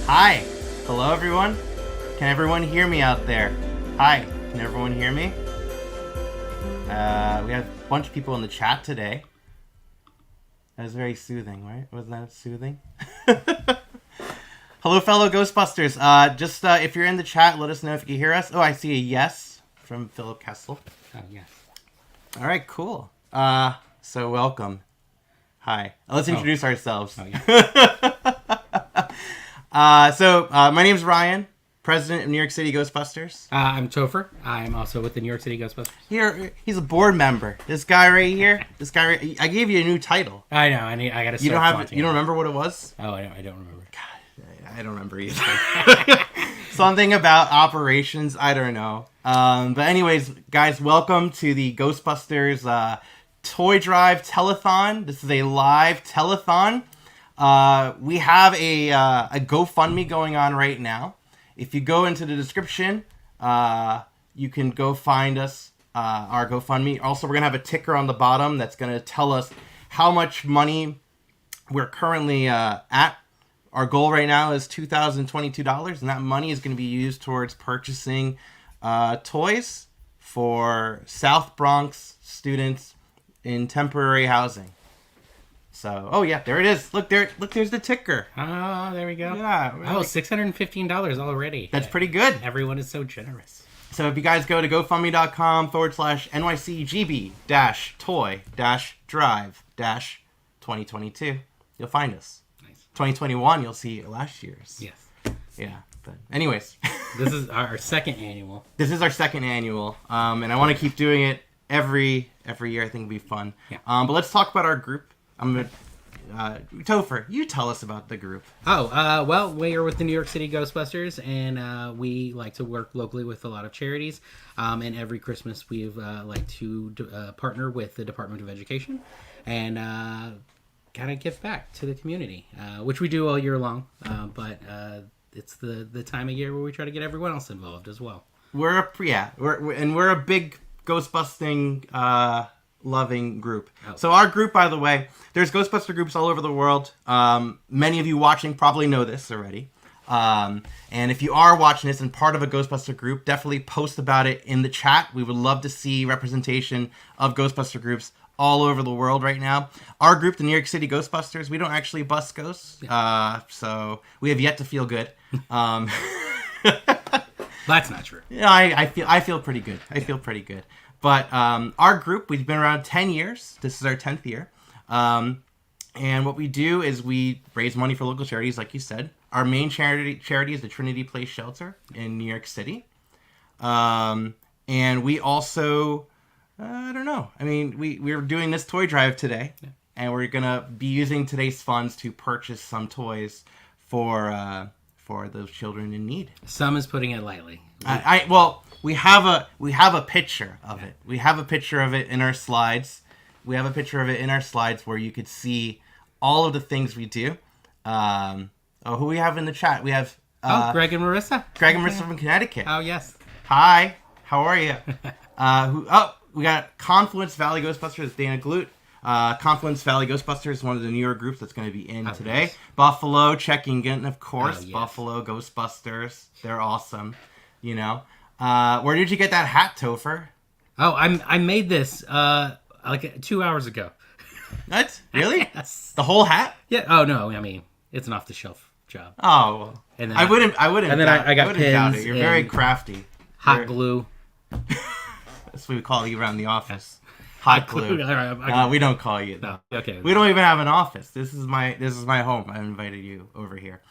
Hi. Hello, everyone. Can everyone hear me out there? Hi. Can everyone hear me? We have a bunch of people in the chat today. That was very soothing, right? Wasn't that soothing? Hello, fellow Ghostbusters. If you're in the chat, let us know if you can hear us. Oh, I see a yes from Philip Kessel. Oh, yes. All right, cool. So welcome. Hi. Let's introduce ourselves. Oh, yeah. My name's Ryan, president of New York City Ghostbusters. I'm Topher. I'm also with the New York City Ghostbusters. He's a board member. This guy right here. I gave you a new title. I know. I got to. You don't remember what it was? Oh, I don't remember. God, I don't remember either. Something about operations. I don't know. But anyways, guys, welcome to the Ghostbusters Toy Drive Telethon. This is a live telethon. We have a GoFundMe going on right now. If you go into the description, you can go find us, our GoFundMe. Also, we're going to have a ticker on the bottom that's going to tell us how much money we're currently at. Our goal right now is $2,022, and that money is going to be used towards purchasing toys for South Bronx students in temporary housing. So, oh yeah, there it is. Look, there's the ticker. Oh, there we go. Yeah. Oh, $615 already. That's pretty good. Everyone is so generous. So if you guys go to GoFundMe.com/NYCGB-Toy-Drive-2022, you'll find us. Nice. 2021, you'll see last year's. Yes. Yeah. But anyways. This is our second annual. This is our second annual. And I want to keep doing it every year. I think it'll be fun. Yeah. But let's talk about our group. I'm going to... Topher, you tell us about the group. Well, we are with the New York City Ghostbusters, and we like to work locally with a lot of charities. And every Christmas, we've like to partner with the Department of Education and kind of give back to the community, which we do all year long. But it's the time of year where we try to get everyone else involved as well. We're a big Ghostbusting loving group. Oh. So our group, by the way, there's Ghostbuster groups all over the world. Many of you watching probably know this already. And if you are watching this and part of a Ghostbuster group, definitely post about it in the chat. We would love to see representation of Ghostbuster groups all over the world right now. Our group, the New York City Ghostbusters, we don't actually bust ghosts. So we have yet to feel good. That's not true. Yeah, I feel pretty good. I feel pretty good. But our group, we've been around 10 years. This is our 10th year. And what we do is we raise money for local charities, like you said. Our main charity is the Trinity Place Shelter in New York City. And we also, I don't know. I mean, we're doing this toy drive today. Yeah. And we're going to be using today's funds to purchase some toys for those children in need. Some is putting it lightly. We have a picture of it. We have a picture of it in our slides. Where you could see all of the things we do. Who we have in the chat? We have Greg and Marissa. Greg and Marissa from Connecticut. Oh yes. Hi. How are you? We got Confluence Valley Ghostbusters. Dana Glute. Confluence Valley Ghostbusters is one of the newer groups that's going to be in today. Yes. Buffalo checking in, of course. Yes. Buffalo Ghostbusters. They're awesome. You know. Where did you get that hat, Topher? Oh, I made this like 2 hours ago. What? Really? Yes. The whole hat? Yeah. Oh no, I mean it's an off the shelf job. Oh, and then I wouldn't. And then I got pins. You're very crafty. Hot glue. That's what we call you around the office. Hot glue. We don't call you that. No. Okay. We don't even have an office. This is my home. I invited you over here.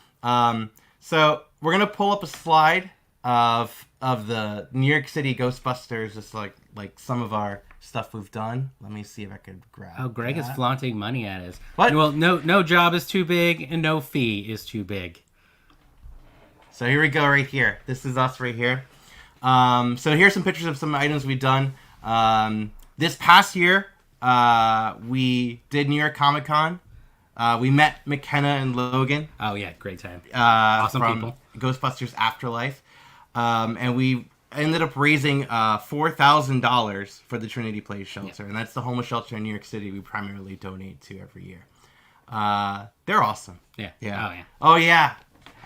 So we're gonna pull up a slide of the New York City Ghostbusters, just like some of our stuff we've done. Let me see if I could grab. Oh, Greg is flaunting money at us. What? Well, no job is too big and no fee is too big. So here we go, right here. This is us right here. So here's some pictures of some items we've done. This past year, we did New York Comic Con. We met McKenna and Logan. Oh yeah, great time. Awesome from people. Ghostbusters Afterlife. And we ended up raising $4,000 for the Trinity Place Shelter. Yeah. And that's the homeless shelter in New York City we primarily donate to every year. They're awesome. Yeah. Yeah. Oh, yeah. Oh, yeah.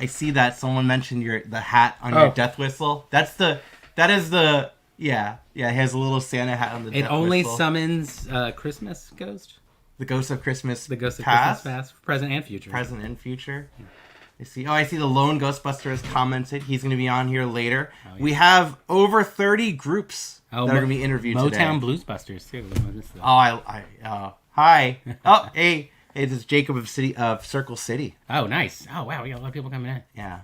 I see that someone mentioned the hat on your death whistle. That is the yeah. He has a little Santa hat on the death whistle. It only summons Christmas ghost. The ghost of Christmas. The ghost of Christmas past, present and future. Present and future. Yeah. I see the Lone Ghostbuster has commented. He's going to be on here later. Oh, yeah. We have over 30 groups that are going to be interviewed today. Motown Bluesbusters too. Hi. Oh, hey, this is Jacob of Circle City. Oh, nice. Oh, wow, we got a lot of people coming in. Yeah.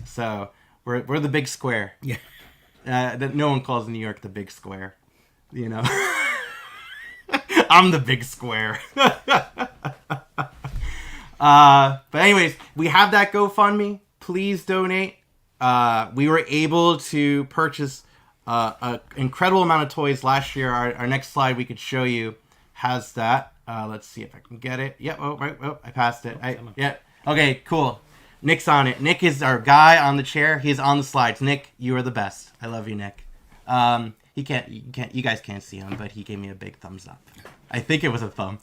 So we're the big square. Yeah. That no one calls New York the big square. You know. I'm the big square. But anyways, we have that GoFundMe. Please donate. We were able to purchase an incredible amount of toys last year. Our next slide we could show you has that. Let's see if I can get it. Yep. I passed it. Okay, cool. Nick's on it. Nick is our guy on the chair. He's on the slides. Nick, you are the best. I love you, Nick. You guys can't see him, but he gave me a big thumbs up. I think it was a thumb.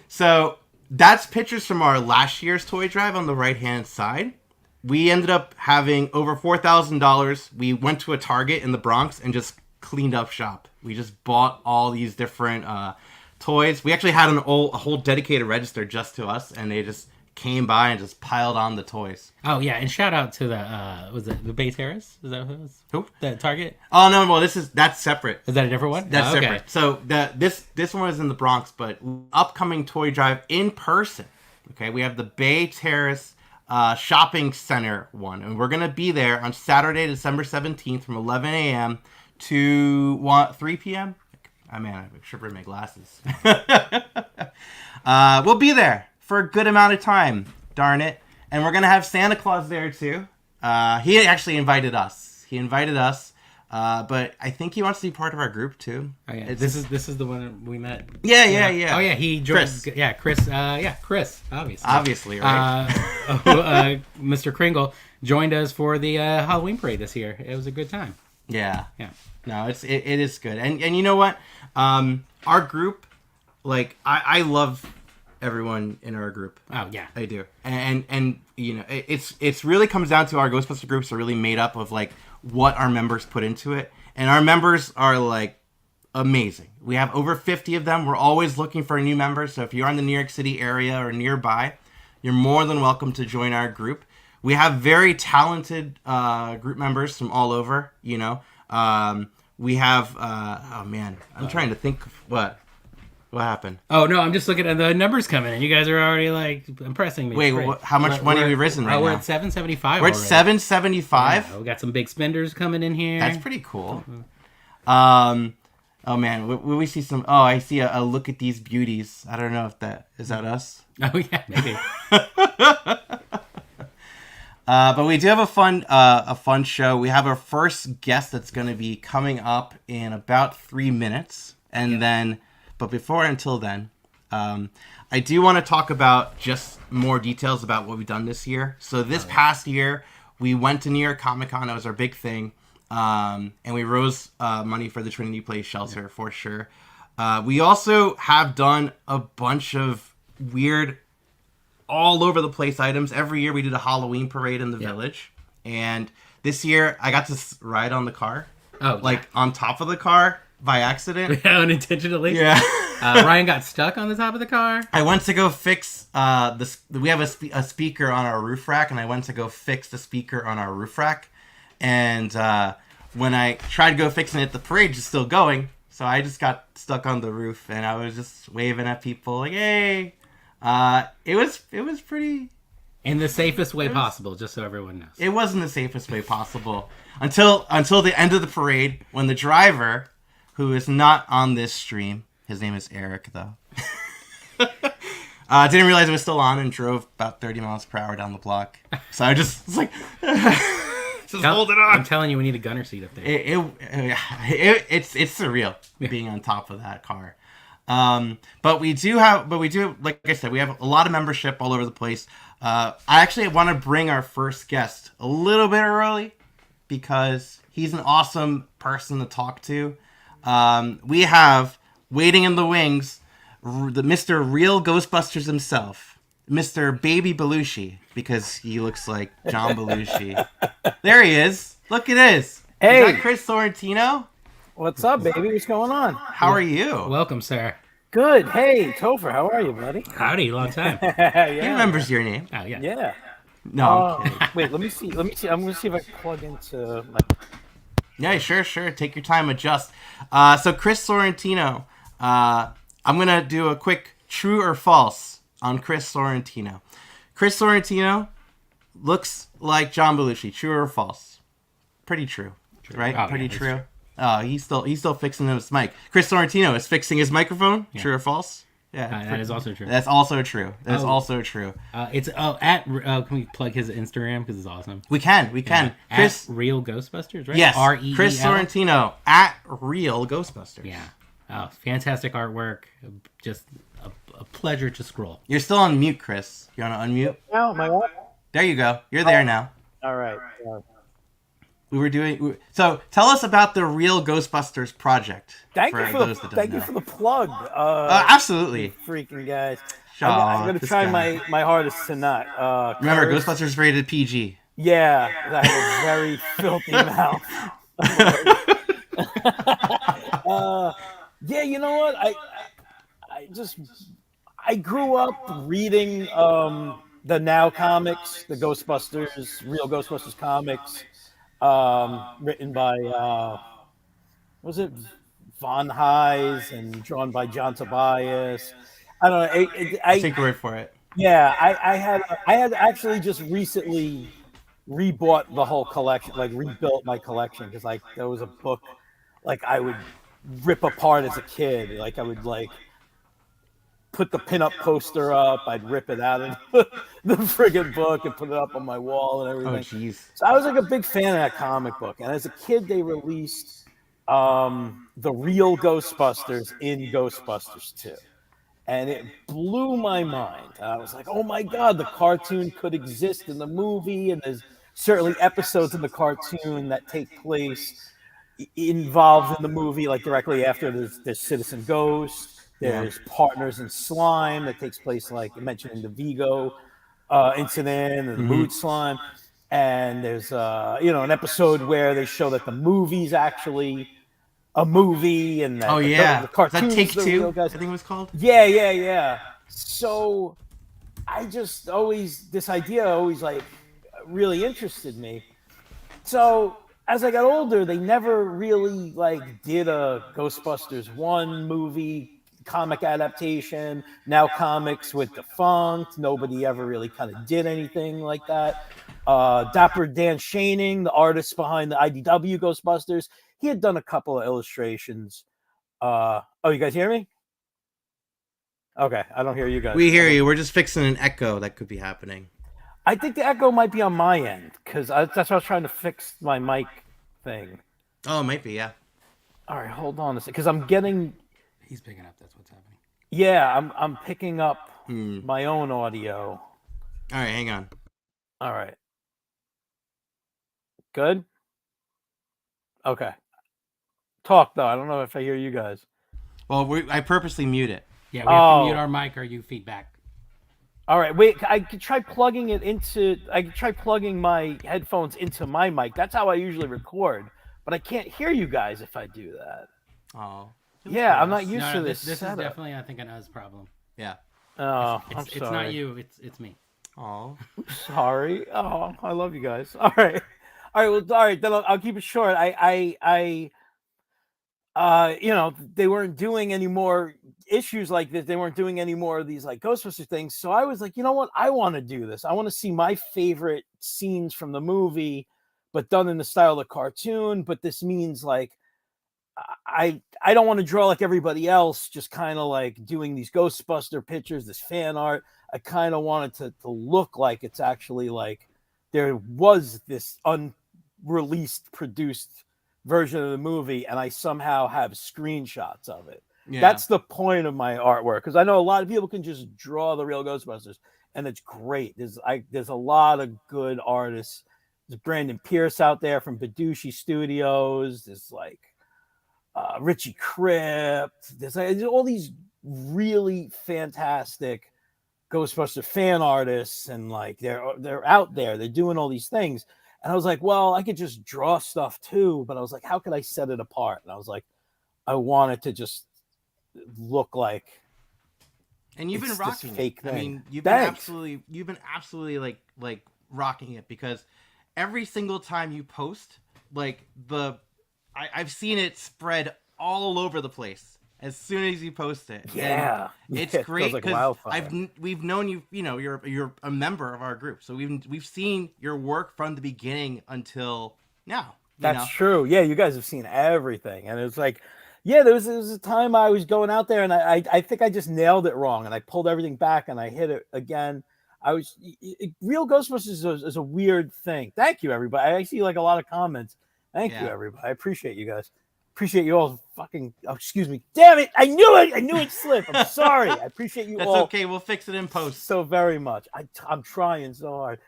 So that's pictures from our last year's toy drive on the right-hand side. We ended up having over $4,000. We went to a Target in the Bronx and just cleaned up shop. We just bought all these different toys. We actually had a whole dedicated register just to us, and they just came by and just piled on the toys. Oh yeah, and shout out to the Bay Terrace? Is that what it was? Who? The Target? Oh no, well that's separate. Is that a different one? That's separate. So this one is in the Bronx, but upcoming toy drive in person. Okay, we have the Bay Terrace shopping center one, and we're gonna be there on Saturday, December 17th, from 11 a.m. to 3 p.m. I mean, I should bring my glasses. We'll be there for a good amount of time, darn it. And we're going to have Santa Claus there, too. He actually invited us. But I think he wants to be part of our group, too. Oh, yeah. This is the one we met. Yeah. Oh, yeah, he joined. Chris. Yeah, Chris. Chris, obviously. Obviously, right? Mr. Kringle joined us for the Halloween parade this year. It was a good time. Yeah. No, it is good. And you know what? Our group, like, I love everyone in our group. Oh yeah, I do. And you know, it's really comes down to our Ghostbuster groups are really made up of like what our members put into it, and our members are like amazing. We have over 50 of them. We're always looking for new members, so if you're in the New York City area or nearby, you're more than welcome to join our group. We have very talented group members from all over. You know, we have oh man, I'm trying to think what happened. Oh no, I'm just looking at the numbers coming in. You guys are already like impressing me. Wait, how much money have we risen right now? We're at 775. We're at 775. Yeah, we got some big spenders coming in here. That's pretty cool. Oh man, we see some. Oh, I see a look at these beauties. I don't know if that is that us. Oh yeah, maybe. But we do have a fun show. We have our first guest that's going to be coming up in about 3 minutes, and then. But until then, I do want to talk about just more details about what we've done this year. So this past year, we went to New York Comic Con. That was our big thing. And we raised money for the Trinity Place shelter for sure. We also have done a bunch of weird, all over the place items. Every year we did a Halloween parade in the village. And this year I got to ride on the car. Oh, like on top of the car. By accident. Yeah, unintentionally. Yeah. Ryan got stuck on the top of the car. I went to go fix we have a speaker on our roof rack, and I went to go fix the speaker on our roof rack. And when I tried to go fixing it, the parade is still going. So I just got stuck on the roof, and I was just waving at people like, hey. It was pretty... In the safest way possible, just so everyone knows. It wasn't the safest way possible. Until the end of the parade, when the driver... who is not on this stream. His name is Eric, though. Didn't realize it was still on and drove about 30 miles per hour down the block. So I just was like, hold it on. I'm telling you, we need a gunner seat up there. It's surreal being on top of that car. But we do, like I said, we have a lot of membership all over the place. I actually want to bring our first guest a little bit early because he's an awesome person to talk to. We have waiting in the wings the Mr. Real Ghostbusters himself, Mr. Baby Belushi, because he looks like John Belushi. There he is. Look at this. Hey. Is that Chris Sorrentino? What's up, baby? What's going on? How are you? Welcome, sir. Good. Hey, Topher, how are you, buddy? Howdy, long time. Yeah. He remembers your name. Oh, yeah. Yeah. No, I'm kidding. Wait, let me see. I'm going to see if I can plug into my... Yeah, sure. Take your time, adjust. So Chris Sorrentino, I'm going to do a quick true or false on Chris Sorrentino. Chris Sorrentino looks like John Belushi. True or false? Pretty true. Right? Oh, Pretty yeah, true. He's still fixing his mic. Chris Sorrentino is fixing his microphone. Yeah. True or false? Yeah, that is also true. That's also true. Also true. Can we plug his Instagram because it's awesome? We can. Chris at Real Ghostbusters, right? Yes. REEL? Chris Sorrentino at Real Ghostbusters. Yeah. Oh, fantastic artwork. Just a pleasure to scroll. You're still on mute, Chris. You want to unmute? No, my what? There you go. You're there now. All right. So tell us about the Real Ghostbusters project. Thank you for the plug. Absolutely. Freaking guys. I'm going to try my hardest to not. Remember, Ghostbusters rated PG. Yeah, I have a very filthy mouth. Yeah, you know what? I grew up reading the Now comics, the Ghostbusters, Real Ghostbusters comics. Written by was it Von Hise and drawn by John Tobias. I don't know. I take your word for it. Yeah, I had actually just recently rebought the whole collection, like rebuilt my collection because like there was a book like I would rip apart as a kid. Like I would like put the pinup poster up, I'd rip it out of the friggin' book and put it up on my wall and everything. Oh, jeez. So I was like a big fan of that comic book. And as a kid, they released the Real Ghostbusters in Ghostbusters 2. And it blew my mind. I was like, oh my God, the cartoon could exist in the movie. And there's certainly episodes in the cartoon that take place involved in the movie, like directly after there's Citizen Ghost. There's Partners in Slime that takes place, like mentioning the Vigo incident and the mood slime. And there's, an episode where they show that the movie's actually a movie. And that the cartoon's Take the Two, real guys. I think it was called. Yeah. So I just this idea always like really interested me. So as I got older, they never really like did a Ghostbusters 1 movie comic adaptation. Now comics with defunct. Nobody ever really kind of did anything like that. Dapper Dan Shaning, the artist behind the IDW Ghostbusters, he had done a couple of illustrations. You guys hear me? Okay, I don't hear you guys. We hear you. We're just fixing an echo that could be happening. I think the echo might be on my end because that's what I was trying to fix my mic thing. Oh, it might be, yeah. All right, hold on a second because I'm getting. He's picking up. That's what's happening. Yeah, I'm picking up my own audio. All right, hang on. All right. Good? Okay. Talk, though. I don't know if I hear you guys. Well, I purposely mute it. Yeah, we have to mute our mic or you feedback. All right, wait. I could try plugging my headphones into my mic. That's how I usually record. But I can't hear you guys if I do that. Oh. Yeah, I'm not used to this. This is definitely, I think, an us problem. Yeah. Oh, I'm sorry. It's not you. It's me. Oh. Sorry. Oh, I love you guys. All right. Well, all right. Then I'll keep it short. They weren't doing any more issues like this. They weren't doing any more of these like Ghostbusters things. So I was like, you know what? I want to do this. I want to see my favorite scenes from the movie, but done in the style of the cartoon. But this means like, I don't want to draw like everybody else, just kind of like doing these Ghostbuster pictures, this fan art. I kind of wanted to look like it's actually like there was this unreleased, produced version of the movie, and I somehow have screenshots of it. Yeah. That's the point of my artwork, because I know a lot of people can just draw the Real Ghostbusters, and it's great. There's a lot of good artists. There's Brandon Pierce out there from Bedushi Studios. There's like Richie Crypt. There's all these really fantastic Ghostbuster fan artists, and like they're out there, they're doing all these things. And I was like, well, I could just draw stuff too, but I was like, how could I set it apart? And I was like, I want it to just look like. And you've been rocking it. I mean, you've been absolutely like rocking it, because every single time you post, like I've seen it spread all over the place as soon as you post it. Yeah, and it's great because we've known you. You know, you're a member of our group, so we've seen your work from the beginning until now. That's true. Yeah, you guys have seen everything, and it's like, yeah, there was a time I was going out there, and I think I just nailed it wrong, and I pulled everything back, and I hit it again. Real Ghostbusters is a weird thing. Thank you, everybody. I see like a lot of comments. Thank you, everybody. I appreciate you guys. Appreciate you all. Fucking, excuse me. Damn it! I knew it slipped. I'm sorry. I appreciate you all. That's okay. We'll fix it in post. So very much. I'm trying so hard.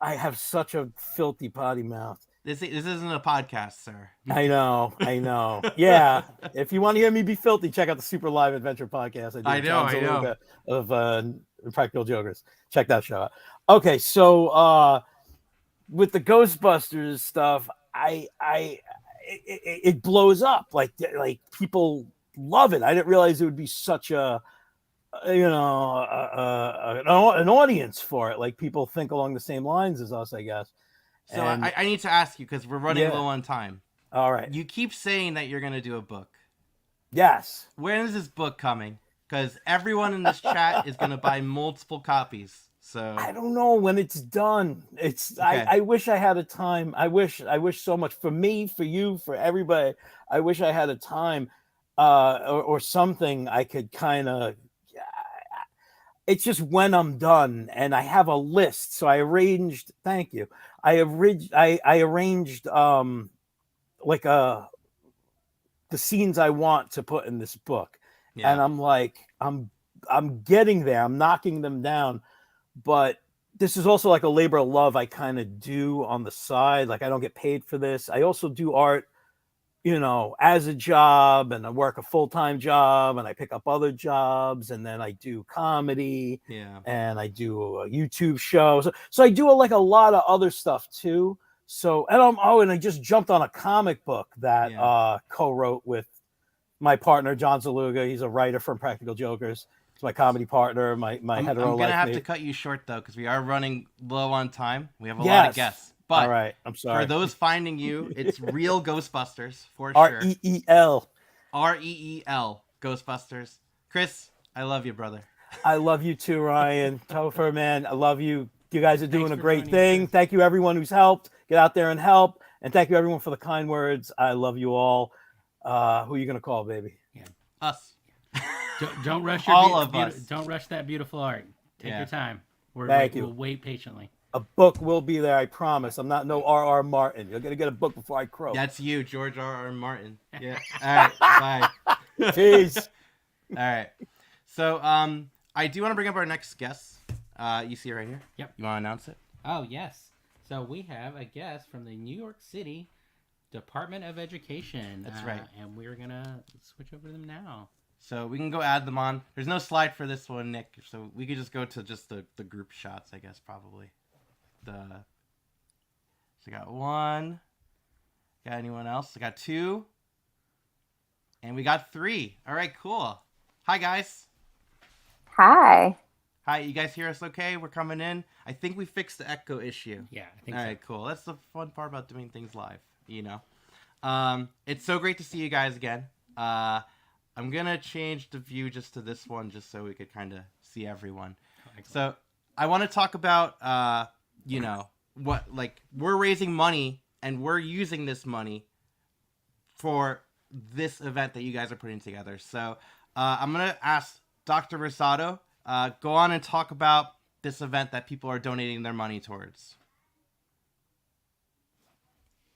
I have such a filthy potty mouth. This isn't a podcast, sir. I know. Yeah. If you want to hear me be filthy, check out the Super Live Adventure podcast. I know. Of Practical Jokers. Check that show out. Okay, so with the Ghostbusters stuff, it blows up. Like people love it. I didn't realize it would be such an audience for it. Like people think along the same lines as us, I guess. So I need to ask you, because we're running low on time. All right. You keep saying that you're going to do a book. Yes. When is this book coming? Because everyone in this chat is going to buy multiple copies. So I don't know when it's done. It's okay. I wish I had a time. I wish so much for me, for you, for everybody. I wish I had a time or something I could kind of. It's just when I'm done, and I have a list. So I arranged. Thank you. I arranged like the scenes I want to put in this book, and I'm like, I'm getting there. I'm knocking them down, but this is also like a labor of love I kind of do on the side. Like I don't get paid for this. I also do art, as a job, and I work a full-time job, and I pick up other jobs, and then I do comedy, and I do a YouTube show. So I do a lot of other stuff too. So, and I just jumped on a comic book that co-wrote with my partner, John Zaluga. He's a writer from Practical Jokers. He's my comedy partner, my hetero. I'm going to have to cut you short, though, because we are running low on time. We have a lot of guests. But all right, I'm sorry. For those finding you, it's Real Ghostbusters, for sure. REEL. REEL Ghostbusters. Chris, I love you, brother. I love you too, Ryan. Topher, man, I love you. You guys are doing a great thing. Thank you, everyone who's helped. Get out there and help. And thank you, everyone, for the kind words. I love you all. Who are you going to call, baby? Yeah. Us. Don't rush Don't rush that beautiful art. Take your time. We'll wait patiently. A book will be there, I promise. I'm not no R.R. Martin. You're going to get a book before I croak. That's you, George R.R. Martin. Yeah. All right. Bye. Jeez. All right. So I do want to bring up our next guest. You see it right here? Yep. You want to announce it? Oh, yes. So we have a guest from the New York City Department of Education. That's right. And we're going to switch over to them now. So we can go add them on. There's no slide for this one, Nick. So we could just go to just the group shots, I guess, probably. So I got one. Got anyone else? I got two. And we got three. All right, cool. Hi, guys. Hi. Hi, you guys hear us okay? We're coming in. I think we fixed the echo issue. Yeah, I think so. All right, cool. That's the fun part about doing things live, It's so great to see you guys again. I'm going to change the view just to this one just so we could kind of see everyone. So I want to talk about, we're raising money and we're using this money for this event that you guys are putting together. So I'm going to ask Dr. Rosado, go on and talk about this event that people are donating their money towards.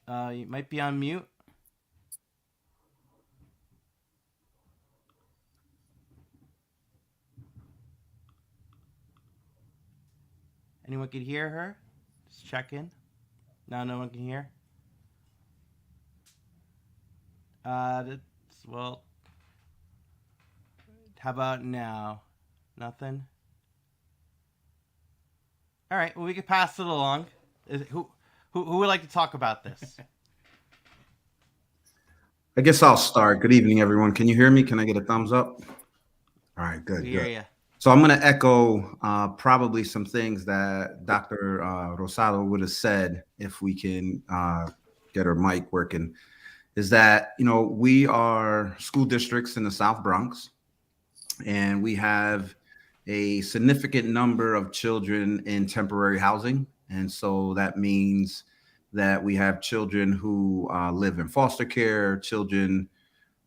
You might be on mute. Anyone can hear her? Just check in. No one can hear. How about now? Nothing? All right. Well, we could pass it along. Who would like to talk about this? I guess I'll start. Good evening, everyone. Can you hear me? Can I get a thumbs up? All right, good. We hear Good. you. So I'm going to echo probably some things that Dr. Rosado would have said if we can get her mic working. Is that, we are school districts in the South Bronx, and we have a significant number of children in temporary housing. And so that means that we have children who live in foster care, children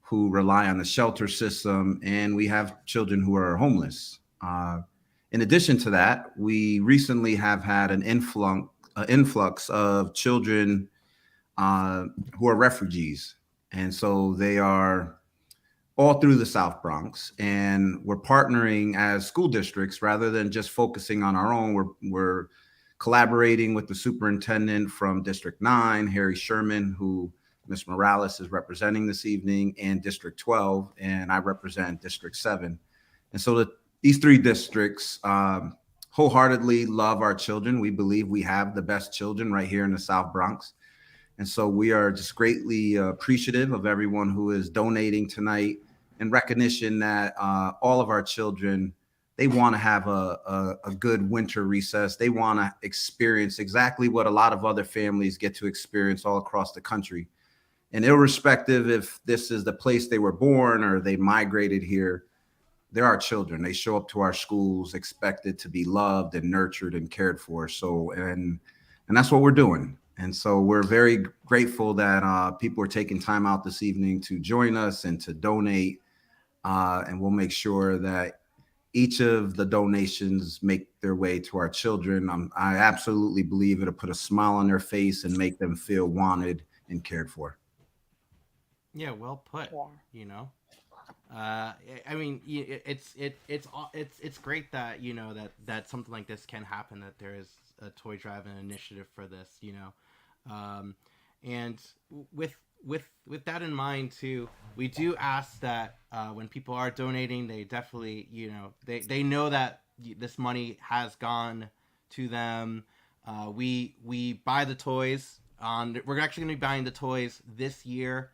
who rely on the shelter system, and we have children who are homeless. In addition to that, we recently have had an influx of children who are refugees. And so they are all through the South Bronx, and we're partnering as school districts rather than just focusing on our own. We're collaborating with the superintendent from District 9, Harry Sherman, who Ms. Morales is representing this evening, and District 12, and I represent District 7. And so these three districts wholeheartedly love our children. We believe we have the best children right here in the South Bronx. And so we are just greatly appreciative of everyone who is donating tonight, in recognition that all of our children, they want to have a good winter recess. They want to experience exactly what a lot of other families get to experience all across the country. And irrespective if this is the place they were born or they migrated here, they're our children. They show up to our schools expected to be loved and nurtured and cared for. So, and that's what we're doing. And so we're very grateful that people are taking time out this evening to join us and to donate. And we'll make sure that each of the donations make their way to our children. I absolutely believe it'll put a smile on their face and make them feel wanted and cared for. Yeah, well put. Yeah. I mean, it's great that that something like this can happen. That there is a toy drive and initiative for this. And with that in mind too, we do ask that when people are donating, they definitely they know that this money has gone to them. We buy the toys we're actually going to be buying the toys this year.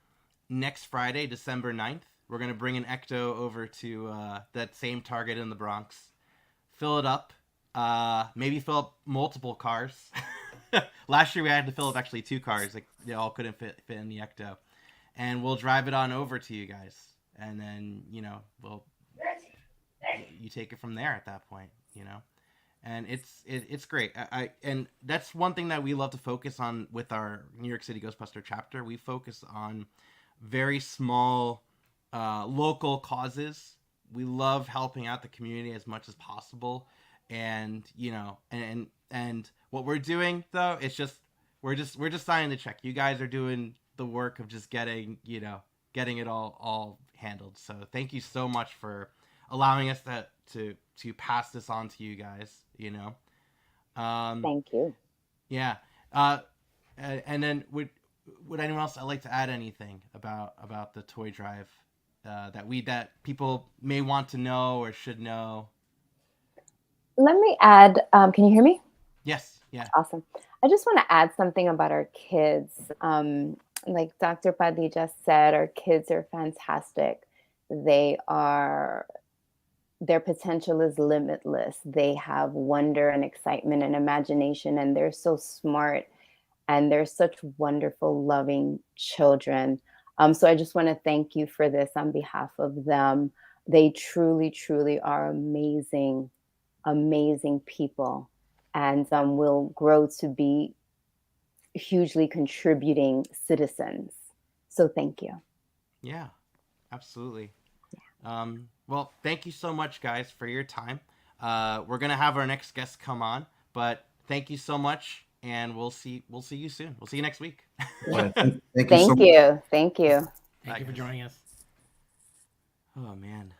Next Friday, December 9th, we're going to bring an Ecto over to that same Target in the Bronx, fill it up, maybe fill up multiple cars. Last year we had to fill up actually 2 cars. Like they all couldn't fit in the Ecto. And we'll drive it on over to you guys. And then, you take it from there at that point, And it's great. And that's one thing that we love to focus on with our New York City Ghostbuster chapter. We focus on very small local causes. We love helping out the community as much as possible. And, and what we're doing though, it's just we're just signing the check. You guys are doing the work of just getting it all handled. So thank you so much for allowing us to pass this on to you guys, Thank you. Yeah. And then would anyone else like to add anything about the toy drive that people may want to know or should know? Let me add, can you hear me? Yes. Yeah. Awesome. I just want to add something about our kids. Like Dr. Padilla just said, our kids are fantastic. Their potential is limitless. They have wonder and excitement and imagination, and they're so smart, and they're such wonderful, loving children. So I just want to thank you for this on behalf of them. They truly, truly are amazing, amazing people, and will grow to be hugely contributing citizens. So thank you. Yeah, absolutely. Well, thank you so much, guys, for your time. We're gonna have our next guest come on, but thank you so much, and we'll see you soon. We'll see you next week. Thank Thank you. Thank you. Thank you for joining us. Oh man.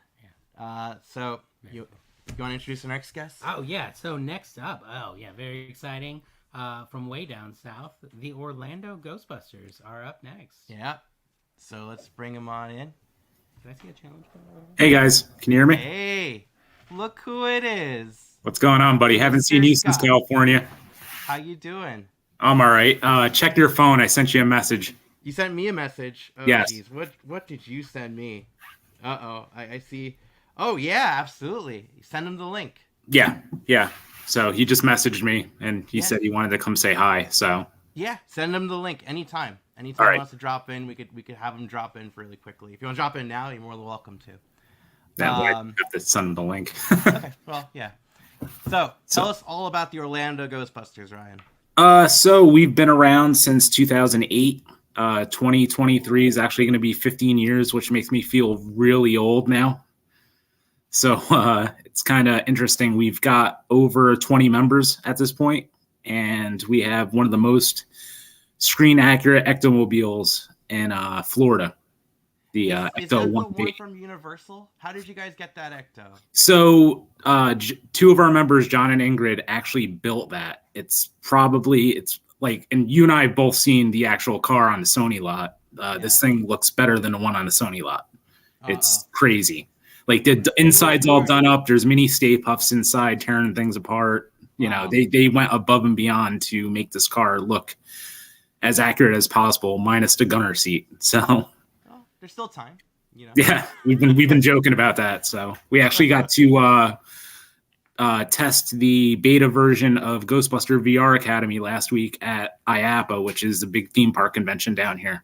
Yeah. So you want to introduce our next guest? Oh yeah. So next up, very exciting. From way down south, the Orlando Ghostbusters are up next. Yeah. So let's bring them on in. Can I see a challenge? Hey guys, can you hear me? Hey, look who it is. What's going on, buddy? Haven't seen you since California. How you doing? I'm all right. Check your phone. I sent you a message. You sent me a message. Oh, yes. Geez. What did you send me? Uh-oh. I see. Oh, yeah, absolutely. Send him the link. Yeah. So he just messaged me, and he said he wanted to come say hi. So yeah, send him the link anytime. Anytime all right. he wants to drop in, we could have him drop in really quickly. If you want to drop in now, you're more than welcome to. That way, I have to send him the link. Okay. Well, yeah. So tell us all about the Orlando Ghostbusters, Ryan. So we've been around since 2008. 2023 is actually going to be 15 years, which makes me feel really old now. So it's kind of interesting. We've got over 20 members at this point, and we have one of the most screen-accurate ectomobiles in Florida. The Ecto is that the one from Universal? How did you guys get that Ecto? So two of our members, John and Ingrid, actually built that. It's like, and you and I have both seen the actual car on the Sony lot. This thing looks better than the one on the Sony lot. It's crazy. Like the inside's all done up. There's mini Stay Puffs inside tearing things apart. You know, they went above and beyond to make this car look as accurate as possible, minus the gunner seat. So there's still time, you know. Yeah, we've been joking about that. So we actually got to test the beta version of Ghostbuster VR Academy last week at IAPA, which is a big theme park convention down here.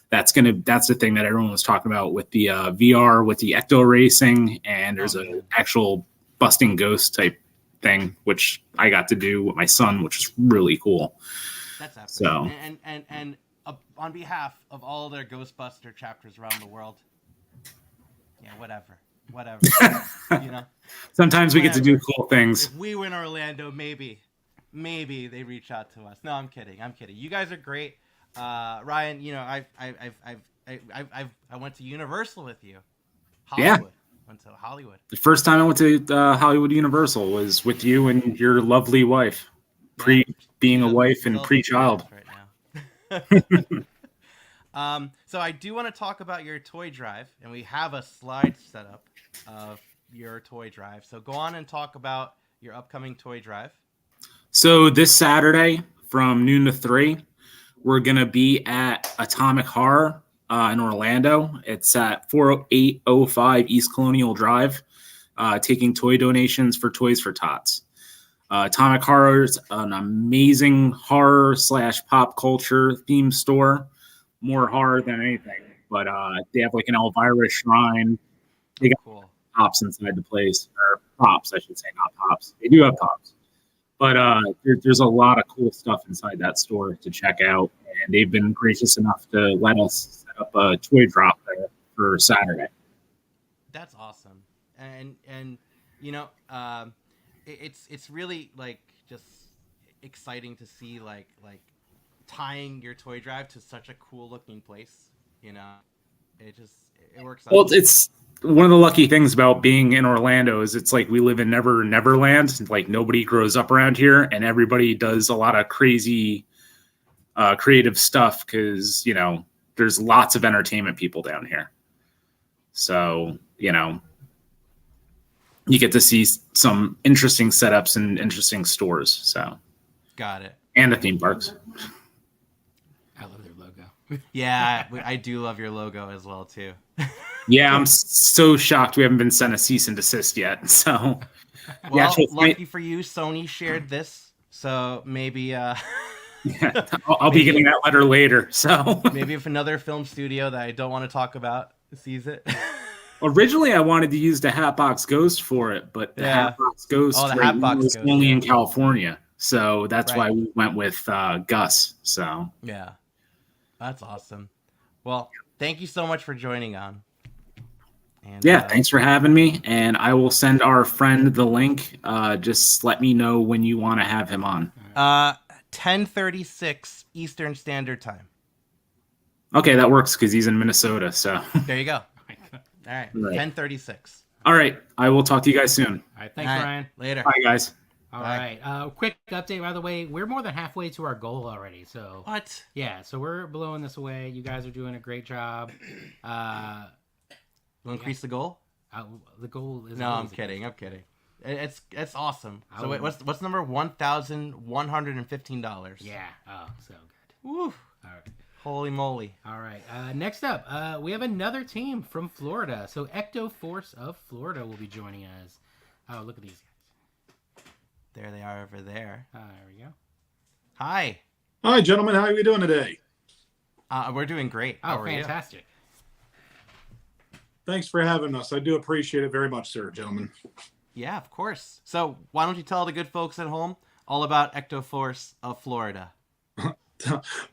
That's the thing that everyone was talking about with the VR, with the Ecto racing, and there's an actual busting ghost type thing, which I got to do with my son, which is really cool. That's epic. So and on behalf of all their Ghostbuster chapters around the world, yeah, whatever, you know. Sometimes we get to do cool things. If we were in Orlando, maybe they reach out to us. No, I'm kidding. You guys are great. Ryan, you know, I went to Universal with you. Hollywood. Yeah. Went to Hollywood. The first time I went to Hollywood Universal was with you and your lovely wife. Being a wife and pre-child. Right now. So I do want to talk about your toy drive, and we have a slide set up of your toy drive. So go on and talk about your upcoming toy drive. So this Saturday from noon to 3, we're going to be at Atomic Horror in Orlando. It's at 4805 East Colonial Drive, taking toy donations for Toys for Tots. Atomic Horror is an amazing horror / pop culture theme store. More horror than anything. But they have like an Elvira shrine. They got pops inside the place. Or props, I should say, not pops. They do have pops. But there's a lot of cool stuff inside that store to check out. And they've been gracious enough to let us set up a toy drop there for Saturday. That's awesome. And you know, it's really like just exciting to see like tying your toy drive to such a cool looking place. You know, it works out. Well, it's one of the lucky things about being in Orlando is it's like we live in Neverland. Like nobody grows up around here, and everybody does a lot of crazy, creative stuff because you know there's lots of entertainment people down here. So you know, you get to see some interesting setups and interesting stores. So, got it. And the theme parks. I love their logo. Yeah, I do love your logo as well too. Yeah, I'm so shocked we haven't been sent a cease and desist yet. So, well, lucky for you, Sony shared this, so maybe. Yeah, I'll be getting that letter later. So maybe if another film studio that I don't want to talk about sees it. Originally, I wanted to use the Hatbox Ghost for it, but the Hatbox Ghost was only in California, so that's why we went with Gus. So yeah, that's awesome. Well, thank you so much for joining on. And, thanks for having me, and I will send our friend the link. Just let me know when you want to have him on. 10:36 Eastern Standard Time. Okay, that works because he's in Minnesota. So there you go. All right, 10:36. All right, I will talk to you guys soon. All right, thanks, Ryan. Later. Bye, guys. All right. Quick update, by the way. We're more than halfway to our goal already. So what? Yeah. So we're blowing this away. You guys are doing a great job. We'll increase the goal. The goal is. No, I'm kidding. It's awesome. So wait, what's number $1,115? Yeah. Oh, so good. Woo! All right. Holy moly! All right. Next up, we have another team from Florida. So Ecto Force of Florida will be joining us. Oh, look at these guys. There they are over there. There we go. Hi. Hi, gentlemen. How are we doing today? We're doing great. Oh, How are fantastic. Thanks for having us. I do appreciate it very much, sir, gentlemen. you? Yeah, of course. So why don't you tell the good folks at home all about Ecto Force of Florida?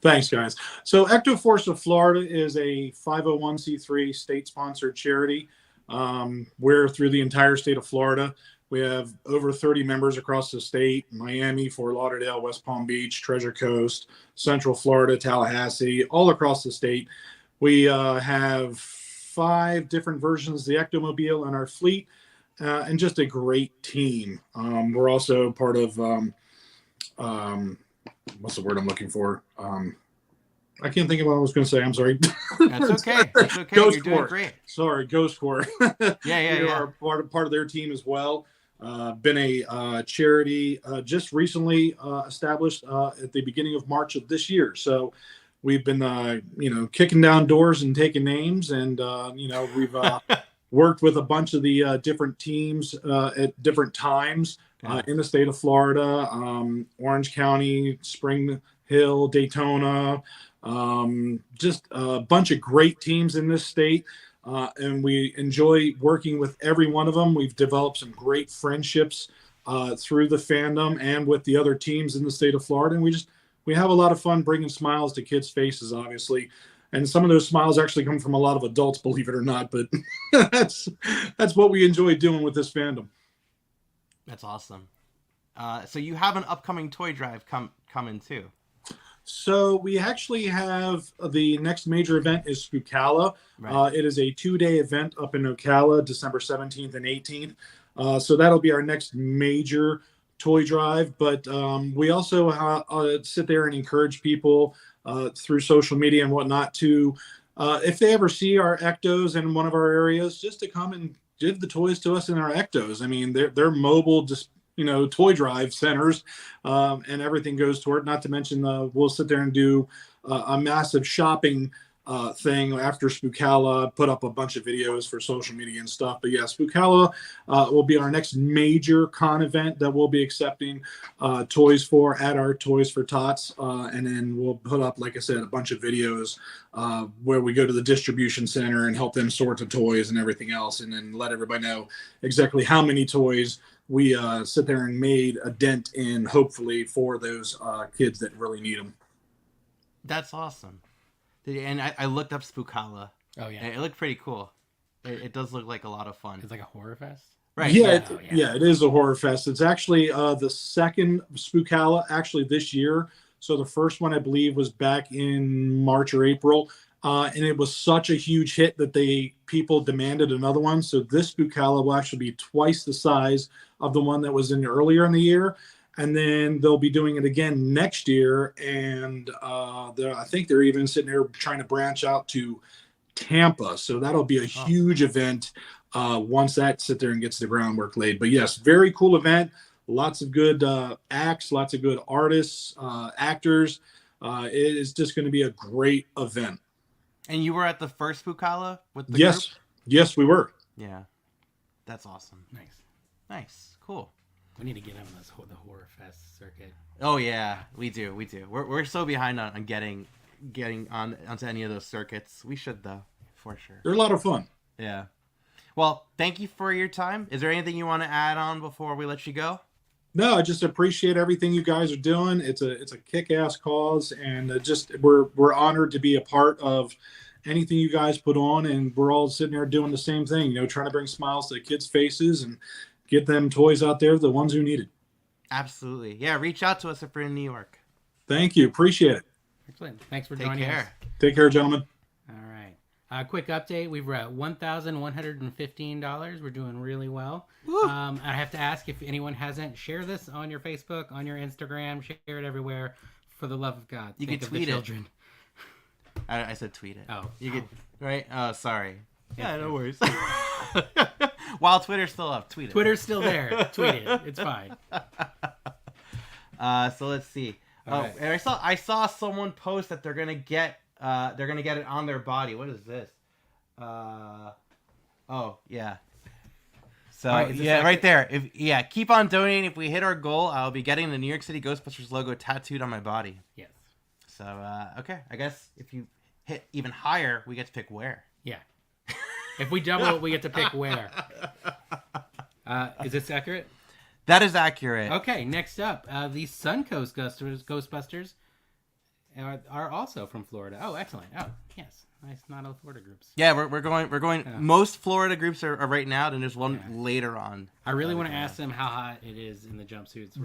Thanks, guys. So Ecto Force of Florida is a 501c3 state-sponsored charity. We're through the entire state of Florida. We have over 30 members across the state: Miami, Fort Lauderdale, West Palm Beach, Treasure Coast, Central Florida, Tallahassee, all across the state. We have 5 different versions of the Ectomobile in our fleet, and just a great team. We're also part of, what's the word I'm looking for? I can't think of what I was going to say. I'm sorry. That's okay. That's okay. Ghost You're doing Corps. great. Sorry, Ghost Corps. Yeah. We are part of their team as well. Been a charity just recently established at the beginning of March of this year. So we've been, kicking down doors and taking names, and we've worked with a bunch of the different teams at different times in the state of Florida, Orange County, Spring Hill, Daytona, just a bunch of great teams in this state. And we enjoy working with every one of them. We've developed some great friendships through the fandom and with the other teams in the state of Florida. And we have a lot of fun bringing smiles to kids' faces, obviously. And some of those smiles actually come from a lot of adults, believe it or not. But that's what we enjoy doing with this fandom. That's awesome. So you have an upcoming toy drive coming too. So we actually have the next major event is Spookala. Right. It is a 2-day event up in Ocala, December 17th and 18th. So that'll be our next major toy drive. But we also sit there and encourage people through social media and whatnot to, if they ever see our Ectos in one of our areas, just to come and give the toys to us in our Ectos. I mean, they're mobile, just toy drive centers, and everything goes toward. Not to mention, we'll sit there and do a massive shopping thing after Spookala, put up a bunch of videos for social media and stuff. But yeah, Spookala will be our next major con event that we'll be accepting toys for at our Toys for Tots. And then we'll put up, like I said, a bunch of videos where we go to the distribution center and help them sort the toys and everything else, and then let everybody know exactly how many toys we sit there and made a dent in, hopefully, for those kids that really need them. That's awesome. And I looked up Spookala. Oh, yeah. It looked pretty cool. It does look like a lot of fun. It's like a horror fest. Right. Yeah, it is a horror fest. It's actually the second Spookala actually this year. So the first one, I believe, was back in March or April. And it was such a huge hit that people demanded another one. So this Spookala will actually be twice the size of the one that was in earlier in the year. And then they'll be doing it again next year. And I think they're even sitting there trying to branch out to Tampa. So that'll be a huge event once that sit there and gets the groundwork laid. But yes, very cool event. Lots of good acts, lots of good artists, actors. It is just going to be a great event. And you were at the first Spookala with the group? Yes, we were. Yeah. That's awesome. Nice. Cool. We need to get on the horror fest circuit. Oh yeah, we do. We're so behind on getting onto any of those circuits. We should though, for sure. They're a lot of fun. Yeah. Well, thank you for your time. Is there anything you want to add on before we let you go? No, I just appreciate everything you guys are doing. It's a kick-ass cause, and we're honored to be a part of anything you guys put on, and we're all sitting there doing the same thing, trying to bring smiles to the kids' faces and get them toys out there, the ones who need it. Absolutely. Yeah, reach out to us if we're in New York. Thank you. Appreciate it. Excellent. Thanks for joining us. Take care, gentlemen. All right. Quick update. We're at $1,115. We're doing really well. I have to ask, if anyone hasn't, share this on your Facebook, on your Instagram, share it everywhere. For the love of God. You can tweet it. I said tweet it. Oh. You could, right? Oh, sorry. Yeah, no worries. While Twitter's still up, tweet it. Twitter's still there. Tweet it. It's fine. So let's see. Right. And I saw someone post that they're gonna get it on their body. What is this? Oh yeah. So right there. Keep on donating. If we hit our goal, I'll be getting the New York City Ghostbusters logo tattooed on my body. Yes. So okay, I guess if you hit even higher, we get to pick where. Yeah. If we double it, we get to pick where. Is this accurate? That is accurate. Okay, next up, the Suncoast Ghostbusters are also from Florida. Oh, excellent. Oh, yes. Nice, not all Florida groups. Yeah, we're going. Yeah. Most Florida groups are right now, and there's one later on. I really want to ask them how hot it is in the jumpsuits.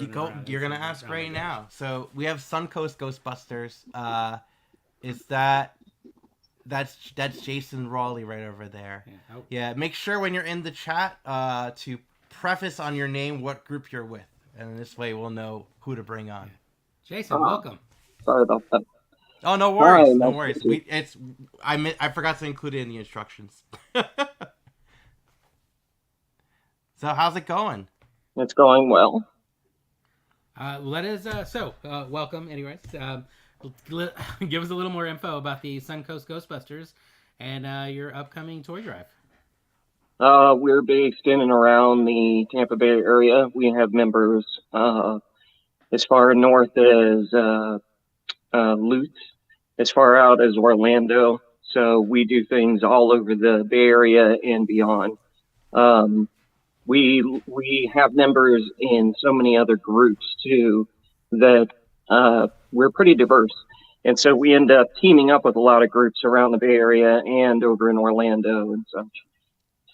You're gonna ask right now. So we have Suncoast Ghostbusters. That's Jason Rawley right over there. Yeah. Oh. Yeah. Make sure when you're in the chat to preface on your name what group you're with, and this way we'll know who to bring on. Jason, welcome. Sorry about that. Oh, no worries. No worries. I forgot to include it in the instructions. So how's it going? It's going well. Welcome. Anyways, give us a little more info about the Suncoast Ghostbusters and your upcoming toy drive. We're based in and around the Tampa Bay area. We have members as far north as Lutz, as far out as Orlando. So we do things all over the Bay Area and beyond. We have members in so many other groups too that we're pretty diverse. And so we end up teaming up with a lot of groups around the Bay Area and over in Orlando and such.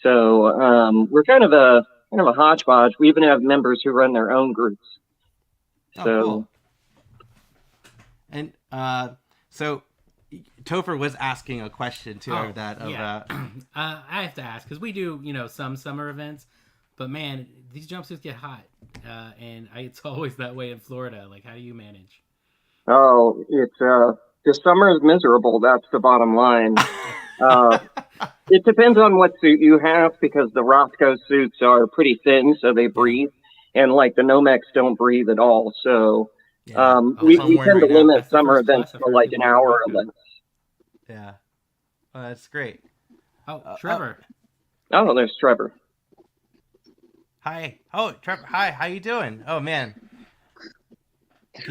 So we're kind of a hodgepodge. We even have members who run their own groups. Cool. And so Topher was asking a question too I have to ask because we do some summer events, but man, these jumpsuits get hot, and it's always that way in Florida. Like, how do you manage? Oh, it's the summer is miserable. That's the bottom line. It depends on what suit you have because the Roscoe suits are pretty thin, so they breathe, and like the Nomex don't breathe at all. So we tend to limit summer events to like an hour or less. Yeah, that's great. Oh, Trevor. Oh, there's Trevor. Hi. Oh, Trevor. Hi. How you doing? Oh man.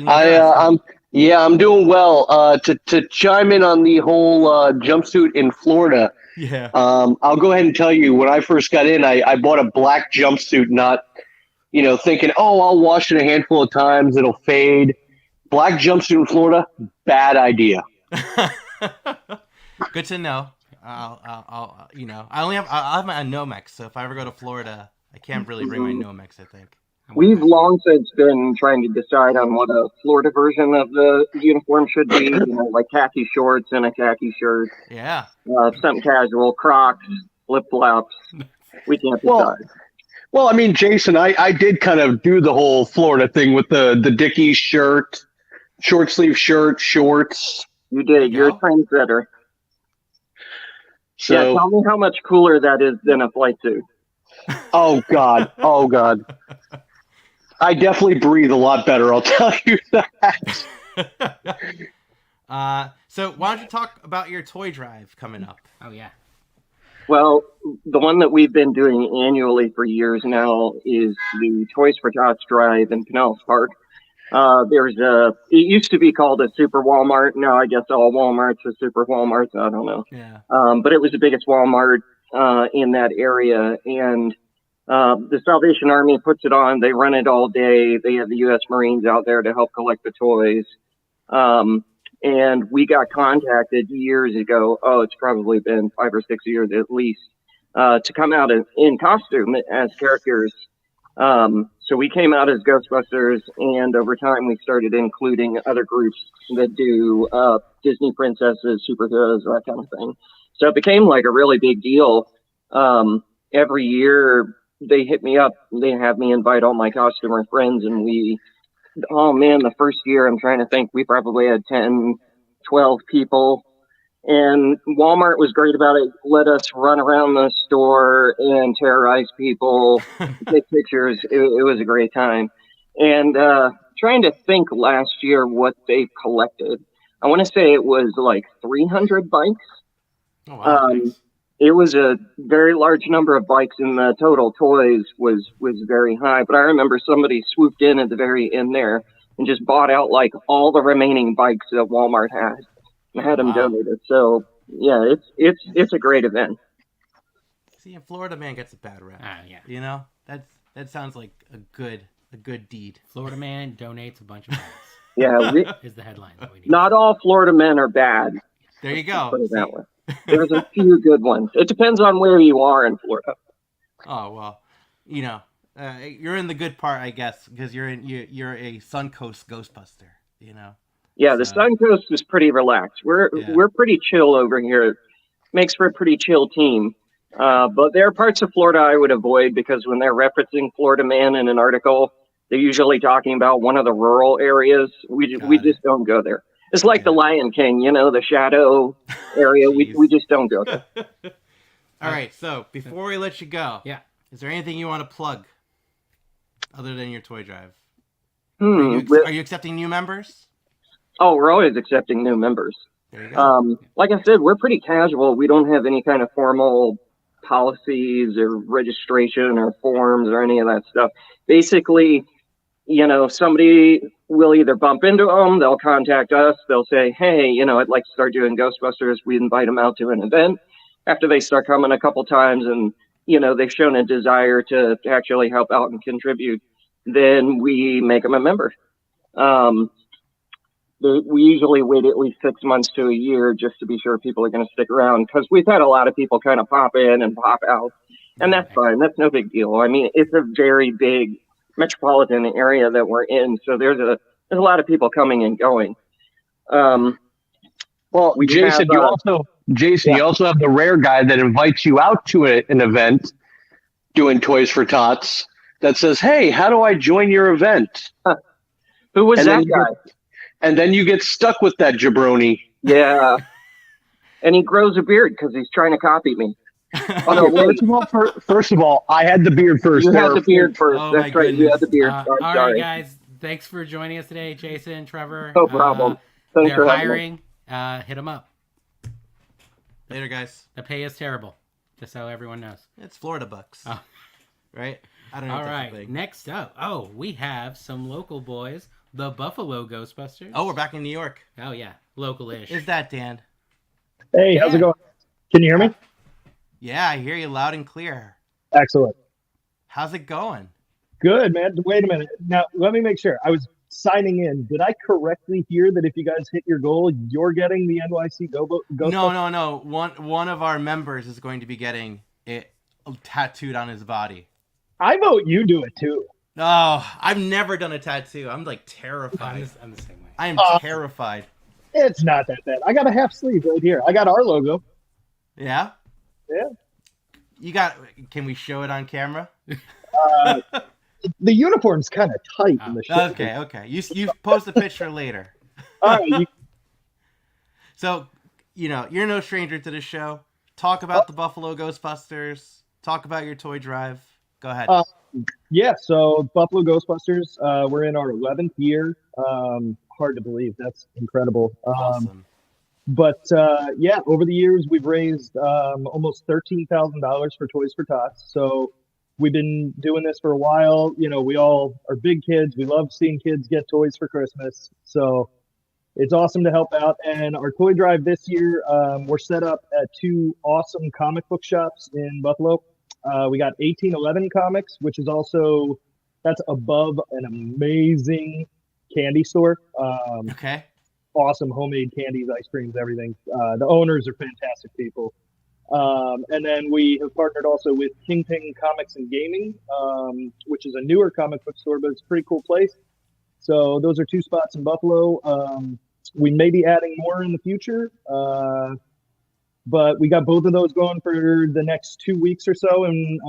I'm doing well. To chime in on the whole jumpsuit in Florida. Yeah. I'll go ahead and tell you, when I first got in, I bought a black jumpsuit, not, thinking, I'll wash it a handful of times, it'll fade. Black jumpsuit in Florida, bad idea. Good to know. I'll have my Nomex, so if I ever go to Florida, I can't really bring my Nomex, I think. We've long since been trying to decide on what a Florida version of the uniform should be, like khaki shorts and a khaki shirt. Yeah. Something casual, Crocs, flip-flops. We can't decide. Well, I mean, Jason, I did kind of do the whole Florida thing with the Dickies shirt, short sleeve shirt, shorts. You did. You're a trendsetter. So, yeah, tell me how much cooler that is than a flight suit. Oh, God. I definitely breathe a lot better, I'll tell you that. So why don't you talk about your toy drive coming up? Oh, yeah. Well, the one that we've been doing annually for years now is the Toys for Tots drive in Pinellas Park. It used to be called a Super Walmart. Now I guess all Walmarts are Super Walmarts. I don't know. Yeah. But it was the biggest Walmart in that area. And the Salvation Army puts it on. They run it all day. They have the U.S. Marines out there to help collect the toys. And we got contacted years ago. Oh, it's probably been 5 or 6 years at least, to come out in costume as characters. So we came out as Ghostbusters, and over time we started including other groups that do Disney princesses, superheroes, that kind of thing. So it became like a really big deal. Every year they hit me up. They have me invite all my costumer friends, and the first year I'm trying to think, we probably had 10, 12 people And Walmart was great about it. Let us run around the store and terrorize people, take pictures. It was a great time. And trying to think last year what they collected. I want to say it was like 300 bikes. Oh, wow, nice. It was a very large number of bikes, and the total toys was very high. But I remember somebody swooped in at the very end there and just bought out like all the remaining bikes that Walmart had and had them donated. So yeah, it's a great event. See, and Florida Man gets a bad rap. Yeah. You know, that sounds like a good deed. Florida Man donates a bunch of bikes. Yeah, is the headline that we need. Not all Florida men are bad. There you go. Put it that way. There's a few good ones. It depends on where you are in Florida. Oh well, you know, you're in the good part, I guess, because you're a Suncoast Ghostbuster. You know. Yeah, the Suncoast is pretty relaxed. We're pretty chill over here. Makes for a pretty chill team. But there are parts of Florida I would avoid because when they're referencing Florida Man in an article, they're usually talking about one of the rural areas. We just don't go there. It's like the Lion King, you know, the shadow area. We just don't go there. All right, so before we let you go, is there anything you want to plug other than your toy drive? Are you accepting new members? Oh, we're always accepting new members. There you go. Like I said, we're pretty casual. We don't have any kind of formal policies or registration or forms or any of that stuff. Basically, you know, somebody will either bump into them, they'll contact us, they'll say, hey, you know, I'd like to start doing Ghostbusters. We invite them out to an event. After they start coming a couple times and, you know, they've shown a desire to actually help out and contribute, then we make them a member. We usually wait at least 6 months to a year just to be sure people are going to stick around, because we've had a lot of people kind of pop in and pop out, and that's fine. That's no big deal. I mean, it's a very big metropolitan area that we're in, so there's a lot of people coming and going. Well, Jason, you also have the rare guy that invites you out to an event doing Toys for Tots that says, hey, how do I join your event? Who was that guy? And then you get stuck with that jabroni. Yeah. And he grows a beard because he's trying to copy me. First of all, I had the beard first. You had the beard first. Oh, that's right. You had the beard. All right, guys. Thanks for joining us today, Jason, Trevor. No problem. They're hiring. Hit them up. Later, guys. The pay is terrible, just so everyone knows. It's Florida bucks. Oh. Right? I don't know. All right. Next up. Oh, we have some local boys. The Buffalo Ghostbusters. Oh, we're back in New York. Oh, yeah. Local-ish. Is that Dan? Hey, how's it going? Can you hear me? Yeah, I hear you loud and clear. Excellent. How's it going? Good, man. Wait a minute. Now, let me make sure. I was signing in. Did I correctly hear that if you guys hit your goal, you're getting the NYC Ghostbusters? No. One of our members is going to be getting it tattooed on his body. I vote you do it, too. Oh, I've never done a tattoo. I'm like terrified. I'm the same way. I am terrified. It's not that bad. I got a half sleeve right here. I got our logo. Yeah? Yeah. Can we show it on camera? The uniform's kind of tight in the shirt. Okay. You post a picture later. All right. So, you know, you're no stranger to the show. Talk about the Buffalo Ghostbusters. Talk about your toy drive. Go ahead. Yeah, so Buffalo Ghostbusters, we're in our 11th year. Hard to believe. That's incredible. Awesome. But yeah, over the years, we've raised almost $13,000 for Toys for Tots. So we've been doing this for a while. You know, we all are big kids. We love seeing kids get toys for Christmas. So it's awesome to help out. And our toy drive this year, we're set up at 2 awesome comic book shops in Buffalo. We got 1811 Comics, which is also, that's above an amazing candy store. Okay. Awesome homemade candies, ice creams, everything. The owners are fantastic people. And then we have partnered also with Kingpin Comics and Gaming, which is a newer comic book store, but it's a pretty cool place. So those are 2 spots in Buffalo. We may be adding more in the future. But we got both of those going for the next 2 weeks or so, and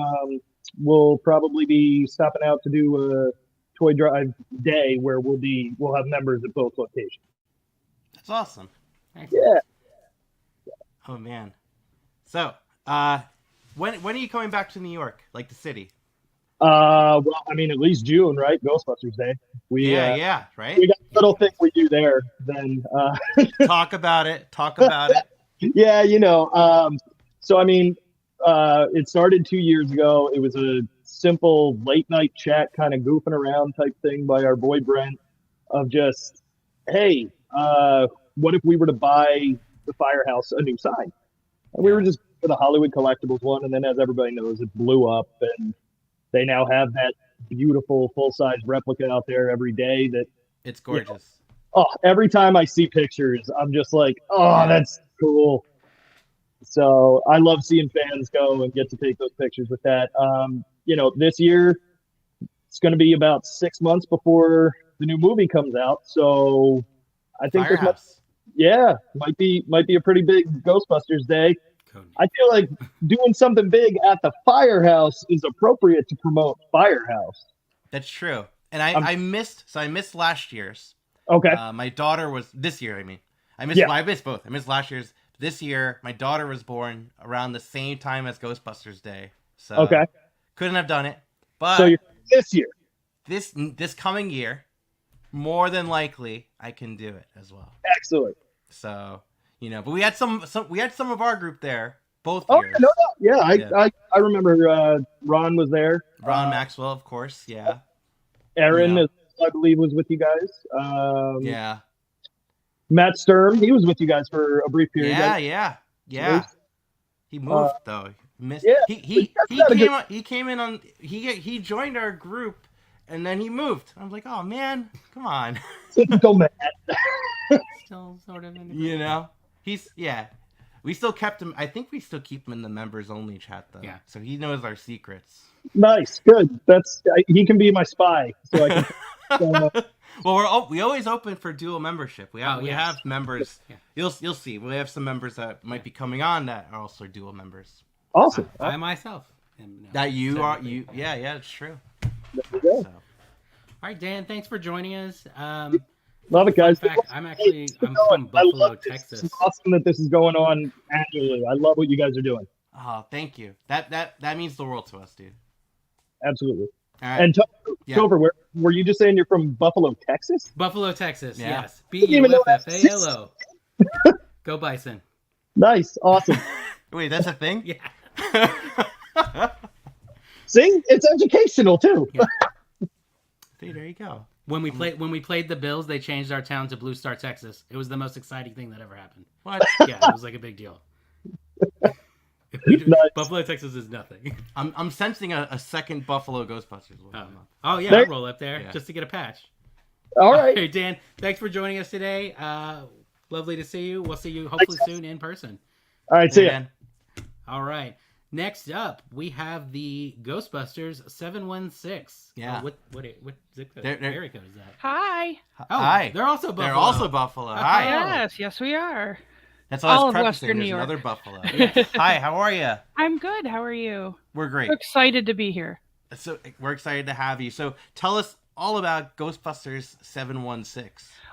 we'll probably be stopping out to do a toy drive day where we'll have members at both locations. That's awesome. Yeah. Oh man. So, when are you coming back to New York, like the city? Well, I mean, at least June, right? Ghostbusters Day. Yeah, right. We got a little thing we do there. Then Talk about it. Talk about it. yeah, you know. So I mean, it started 2 years ago. It was a simple late night chat, kind of goofing around type thing by our boy Brent, of just, hey, what if we were to buy the Firehouse a new sign? And we were just for the Hollywood Collectibles one, and then as everybody knows, it blew up, and they now have that beautiful full-size replica out there every day. That It's gorgeous. Every time I see pictures, I'm just like, oh, that's cool. So I love seeing fans go and get to take those pictures with that. You know, this year it's going to be about 6 months before the new movie comes out. So I think might be a pretty big Ghostbusters Day. I feel like doing something big at the Firehouse is appropriate to promote Firehouse. That's true. And I missed last year's. Okay. My daughter was this year. I mean, I missed both. I missed last year's. This year, my daughter was born around the same time as Ghostbusters Day. So couldn't have done it. But so you're this year, this coming year, more than likely, I can do it as well. Excellent. So, you know, but we had some of our group there both years. No, yeah. I remember Ron was there. Ron Maxwell, of course. Yeah. Aaron, I believe, was with you guys. Yeah. Matt Sturm, he was with you guys for a brief period. Yeah. He moved though. Missed. Yeah, he came in on he joined our group and then he moved. I'm like, oh man, come on. Typical Matt. Still sort of in the You know, we still kept him. I think we still keep him in the members only chat though. Yeah. So he knows our secrets. Nice, good. He can be my spy. So I can. Well, we always open for dual membership. We have members. Yeah. You'll see. We have some members that might be coming on that are also dual members. Awesome. I myself am. That you are you. Yeah, it's true. There you go. So. All right, Dan. Thanks for joining us. Love it, guys. In fact, I'm from Buffalo, Texas. It's awesome that this is going on annually. I love what you guys are doing. Oh, thank you. That means the world to us, dude. Absolutely. All right. And Topher, were you just saying you're from Buffalo, Texas? Buffalo, Texas. Yeah. Yes. BUFFALO. Go Bison. Nice. Awesome. Wait, that's a thing? Yeah. See, it's educational too. Yeah. See, there you go. When we played the Bills, they changed our town to Blue Star, Texas. It was the most exciting thing that ever happened. What? Yeah, it was like a big deal. Nice. Buffalo, Texas is nothing. I'm sensing a second Buffalo Ghostbusters. Oh yeah, I'll roll up there just to get a patch. All right. Hey, Dan, thanks for joining us today. Lovely to see you. We'll see you hopefully soon in person. All right, see ya. All right. Next up, we have the Ghostbusters 716. Yeah. What zip code? Area code is that? Hi. Oh, Hi. They're also Buffalo. They're also Buffalo. Hi. Yes, we are. That's all I was All of prefacing. Western New There's York. another Buffalo. Yes. Hi, how are you? I'm good. How are you? We're great. We're excited to be here. So we're excited to have you. So tell us all about Ghostbusters 716.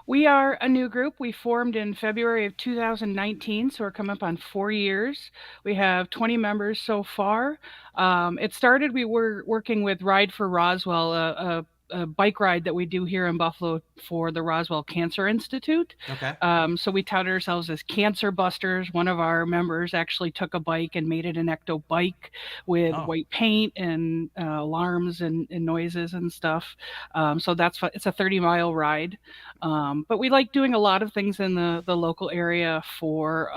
We are a new group. We formed in February of 2019, so we're coming up on 4 years. We have 20 members so far. It started, we were working with Ride for Roswell, a bike ride that we do here in Buffalo for the Roswell Cancer Institute. Okay. So we touted ourselves as Cancer Busters. One of our members actually took a bike and made it an Ecto bike with white paint and alarms and noises and stuff. So it's a 30-mile ride. But we like doing a lot of things in the local area for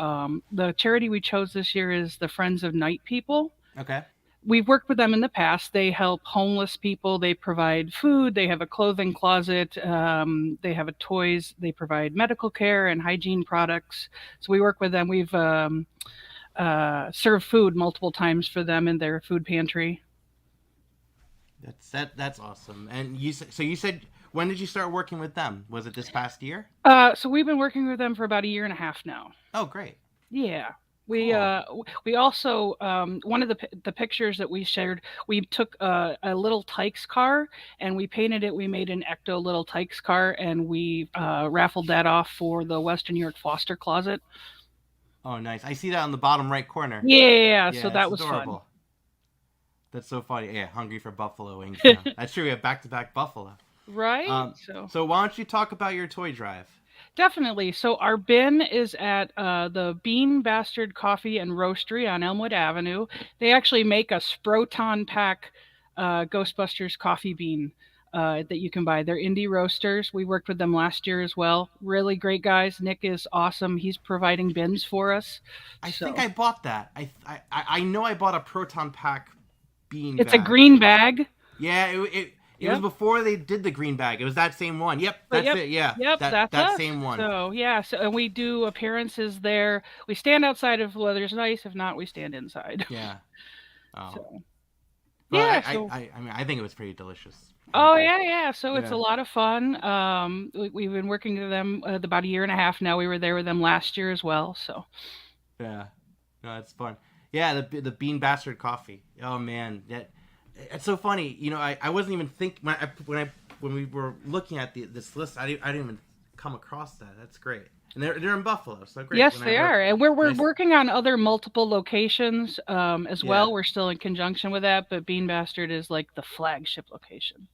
the charity we chose this year is the Friends of Night People. Okay. We've worked with them in the past. They help homeless people. They provide food. They have a clothing closet. They have toys. They provide medical care and hygiene products. So we work with them. We've served food multiple times for them in their food pantry. That's awesome. And you said when did you start working with them? Was it this past year? So we've been working with them for about 1.5 years now. Oh, great. Yeah. We also one of the pictures that we shared, we took a little Tykes car and we painted it. We made an Ecto little Tykes car and we raffled that off for the Western New York Foster Closet. Oh, nice. I see that on the bottom right corner. Yeah, so that was adorable. fun. That's so funny. Yeah, hungry for buffalo wings. Now. That's true. We have back-to-back buffalo. Right. So why don't you talk about your toy drive? Definitely. So our bin is at the Bean Bastard Coffee and Roastery on Elmwood Avenue. They actually make a Sproton pack Ghostbusters coffee bean that you can buy. They're indie roasters. We worked with them last year as well. Really great guys. Nick is awesome. He's providing bins for us. I think I bought that. I know I bought a Proton pack bean. It's a green bag. Yeah, it was before they did the green bag. It was that same one. Yep, that's it. Yeah, yep, that's that us. same one. So and we do appearances there. We stand outside if the weather's nice. If not, we stand inside. Yeah. Oh. So. Well, Yeah. I mean, I think it was pretty delicious. Oh yeah. So it's a lot of fun. We've been working with them about a year and a half now. We were there with them last year as well. So. Yeah. No, it's fun. Yeah, the Bean Bastard coffee. Oh man, it's so funny. You know, I wasn't even thinking when we were looking at this list. I didn't even come across that. That's great. And they're in Buffalo, so great. Yes, they are, and we're working on other multiple locations as well. We're still in conjunction with that, but Bean Bastard is like the flagship location.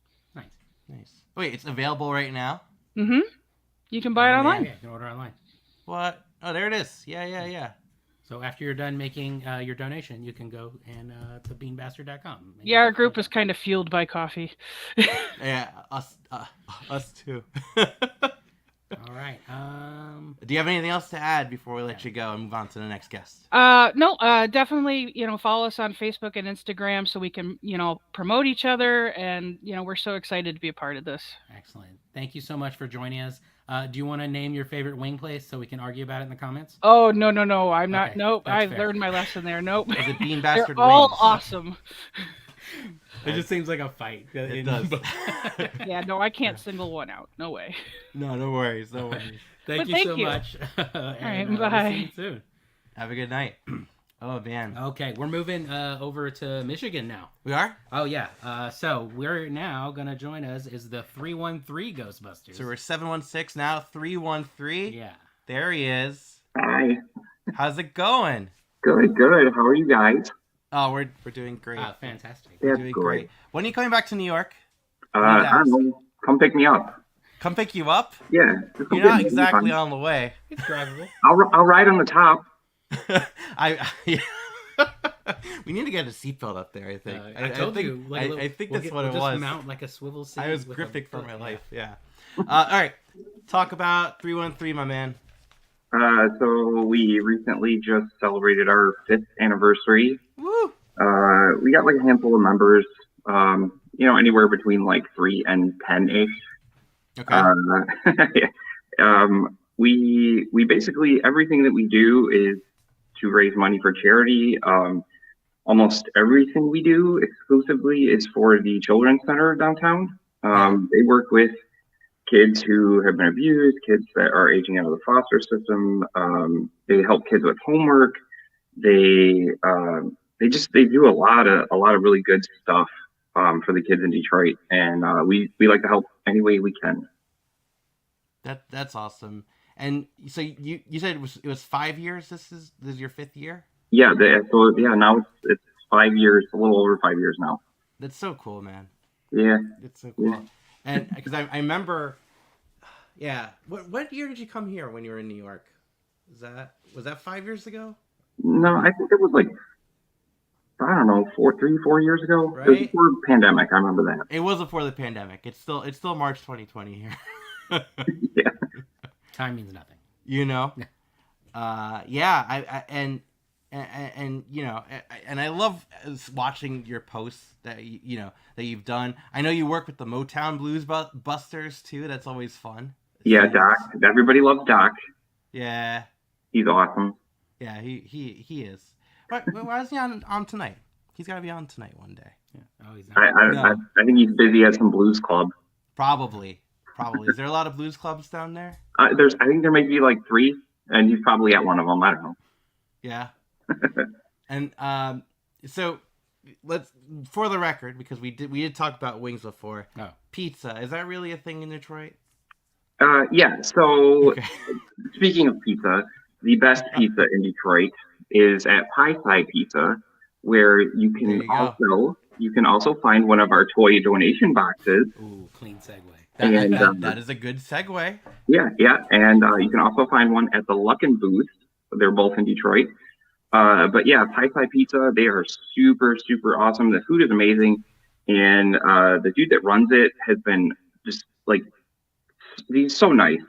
Nice. Wait, it's available right now? Mm-hmm. You can buy it online. Yeah, you can order online. What? Oh, there it is. Yeah. So after you're done making your donation, you can go and to beanbastard.com. Yeah, our group is kind of fueled by coffee. Yeah, us too. All right. Do you have anything else to add before we let you go and move on to the next guest? No, definitely, follow us on Facebook and Instagram so we can, promote each other. And, we're so excited to be a part of this. Excellent. Thank you so much for joining us. Do you want to name your favorite wing place so we can argue about it in the comments? Oh, no. I'm not. Okay, Nope. I've fair. learned my lesson there. Nope. Is it Bean Bastard They're all wings? awesome. It just seems like a fight. It does. Yeah, no, I can't single one out. No way. No worries. Thank you so much. All right, We'll bye. see you soon. Have a good night. Oh, man. Okay, we're moving over to Michigan now. We are? Oh, yeah. So we're now going to join us is the 313 Ghostbusters. So we're 716 now, 313. Yeah. There he is. Hi. How's it going? Good. How are you guys? Oh, we're doing great. Fantastic. We're doing great. When are you coming back to New York? I don't know. Come pick me up. Come pick you up? Yeah. You're not exactly on the way. It's drivable. I'll ride on the top. We need to get a seatbelt up there, I think. I told you. I think that's what it just was. Mount like a swivel seat. I was grifting for my life, yeah. All right. Talk about 313, my man. So we recently just celebrated our 5th anniversary. Woo! We got like a handful of members, anywhere between like 3 and 10-ish. Okay. We basically, everything that we do is to raise money for charity. Almost everything we do exclusively is for the Children's Center downtown. They work with kids who have been abused, kids that are aging out of the foster system. They help kids with homework. They do a lot of really good stuff for the kids in Detroit, and we like to help any way we can. That's awesome. And so you said it was 5 years. This is your 5th year. Yeah. Now it's 5 years, a little over 5 years now. That's so cool, man. Yeah. It's so cool. Yeah. And because I remember, yeah. What year did you come here when you were in New York? Was that 5 years ago? No, I think it was like, I don't know, 4 years ago. Right? It was before the pandemic. I remember that. It was before the pandemic. It's still March 2020 here. Yeah. Time means nothing. Yeah. And I love watching your posts that that you've done. I know you work with the Motown Blues Busters too. That's always fun. Yeah, Doc. Everybody loves Doc. Yeah. He's awesome. Yeah, he is. Why is he on tonight? He's got to be on tonight one day. Yeah. Oh, he's not. I think he's busy at some blues club. Probably. Is there a lot of blues clubs down there? I think there might be like 3, and he's probably at one of them. I don't know. Yeah. And so let's, for the record, because we did talk about wings before. Oh. Pizza, is that really a thing in Detroit? Yeah. So Okay. speaking of pizza, the best pizza in Detroit is at Pie Side Pizza, where you can also find one of our toy donation boxes. Ooh, clean segue. That is a good segue. Yeah, and you can also find one at the Luckin Booth. They're both in Detroit. But yeah, Pie Side Pizza, they are super, super awesome. The food is amazing, and the dude that runs it has been just like, he's so nice.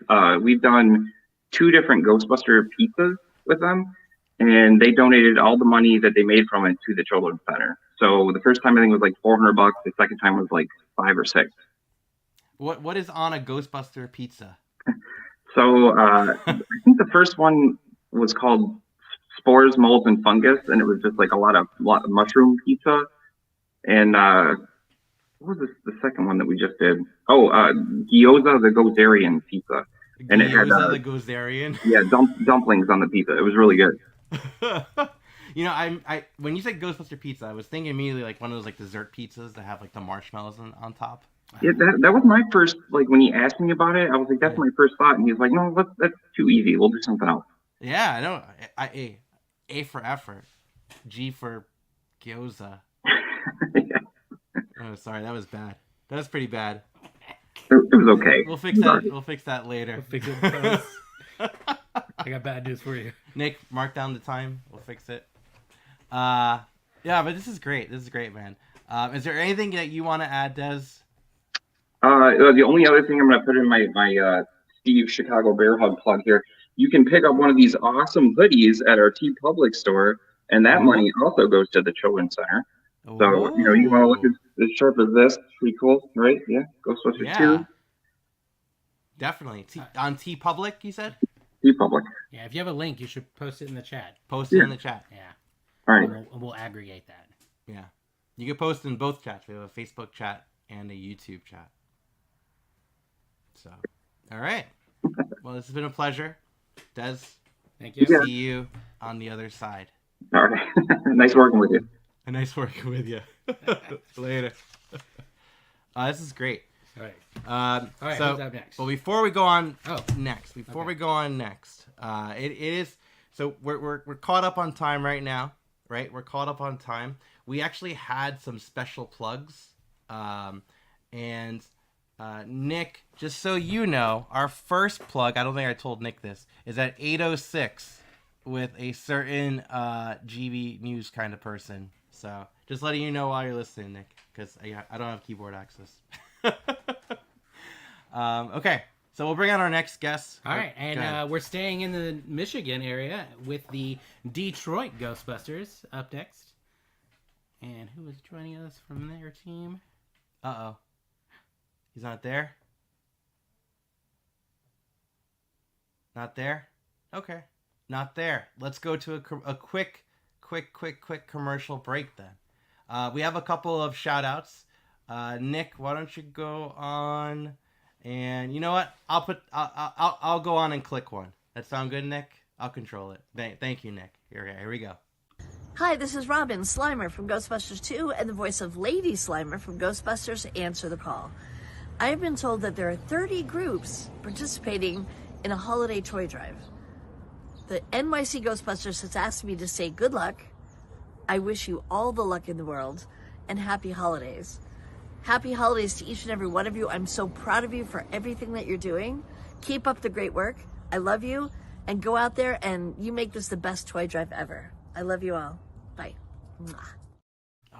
We've done 2 different Ghostbuster pizzas with them, and they donated all the money that they made from it to the Children's Center. So the first time I think it was like $400. The second time was like 5 or 6. What is on a Ghostbuster pizza? So I think the first one was called Spores, Molds, and Fungus, and it was just like a lot of mushroom pizza. And what was the second one that we just did? Oh, Gyoza the Gozerian pizza. And it had the Gozerian. Yeah, dumplings on the pizza. It was really good. You know, I when you said Ghostbuster pizza, I was thinking immediately like one of those like dessert pizzas that have like the marshmallows on top. Yeah, that was my first, like when he asked me about it, I was like, that's my first thought. And he was like, no, that's too easy. We'll do something else. Yeah, I know. A for effort. G for gyoza. Yeah. Oh, sorry, that was bad. That was pretty bad. It was okay. We'll fix that. We'll fix that later. We'll fix it in post. I got bad news for you. Nick, mark down the time. We'll fix it. Yeah, but this is great. This is great, man. Is there anything that you want to add, Des? The only other thing I'm going to put in my Steve Chicago Bear Hug plug here, you can pick up one of these awesome hoodies at our T Public store, and that money also goes to the Children's Center. So, you want to look as sharp as this. Pretty cool, right? Yeah, Ghostbusters 2. Definitely. On T Public, you said? T Public. Yeah, if you have a link, you should post it in the chat. Post it in the chat. Yeah. All right. And we'll aggregate that. Yeah. You can post in both chats. We have a Facebook chat and a YouTube chat. So, all right. Well, this has been a pleasure. Des, thank you. See you on the other side. All right. Nice working with you. Nice working with you. Later. This is great. All right. All right. Who's up next? Well, before we go on next, it is so we're caught up on time right now, right? We're caught up on time. We actually had some special plugs, and Nick, just so you know, our first plug, I don't think I told Nick this, is at 8:06 with a certain GB News kind of person. So just letting you know while you're listening, Nick, because I don't have keyboard access. Okay, so we'll bring on our next guest. All right, and we're staying in the Michigan area with the Detroit Ghostbusters up next. And who is joining us from their team? Uh-oh. He's not there? Not there? Okay. Not there. Let's go to a quick commercial break then. We have a couple of shout outs. Nick, why don't you go on, and you know what? I'll go on and click one. That sound good, Nick? I'll control it. Thank you, Nick. Here we go. Hi, this is Robin Slimer from Ghostbusters 2 and the voice of Lady Slimer from Ghostbusters Answer the Call. I have been told that there are 30 groups participating in a holiday toy drive. The NYC Ghostbusters has asked me to say good luck. I wish you all the luck in the world and happy holidays. Happy holidays to each and every one of you. I'm so proud of you for everything that you're doing. Keep up the great work. I love you, and go out there and you make this the best toy drive ever. I love you all. Bye. Mwah.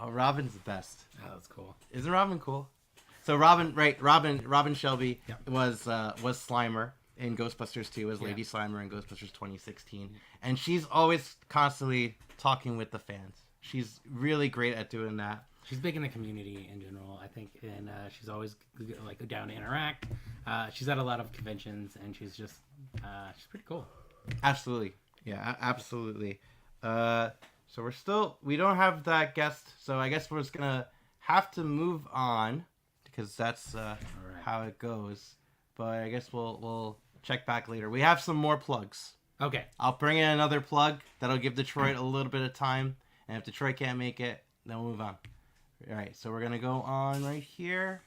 Oh, Robin's the best. Oh, that's cool. Isn't Robin cool? So Robin Shelby was Slimer in Ghostbusters 2 as Lady Slimer in Ghostbusters 2016. And she's always constantly talking with the fans. She's really great at doing that. She's big in the community in general, I think, and she's always like down to interact. She's at a lot of conventions, and she's just she's pretty cool. Absolutely, yeah, absolutely. So we don't have that guest, so I guess we're just gonna have to move on because that's how it goes. But I guess we'll check back later. We have some more plugs. Okay, I'll bring in another plug that'll give Detroit a little bit of time, and if Detroit can't make it, then we'll move on. All right, so we're going to go on right here.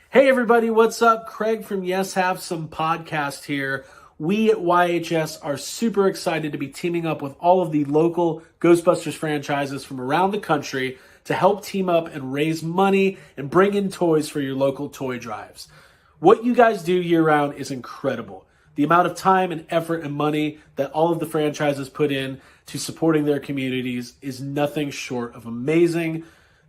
Hey, everybody, what's up? Craig from Yes Have Some Podcast here. we at YHS are super excited to be teaming up with all of the local Ghostbusters franchises from around the country to help team up and raise money and bring in toys for your local toy drives. What you guys do year-round is incredible. The amount of time and effort and money that all of the franchises put in to supporting their communities is nothing short of amazing.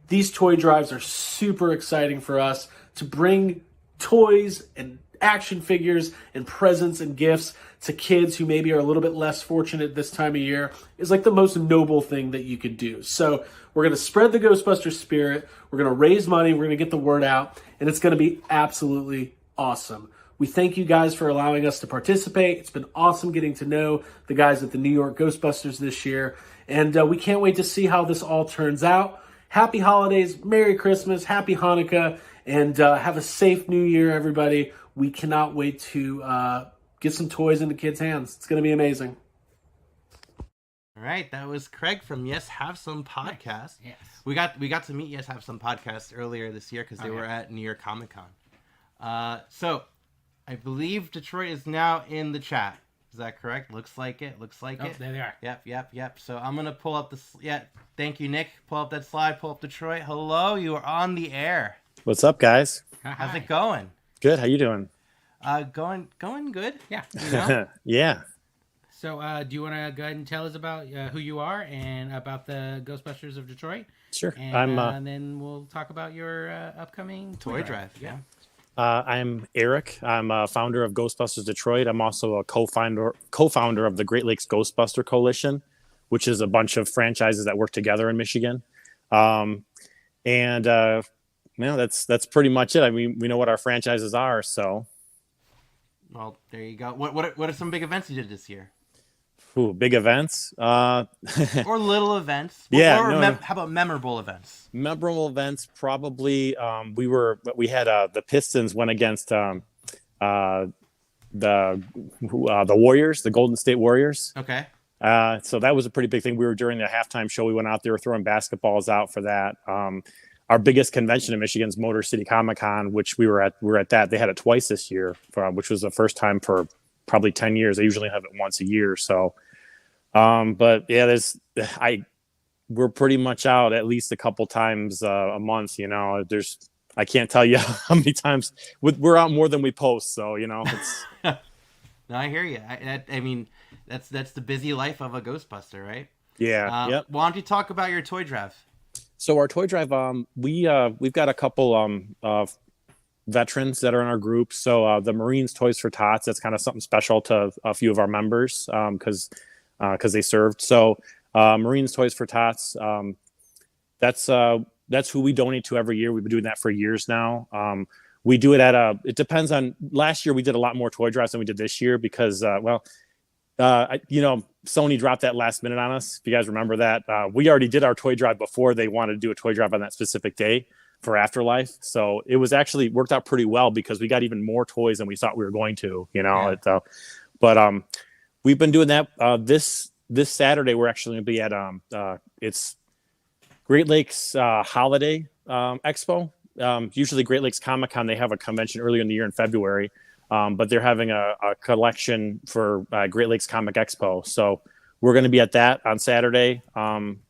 These toy drives are super exciting for us to bring toys and action figures and presents and gifts to kids who maybe are a little bit less fortunate this time of year is like the most noble thing that you could do. So we're going to spread the Ghostbusters spirit. We're going to raise money. We're going to get the word out, and it's going to be absolutely awesome. We thank you guys for allowing us to participate. It's been awesome getting to know the guys at the New York Ghostbusters this year, and we can't wait to see how this all turns out. Happy holidays, Merry Christmas, Happy Hanukkah, and have a safe New Year, everybody. We cannot wait to get some toys into kids' hands. It's going to be amazing. All right, that was Craig from Yes Have Some Podcast. Yes. We got to meet Yes Have Some Podcast earlier this year because they were at New York Comic Con. So I believe Detroit is now in the chat. Is that correct? Looks like it. There they are. Yep. So I'm gonna pull up the. Thank you, Nick. Pull up that slide. Pull up Detroit. Hello, you are on the air. What's up, guys? How's it going? Good. How you doing? Going good. Yeah. You know? Yeah. So, do you want to go ahead and tell us about who you are and about the Ghostbusters of Detroit? Sure. And then we'll talk about your upcoming toy drive. Yeah. I'm Eric. I'm a founder of Ghostbusters Detroit. I'm also a co-founder of the Great Lakes Ghostbuster Coalition, which is a bunch of franchises that work together in Michigan. That's pretty much it. I mean, we know what our franchises are, so. Well, there you go. What are some big events you did this year? Ooh, big events. Or little events. Yeah. How about memorable events? Memorable events, probably. We had the Pistons went against the Warriors, the Golden State Warriors. Okay. So that was a pretty big thing. We were during the halftime show. We went out there throwing basketballs out for that. Our biggest convention in Michigan is Motor City Comic Con, which we were at that. They had it twice this year, which was the first time for probably 10 years. They usually have it once a year. So, but yeah, we're pretty much out at least a couple times a month. You know, I can't tell you how many times we're out more than we post. So, you know, it's. No, I hear you. I mean, that's the busy life of a Ghostbuster, right? Yeah. Yep. Why don't you talk about your toy drive? So our toy drive, we've got a couple veterans that are in our group. So the Marines Toys for Tots, that's kind of something special to a few of our members because they served. So Marines Toys for Tots, that's who we donate to every year. We've been doing that for years now. We do it it depends on, last year we did a lot more toy drives than we did this year because, Sony dropped that last minute on us. If you guys remember that, we already did our toy drive before they wanted to do a toy drive on that specific day for Afterlife. So it was actually worked out pretty well because we got even more toys than we thought we were going to, you know. Yeah. But we've been doing that. This Saturday, we're actually going to be at it's Great Lakes Holiday Expo. Usually Great Lakes Comic Con, they have a convention earlier in the year in February. But they're having a collection for Great Lakes Comic Expo. So we're going to be at that on Saturday,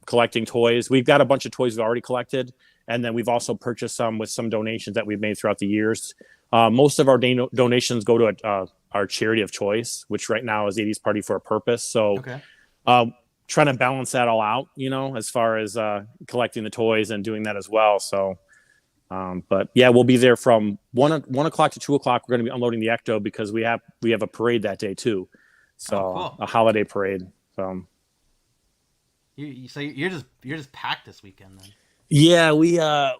collecting toys. We've got a bunch of toys we've already collected. And then we've also purchased some with some donations that we've made throughout the years. Most of our donations go to our charity of choice, which right now is 80s Party for a Purpose. So trying to balance that all out, you know, as far as collecting the toys and doing that as well. So. But yeah, we'll be there from 1 o'clock to 2 o'clock. We're going to be unloading the Ecto because we have a parade that day too. So cool. A holiday parade. So you're just packed this weekend then. Yeah, we have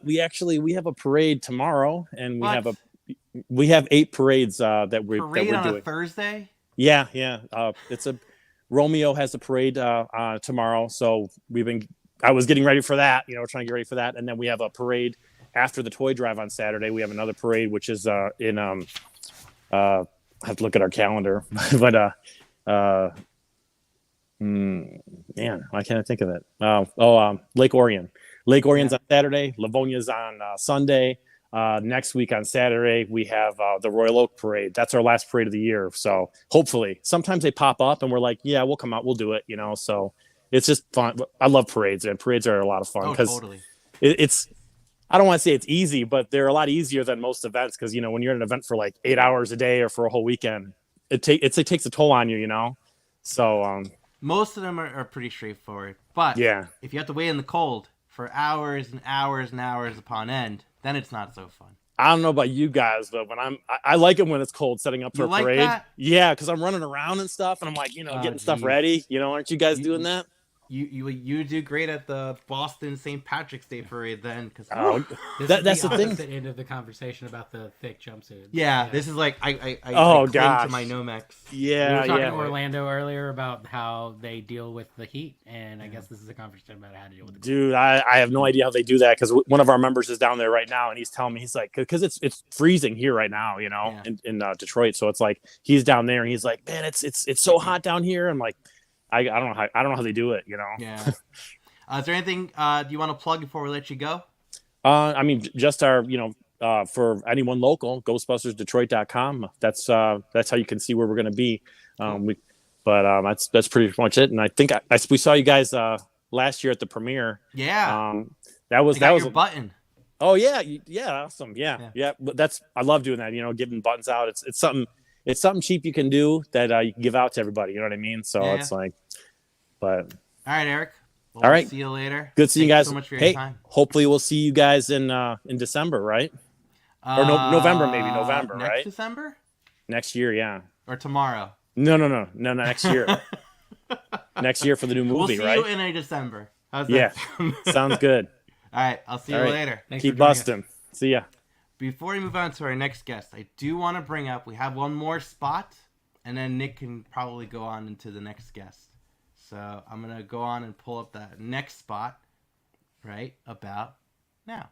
a parade tomorrow, and we have 8 parades that we're doing. On a Thursday? Yeah. It's Romeo has a parade tomorrow, so I was getting ready for that. You know, trying to get ready for that, and then we have a parade. After the toy drive on Saturday, we have another parade, which is in I have to look at our calendar, but man, why can't I think of it? Lake Orion. Lake Orion's on Saturday. Livonia's on Sunday. Next week on Saturday, we have the Royal Oak Parade. That's our last parade of the year. So hopefully, sometimes they pop up and we're like, yeah, we'll come out, we'll do it, So it's just fun. I love parades, and parades are a lot of fun because totally. it's, I don't want to say it's easy, but they're a lot easier than most events because, when you're at an event for like 8 hours a day or for a whole weekend, it takes a toll on you, So most of them are pretty straightforward. But yeah, if you have to wait in the cold for hours and hours and hours upon end, then it's not so fun. I don't know about you guys, but I like it when it's cold setting up for a parade. That? Yeah, because I'm running around and stuff, and I'm like, getting stuff ready. Aren't you guys doing that? You do great at the Boston St. Patrick's Day parade then, because that's the thing. Opposite end of the conversation about the thick jumpsuit. Yeah, this is like I cling to my Nomex. Yeah, we were talking to Orlando earlier about how they deal with the heat, and I guess this is a conversation about how to deal with the Dude, I have no idea how they do that because one of our members is down there right now, and he's telling me, he's like, because it's freezing here right now, in Detroit, so it's like he's down there and he's like, man, it's so hot down here. I'm like, I don't know how they do it, Yeah. Is there anything you want to plug before we let you go? I mean, just our, for anyone local, GhostbustersDetroit.com. That's how you can see where we're going to be. That's pretty much it. And I think we saw you guys last year at the premiere. Yeah. That was your button. Oh yeah, awesome. Yeah. But I love doing that. Giving buttons out. It's something. It's something cheap you can do that you can give out to everybody. You know what I mean? So it's like, but. All right, Eric. All right. See you later. Good seeing you guys. So much for your time. Hopefully we'll see you guys in December, right? Or November, maybe November, next right? December? Next year, yeah. Or tomorrow? No, next year. Next year for the new movie, right? We'll see you in December. How's that? Yeah, sounds good. All right, I'll see you later. Thanks Keep busting. See ya. Before we move on to our next guest, I do want to bring up, we have one more spot, and then Nick can probably go on into the next guest. So I'm going to go on and pull up that next spot right about now.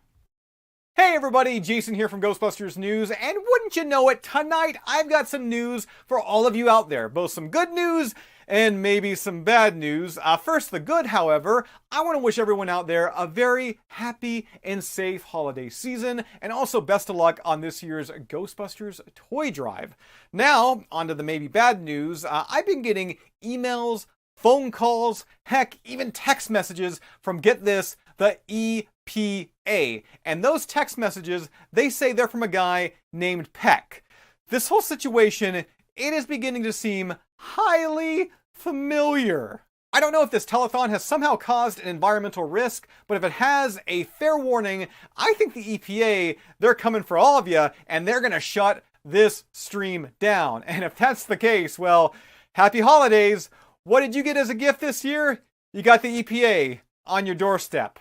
Hey everybody, Jason here from Ghostbusters News, and wouldn't you know it, tonight I've got some news for all of you out there, both some good news and maybe some bad news. First, the good, however, I want to wish everyone out there a very happy and safe holiday season, and also best of luck on this year's Ghostbusters Toy Drive. Now, on to the maybe bad news. I've been getting emails, phone calls, heck, even text messages from, get this, the EPA. And those text messages, they say they're from a guy named Peck. This whole situation, it is beginning to seem highly familiar. I don't know if this telethon has somehow caused an environmental risk, but if it has, a fair warning, I think the EPA, they're coming for all of you, and they're going to shut this stream down. And if that's the case, well, happy holidays. What did you get as a gift this year? You got the EPA on your doorstep.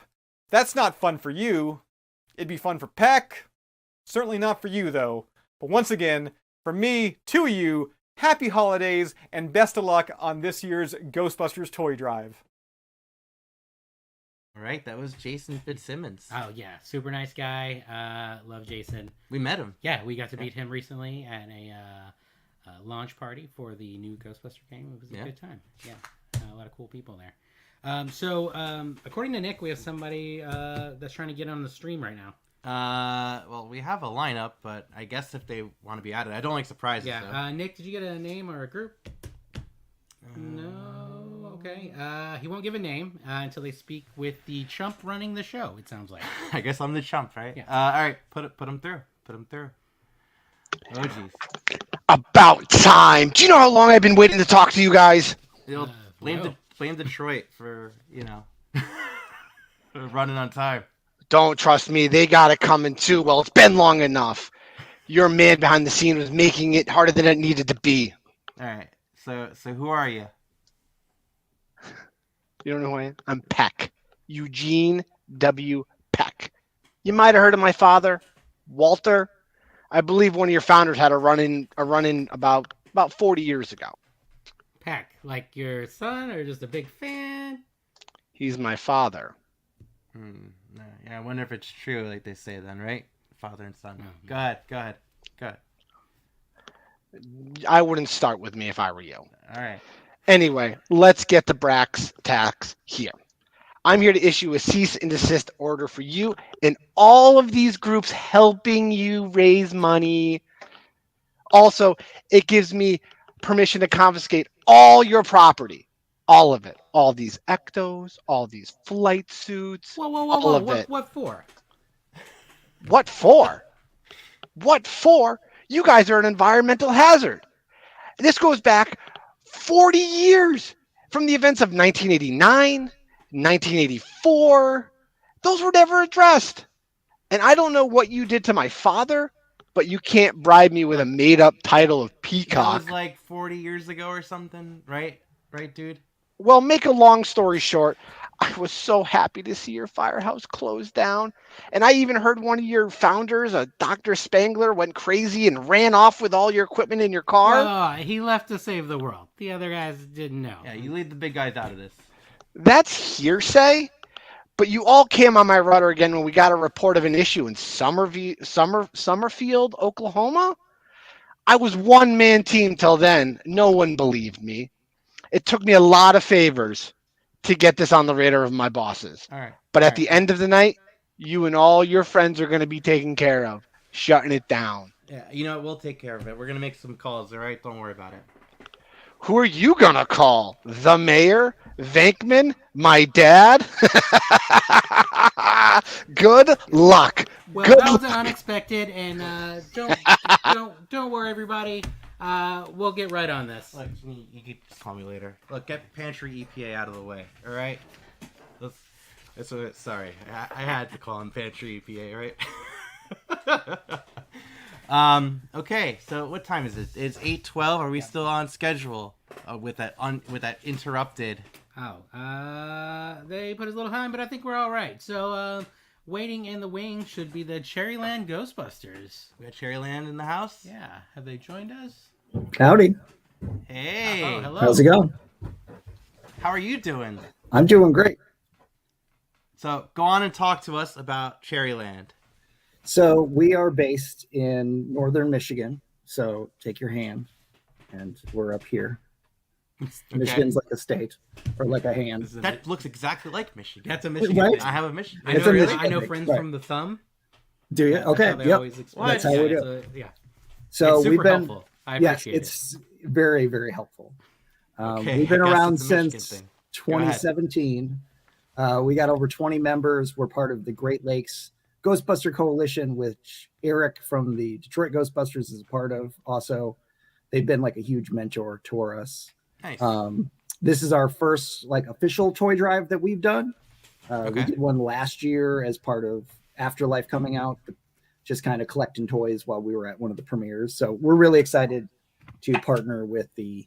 That's not fun for you. It'd be fun for Peck. Certainly not for you, though. But once again, from me to you, happy holidays and best of luck on this year's Ghostbusters Toy Drive. All right, that was Jason Fitzsimmons. Oh, yeah. Super nice guy. Love Jason. We met him. Yeah, we got to meet him recently at a launch party for the new Ghostbuster game. It was a good time. Yeah, a lot of cool people there. According to Nick, we have somebody that's trying to get on the stream right now. Well, we have a lineup, but I guess if they want to be added, I don't like surprises. Yeah. So. Nick, did you get a name or a group? No. Okay. He won't give a name until they speak with the chump running the show. It sounds like. I guess I'm the chump, right? Yeah. All right. Put him through. Oh, jeez. About time. Do you know how long I've been waiting to talk to you guys? Blame Detroit for, running on time. Don't trust me. They got it coming too. Well, it's been long enough. Your man behind the scene was making it harder than it needed to be. All right. So who are you? You don't know who I am? I'm Peck. Eugene W. Peck. You might have heard of my father, Walter. I believe one of your founders had a run-in about 40 years ago. Peck, like your son or just a big fan? He's my father. Yeah, I wonder if it's true, like they say then, right? Father and son. Go ahead. I wouldn't start with me if I were you. All right. Anyway, let's get to brass tacks here. I'm here to issue a cease and desist order for you and all of these groups helping you raise money. Also, it gives me permission to confiscate all your property, all of it, all these Ectos, all these flight suits, all of it. What for? What for? What for? You guys are an environmental hazard. This goes back 40 years from the events of 1989, 1984. Those were never addressed. And I don't know what you did to my father, but you can't bribe me with a made-up title of peacock. That was like 40 years ago or something, right? Right, dude? Well, make a long story short, I was so happy to see your firehouse close down. And I even heard one of your founders, a Dr. Spangler, went crazy and ran off with all your equipment in your car. Oh, he left to save the world. The other guys didn't know. Yeah, you leave the big guys out of this. That's hearsay. But you all came on my radar again when we got a report of an issue in Summerfield, Oklahoma. I was one-man team till then. No one believed me. It took me a lot of favors to get this on the radar of my bosses. All right. But at the end of the night, you and all your friends are going to be taken care of, shutting it down. Yeah, you know what? We'll take care of it. We're going to make some calls, all right? Don't worry about it. Who are you going to call? The mayor? Venkman? My dad? Good luck. Well, Good that was luck. unexpected, and don't worry, everybody. We'll get right on this. Look, you can just call me later. Look, get Pantry EPA out of the way, all right? Sorry, I had to call him Pantry EPA, right? Okay, so what time is it? It's 8:12. Are we still on schedule with that interrupted? They put us a little time, but I think we're all right. So, waiting in the wing should be the Cherryland Ghostbusters. We got Cherryland in the house? Yeah. Have they joined us? Howdy. Hey. Oh, hello. How's it going? How are you doing? I'm doing great. So, go on and talk to us about Cherryland. So we are based in northern Michigan. So take your hand, and we're up here. Okay. Michigan's like a state or like a hand. That looks exactly like Michigan. That's a Michigan. Right? Thing. I have a Michigan. I know friends from the Thumb. Do you? That's Okay. how they Yep. always explain That's it. how we Yeah, do. yeah. So It's super we've been. helpful. I Yes, appreciate it's very, very helpful. Okay, We've been I guess around it's a Michigan since thing. Go ahead. 2017. We got over 20 members. We're part of the Great Lakes Ghostbuster Coalition, which Eric from the Detroit Ghostbusters is a part of. Also, they've been like a huge mentor to us. Nice. This is our first like official toy drive that we've done. We Okay. did one last year as part of Afterlife coming out, just kind of collecting toys while we were at one of the premieres. So we're really excited to partner with the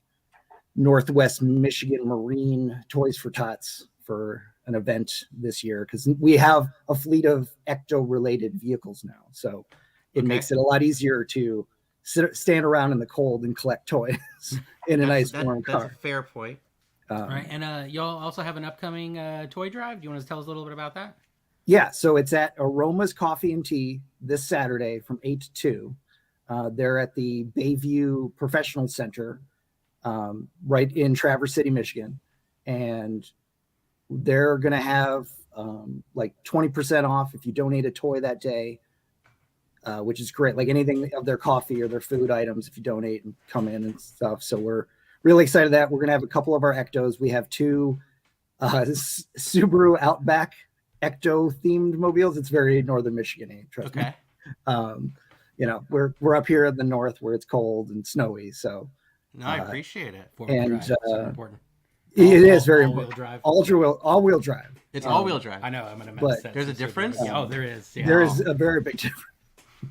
Northwest Michigan Marine Toys for Tots for an event this year, because we have a fleet of Ecto related vehicles now. So it makes it a lot easier to stand around in the cold and collect toys in a nice warm car. That's a fair point. All right, and y'all also have an upcoming toy drive. Do you want to tell us a little bit about that? Yeah, so it's at Aroma's Coffee and Tea this Saturday from 8 to 2. They're at the Bayview Professional Center, right in Traverse City, Michigan. And they're going to have like 20% off if you donate a toy that day, which is great. Like anything of their coffee or their food items, if you donate and come in and stuff. So we're really excited that we're going to have a couple of our Ectos. We have two Subaru Outback Ecto themed mobiles. It's very northern Michigan. Trust me. You know, we're up here in the north where it's cold and snowy. So No, I appreciate it. And important. It is very all-wheel important. drive. All-wheel drive. It's all-wheel drive. I know. I'm gonna. But there's a difference. Oh, there is. Yeah. There is a very big difference.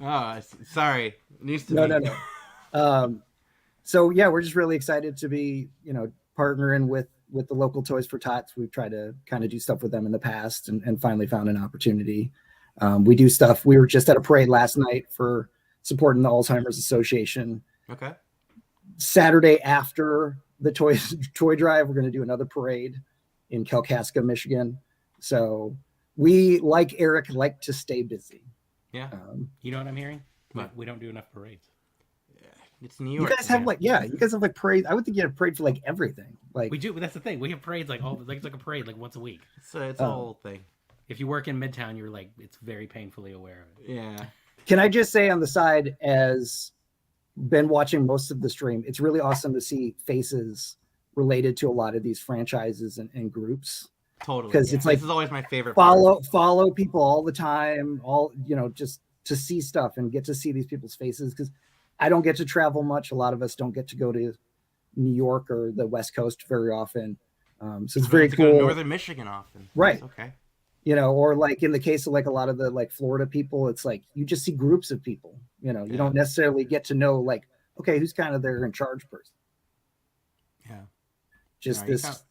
Oh, sorry. Needs to No, be. no. So yeah, we're just really excited to be, you know, partnering with the local Toys for Tots. We've tried to kind of do stuff with them in the past and finally found an opportunity. We do stuff. We were just at a parade last night for supporting the Alzheimer's Association. Okay. Saturday after the toy drive, we're going to do another parade in Kalkaska, Michigan. So we, like Eric, like to stay busy. Yeah. You know what I'm hearing? What? We don't do enough parades. It's New You York. guys have you guys have like parades. I would think you have a parade for like everything. Like We do, but that's the thing. We have parades like it's like a parade like once a week. It's a whole thing. If you work in Midtown, you're like it's very painfully aware of it. Yeah. Can I just say on the side, as been watching most of the stream, it's really awesome to see faces related to a lot of these franchises and groups. Totally. Because it's like this is always my favorite part. Follow people all the time, just to see stuff and get to see these people's faces. Because I don't get to travel much. A lot of us don't get to go to New York or the West Coast very often. So it's very to cool. Go to Northern Michigan often. Right. That's okay. Or like in the case of like a lot of the like Florida people, it's like you just see groups of people. You don't necessarily get to know like, okay, who's kind of their in charge person. Yeah. Just this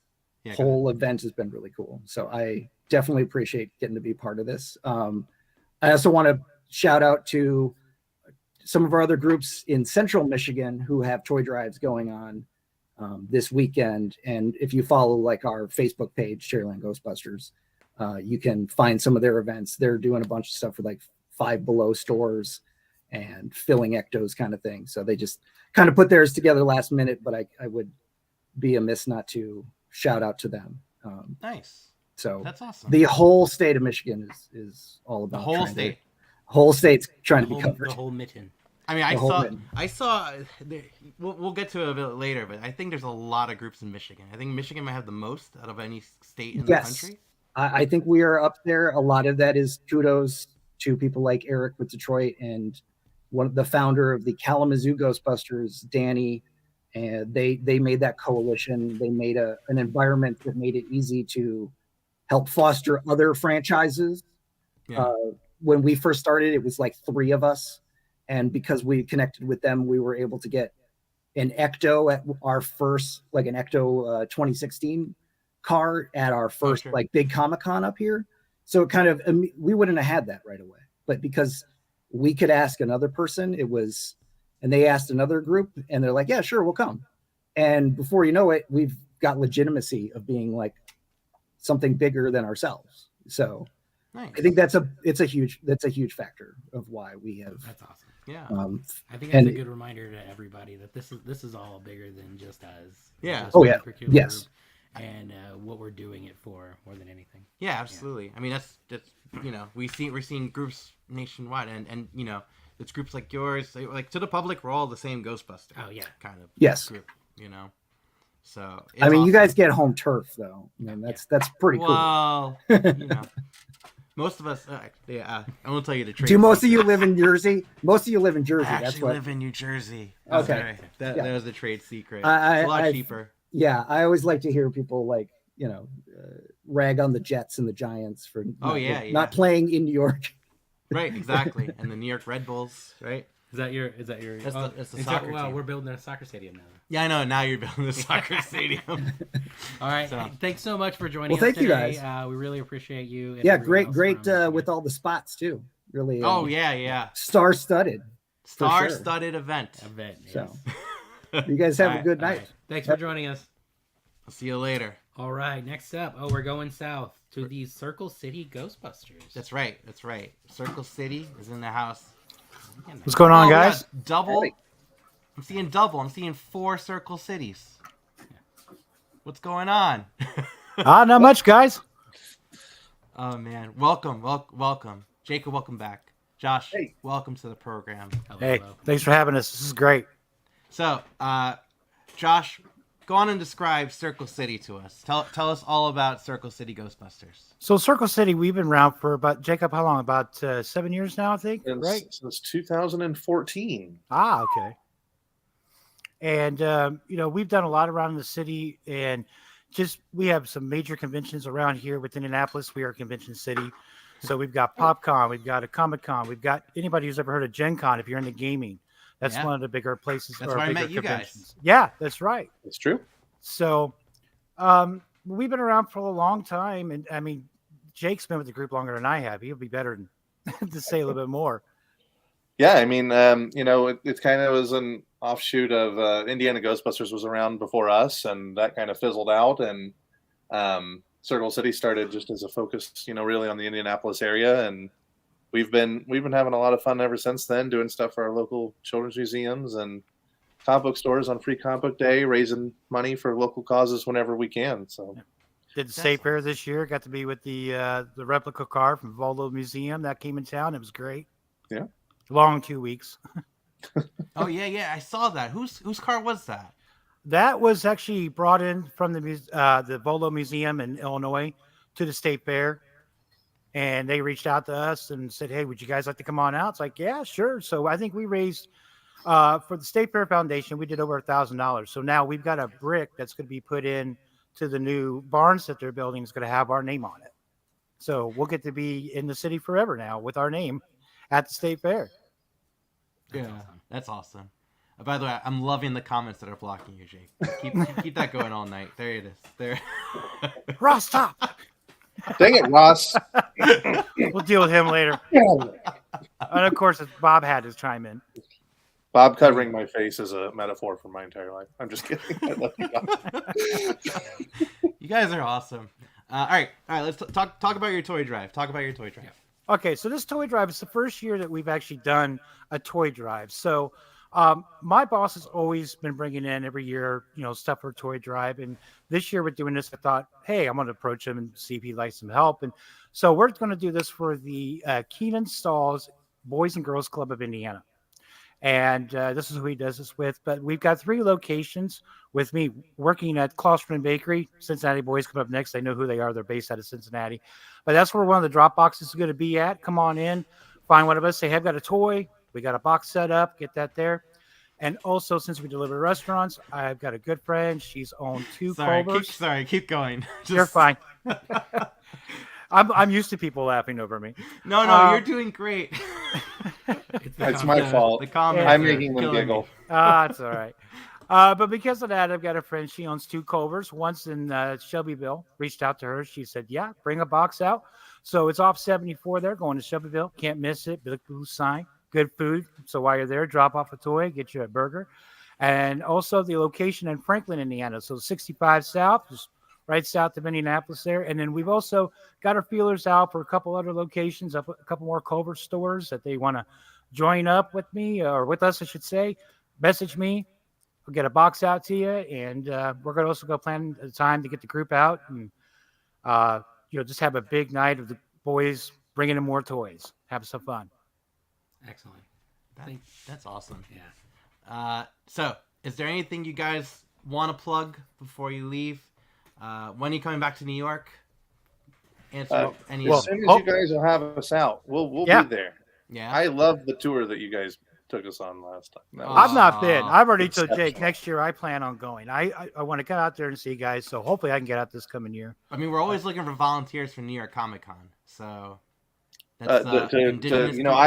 whole event has been really cool. So I definitely appreciate getting to be part of this. I also want to shout out to some of our other groups in Central Michigan who have toy drives going on this weekend. And if you follow like our Facebook page, Cherryland Ghostbusters, you can find some of their events. They're doing a bunch of stuff with like Five Below stores and filling Ectos kind of thing. So they just kind of put theirs together last minute, but I would be amiss not to shout out to them. Nice. So that's awesome. The whole state of Michigan is all about the whole state's trying to be covered. The whole mitten. I mean, I saw. We'll get to it a bit later, but I think there's a lot of groups in Michigan. I think Michigan might have the most out of any state in the country. I think we are up there. A lot of that is kudos to people like Eric with Detroit and the founder of the Kalamazoo Ghostbusters, Danny. And they made that coalition. They made an environment that made it easy to help foster other franchises. Yeah. When we first started, it was like 3 of us. And because we connected with them, we were able to get an Ecto at our first, like an Ecto 2016 car at our first like big Comic-Con up here. So it kind of, we wouldn't have had that right away. But because we could ask another person, and they asked another group and they're like, yeah, sure, we'll come. And before you know it, we've got legitimacy of being like something bigger than ourselves. So nice. I think that's a huge factor of why we have. That's awesome. Yeah. I think that's a good reminder to everybody that this is all bigger than just us. Yeah. Just yeah. Yes. Group and what we're doing it for more than anything. Yeah, absolutely. Yeah. I mean, that's we're seeing groups nationwide, and it's groups like yours, like to the public, we're all the same Ghostbuster. Oh yeah, kind of. Yes. Group, So I mean, awesome. you guys get home turf though. I mean, that's pretty cool. Well, most of us. I won't tell you the truth. Do most of you live in Jersey? Most of you live in Jersey. I That's actually what. live in New Jersey. Okay. That was the trade secret. It's a lot cheaper. Yeah, I always like to hear people like rag on the Jets and the Giants for not playing in New York. Right, exactly, and the New York Red Bulls, right? Is that your? That's the soccer team. We're building a soccer stadium now. Yeah, I know. Now you're building a soccer stadium. All right. So. Thanks so much for joining us thank today. You guys. We really appreciate you. And yeah, great with all the spots too. Really. Yeah. Star-studded. Star-studded event. Yes. So, you guys have a good night. Right. Thanks for joining us. I'll see you later. All right. Next up, we're going south to the Circle City Ghostbusters. That's right. Circle City is in the house. What's going on, guys? Double. I'm seeing double. I'm seeing 4 Circle Cities. What's going on? Not much, guys. Oh man, welcome. Jacob, welcome back. Josh, welcome to the program. Hey, thanks for having us. This is great. So, Josh, go on and describe Circle City to us. Tell us all about Circle City Ghostbusters. So Circle City, we've been around for about, Jacob, how long? About 7 years now, I think, right? Since 2014. Ah, okay. And, we've done a lot around the city, and we have some major conventions around here with Indianapolis. We are a convention city. So we've got PopCon, we've got a Comic-Con, we've got anybody who's ever heard of Gen Con if you're into gaming. That's one of the bigger places. That's where I met you guys. Yeah, that's right. That's true. So we've been around for a long time. And I mean, Jake's been with the group longer than I have. He'll be better to say a little bit more. Yeah, I mean, it kind of was an offshoot of Indiana Ghostbusters was around before us, and that kind of fizzled out. And Circle City started just as a focus, really on the Indianapolis area. And we've been having a lot of fun ever since then, doing stuff for our local children's museums and comic book stores on Free Comic Book Day, raising money for local causes whenever we can. So, did the state fair this year. Got to be with the replica car from Volvo Museum that came in town. It was great. Yeah, long 2 weeks. Oh yeah, I saw that. Whose car was that? That was actually brought in from the Volvo Museum in Illinois to the state fair. And they reached out to us and said, hey, would you guys like to come on out? It's like, yeah, sure. So I think we raised, for the State Fair Foundation, we did over $1,000. So now we've got a brick that's going to be put in to the new barns that they're building. It's going to have our name on it. So we'll get to be in the city forever now with our name at the State Fair. That's awesome. By the way, I'm loving the comments that are blocking you, Jake. Keep that going all night. There it is. There. Ross, stop. Dang it, Ross. We'll deal with him later. And of course, Bob had to chime in. Bob covering my face is a metaphor for my entire life. I'm just kidding. I love you, Bob. You guys are awesome. All right. Let's talk about your toy drive. Okay, so this toy drive is the first year that we've actually done a toy drive. So my boss has always been bringing in every year, stuff for a toy drive. And this year we're doing this. I thought, hey, I'm going to approach him and see if he'd like some help. And so we're going to do this for the Keenan Stalls Boys and Girls Club of Indiana. And this is who he does this with. But we've got 3 locations with me working at Klosterman Bakery. Cincinnati Boys come up next. I know who they are. They're based out of Cincinnati. But that's where one of the drop boxes is going to be at. Come on in, find one of us. Say, hey, I've got a toy. We got a box set up. Get that there. And also, since we deliver restaurants, I've got a good friend. She's owned 2 Culvers. Keep going. You're fine. I'm used to people laughing over me. No, you're doing great. It's my fault. I'm making them giggle. It's all right. But because of that, I've got a friend. She owns 2 Culvers. One's in Shelbyville. Reached out to her. She said, yeah, bring a box out. So it's off 74 there, going to Shelbyville. Can't miss it. Big blue sign. Good food. So while you're there, drop off a toy, get you a burger. And also the location in Franklin, Indiana. So 65 South, just right south of Indianapolis there. And then we've also got our feelers out for a couple other locations, a couple more Culver stores that they want to join up with me, or with us, I should say. Message me. We'll get a box out to you. And we're going to also go plan a time to get the group out and, just have a big night of the boys bringing in more toys. Have some fun. Excellent. That's awesome. Yeah. So, is there anything you guys want to plug before you leave? When are you coming back to New York? As soon as you guys will have us out, we'll be there. Yeah. I love the tour that you guys took us on last time. I've not been. I've already told Jake next year I plan on going. I want to get out there and see you guys. So hopefully I can get out this coming year. I mean, we're always looking for volunteers for New York Comic Con. So. I'm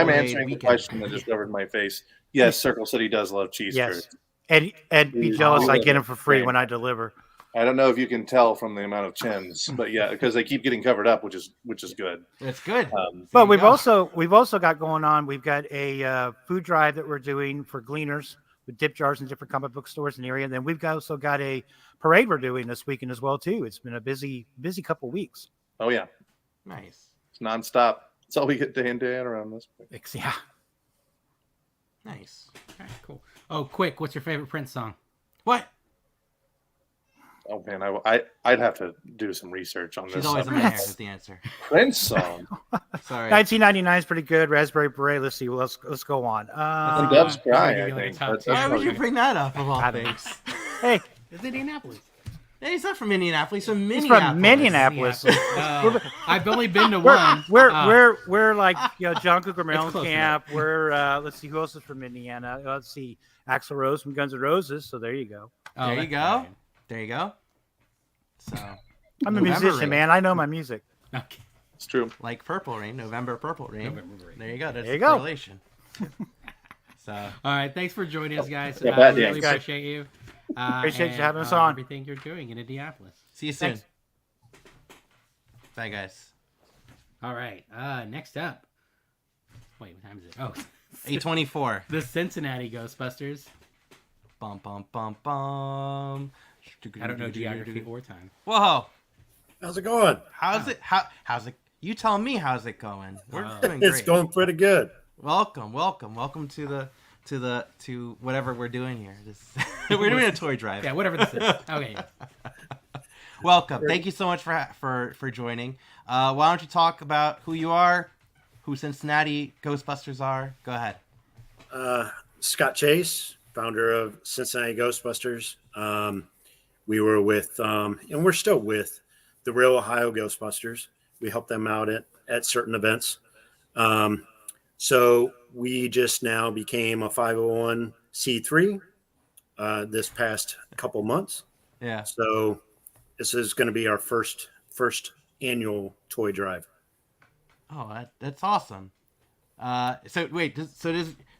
answering the question that just covered my face. Yes, Circle City does love cheese curds. And be jealous I get them for free when I deliver. I don't know if you can tell from the amount of chins, but yeah, because they keep getting covered up, which is good. It's good. But we've also got going on. We've got a food drive that we're doing for gleaners with dip jars in different comic book stores in the area. And then we've also got a parade we're doing this weekend as well too. It's been a busy couple weeks. Oh yeah, nice. It's nonstop. That's all we get day in day out around this place. Yeah. Nice. All right, cool. Oh, quick, what's your favorite Prince song? What? Oh man, I'd have to do some research on this. She's always in my hair is the answer. Prince song. Sorry. 1999 is pretty good. Raspberry Beret. Let's see. Let's go on. And Dove's Cry, I think. Why would you bring that up of all things? Hey, it's Indianapolis. Hey, he's not from Indianapolis. He's He's from Minneapolis. I've only been to one. We're like John Cougar Mellencamp. We're let's see who else is from Indiana. Let's see Axl Rose from Guns N' Roses. So there you go. There you go. There you go. So I'm a musician, man. I know my music. Okay, it's true. Like Purple Rain, November Purple Rain. There you go. That's there you the go. correlation. So all right, thanks for joining us, guys. Really appreciate you. Appreciate you having us on. Everything you're doing in Indianapolis. See you soon. Thanks. Bye, guys. All right. Next up. Wait, what time is it? Oh, 8:24. The Cincinnati Ghostbusters. Bum bum bum bum. I don't know geography or time. Whoa. How's it going? How's it? You tell me how's it going. We're doing great. It's going pretty good. Welcome to to whatever we're doing here. We're doing a toy drive. Yeah, whatever this is. Okay. Welcome. Thank you so much for joining. Why don't you talk about who you are, who Cincinnati Ghostbusters are? Go ahead. Scott Chase, founder of Cincinnati Ghostbusters. We were with, and we're still with, the Real Ohio Ghostbusters. We help them out at certain events. So we just now became a 501c3 this past couple months. Yeah. So this is going to be our first annual toy drive. Oh, that's awesome. So wait, this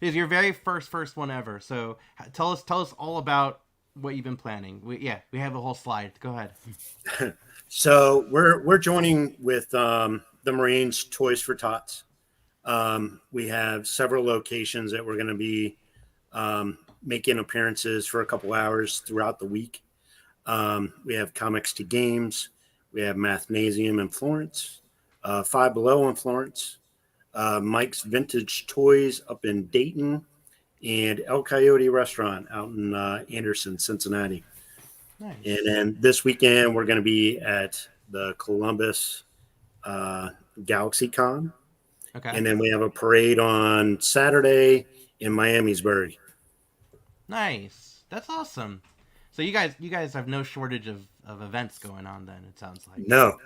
is your very first one ever. So tell us all about what you've been planning. We have a whole slide. Go ahead. So we're joining with the Marines Toys for Tots. We have several locations that we're going to be making appearances for a couple hours throughout the week. We have Comics to Games. We have Mathnasium in Florence, Five Below in Florence, Mike's Vintage Toys up in Dayton, and El Coyote Restaurant out in Anderson, Cincinnati. Nice. And then this weekend, we're going to be at the Columbus GalaxyCon. Okay. And then we have a parade on Saturday in Miamisburg. Nice. That's awesome. So you guys have no shortage of events going on then, it sounds like. No.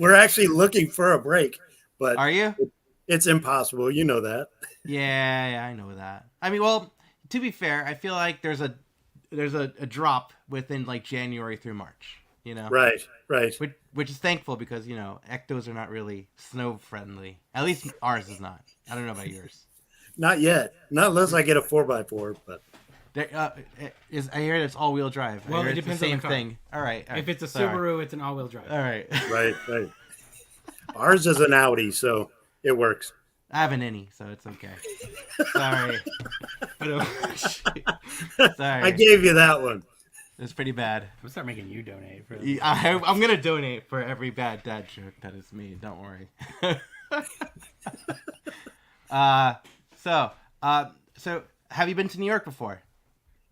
We're actually looking for a break. But are you? It's impossible. You know that. Yeah, I know that. I mean, well, to be fair, I feel like there's a drop within like January through March, you know? Right. Which is thankful because, you know, Ectos are not really snow friendly. At least ours is not. I don't know about yours. Not yet. Not unless I get a 4x4, but... I hear it's all-wheel drive. Well, it depends the same on the car. thing. All right. If it's a Sorry. Subaru, it's an all-wheel drive. All right. Right. Ours is an Audi, so it works. I have an innie, so it's okay. Sorry. Sorry. I gave you that one. It's pretty bad. We'll start making you donate. I'm going to donate for every bad dad joke that is made. Don't worry. So have you been to New York before?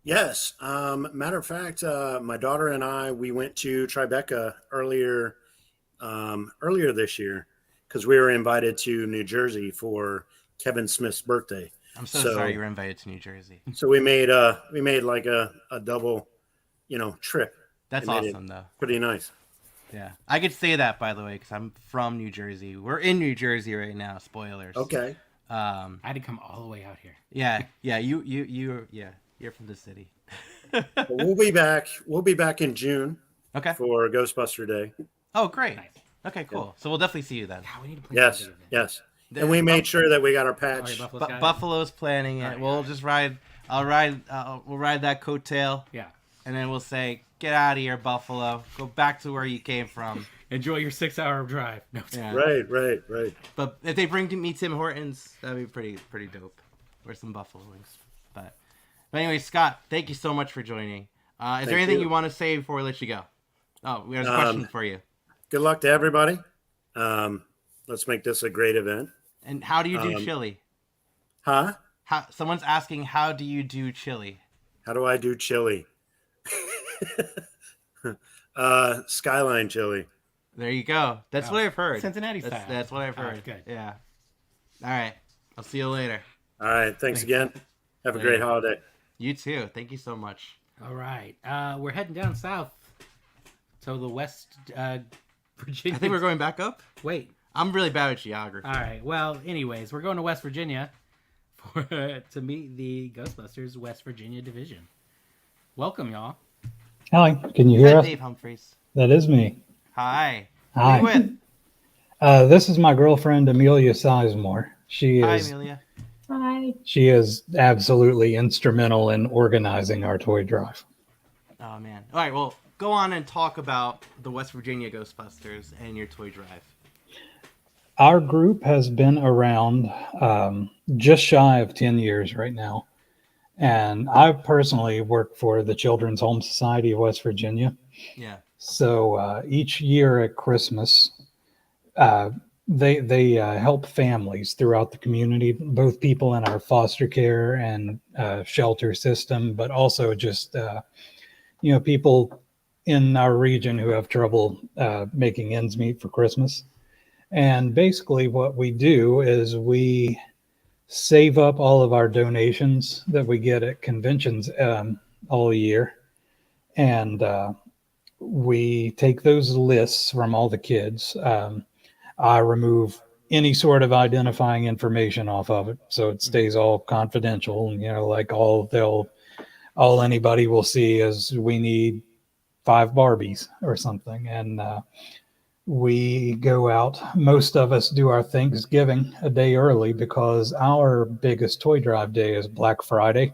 Yes. Matter of fact, my daughter and I, we went to Tribeca earlier this year because we were invited to New Jersey for Kevin Smith's birthday. I'm so sorry you were invited to New Jersey. So we made like a double, trip. That's awesome though. Pretty nice. Yeah, I could say that, by the way, because I'm from New Jersey. We're in New Jersey right now. Spoilers. Okay. I had to come all the way out here. Yeah. You're from the city. We'll be back. We'll be back in June. Okay. For Ghostbuster Day. Oh, great. Nice. Okay, cool. Yeah. So we'll definitely see you then. Yeah, we need to plan Yes. And we made sure that we got our patch. Buffalo's planning it. We'll just ride. We'll ride that coattail. Yeah. And then we'll say, "Get out of here, Buffalo. Go back to where you came from. Enjoy your 6-hour drive." No. Yeah. Right. But if they bring me Tim Hortons, that'd be pretty dope. Or some buffalo wings. But anyway, Scott, thank you so much for joining. Is there anything you want to say before we let you go? Oh, we have a question for you. Good luck to everybody. Let's make this a great event. And how do you do chili? Huh? Someone's asking, how do you do chili? How do I do chili? Skyline chili. There you go. That's what I've heard. Cincinnati style. That's what I've heard. Right, good. Yeah. All right. I'll see you later. All right. Thanks again. Have a great holiday. You too. Thank you so much. All right. We're heading down south to the West Virginia. I think we're going back up. Wait. I'm really bad at geography. All right. Well, anyways, we're going to West Virginia to meet the Ghostbusters West Virginia division. Welcome, y'all. Hi. Can you hear us? Dave Humphreys. That is me. Hi. Hi. Who are you with? This is my girlfriend, Amelia Sizemore. Hi, Amelia. Hi. She is absolutely instrumental in organizing our toy drive. Oh, man. All right. Well, go on and talk about the West Virginia Ghostbusters and your toy drive. Our group has been around just shy of 10 years right now. And I personally work for the Children's Home Society of West Virginia. Yeah. So each year at Christmas, they help families throughout the community, both people in our foster care and shelter system, but also just people in our region who have trouble making ends meet for Christmas. And basically what we do is we save up all of our donations that we get at conventions all year, and we take those lists from all the kids. I remove any sort of identifying information off of it, so it stays all confidential. Like all anybody will see is we need 5 Barbies or something, and we go out. Most of us do our Thanksgiving a day early because our biggest toy drive day is Black Friday.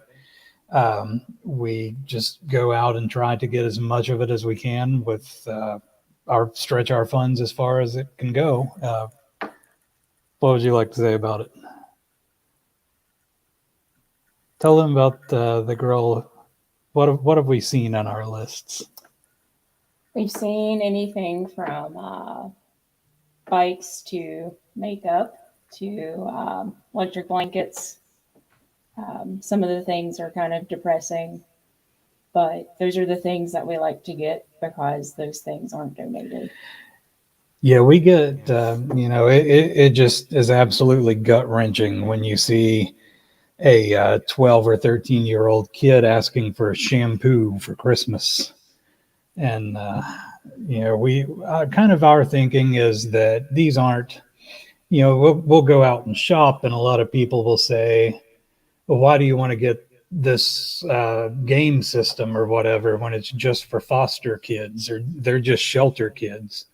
We just go out and try to get as much of it as we can with stretch our funds as far as it can go. What would you like to say about it? Tell them about the girl. What have we seen on our lists? We've seen anything from bikes to makeup to electric blankets. Some of the things are kind of depressing, but those are the things that we like to get because those things aren't donated. Yeah, we get, it just is absolutely gut wrenching when you see a 12 or 13-year-old kid asking for a shampoo for Christmas. And, we kind of our thinking is that these aren't, we'll go out and shop, and a lot of people will say, well, why do you want to get this game system or whatever when it's just for foster kids or they're just shelter kids?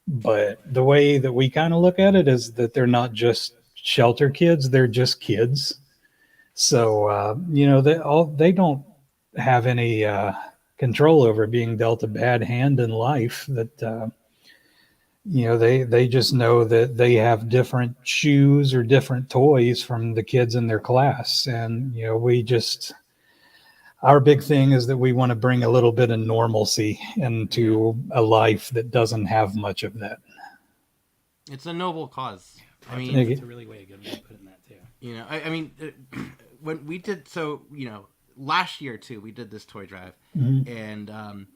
But the way that we kind of look at it is that they're not just shelter kids, they're just kids. So, they don't have any control over being dealt a bad hand in life. That they just know that they have different shoes or different toys from the kids in their class. And our big thing is that we want to bring a little bit of normalcy into a life that doesn't have much of that. It's a noble cause. I mean, it's a really good way of putting that too. When we did, last year too, we did this toy drive, and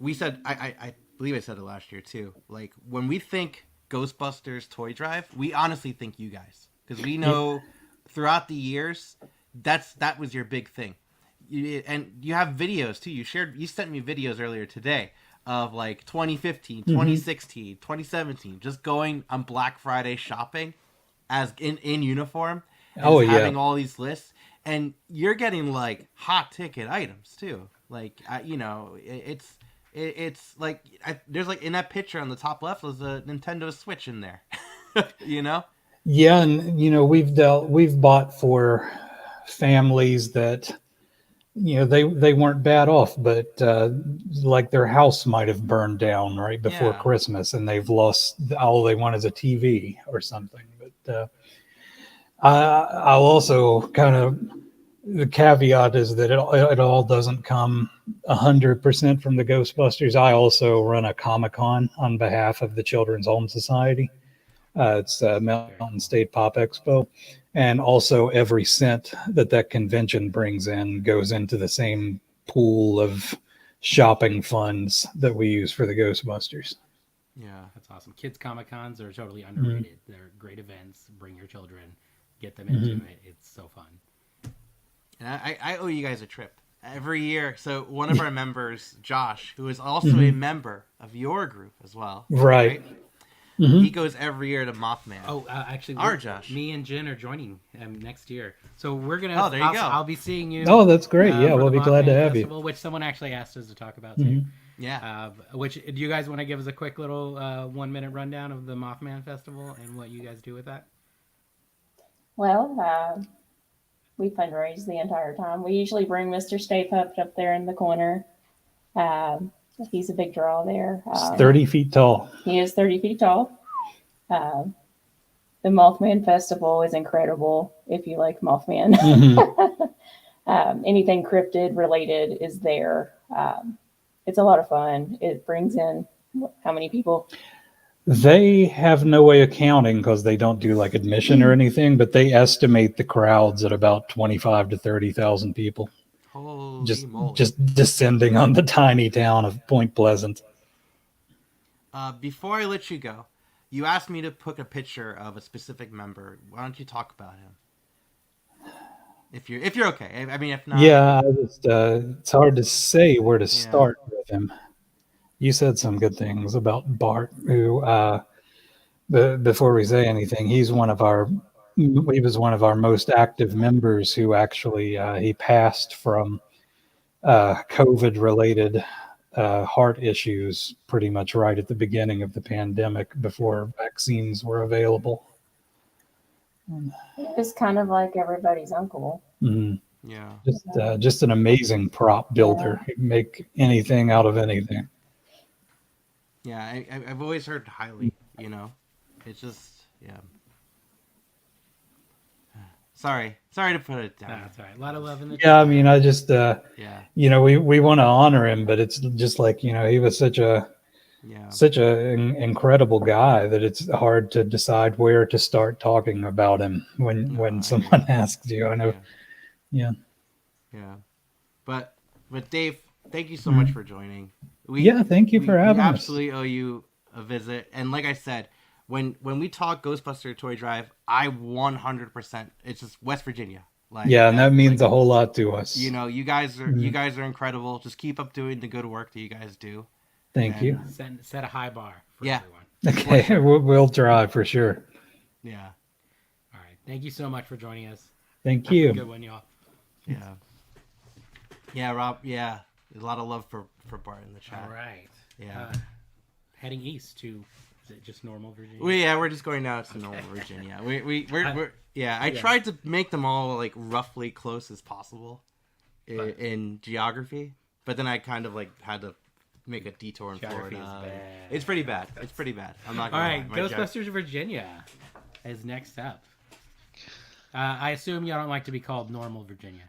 we said, I believe I said it last year too. Like, when we think Ghostbusters toy drive, we honestly think you guys, because we know throughout the years that was your big thing. And you have videos too. You sent me videos earlier today of like 2015, 2016, 2017, just going on Black Friday shopping as in uniform. And having all these lists, and you're getting like hot ticket items too. Like, it's like there's like in that picture on the top left was a Nintendo Switch in there. Yeah, and we've bought for families that they weren't bad off, but like their house might have burned down right before Christmas, and they've lost all they want is a TV or something. But I'll also kind of, the caveat is that it all doesn't come 100% from the Ghostbusters. I also run a Comic-Con on behalf of the Children's Home Society. It's Mountain State Pop Expo. And also every cent that convention brings in goes into the same pool of shopping funds that we use for the Ghostbusters. Yeah, that's awesome. Kids Comic-Cons are totally underrated. They're great events. Bring your children. Get them into it. It's so fun. And I owe you guys a trip every year. So one of our members, Josh, who is also a member of your group as well. Right? He goes every year to Mothman. Oh, actually, our Josh. Me and Jen are joining next year. So we're going to... Oh, there you go. I'll be seeing you. Oh, that's great. Yeah, we'll be glad to have Festival, you. Which someone actually asked us to talk about too. Yeah. Which, do you guys want to give us a quick little 1-minute rundown of the Mothman Festival and what you guys do with that? Well, we fundraise the entire time. We usually bring Mr. Stay Puft up there in the corner. He's a big draw there. He's 30 feet tall. He is 30 feet tall. The Mothman Festival is incredible if you like Mothman. Anything cryptid related is there. It's a lot of fun. It brings in how many people? They have no way of counting because they don't do like admission or anything, but they estimate the crowds at about 25 to 30,000 people. Holy Just moly. just descending on the tiny town of Point Pleasant. Before I let you go, you asked me to put a picture of a specific member. Why don't you talk about him? If you're okay. I mean, if not. Yeah, it's hard to say where to start with him. You said some good things about Bart, who, before we say anything, he was one of our most active members who actually, he passed from COVID-related heart issues pretty much right at the beginning of the pandemic before vaccines were available. It's kind of like everybody's uncle. Mm-hmm. Yeah. Just an amazing prop builder. He'd make anything out of anything. Yeah, I've always heard highly, It's just, yeah. Sorry to put it down. That's all right. A lot of love in the Yeah, I mean, I just, yeah. We want to honor him, but it's just like, he was such a incredible guy that it's hard to decide where to start talking about him when someone asks you. I know. Yeah. But Dave, thank you so much for joining. Thank you for having us. We absolutely owe you a visit. And like I said, when we talk Ghostbuster Toy Drive, I 100%. It's just West Virginia. And that means a whole lot to us. You guys are incredible. Just keep up doing the good work that you guys do. Thank you. Set a high bar for everyone. Okay, we'll try for sure. Yeah. All right. Thank you so much for joining us. Thank you. Good one, y'all. Yeah. Yeah, Rob. Yeah, there's a lot of love for Bart in the chat. All right. Yeah. Heading east to, is it just normal Virginia? We're just going now to normal Virginia. I tried to make them all like roughly close as possible in geography, but then I kind of had to make a detour in Geography Florida. is bad. It's pretty bad. It's pretty bad. I'm not All gonna right, lie. Ghostbusters Virginia is next up. I assume you don't like to be called normal Virginia.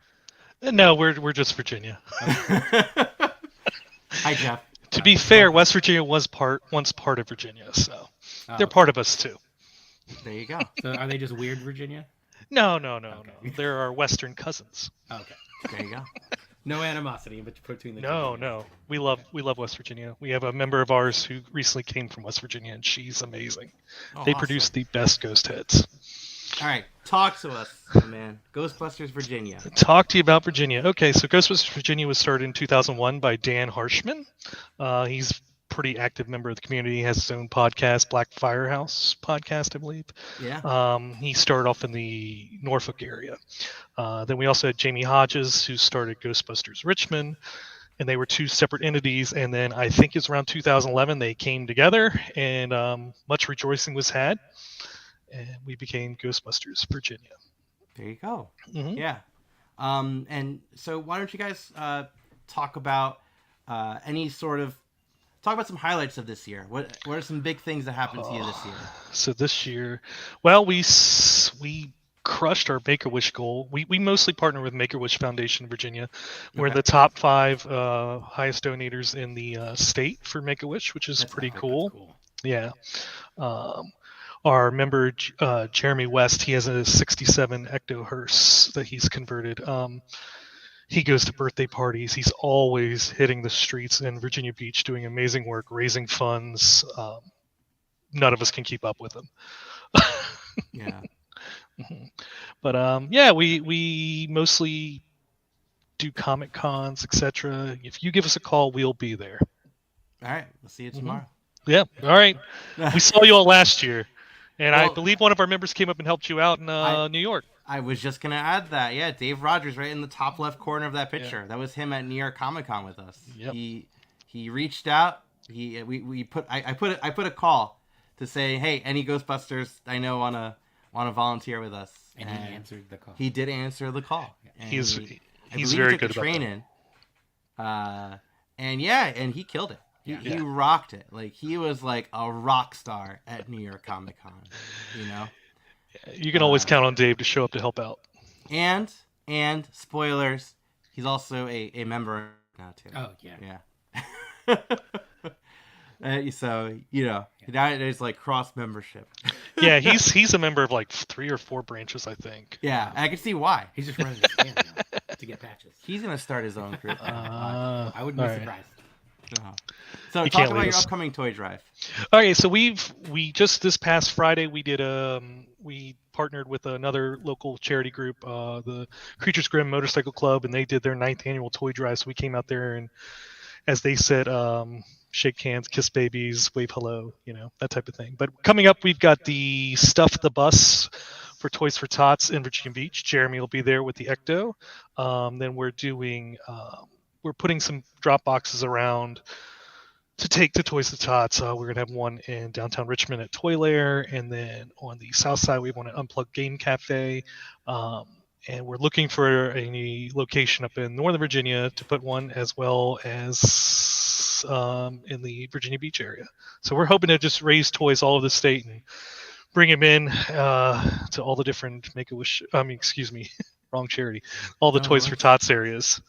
No, we're just Virginia. Hi, Jeff. To be fair, West Virginia was once part of Virginia, so they're part of us too. There you go. So are they just weird Virginia? No. They're our Western cousins. Okay. There you go. No animosity between the two. No. We love West Virginia. We have a member of ours who recently came from West Virginia, and she's amazing. They produce the best ghost heads. All right, talk to us, man. Ghostbusters Virginia. Talk to you about Virginia. Okay, so Ghostbusters Virginia was started in 2001 by Dan Harshman. He's a pretty active member of the community. He has his own podcast, Black Firehouse podcast, I believe. Yeah. He started off in the Norfolk area. Then we also had Jamie Hodges, who started Ghostbusters Richmond, and they were two separate entities. And then I think it's around 2011 they came together, and much rejoicing was had. And we became Ghostbusters Virginia. There you go. Mm-hmm. Yeah. And so why don't you guys talk about talk about some highlights of this year? What are some big things that happened to you this year? So this year, well, we crushed our Make-A-Wish goal. We mostly partner with Make-A-Wish Foundation in Virginia. We're the top 5 highest donators in the state for Make-A-Wish, which is pretty cool. Yeah. Our member, Jeremy West, he has a 67 Ecto hearse that he's converted. He goes to birthday parties. He's always hitting the streets in Virginia Beach doing amazing work, raising funds. None of us can keep up with him. Yeah. But we mostly do Comic Cons, etc. If you give us a call, we'll be there. All right. We'll see you tomorrow. Yeah. All right. We saw you all last year. And I believe one of our members came up and helped you out in New York. I was just going to add that. Yeah, Dave Rogers right in the top left corner of that picture. Yeah. That was him at New York Comic Con with us. Yep. He reached out. I put a call to say, "Hey, any Ghostbusters I know want to volunteer with us?" And he answered the call. He did answer the call. And he's he very took good the about training. that. And he killed it. He rocked it. Like he was like a rock star at New York Comic Con, You can always count on Dave to show up to help out. And spoilers, he's also a member now too. Oh yeah. Yeah. So that is like cross membership. Yeah, he's a member of like 3 or 4 branches, I think. Yeah, I can see why. He's just running his stand now to get patches. He's gonna start his own group. I wouldn't be surprised. So You talk can't about leave your us. upcoming toy drive. Okay, so we just this past Friday we did we partnered with another local charity group, the Creatures Grim Motorcycle Club, and they did their 9th annual toy drive. So we came out there and, as they said, shake hands, kiss babies, wave hello, that type of thing. But coming up, we've got the Stuff the Bus for Toys for Tots in Virginia Beach. Jeremy will be there with the Ecto. Then we're putting some drop boxes around to take to Toys for Tots. We're going to have one in downtown Richmond at Toy Lair, and then on the south side, we want an Unplugged Game Cafe. And we're looking for a location up in Northern Virginia to put one, as well as in the Virginia Beach area. So we're hoping to just raise toys all over the state and bring them in to all the different Make-A-Wish. Wrong charity. All the Toys for Tots areas.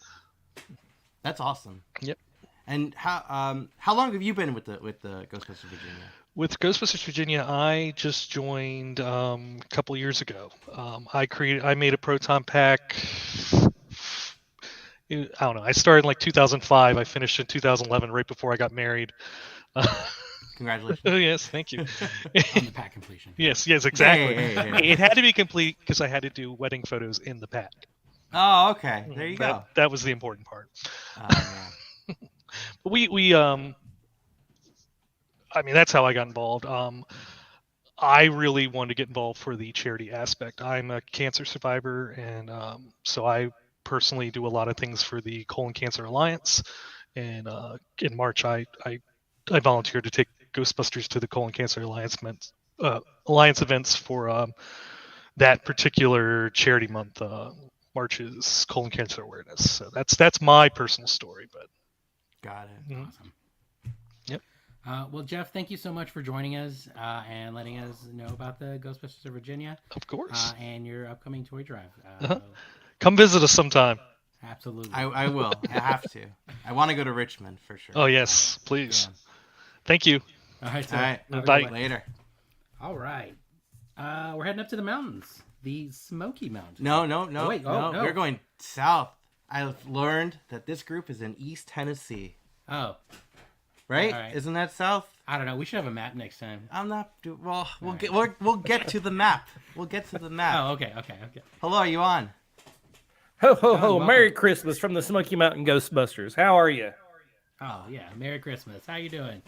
That's awesome. Yep. And how long have you been with the Ghostbusters Virginia? With Ghostbusters Virginia, I just joined a couple years ago. I made a proton pack. I don't know. I started in like 2005. I finished in 2011, right before I got married. Congratulations. Yes, thank you. On the pack completion. Yes, exactly. Hey. It had to be complete because I had to do wedding photos in the pack. Oh, okay. There you go. That was the important part. But that's how I got involved. I really wanted to get involved for the charity aspect. I'm a cancer survivor, and so I personally do a lot of things for the Colon Cancer Alliance. And in March, I volunteered to take Ghostbusters to the Colon Cancer Alliance events for that particular charity month. March is colon cancer awareness. So that's my personal story. But got it. Awesome. Yep. Well, Jeff, thank you so much for joining us and letting us know about the Ghostbusters of Virginia. Of course. And your upcoming toy drive. Come visit us sometime. Absolutely. I will. I have to. I want to go to Richmond for sure. Oh, yes. Please. Yeah. Thank you. All right. All right. Bye. Later. All right. We're heading up to the mountains. The Smoky Mountains. No. Oh, wait. No. We're going south. I've learned that this group is in East Tennessee. Oh. Right? Isn't that south? I don't know. We should have a map next time. I'm not. Well, we'll get to the map. We'll get to the map. Oh, okay. Hello, are you on? Ho, ho, ho. Merry Christmas from the Smoky Mountain Ghostbusters. How are you? Oh, yeah. Merry Christmas. How you doing?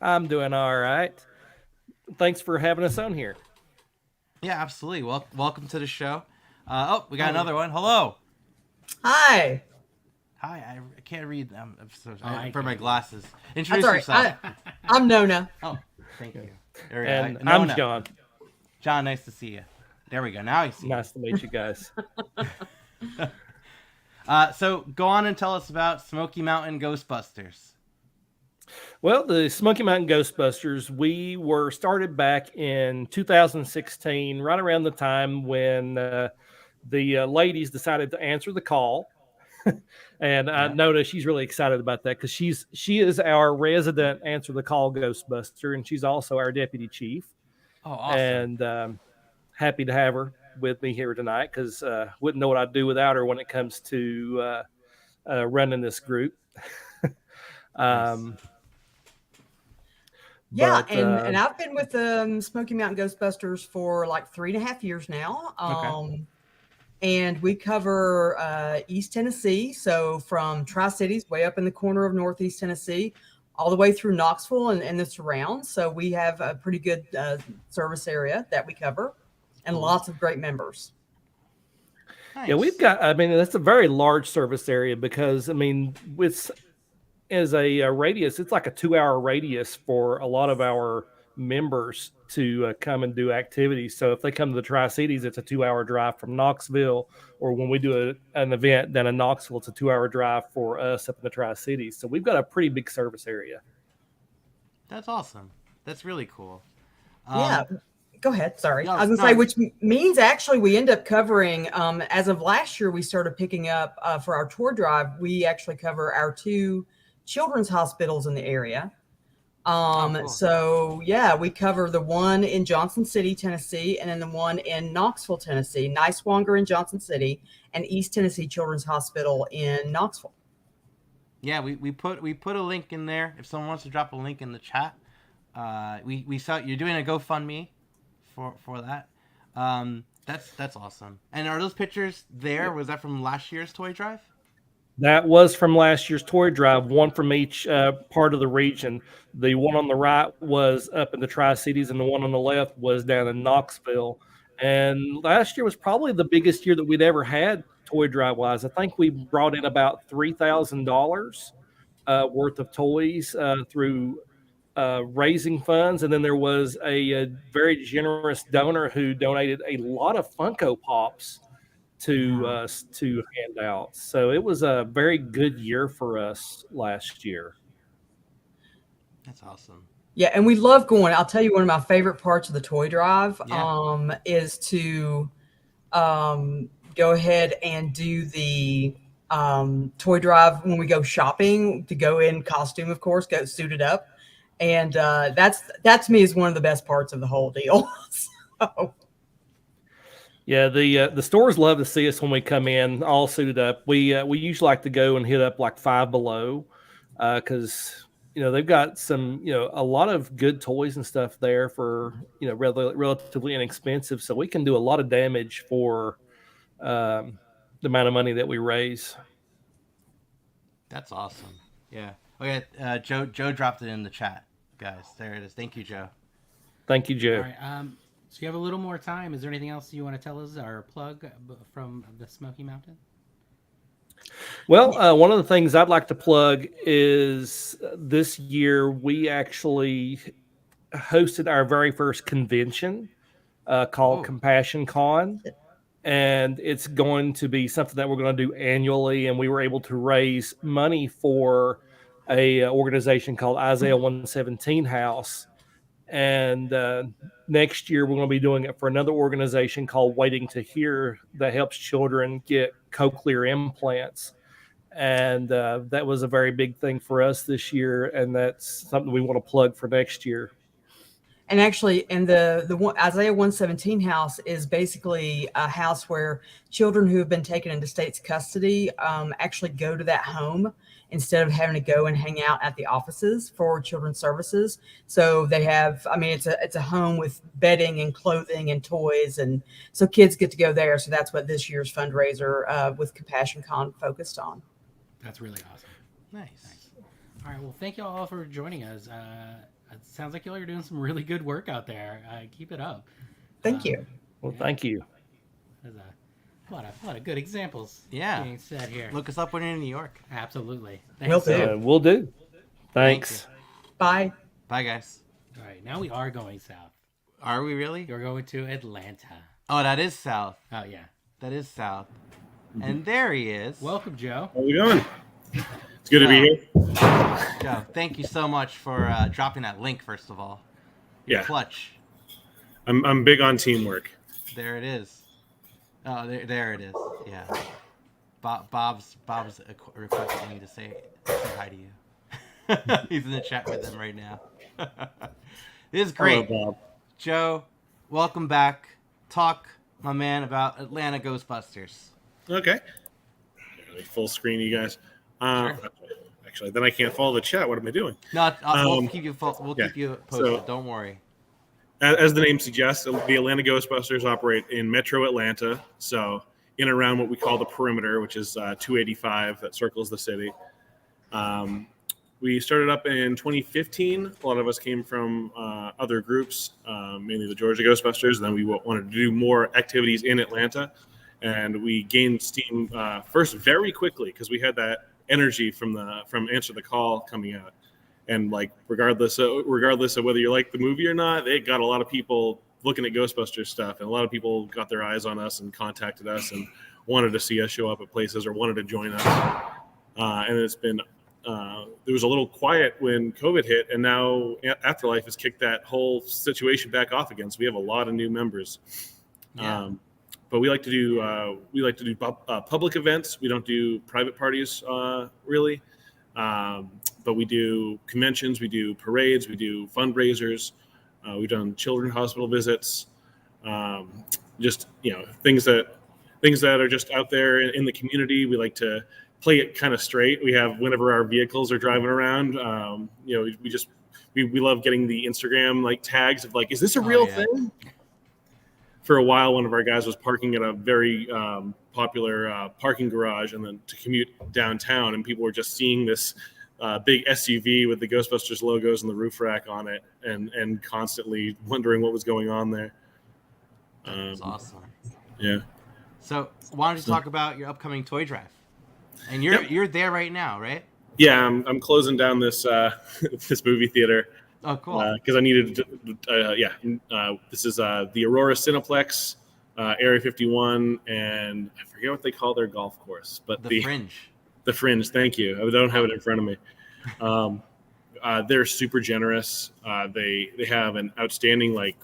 I'm doing all right. Thanks for having us on here. Yeah, absolutely. Welcome to the show. We got another one. Hello. Hi. Hi. I can't read them. For my glasses. That's Introduce all right. yourself. I'm Nona. Oh, thank you. And I'm John. John, nice to see you. There we go. Now I see. Nice to meet you guys. So go on and tell us about Smoky Mountain Ghostbusters. Well, the Smoky Mountain Ghostbusters, we were started back in 2016, right around the time when the ladies decided to answer the call. And I know she's really excited about that because she is our resident answer the call Ghostbuster, and she's also our deputy chief. Oh, awesome. And happy to have her with me here tonight because wouldn't know what I'd do without her when it comes to running this group. Nice. Yeah, and I've been with the Smoky Mountain Ghostbusters for like 3.5 years now. Okay. And we cover East Tennessee, so from Tri-Cities, way up in the corner of Northeast Tennessee, all the way through Knoxville and the surrounds. So we have a pretty good service area that we cover, and lots of great members. Nice. Yeah, we've got. That's a very large service area because as a radius, it's like a 2-hour radius for a lot of our members to come and do activities. So if they come to the Tri-Cities, it's a 2-hour drive from Knoxville, or when we do an event down in Knoxville, it's a 2-hour drive for us up in the Tri-Cities. So we've got a pretty big service area. That's awesome. That's really cool. Yeah. Go ahead. Sorry. No, I was going to say, which means actually we end up covering, as of last year, we started picking up for our tour drive. We actually cover our 2 children's hospitals in the area. Cool. So yeah, we cover the one in Johnson City, Tennessee, and then the one in Knoxville, Tennessee, Niswonger in Johnson City, and East Tennessee Children's Hospital in Knoxville. Yeah, we put a link in there. If someone wants to drop a link in the chat, we saw you're doing a GoFundMe for that. That's awesome. And are those pictures there? Was that from last year's toy drive? That was from last year's toy drive, one from each part of the region. The one on the right was up in the Tri-Cities, and the one on the left was down in Knoxville. And last year was probably the biggest year that we'd ever had toy drive-wise. I think we brought in about $3,000 worth of toys through raising funds. And then there was a very generous donor who donated a lot of Funko Pops to hand out. So it was a very good year for us last year. That's awesome. Yeah, and we love going. I'll tell you, one of my favorite parts of the toy drive is to go ahead and do the toy drive when we go shopping, to go in costume, of course, go suited up. And that to me is one of the best parts of the whole deal. So. Yeah, the stores love to see us when we come in all suited up. We usually like to go and hit up like Five Below because they've got some a lot of good toys and stuff there for relatively inexpensive. So we can do a lot of damage for the amount of money that we raise. That's awesome. Yeah. Okay. Joe dropped it in the chat, guys. There it is. Thank you, Joe. Thank you, Joe. All right. So you have a little more time. Is there anything else you want to tell us or plug from the Smoky Mountain? Well, one of the things I'd like to plug is this year we actually hosted our very first convention called Compassion Con. And it's going to be something that we're going to do annually. And we were able to raise money for a organization called Isaiah 117 House. And next year, we're going to be doing it for another organization called Waiting to Hear that helps children get cochlear implants. And that was a very big thing for us this year. And that's something we want to plug for next year. And actually, and the Isaiah 117 house is basically a house where children who have been taken into state's custody actually go to that home instead of having to go and hang out at the offices for children's services. So they have, it's a home with bedding and clothing and toys. And so kids get to go there. So that's what this year's fundraiser with Compassion Con focused on. That's really awesome. Nice. All right. Well, thank you all for joining us. It sounds like y'all are doing some really good work out there. Keep it up. Thank you. Well, thank you. There's a lot of good examples being said here. Look us up when you're in New York. Absolutely. Will do. We'll do. Thanks. Bye. Bye, guys. All right. Now we are going south. Are we really? We're going to Atlanta. Oh, that is south. Oh, yeah. That is south. And there he is. Welcome, Joe. How you doing? It's good to be here. Joe, thank you so much for dropping that link, first of all. Yeah. Clutch. I'm big on teamwork. There it is. Oh, there it is. Yeah. Bob's requesting me to say hi to you. He's in the chat with them right now. This is great. Hello, Bob. Joe, welcome back. Talk, my man, about Atlanta Ghostbusters. Okay. Full screen, you guys. Sure. Actually, then I can't follow the chat. What am I doing? No, we'll keep you keep you posted. Don't worry. As the name suggests, the Atlanta Ghostbusters operate in Metro Atlanta, so in and around what we call the perimeter, which is 285 that circles the city. We started up in 2015. A lot of us came from other groups, mainly the Georgia Ghostbusters. And then we wanted to do more activities in Atlanta. And we gained steam first very quickly because we had that energy from Answer the Call coming out. And like regardless of whether you like the movie or not, it got a lot of people looking at Ghostbusters stuff. And a lot of people got their eyes on us and contacted us and wanted to see us show up at places or wanted to join us. And it's been there was a little quiet when COVID hit, and now Afterlife has kicked that whole situation back off again. So we have a lot of new members. Yeah. But we like to do public events. We don't do private parties really. But we do conventions, we do parades, we do fundraisers. We've done children's hospital visits. Just things that are just out there in the community. We like to play it kind of straight. We have, whenever our vehicles are driving around, we love getting the Instagram like tags of like, is this a real thing? For a while, one of our guys was parking at a very popular parking garage, and then to commute downtown, and people were just seeing this big SUV with the Ghostbusters logos and the roof rack on it, and constantly wondering what was going on there. That's awesome. Yeah. So why don't you talk about your upcoming toy drive? And you're there right now, right? Yeah, I'm closing down this this movie theater. Oh, cool. Because I needed to, this is the Aurora Cineplex, Area 51, and I forget what they call their golf course, but the Fringe. The Fringe, thank you. I don't have it in front of me. They're super generous. They have an outstanding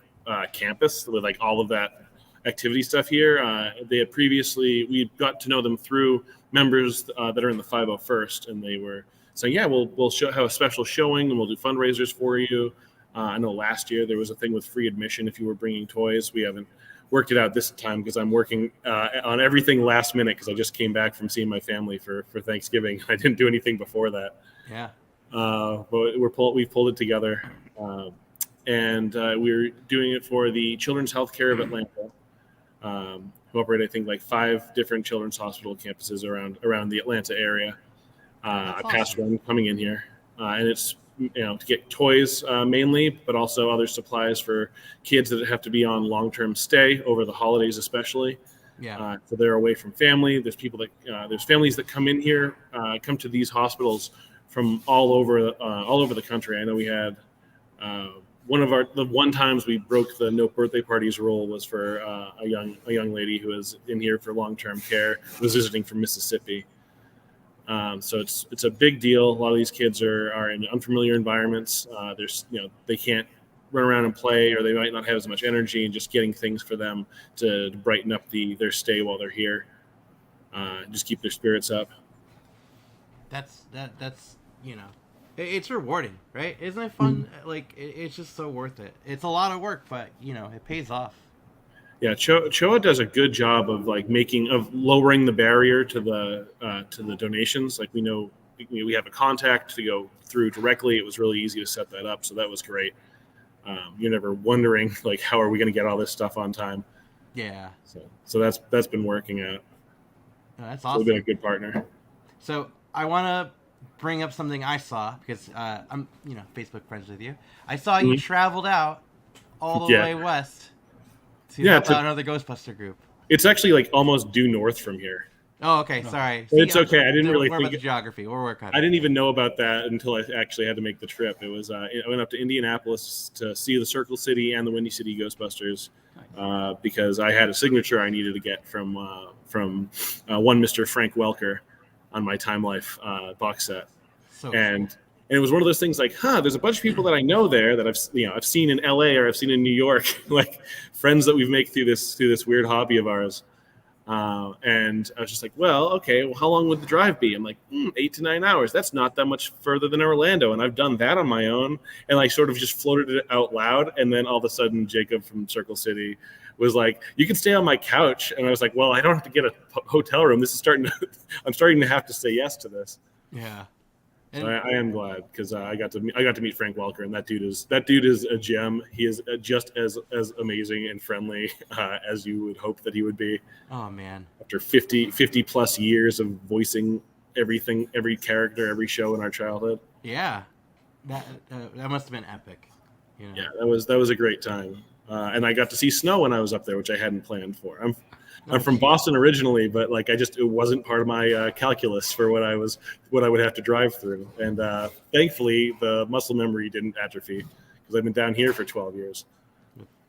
campus with like all of that activity stuff here. They had previously, we got to know them through members that are in the 501st, and they were saying, yeah, we'll have a special showing and we'll do fundraisers for you. I know last year there was a thing with free admission if you were bringing toys. We haven't worked it out this time because I'm working on everything last minute because I just came back from seeing my family for Thanksgiving. I didn't do anything before that. Yeah. But we've pulled it together. And we're doing it for the Children's Healthcare of Atlanta, who operate, I think, like 5 different children's hospital campuses around the Atlanta area. I passed one coming in here, and it's to get toys mainly, but also other supplies for kids that have to be on long-term stay over the holidays, especially. Yeah. So they're away from family. There's people that there's families that come in here, come to these hospitals from all over the country. I know we had the one times we broke the no birthday parties rule was for a young lady who was in here for long-term care, was visiting from Mississippi. So it's a big deal. A lot of these kids are in unfamiliar environments. They can't run around and play, or they might not have as much energy, and just getting things for them to brighten up their stay while they're here, just keep their spirits up. That's it's rewarding, right? Isn't it fun? Like it's just so worth it. It's a lot of work, but it pays off. Yeah, Choa does a good job of lowering the barrier to the donations. Like we have a contact to go through directly. It was really easy to set that up, so that was great. You're never wondering like how are we going to get all this stuff on time. Yeah. So that's been working out. Oh, that's So awesome. we've been a good partner. So I want to bring up something I saw because I'm Facebook friends with you. I saw you traveled out all the way west. To help out another Ghostbuster group. It's actually like almost due north from here. Oh, okay. Sorry. It's okay. I didn't really think think about the geography. We're working on it. I didn't even know about that until I actually had to make the trip. It was I went up to Indianapolis to see the Circle City and the Windy City Ghostbusters because I had a signature I needed to get from one Mr. Frank Welker on my Time Life box set. And it was one of those things like, there's a bunch of people that I know there that I've seen in LA or I've seen in New York, like friends that we've made through this weird hobby of ours. And I was just like, well, okay, how long would the drive be? I'm like, 8 to 9 hours. That's not that much further than Orlando. And I've done that on my own. And I sort of just floated it out loud. And then all of a sudden, Jacob from Circle City was like, you can stay on my couch. And I was like, well, I don't have to get a hotel room. I'm starting to have to say yes to this. Yeah. So I am glad because I got to meet Frank Welker, and that dude is a gem. He is just as amazing and friendly as you would hope that he would be. Oh man! After 50 plus years of voicing everything, every character, every show in our childhood. Yeah, that must have been epic. Yeah, that was a great time, and I got to see snow when I was up there, which I hadn't planned for. I'm from Boston originally, but it wasn't part of my calculus for what I would have to drive through. And thankfully, the muscle memory didn't atrophy because I've been down here for 12 years.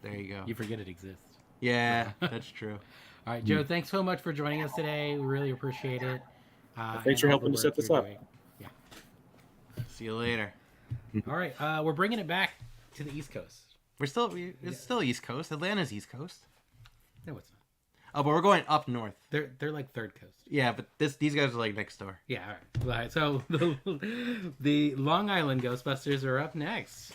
There you go. You forget it exists. Yeah, that's true. All right, Joe, thanks so much for joining us today. We really appreciate it. Thanks for helping to set this up. Yeah. See you later. All right, we're bringing it back to the East Coast. It's still East Coast. Atlanta's East Coast. No, it's not. Oh, but we're going up north. They're like third coast. Yeah, but these guys are like next door. Yeah, all right. So the Long Island Ghostbusters are up next.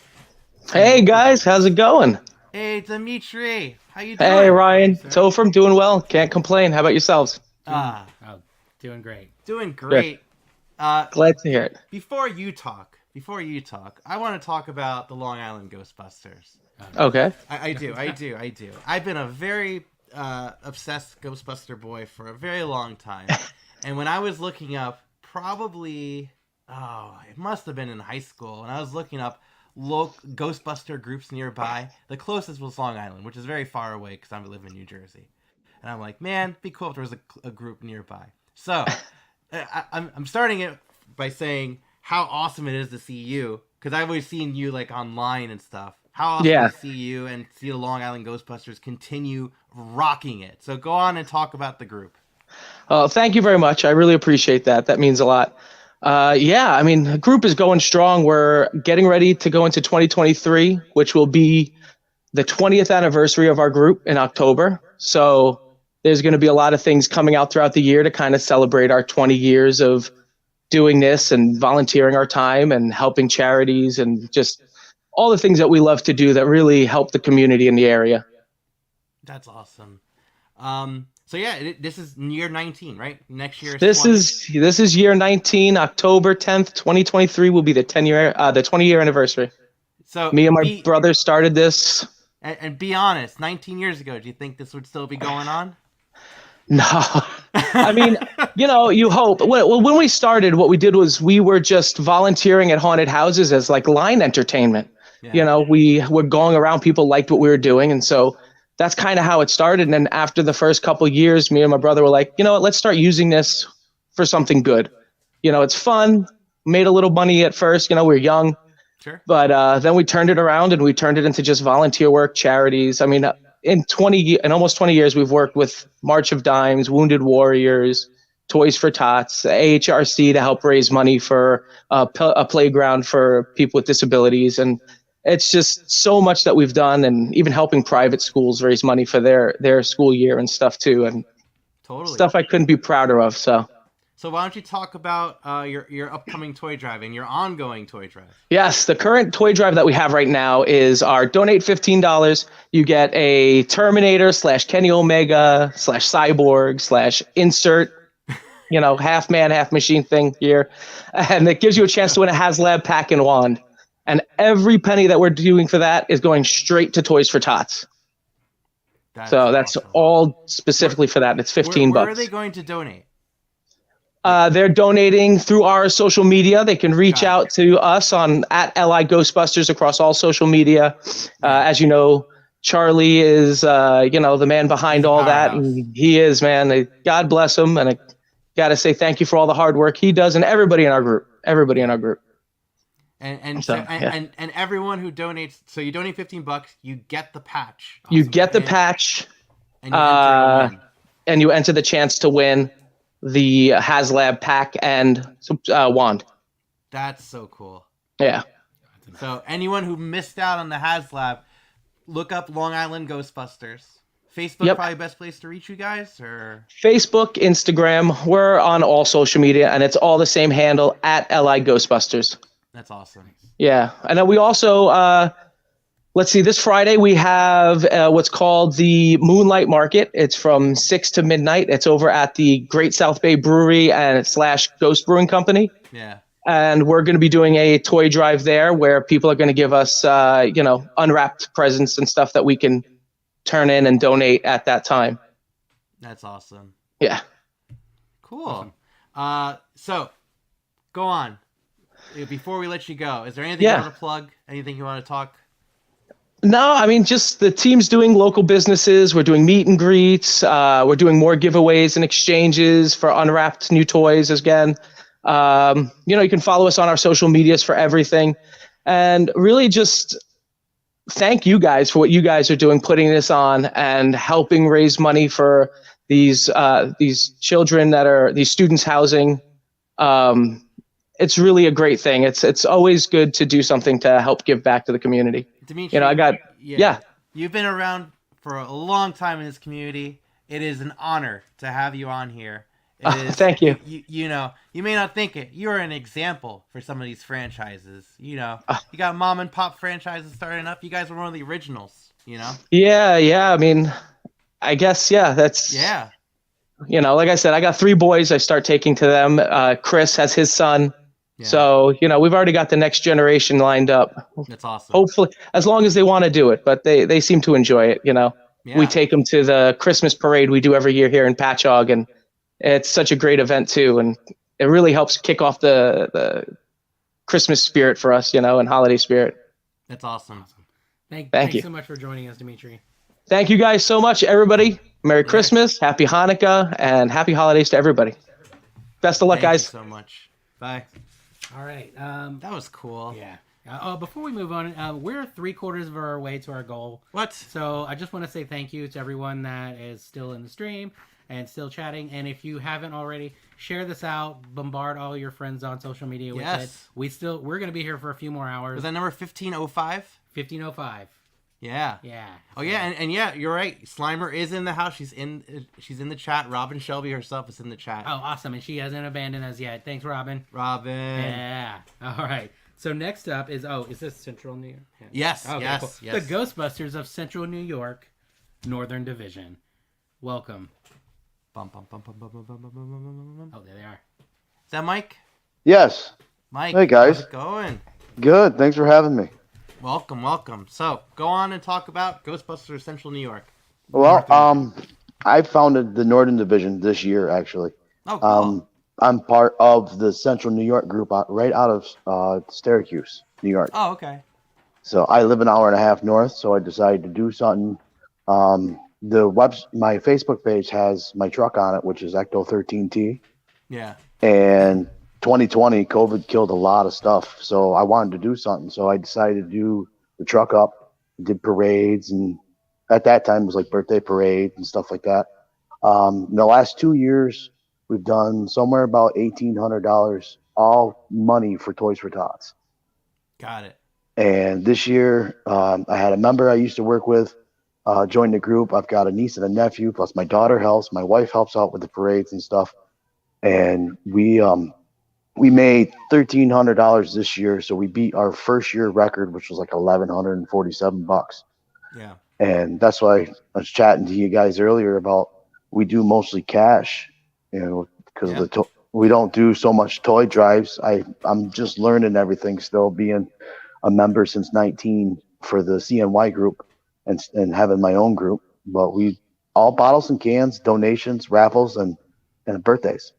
Hey guys, how's it going? Hey, Dimitri, how you doing? Hey Ryan, Topher, I'm doing well. Can't complain. How about yourselves? Doing great. Doing great. Glad to hear it. Before you talk, I want to talk about the Long Island Ghostbusters. Okay. I do. I've been a very obsessed Ghostbuster boy for a very long time. And when I was looking up, it must have been in high school, and I was looking up local Ghostbuster groups nearby. The closest was Long Island, which is very far away because I live in New Jersey. And I'm like, man, it'd be cool if there was a group nearby. So I'm starting it by saying how awesome it is to see you, because I've always seen you like online and stuff. How awesome to see you and see the Long Island Ghostbusters continue rocking it. So go on and talk about the group. Thank you very much. I really appreciate that. That means a lot. The group is going strong. We're getting ready to go into 2023, which will be the 20th anniversary of our group in October. So there's going to be a lot of things coming out throughout the year to kind of celebrate our 20 years of doing this and volunteering our time and helping charities and just all the things that we love to do that really help the community in the area. That's awesome. This is year 19, right? Next year This is year 19, October 10th, 2023 will be the 20-year anniversary. So me and my brother started this. And be honest, 19 years ago, do you think this would still be going on? No. I mean, you hope. Well, when we started, what we did was we were just volunteering at haunted houses as like line entertainment. Yeah. We were going around, people liked what we were doing, and so that's kind of how it started. And then after the first couple of years, me and my brother were like, you know what, let's start using this for something good. It's fun. Made a little money at first, we were young. Sure. But then we turned it around and we turned it into just volunteer work, charities. I mean, in almost 20 years, we've worked with March of Dimes, Wounded Warriors, Toys for Tots, AHRC to help raise money for a playground for people with disabilities. And it's just so much that we've done, and even helping private schools raise money for their school year and stuff too. And stuff I couldn't be prouder of. So why don't you talk about your upcoming toy drive and your ongoing toy drive? Yes, the current toy drive that we have right now is our donate $15. You get a Terminator / Kenny Omega / Cyborg / insert, half man, half machine thing here. And it gives you a chance to win a HasLab pack and wand. And every penny that we're doing for that is going straight to Toys for Tots. That's awesome. All specifically for that. It's $15. Where are they going to donate? They're donating through our social media. They can reach out to us on @NY Ghostbusters across all social media. As you know, Charlie is, the man behind all that. And he is, man. God bless him. And I got to say thank you for all the hard work he does and everybody in our group. And everyone who donates, so you donate $15, you get the patch. Awesome. You get the patch, and you enter the chance to win the HasLab pack and wand. That's so cool. Yeah. So anyone who missed out on the HasLab, look up Long Island Ghostbusters. Facebook probably best place to reach you guys, or Facebook, Instagram. We're on all social media, and it's all the same handle @NY Ghostbusters. That's awesome. Yeah. And then we also, this Friday we have what's called the Moonlight Market. It's from 6 to midnight. It's over at the Great South Bay Brewery and / Ghost Brewing Company. Yeah. And we're going to be doing a toy drive there where people are going to give us, unwrapped presents and stuff that we can turn in and donate at that time. That's awesome. Yeah. Cool. So go on. Before we let you go, is there anything you want to plug? Anything you want to talk? No, I mean, just the team's doing local businesses. We're doing meet and greets. We're doing more giveaways and exchanges for unwrapped new toys again. You can follow us on our social medias for everything. And really just thank you guys for what you guys are doing, putting this on and helping raise money for these children these students housing. It's really a great thing. It's always good to do something to help give back to the community. Dimitri, I got You've been around for a long time in this community. it is an honor to have you on here. It is, thank you. You know, you may not think it. You're an example for some of these franchises. You know, you got mom and pop franchises starting up. You guys were one of the originals, you know? Yeah. I mean, I guess, that's... Yeah. You know, like I said, I got 3 boys I start taking to them. Chris has his son. Yeah. So, you know, we've already got the next generation lined up. That's awesome. Hopefully, as long as they want to do it, but they seem to enjoy it, you know. Yeah. We take them to the Christmas parade we do every year here in Patchogue, and it's such a great event too, and it really helps kick off the Christmas spirit for us, you know, and holiday spirit. That's awesome. Thank you you so much for joining us, Dimitri. Thank you guys so much, everybody. Merry Christmas, Happy Hanukkah, and Happy Holidays to everybody. Best of luck, guys. Thank you so much. Bye. All right. That was cool. Yeah. Before we move on, we're 3/4 of our way to our goal. What? So I just want to say thank you to everyone that is still in the stream and still chatting. And if you haven't already, share this out. Bombard all your friends on social media with it. We're going to be here for a few more hours. Was that number 1505? 1505. Yeah. Yeah. Oh yeah, and yeah, you're right. Slimer is in the house. She's in the chat. Robin Shelby herself is in the chat. Oh, awesome. And she hasn't abandoned us yet. Thanks, Robin. Yeah. All right. So next up is this Central New York? Yeah. Yes. Okay, yes. Cool. Yes. The Ghostbusters of Central New York, Northern Division. Welcome. Bum, bum, bum, bum, bum, bum, bum, bum, bum. Oh, there they are. Is that Mike? Yes. Mike. Hey guys. How's it going? Good. Thanks for having me. Welcome. So, go on and talk about Ghostbusters Central New York. Well, I founded the Northern Division this year, actually. Oh, cool. I'm part of the Central New York group right out of Syracuse, New York. Oh, okay. So I live an hour and a half north, so I decided to do something. My Facebook page has my truck on it, which is Ecto 13T. Yeah. And 2020, COVID killed a lot of stuff, so I wanted to do something. So I decided to do the truck up, did parades, and at that time it was like birthday parades and stuff like that. In the last 2 years, we've done somewhere about $1,800, all money for Toys for Tots. Got it. And this year, I had a member I used to work with join the group. I've got a niece and a nephew, plus my daughter helps. My wife helps out with the parades and stuff. And we made $1,300 this year, so we beat our first year record, which was like $1,147. Yeah. And that's why I was chatting to you guys earlier about we do mostly cash, you know, because we don't do so much toy drives. I'm just learning everything still, being a member since 19 for the CNY group and having my own group. But we all bottles and cans, donations, raffles, and birthdays.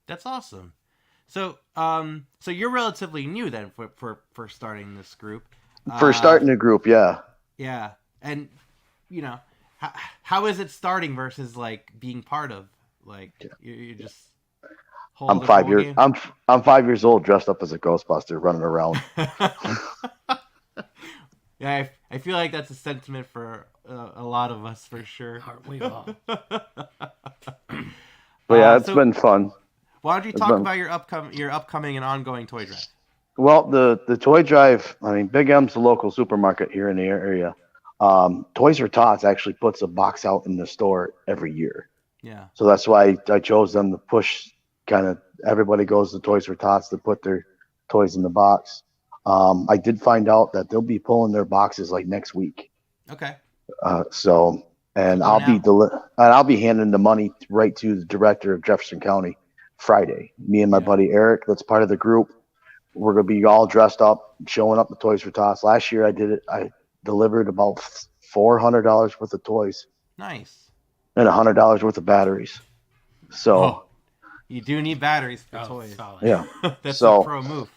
That's awesome. So, so you're relatively new then for starting this group. For starting a group, yeah. Yeah, and you know, how is it starting versus like being part of? Like you just. I'm 5 years. I'm 5 years old, dressed up as a Ghostbuster, running around. Yeah, I feel like that's a sentiment for a lot of us for sure. Aren't we all? But yeah, it's been fun. Why don't you talk about your upcoming and ongoing toy drive? Well, the toy drive, I mean, Big M's the local supermarket here in the area. Toys for Tots actually puts a box out in the store every year. Yeah. So that's why I chose them to push, kind of everybody goes to Toys for Tots to put their toys in the box. I did find out that they'll be pulling their boxes like next week. Okay. I'll be handing the money right to the director of Jefferson County Friday. Me and my buddy Eric, that's part of the group, we're gonna be all dressed up, showing up the Toys for Tots. Last year I delivered about $400 worth of toys. Nice. And $100 worth of batteries. So you do need batteries for toys. Solid. Yeah. That's a pro move.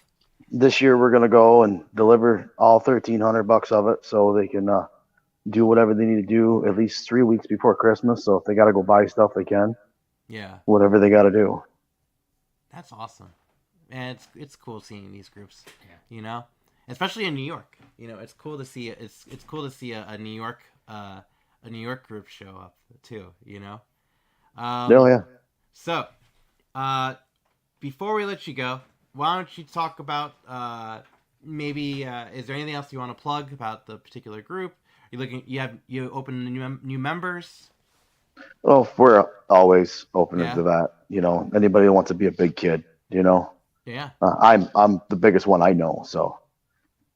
This year we're gonna go and deliver all $1,300 of it, so they can do whatever they need to do at least 3 weeks before Christmas. So if they got to go buy stuff, they can. Yeah. Whatever they got to do. That's awesome, and it's cool seeing these groups. Yeah. You know, especially in New York. You know, it's cool to see it's cool to see a New York group show up too. You know. Yeah. So, before we let you go, why don't you talk about maybe is there anything else you want to plug about the particular group? You open new members? Well, we're always open Yeah. to that. You know, anybody who wants to be a big kid, you know. Yeah. I'm the biggest one I know, so.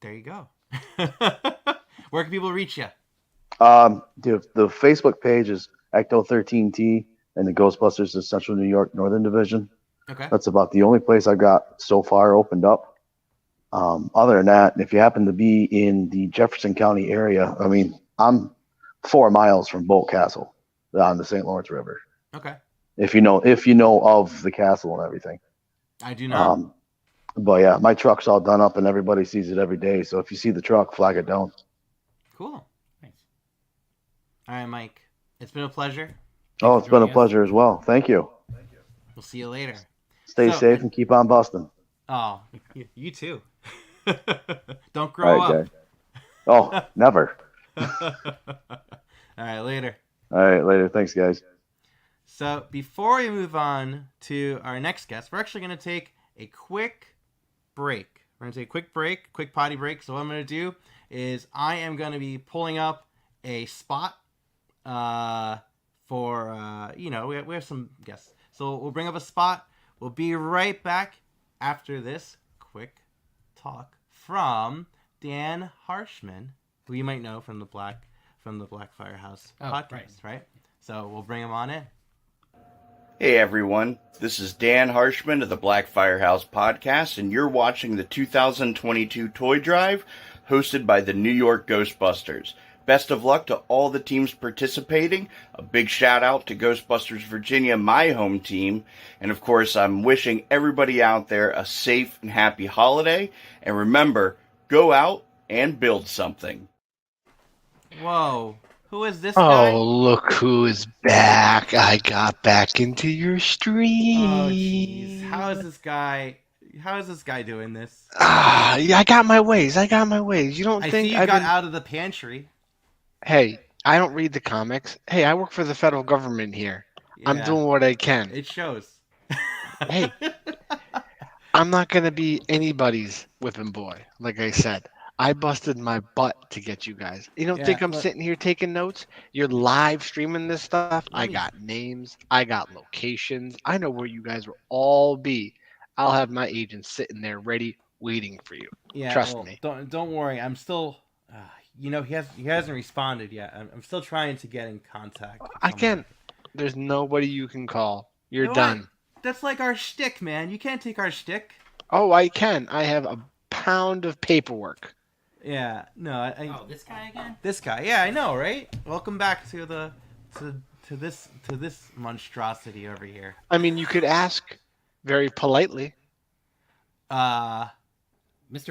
There you go. Where can people reach you? The Facebook page is Ecto 13T and the Ghostbusters of Central New York Northern Division. Okay. That's about the only place I've got so far opened up. Other than that, if you happen to be in the Jefferson County area, I mean, I'm 4 miles from Bolt Castle on the St. Lawrence River. Okay. If you know of the castle and everything. I do not. But yeah, my truck's all done up and everybody sees it every day. So if you see the truck, flag it down. Cool. Nice. All right, Mike. It's been a pleasure. Oh, it's been a pleasure as well. Thank you. We'll see you later. Stay safe and keep on busting. Oh, you too. Don't grow up. Guys. Oh, never. All right, later. All right, later. Thanks, guys. So before we move on to our next guest, we're actually going to take a quick break. We're going to take a quick potty break. So what I'm going to do is I am going to be pulling up a spot for, we have some guests. So we'll bring up a spot. We'll be right back after this quick talk from Dan Harshman, who you might know from the Black Firehouse podcast, right? So we'll bring him on in. Hey everyone, this is Dan Harshman of the Black Firehouse podcast, and you're watching the 2022 Toy Drive hosted by the New York Ghostbusters. Best of luck to all the teams participating. A big shout out to Ghostbusters Virginia, my home team. And of course, I'm wishing everybody out there a safe and happy holiday. And remember, go out and build something. Whoa. Who is this guy? Oh, look who is back. I got back into your stream. Oh, jeez. How is this guy doing this? Yeah, I got my ways. You don't I think see you got out of the pantry. Hey, I don't read the comics. Hey, I work for the federal government here. I'm Yeah. doing what I can. It shows. Hey, I'm not going to be anybody's whipping boy, like I said. I busted my butt to get you guys. You don't think I'm sitting here taking notes? You're live streaming this stuff. I got names. I got locations. I know where you guys will all be. I'll have my agents sitting there ready, waiting for you. Yeah, Trust well, me. Don't worry. I'm still, he hasn't responded yet. I'm still trying to get in contact. I can't. There's nobody you can call. You're You know done. what? That's like our shtick, man. You can't take our shtick. Oh, I can. I have a pound of paperwork. Yeah, no. This guy again? This guy. Yeah, I know, right? Welcome back to this monstrosity over here. I mean, you could ask very politely. Mr.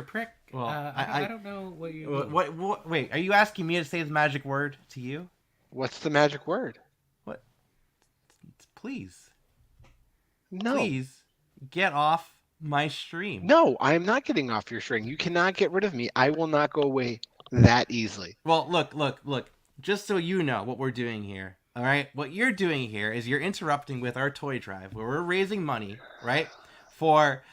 Prick? Well, I don't know what you mean. What? Wait, are you asking me to say the magic word to you? What's the magic word? What? Please. No. Please get off my stream. No, I am not getting off your string. You cannot get rid of me. I will not go away that easily. Well, look. Just so you know what we're doing here, all right? What you're doing here is you're interrupting with our toy drive where we're raising money, right, for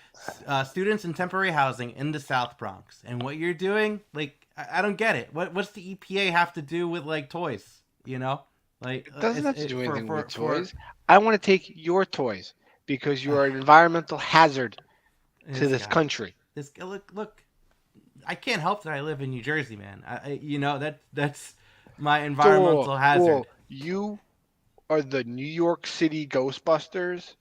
students in temporary housing in the South Bronx. And what you're doing, like, I don't get it. What's the EPA have to do with, like, toys, you know? Like, It doesn't have to do anything with toys. I want to take your toys because you are an environmental hazard to this country. This look. I can't help that I live in New Jersey, man. That's my environmental hazard. You are the New York City Ghostbusters,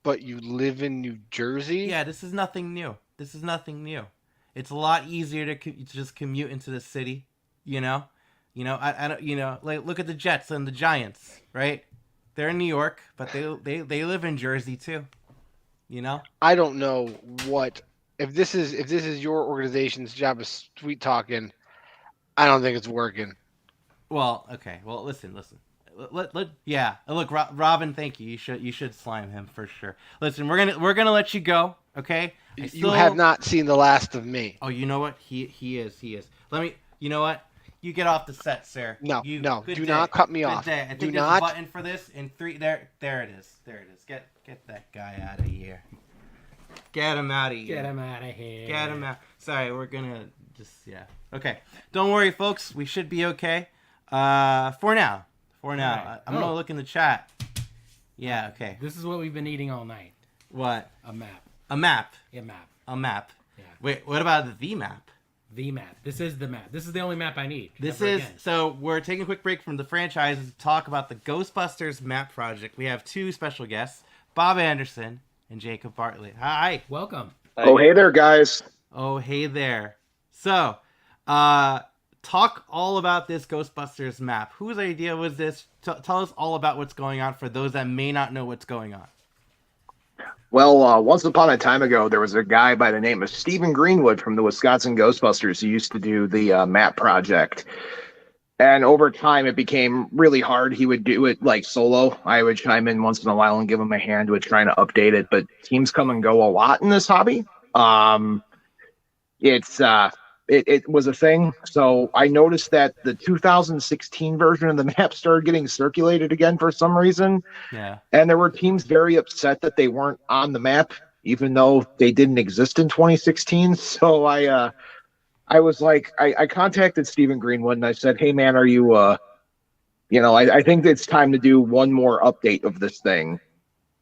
but you live in New Jersey? Yeah, this is nothing new. It's a lot easier to just commute into the city, you know. I don't, like, look at the Jets and the Giants, right? They're in New York, but they live in Jersey too. You know? I don't know what if this is your organization's job of sweet talking. I don't think it's working. Well, okay. Well, listen. Look, Robin, thank you. You should slime him for sure. Listen, we're gonna let you go. Okay? You have not seen the last of me. Oh, you know what? He is. Let me. You know what? You get off the set, sir. No. Good Do day. not cut me Good off. Day. I think Do there's not. a button for this in 3. There it is. Get that guy out of here. Get him out of here. Get him out of here. Get him out. Sorry, we're gonna just Okay. Don't worry, folks. We should be okay. For now. For now. Right. I'm going to look in the chat. Yeah, okay. This is what we've been eating all night. What? A map. A map? A map. A map. Yeah. Wait, what about the map? The map. This is the map. This is the only map I need. So we're taking a quick break from the franchise to talk about the Ghostbusters map project. We have two special guests, Bob Anderson and Jacob Bartlett. Hi. Welcome. Oh, hey there, guys. Oh, hey there. So, talk all about this Ghostbusters map. Whose idea was this? Tell us all about what's going on for those that may not know what's going on. Well, once upon a time ago, there was a guy by the name of Stephen Greenwood from the Wisconsin Ghostbusters who used to do the map project. And over time, it became really hard. He would do it like solo. I would chime in once in a while and give him a hand with trying to update it. But teams come and go a lot in this hobby. It was a thing. So I noticed that the 2016 version of the map started getting circulated again for some reason. Yeah. And there were teams very upset that they weren't on the map, even though they didn't exist in 2016. So I was like, I contacted Stephen Greenwood and I said, hey man, are you, I think it's time to do one more update of this thing.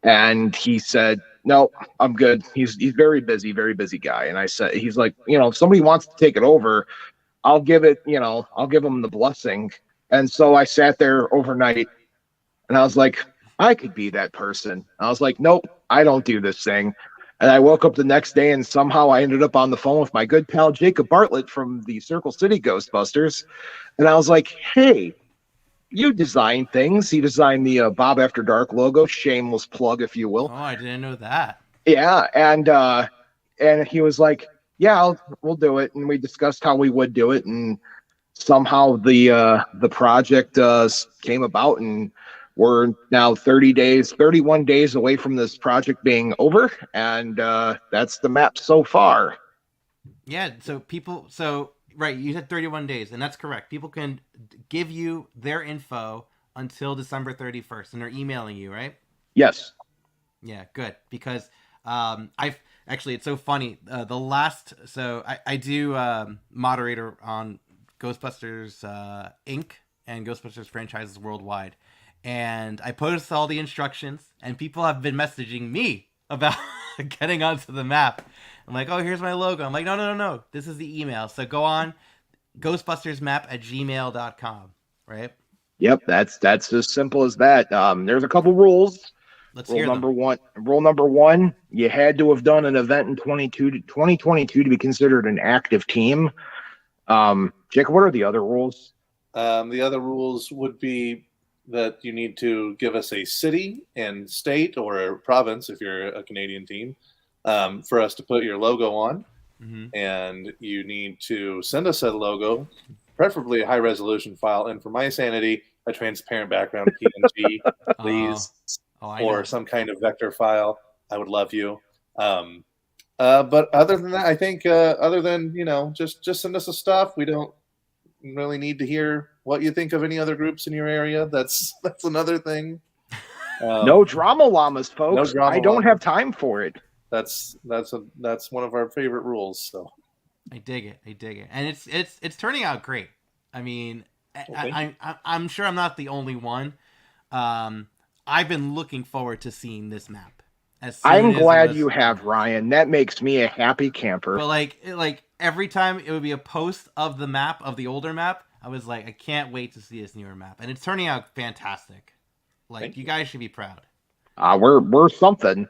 And he said, no, I'm good. He's very busy guy. And I said, he's like, if somebody wants to take it over, I'll give him the blessing. And so I sat there overnight and I was like, I could be that person. I was like, nope, I don't do this thing. And I woke up the next day and somehow I ended up on the phone with my good pal, Jacob Bartlett from the Circle City Ghostbusters. And I was like, hey, you design things. He designed the Bob After Dark logo, shameless plug, if you will. Oh, I didn't know that. Yeah, and he was like, "Yeah, we'll do it." And we discussed how we would do it, and somehow the project came about, and we're now 31 days away from this project being over, and that's the map so far. Yeah. Right, you said 31 days, and that's correct. People can give you their info until December 31st, and they're emailing you, right? Yes. Yeah, good. Because it's so funny. I do moderator on Ghostbusters Inc. and Ghostbusters franchises worldwide, and I post all the instructions, and people have been messaging me about getting onto the map. I'm like, oh, here's my logo. I'm like, no. This is the email. So go on ghostbustersmap@gmail.com, right? Yep, that's as simple as that. There's a couple rules. Rule number one, you had to have done an event in 2022 to be considered an active team. Jacob, what are the other rules? The other rules would be that you need to give us a city and state or a province if you're a Canadian team. For us to put your logo on, and you need to send us a logo, preferably a high resolution file, and for my sanity, a transparent background PNG, please, or some kind of vector file. I would love you. But other than that, I think just send us the stuff. We don't really need to hear what you think of any other groups in your area. That's another thing. No drama llamas, folks. I don't have time for it. That's one of our favorite rules. So I dig it, and it's turning out great. I mean, I'm sure I'm not the only one. I've been looking forward to seeing this map. I'm glad you have, Ryan. That makes me a happy camper. But like every time it would be a post of the map, of the older map, I was like, I can't wait to see this newer map, and it's turning out fantastic. Like you guys should be proud. We're something.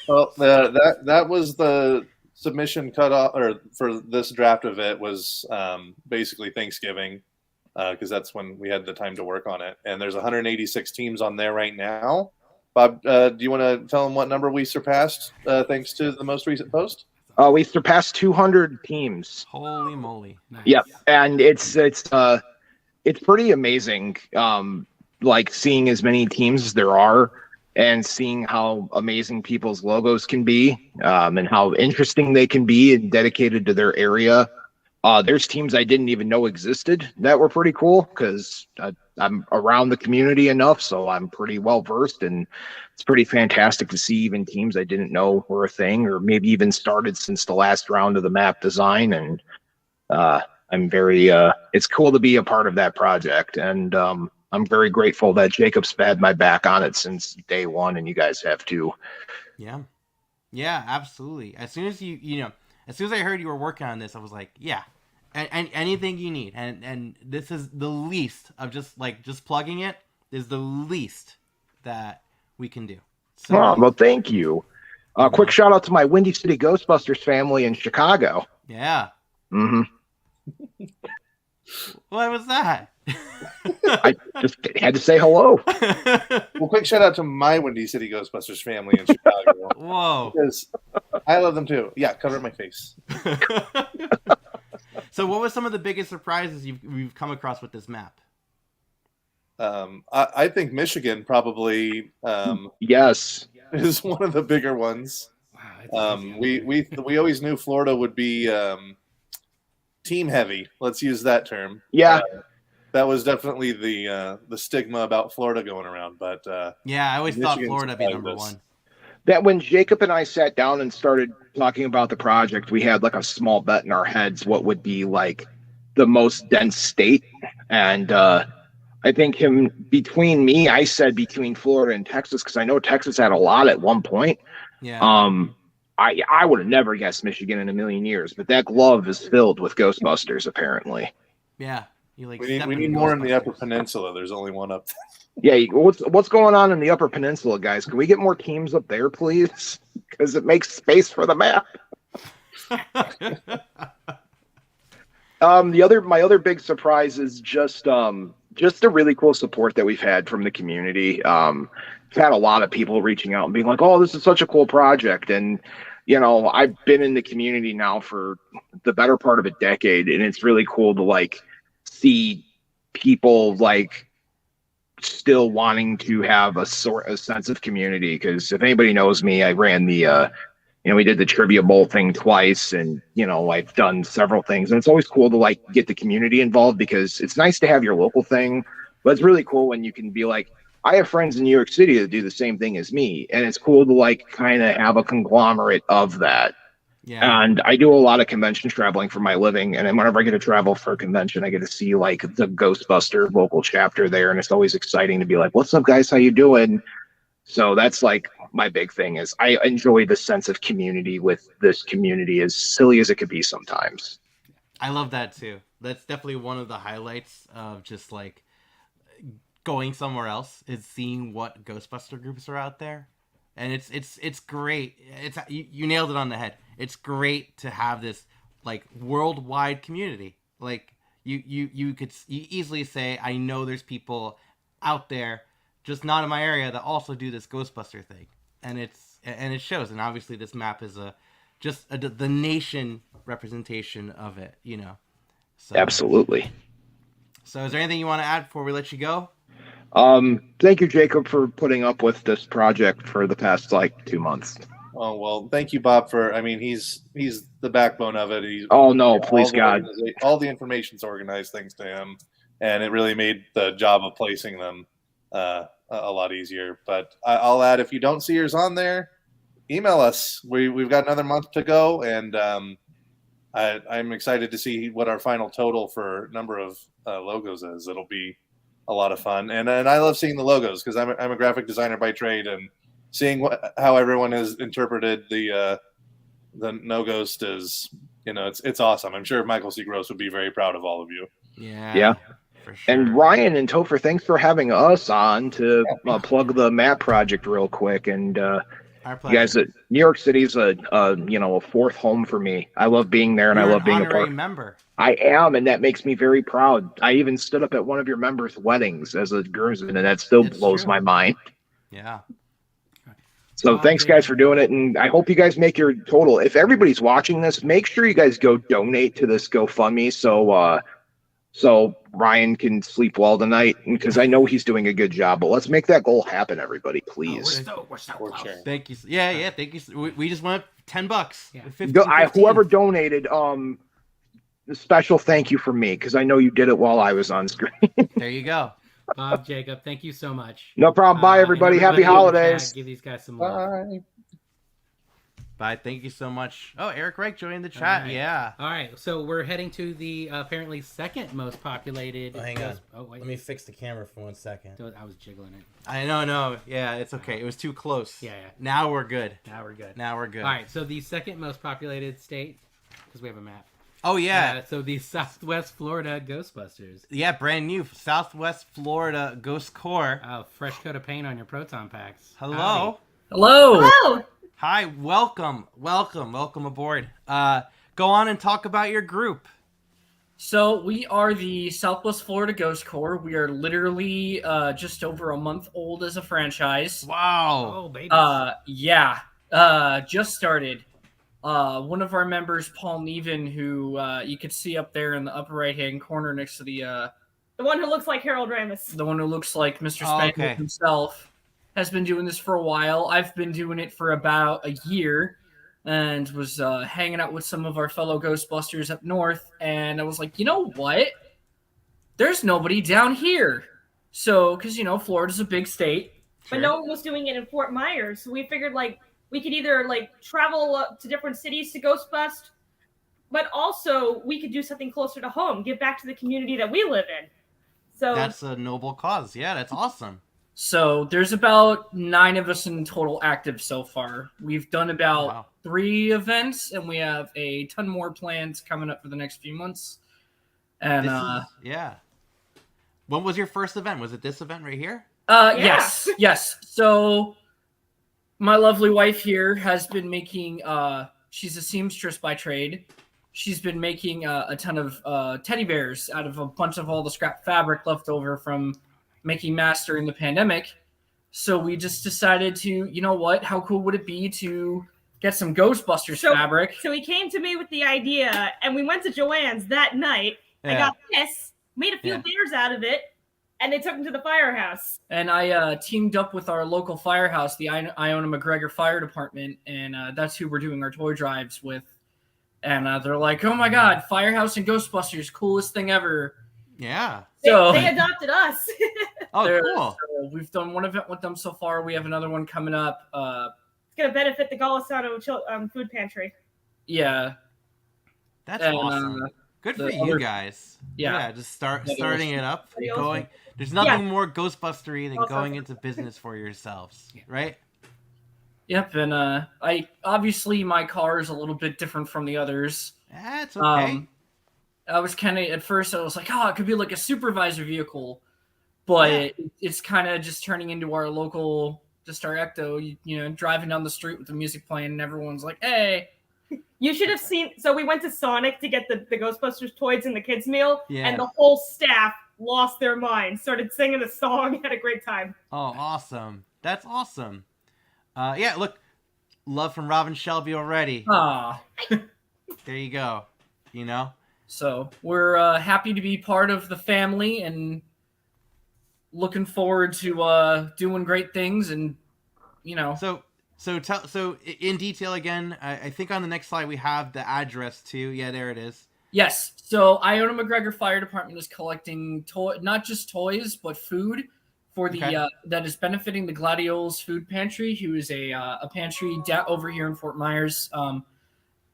Well, that was the submission cutoff, or for this draft of it was basically Thanksgiving, because that's when we had the time to work on it. And there's 186 teams on there right now. Bob, do you want to tell them what number we surpassed thanks to the most recent post? We surpassed 200 teams. Holy moly! Nice. Yep, and it's pretty amazing. Like seeing as many teams as there are, and seeing how amazing people's logos can be, and how interesting they can be and dedicated to their area. There's teams I didn't even know existed that were pretty cool, because I'm around the community enough, so I'm pretty well versed, and it's pretty fantastic to see even teams I didn't know were a thing, or maybe even started since the last round of the map design. And I'm very it's cool to be a part of that project. And I'm very grateful that Jacob's had my back on it since day one, and you guys have too. Yeah. Yeah, absolutely. As soon as as soon as I heard you were working on this, I was like, yeah, and anything you need. And this is the least of just plugging it is the least that we can do. So, well, thank you. Quick shout out to my Windy City Ghostbusters family in Chicago. Yeah. Mm-hmm. What was that? I just had to say hello. Well, quick shout out to my Windy City Ghostbusters family in Chicago. Whoa. Because I love them too. Yeah, cover my face. So what was some of the biggest surprises you've come across with this map? I think Michigan probably yes is one of the bigger ones. Wow, we always knew Florida would be team heavy. Let's use that term. Yeah. That was definitely the stigma about Florida going around, but yeah, I always thought Florida would be number one. That when Jacob and I sat down and started talking about the project, we had like a small bet in our heads what would be like the most dense state, and I think between me, I said between Florida and Texas, because I know Texas had a lot at one point. Yeah. I would have never guessed Michigan in a million years, but that glove is filled with Ghostbusters apparently. Yeah. We need more in the Upper Peninsula. There's only one up there. Yeah, what's going on in the Upper Peninsula, guys? Can we get more teams up there, please? Because it makes space for the map. My other big surprise is just the really cool support that we've had from the community. We've had a lot of people reaching out and being like, "Oh, this is such a cool project," and I've been in the community now for the better part of a decade, and it's really cool to see people still wanting to have a sense of community. Because if anybody knows me, I ran the we did the trivia bowl thing twice, and I've done several things, and it's always cool to get the community involved, because it's nice to have your local thing, but it's really cool when you can be like, I have friends in New York City that do the same thing as me, and it's cool to kind of have a conglomerate of that. Yeah. And I do a lot of convention traveling for my living, and then whenever I get to travel for a convention, I get to see the Ghostbuster local chapter there, and it's always exciting to be like, "What's up, guys? How you doing?" So that's my big thing is I enjoy the sense of community with this community, as silly as it could be sometimes. I love that too. That's definitely one of the highlights of just going somewhere else, is seeing what Ghostbuster groups are out there. And it's great. You nailed it on the head. It's great to have this worldwide community. You could easily say, I know there's people out there, just not in my area, that also do this Ghostbuster thing, and it shows. And obviously, this map is the nation representation of it. So, absolutely. So, is there anything you want to add before we let you go? Thank you, Jacob, for putting up with this project for the past 2 months. Oh, well, thank you, Bob, he's the backbone of it. Please, God. All the information's organized thanks to him, and it really made the job of placing them a lot easier. But I'll add, if you don't see yours on there, email us. We've got another month to go, and I'm excited to see what our final total for number of logos is. It'll be a lot of fun, and I love seeing the logos, because I'm a graphic designer by trade, and seeing how everyone has interpreted the No Ghost is, it's awesome. I'm sure Michael C. Gross would be very proud of all of you. Yeah. For sure. And Ryan and Topher, thanks for having us on to plug the map project real quick. And you guys, New York City's a fourth home for me. I love being there, and I love being a part. Member. I am, and that makes me very proud. I even stood up at one of your members' weddings as a groomsman, and that still blows my mind. Yeah. So thanks, guys, for doing it, and I hope you guys make your total. If everybody's watching this, make sure you guys go donate to this GoFundMe so Ryan can sleep well tonight, because I know he's doing a good job. But let's make that goal happen, everybody, please. We're so close. Thank you. Yeah. Thank you. We just went $10. Yeah. 15. Whoever donated, a special thank you from me, because I know you did it while I was on screen. There you go. Bob, Jacob, thank you so much. No problem. Bye, everybody. Happy holidays. Give these guys some love. Bye. Bye. Thank you so much. Oh, Eric Reich joined the chat. All right. Yeah. All right. So we're heading to the apparently second most populated. Oh, hang on. Oh, wait. Let me fix the camera for 1 second. I was jiggling it. I know. No. Yeah, it's okay. It was too close. Yeah. Now we're good. Now we're good. Now we're good. All right. So the second most populated state, because we have a map. Oh, yeah. So the Southwest Florida Ghostbusters. Yeah, brand new. Southwest Florida Ghost Corps. Oh, fresh coat of paint on your proton packs. Hello. Howdy. Hello. Hi. Welcome aboard. Go on and talk about your group. So we are the Southwest Florida Ghost Corps. We are literally just over a month old as a franchise. Wow. Oh, baby. Just started. One of our members, Paul Neven, who you could see up there in the upper right-hand corner next to the one who looks like Harold Ramis. The one who looks like Mr. Spangler himself, has been doing this for a while. I've been doing it for about a year and was hanging out with some of our fellow Ghostbusters up north. And I was like, you know what? There's nobody down here. So, because, Florida's a big state. But no one was doing it in Fort Myers. So we figured, we could either, travel up to different cities to Ghostbust, but also we could do something closer to home, give back to the community that we live in. So That's a noble cause. Yeah, that's awesome. So there's about 9 of us in total active so far. We've done about 3 events, and we have a ton more plans coming up for the next few months. And yeah. When was your first event? Was it this event right here? Yes. So my lovely wife here has been making. She's a seamstress by trade. She's been making a ton of teddy bears out of a bunch of all the scrap fabric left over from making masks during the pandemic. So we just decided to, you know what? How cool would it be to get some Ghostbusters fabric? So he came to me with the idea, and we went to Joanne's that night. I got this, made a few bears out of it, and they took them to the firehouse. And I teamed up with our local firehouse, the Iona McGregor Fire Department, and that's who we're doing our toy drives with. And they're like, oh my God, Firehouse and Ghostbusters, coolest thing ever. Yeah. So they adopted us. Oh, cool. So we've done one event with them so far. We have another one coming up. It's going to benefit the Golisano food pantry. Yeah. That's awesome. Good for you guys. Yeah. Just starting it up. Going. There's nothing more Ghostbustery than going into business for yourselves, right? Yep, and obviously my car is a little bit different from the others. That's okay. I was kind of, at first I was like, it could be like a supervisor vehicle, but it's kind of just turning into our local, just our Ecto, driving down the street with the music playing and everyone's like, hey. You should have seen, so we went to Sonic to get the Ghostbusters toys and the kids meal, Yeah. and the whole staff lost their mind, started singing a song, had a great time. Oh, awesome. That's awesome. Look, love from Robin Shelby already. There you go. So we're happy to be part of the family and looking forward to doing great things and, So in detail again, I think on the next slide we have the address too. Yeah, there it is. Yes. So Iona McGregor Fire Department is collecting not just toys, but food for the that is benefiting the Gladioles Food Pantry, who is a pantry over here in Fort Myers.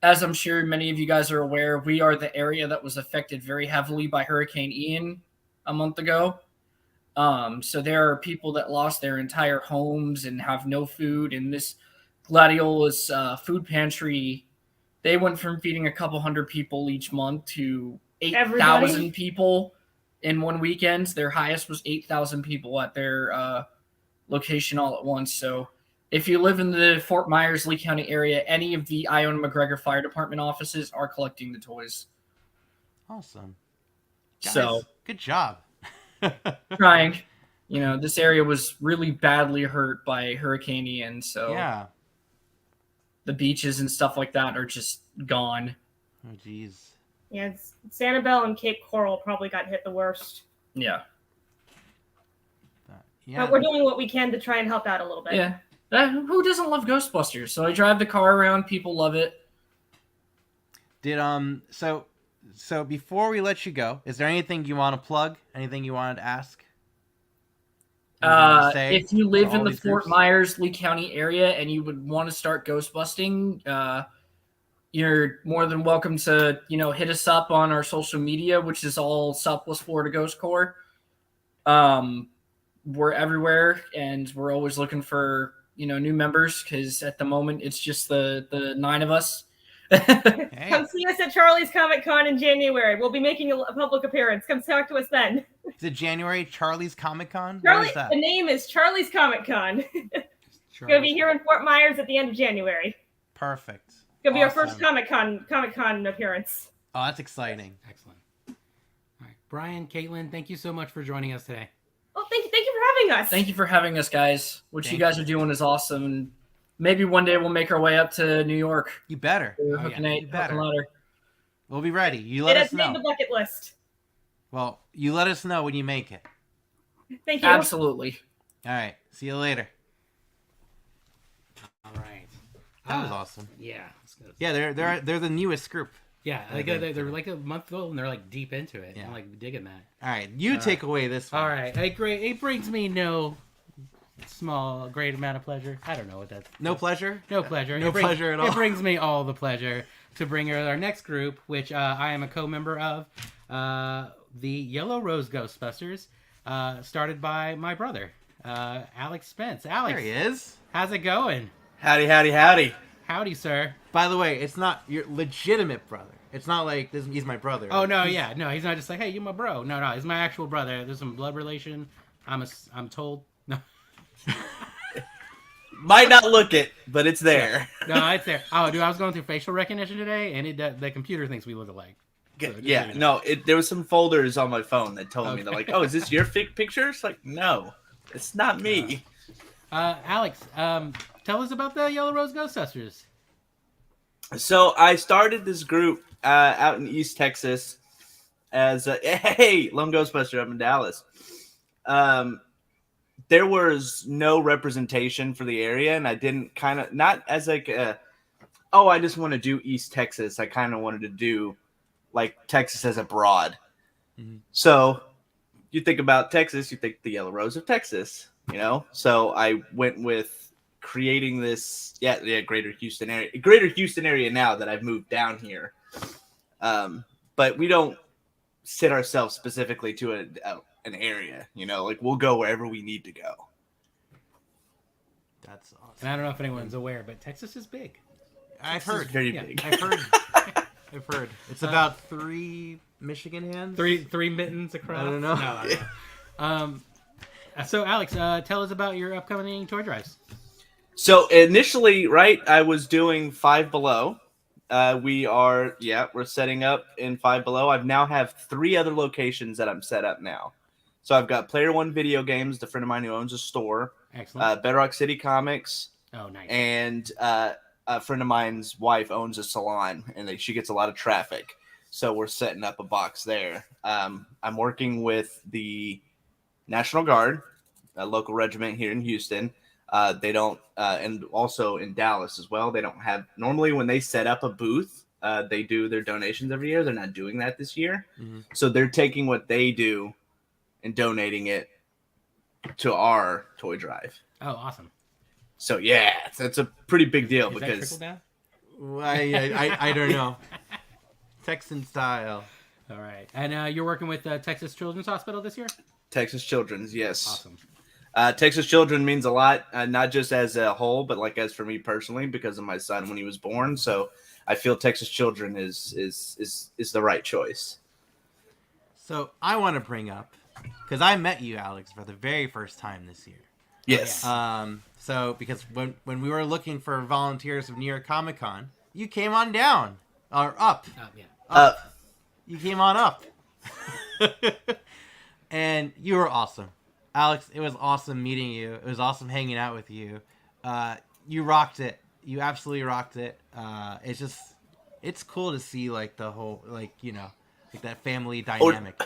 As I'm sure many of you guys are aware, we are the area that was affected very heavily by Hurricane Ian a month ago. So there are people that lost their entire homes and have no food. And this Gladioles food pantry, they went from feeding a couple hundred people each month to 8,000 people in one weekend. Their highest was 8,000 people at their location all at once. So if you live in the Fort Myers, Lee County area, any of the Iona McGregor Fire Department offices are collecting the toys. Awesome. Guys, So good job. trying. This area was really badly hurt by Hurricane Ian, so the beaches and stuff like that are just gone. Oh, geez. Yeah, Sanibel and Cape Coral probably got hit the worst. Yeah. But we're doing what we can to try and help out a little bit. Yeah. Who doesn't love Ghostbusters? So I drive the car around. People love it. So before we let you go, is there anything you want to plug? Anything you wanted to ask? If you live in the Fort Myers, Lee County area and you would want to start ghost busting, you're more than welcome to, hit us up on our social media, which is all Southwest Florida Ghost Corps. We're everywhere, and we're always looking for, new members, because at the moment it's just the 9 of us. Come see us at Charlie's Comic Con in January. We'll be making a public appearance. Come talk to us then. Is it January? Charlie's Comic Con? Charlie, the name is Charlie's Comic Con. It's going to be here in Fort Myers at the end of January. Perfect. It's going to be our first Comic Con appearance. Oh, that's exciting. Excellent. All right, Brian, Caitlin, thank you so much for joining us today. Oh, thank you for having us. Thank you for having us, guys. What you guys are doing is awesome. And maybe one day we'll make our way up to New York. You better. You better. Ladder. We'll be ready. You let us know. It has made the bucket list. Well, you let us know when you make it. Thank you. Absolutely. All right. See you later. All right. That was awesome. Yeah. Yeah, they're the newest group. Yeah, they're like a month old and they're like deep into it. Yeah. I'm like digging that. All right, you take away this one. All right, it brings me no great amount of pleasure. I don't know what that's. No pleasure? No pleasure. No pleasure at all. It brings me all the pleasure to bring our next group, which I am a co-member of, the Yellow Rose Ghostbusters, started by my brother, Alex Spence. Alex. There he is. How's it going? Howdy. Howdy, sir. By the way, it's not your legitimate brother. It's not like he's my brother. Oh no, no, he's not just like, hey, you my bro. No, he's my actual brother. There's some blood relation. I'm told. No. Might not look it, but it's there. No, it's there. Oh, dude, I was going through facial recognition today, and the computer thinks we look alike. So there was some folders on my phone that told me, they're like, oh, is this your picture? It's like, no, it's not me. Alex, tell us about the Yellow Rose Ghostbusters. So I started this group out in East Texas as Lone Ghostbuster up in Dallas. There was no representation for the area, and I didn't not as like I just want to do East Texas. I kind of wanted to do like Texas as a broad. Mm-hmm. So you think about Texas, you think the Yellow Rose of Texas, So I went with creating this greater Houston area now that I've moved down here, but we don't sit ourselves specifically to an area, like we'll go wherever we need to go. That's awesome. And I don't know if anyone's aware, but Texas is big. I've heard. Very big. I've heard it's about 3 Michigan hands, three mittens across. I don't know. So Alex, tell us about your upcoming toy drives. So initially, I was doing Five Below. We're setting up in Five Below. I've now have 3 other locations that I'm set up now. So I've got Player One Video Games, the friend of mine who owns a store. Excellent. Bedrock City Comics. Oh, nice. And a friend of mine's wife owns a salon, and she gets a lot of traffic. So we're setting up a box there. I'm working with the National Guard, a local regiment here in Houston. They don't, and also in Dallas as well. They don't have, normally when they set up a booth, they do their donations every year. They're not doing that this year. Mm-hmm. So they're taking what they do and donating it to our toy drive. Oh, awesome. So yeah, that's a pretty big deal. Is because that I don't know. Texan style. All right. And you're working with Texas Children's Hospital this year? Texas Children's, yes. Awesome. Texas Children means a lot, not just as a whole, but like as for me personally, because of my son when he was born. So I feel Texas Children is the right choice. So I want to bring up, because I met you, Alex, for the very first time this year. Yes. So because when we were looking for volunteers of New York Comic Con, you came on down or up. Up. You came on up. And you were awesome. Alex, it was awesome meeting you. It was awesome hanging out with you. You rocked it. You absolutely rocked it. It's cool to see like the whole, like that family dynamic.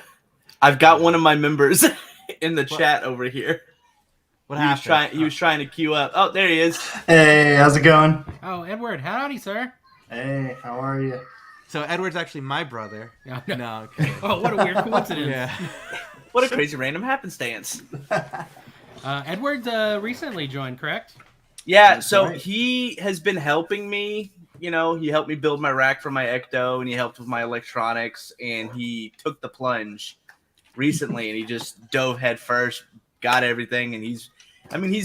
I've got one of my members in the chat over here. What happened? He was trying to queue up. Oh, there he is. Hey, how's it going? Oh, Edward, howdy, sir. Hey, how are you? So Edward's actually my brother. No. Okay. Oh, what a weird coincidence. Yeah. What a crazy random happenstance. Edward recently joined, correct? Yeah, That's so right. he has been helping me. You know, he helped me build my rack for my Ecto, and he helped with my electronics, and he took the plunge recently, and he just dove head first, got everything, and he's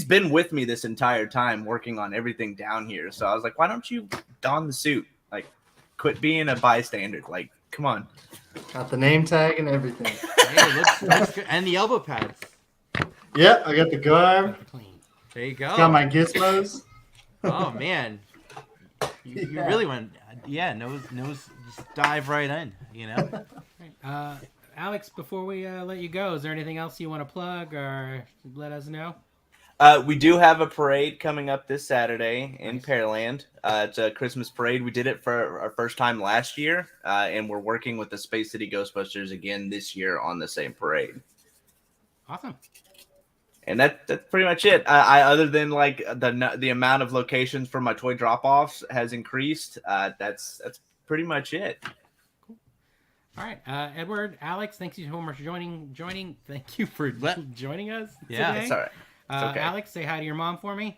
been with me this entire time working on everything down here. So I was like, why don't you don the suit? Like, quit being a bystander. Like, come on. Got the name tag and everything. Hey, looks good. And the elbow pads. Yeah, I got the garb. There you go. Got my gizmos. Oh man, you Yeah. really went. Yeah, nose, just dive right in. You know. Alex, before we let you go, is there anything else you want to plug or let us know? We do have a parade coming up this Saturday in Pearland. It's a Christmas parade. We did it for our first time last year, and we're working with the Space City Ghostbusters again this year on the same parade. Awesome. And that's pretty much it. I other than like the amount of locations for my toy drop-offs has increased. That's pretty much it. All right, Edward, Alex, thank you so much for joining. Thank you for joining us. Yeah, today. it's all right. It's okay. Alex, say hi to your mom for me.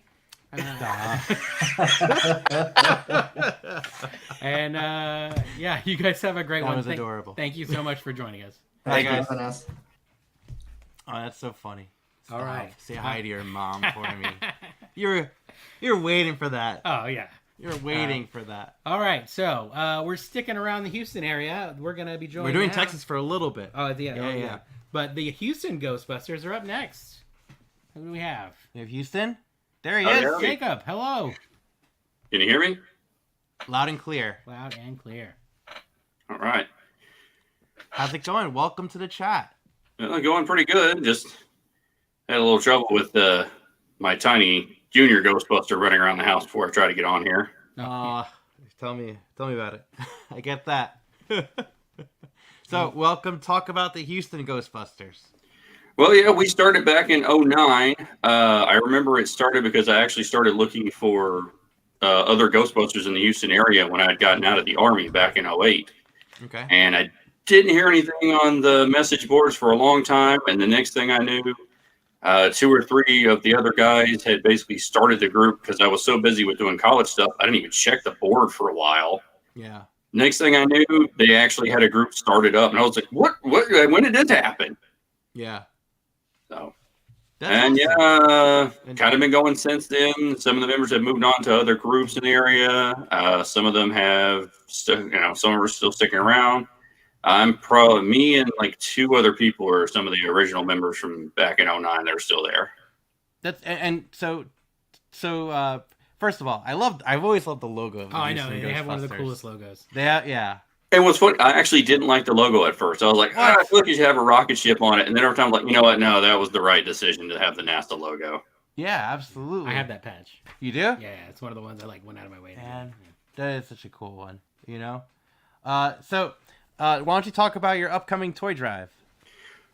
And yeah, you guys have a great one. That was adorable. Thank you so much for joining us. Thank you. Us. Oh, that's so funny. All right. Say hi to your mom for me. You're waiting for that. Oh yeah. You're waiting for that. All right, so we're sticking around the Houston area. We're gonna be joining. We're doing now. Texas for a little bit. Oh yeah. But the Houston Ghostbusters are up next. Who do we have? We have Houston. There he Oh, is. there we- Jacob, hello. Can you hear me? Loud and clear. Loud and clear. All right. How's it going? Welcome to the chat. Going pretty good. Just had a little trouble with my tiny junior Ghostbuster running around the house before I try to get on here. Tell me about it. I get that. So, welcome. Talk about the Houston Ghostbusters. Well, yeah, we started back in 2009. I remember it started because I actually started looking for other Ghostbusters in the Houston area when I had gotten out of the Army back in 2008. Okay. And I didn't hear anything on the message boards for a long time. And the next thing I knew, 2 or 3 of the other guys had basically started the group because I was so busy with doing college stuff. I didn't even check the board for a while. Yeah. Next thing I knew, they actually had a group started up. And I was like, what? When did this happen? Yeah. So, That's and awesome. yeah, kind of been going since then. Some of the members have moved on to other groups in the area. Some of them have, some are still sticking around. Me and like 2 other people are some of the original members from back in 2009 that are still there. That's and so first of all, I've always loved the logo of the I know Houston they have one of the Ghostbusters. coolest logos. Yeah. And what's funny, I actually didn't like the logo at first. I was like, I feel like you should have a rocket ship on it. And then every time I'm like, you know what? No, that was the right decision to have the NASA logo. Yeah, absolutely. I have that patch. You do? Yeah, it's one of the ones I like went out of my way to Man, that is such a cool one. You know. So why don't you talk about your upcoming toy drive?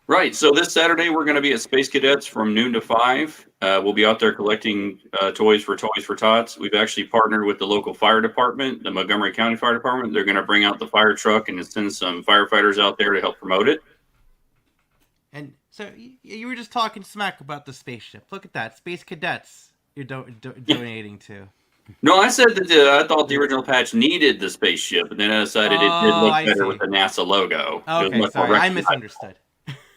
Right. So this Saturday, we're going to be at Space Cadets from noon to 5. We'll be out there collecting toys for Tots. We've actually partnered with the local fire department, the Montgomery County Fire Department. They're going to bring out the fire truck and send some firefighters out there to help promote it. And so you were just talking smack about the spaceship. Look at that. Space Cadets you're donating to. No, I said that I thought the original patch needed the spaceship, and then I decided it did look better with the NASA logo. Okay, sorry. I misunderstood.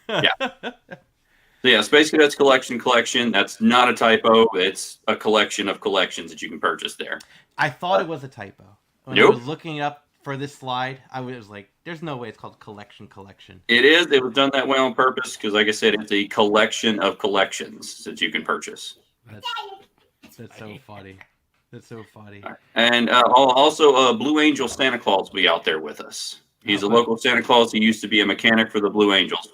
Yeah. So yeah, Space Cadets collection. That's not a typo. It's a collection of collections that you can purchase there. I thought it was a typo. When I was looking up for this slide, I was like, there's no way it's called collection. It is. It was done that way on purpose because, like I said, it's a collection of collections that you can purchase. That's so funny. That's so funny. And also, Blue Angel Santa Claus will be out there with us. He's a local Santa Claus. He used to be a mechanic for the Blue Angels.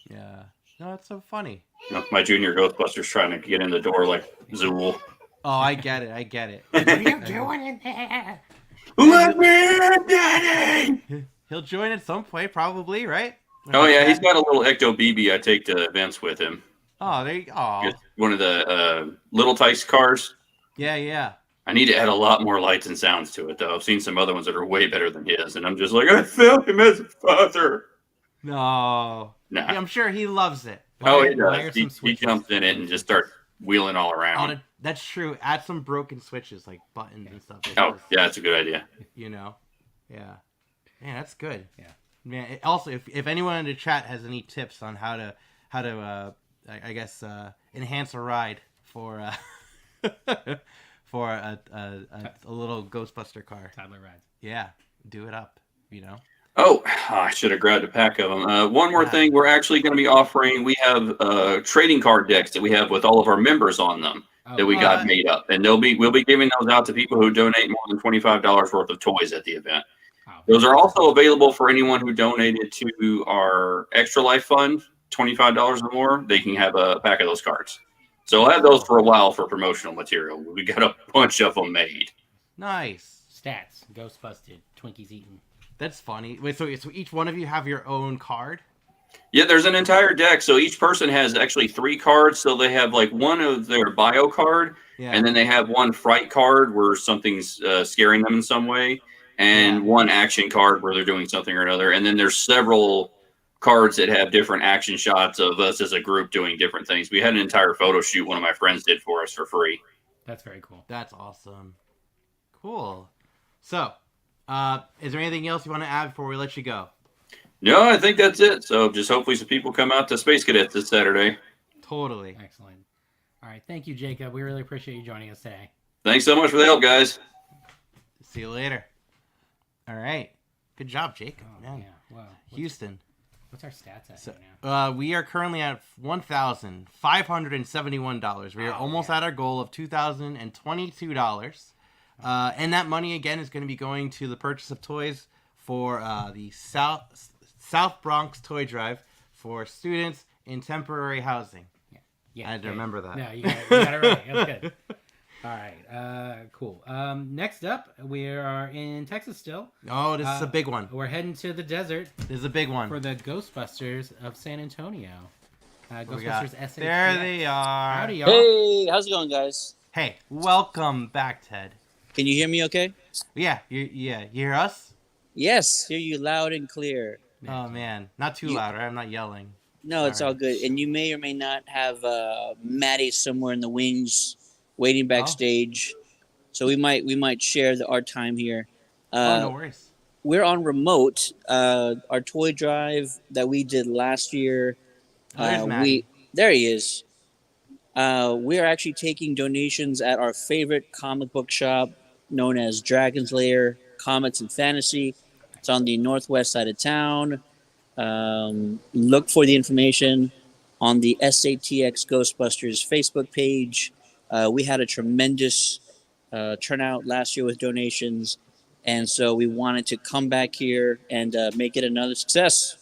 Yeah. No, that's so funny. My junior Ghostbusters trying to get in the door like Zool. Oh, I get it. What are you doing in there? Let me in, Daddy! He'll join at some point, probably, right? Oh, yeah. He's got a little Ecto BB I take to events with him. Oh, there you go. It's one of the little Tice cars. Yeah. I need to add a lot more lights and sounds to it, though. I've seen some other ones that are way better than his, and I'm just like, I felt him as a father. No. Nah. Yeah, I'm sure he loves it. Oh, it does. He jumps in it and just starts wheeling all around. That's true. Add some broken switches like buttons and stuff. Oh, yeah, that's a good idea. You know, yeah, man, that's good. Yeah, man. Also, if anyone in the chat has any tips on how to I guess enhance a ride for for a little Ghostbuster car, toddler rides. Yeah, do it up. You know. Oh, I should have grabbed a pack of them. One more thing, we're actually going to be offering, we have trading card decks that we have with all of our members on them that we got made up. And we'll be giving those out to people who donate more than $25 worth of toys at the event. Those are also available for anyone who donated to our Extra Life Fund, $25 or more. They can have a pack of those cards. So I'll have those for a while for promotional material. We got a bunch of them made. Nice. Stats, Ghost Busted, Twinkies eaten. That's funny. Wait, so each one of you have your own card? Yeah, there's an entire deck. So each person has actually 3 cards. So they have like one of their bio card, and then they have one fright card where something's scaring them in some way, and one action card where they're doing something or another. And then there's several cards that have different action shots of us as a group doing different things. We had an entire photo shoot one of my friends did for us for free. That's very cool. That's awesome. Cool. So, is there anything else you want to add before we let you go? No, I think that's it. So just hopefully some people come out to Space Cadets this Saturday. Totally. Excellent. All right. Thank you, Jacob. We really appreciate you joining us today. Thanks so much for the help, guys. See you later. All right. Good job, Jacob. Man. Yeah. Wow. Houston. What's our stats at now? We are currently at $1,571. We are almost at our goal of $2,022. And that money, again, is going to be going to the purchase of toys for the South Bronx Toy Drive for students in temporary housing. Yeah, I had to remember that. No, you got it right. That's good. All right, cool. Next up, we are in Texas still. Oh, this is a big one. We're heading to the desert. This is a big one. For the Ghostbusters of San Antonio. Ghostbusters SATX. There they are. Howdy, y'all. Hey, how's it going, guys? Hey, welcome back, Ted. Can you hear me okay? Yeah, you hear us? Yes, hear you loud and clear. Oh, man. Not too loud, right? I'm not yelling. No, it's all good. And you may or may not have Maddie somewhere in the wings waiting backstage. So we might share our time here. No worries. We're on remote. Our toy drive that we did last year. There's Maddie. There he is. We're actually taking donations at our favorite comic book shop known as Dragon's Lair Comics and Fantasy. It's on the northwest side of town. Look for the information on the SATX Ghostbusters Facebook page. We had a tremendous turnout last year with donations, and so we wanted to come back here and make it another success.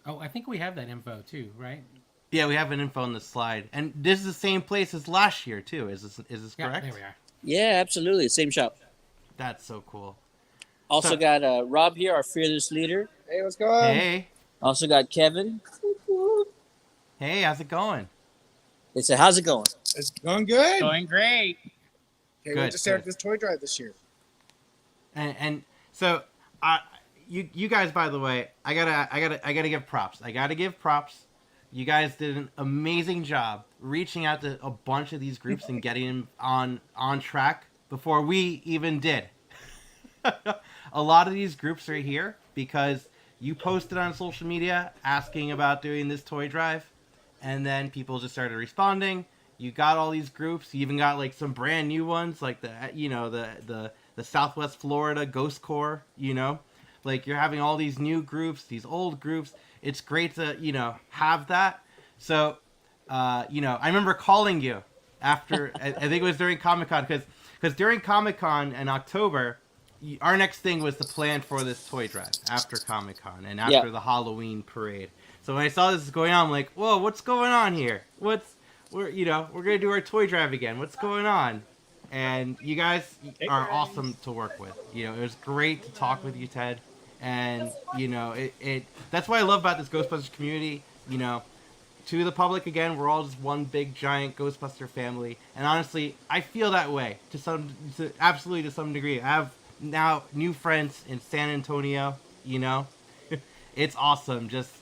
Oh, I think we have that info too, right? Yeah, we have an info on the slide, and this is the same place as last year too. Is this correct? There we are. Yeah, absolutely. Same shop. That's so cool. Also got Rob here, our fearless leader. Hey, what's going on? Hey. Also got Kevin. Hey, how's it going? They said, how's it going? It's going good. Going great. Can't wait to start this toy drive this year. And so, you guys, by the way, I gotta give props. I gotta give props. You guys did an amazing job reaching out to a bunch of these groups and getting them on track before we even did. A lot of these groups are here because you posted on social media asking about doing this toy drive, and then people just started responding. You got all these groups. You even got like some brand new ones, like the Southwest Florida Ghost Corps. Like you're having all these new groups, these old groups. It's great to have that. So I remember calling you after I think it was during Comic-Con because during Comic-Con in October, our next thing was to plan for this toy drive after Comic-Con and after the Halloween parade. So when I saw this going on, I'm like, whoa, what's going on here? We're gonna do our toy drive again. What's going on? And you guys are awesome to work with. It was great to talk with you, Ted. And that's what I love about this Ghostbusters community. To the public, again, we're all just one big giant Ghostbuster family. And honestly, I feel that way to some degree. I have now new friends in San Antonio. It's awesome just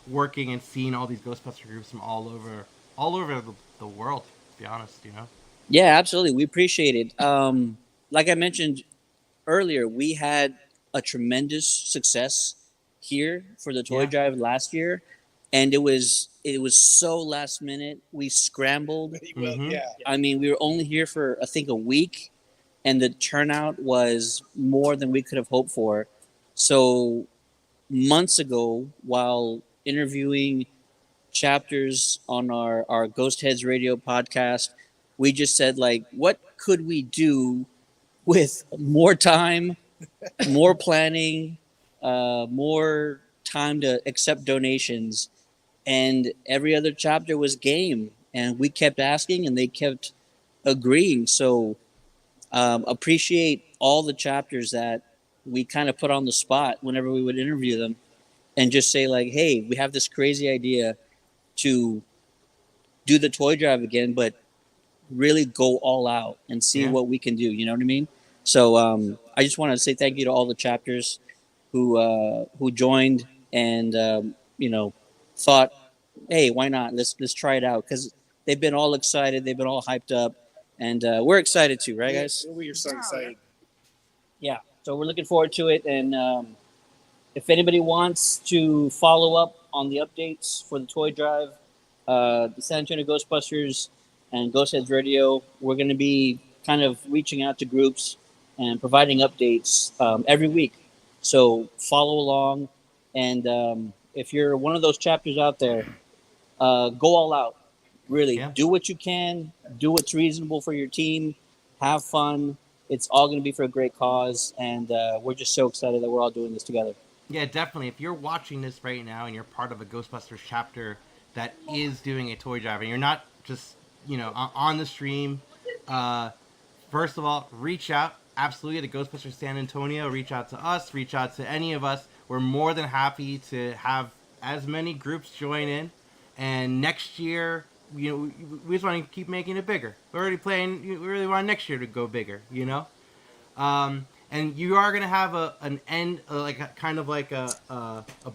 working and seeing all these Ghostbuster groups from all over the world. To be honest, Yeah, absolutely. We appreciate it. Like I mentioned earlier, we had a tremendous success here for the toy drive last year, and it was so last minute. We scrambled. I mean, we were only here for I think a week, and the turnout was more than we could have hoped for. So months ago, while interviewing chapters on our Ghostheads Radio podcast, we just said, like, what could we do with more time, more planning, more time to accept donations? And every other chapter was game. And we kept asking and they kept agreeing. So appreciate all the chapters that we kind of put on the spot whenever we would interview them and just say, like, hey, we have this crazy idea to do the toy drive again, but really go all out and see what we can do. You know what I mean? So I just want to say thank you to all the chapters who joined and thought, hey, why not? Let's try it out, because they've been all excited, they've been all hyped up, and we're excited too, right, guys? We are so excited. Yeah. So we're looking forward to it, and if anybody wants to follow up on the updates for the toy drive, the San Antonio Ghostbusters and Ghostheads Radio, we're going to be kind of reaching out to groups and providing updates every week. So follow along, and if you're one of those chapters out there, go all out. Really, do what you can, do what's reasonable for your team, have fun. It's all going to be for a great cause, and we're just so excited that we're all doing this together. Yeah, definitely. If you're watching this right now and you're part of a Ghostbusters chapter that is doing a toy drive, and you're not just on the stream, first of all, reach out absolutely to Ghostbusters San Antonio. Reach out to us. Reach out to any of us. We're more than happy to have as many groups join in. And next year, we just want to keep making it bigger. We're already playing. We really want next year to go bigger. And you are gonna have an end, like a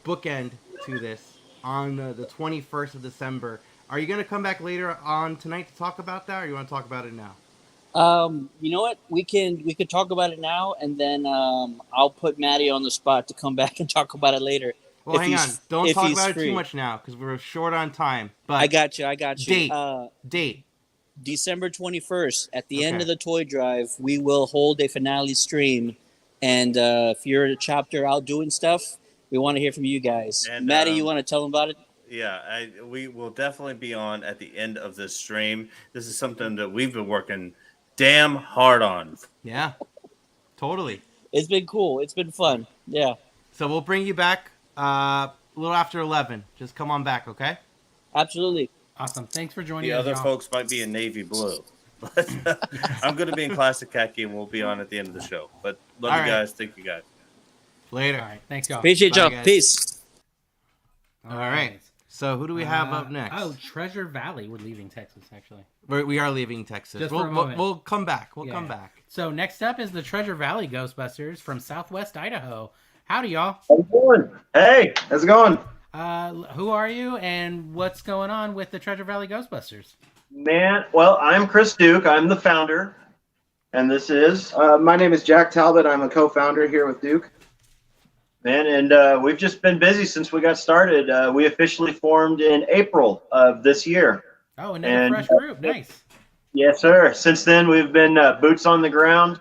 bookend to this on the 21st of December. Are you gonna come back later on tonight to talk about that, or you want to talk about it now? You know what? We could talk about it now, and then I'll put Maddie on the spot to come back and talk about it later. Well, hang on. Don't talk about it too much now, because we're short on time. But I got you. Date. December 21st, at the end of the toy drive, we will hold a finale stream. And if you're a chapter out doing stuff, we want to hear from you guys. And, Maddie, you want to tell them about it? Yeah, we will definitely be on at the end of this stream. This is something that we've been working damn hard on. Yeah, totally. It's been cool. It's been fun. Yeah. So we'll bring you back a little after 11. Just come on back, okay? Absolutely. Awesome. Thanks for joining us. The us. other folks might be in navy blue. But I'm going to be in classic khaki, and we'll be on at the end of the show. But love you guys. Thank you, guys. Later. All right. Thanks, y'all. Appreciate y'all. Peace. All right. So who do we have up next? Oh, Treasure Valley. We're leaving Texas, actually. We are leaving Texas. Just for a moment. We'll come back. We'll come back. So next up is the Treasure Valley Ghostbusters from Southwest Idaho. Howdy, y'all. How you doing? Hey, how's it going? Who are you, and what's going on with the Treasure Valley Ghostbusters? Man, well, I'm Chris Duke. I'm the founder, and this is... my name is Jack Talbot. I'm a co-founder here with Duke. Man, and we've just been busy since we got started. We officially formed in April of this year. Oh, another fresh group. Nice. Yes, sir. Since then, we've been boots on the ground,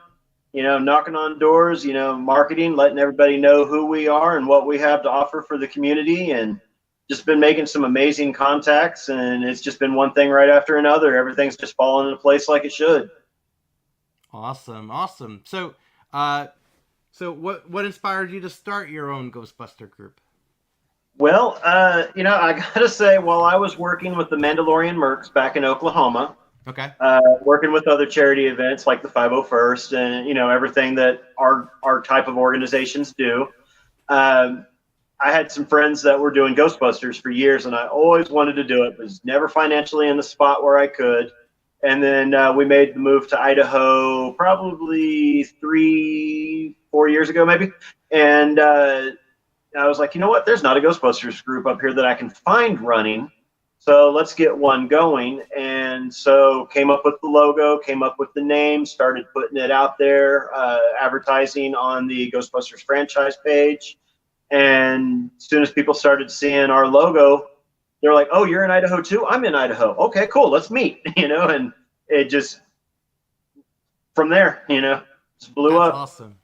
knocking on doors, marketing, letting everybody know who we are and what we have to offer for the community, and just been making some amazing contacts, and it's just been one thing right after another. Everything's just falling into place like it should. Awesome. So, what inspired you to start your own Ghostbuster group? Well, I gotta say, while I was working with the Mandalorian Mercs back in Oklahoma, working with other charity events like the 501st and everything that our type of organizations do, I had some friends that were doing Ghostbusters for years, and I always wanted to do it, but was never financially in the spot where I could. And then we made the move to Idaho probably 3-4 years ago, maybe. And I was like, you know what? There's not a Ghostbusters group up here that I can find running. So let's get one going. And so came up with the logo, came up with the name, started putting it out there, advertising on the Ghostbusters franchise page. And as soon as people started seeing our logo, they're like, oh, you're in Idaho too? I'm in Idaho. Okay, cool. Let's meet, and it just, from there, just blew up. Awesome.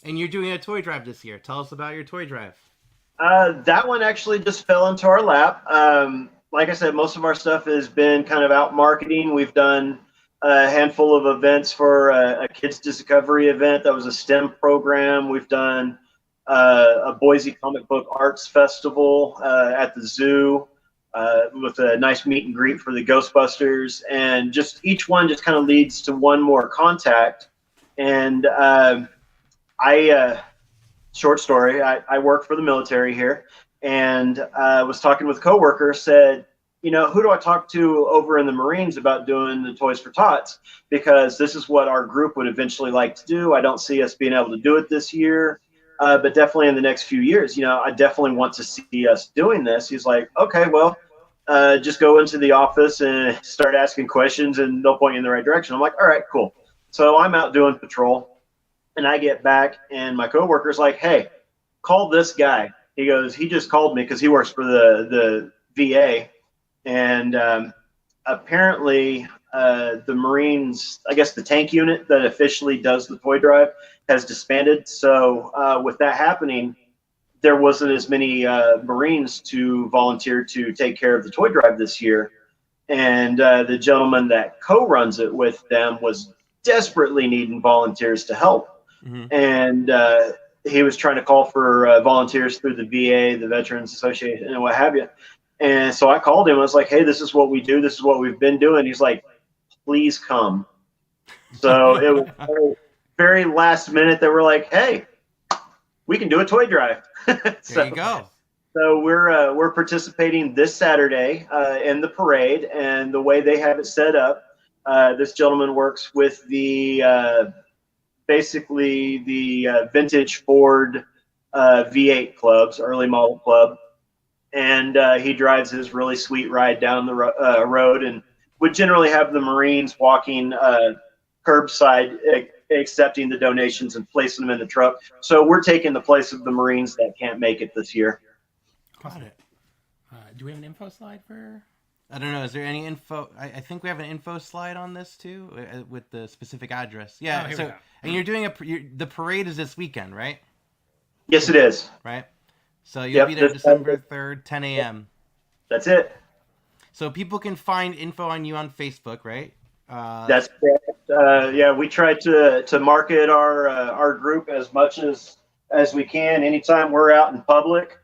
And you're doing a toy drive this year. Tell us about your toy drive. That one actually just fell into our lap. Like I said, most of our stuff has been kind of out marketing. We've done a handful of events for a kids discovery event that was a STEM program. We've done a Boise Comic Book Arts Festival at the zoo with a nice meet and greet for the Ghostbusters. And just each one just kind of leads to one more contact. And short story, I work for the military here, and was talking with a coworker, said, who do I talk to over in the Marines about doing the Toys for Tots? Because this is what our group would eventually like to do. I don't see us being able to do it this year, but definitely in the next few years, I definitely want to see us doing this. He's like, okay, well, just go into the office and start asking questions and they'll point you in the right direction. I'm like, all right, cool. So I'm out doing patrol. And I get back, and my coworker's like, hey, call this guy. He goes, he just called me because he works for the VA. And apparently the Marines, I guess the tank unit that officially does the toy drive has disbanded. So with that happening, there wasn't as many Marines to volunteer to take care of the toy drive this year. And the gentleman that co-runs it with them was desperately needing volunteers to help. Mm-hmm. And he was trying to call for volunteers through the VA, the Veterans Association, and what have you. And so I called him. I was like, hey, this is what we do. This is what we've been doing. He's like, please come. So it was very last minute that we're like, hey, we can do a toy drive. There you go. So we're participating this Saturday in the parade. And the way they have it set up, this gentleman works with the basically the vintage Ford V8 clubs, early model club, and he drives his really sweet ride down the road, and would generally have the Marines walking curbside, accepting the donations and placing them in the truck. So we're taking the place of the Marines that can't make it this year. Got it. Do we have an info slide for? I don't know. Is there any info? I think we have an info slide on this too, with the specific address. Yeah. Oh, so, and you're doing the parade is this weekend, right? Yes, it is. Right. So you'll be there December 3rd, 10 a.m. That's it. So people can find info on you on Facebook, right? That's correct. Yeah, we try to market our group as much as we can. Anytime we're out in public.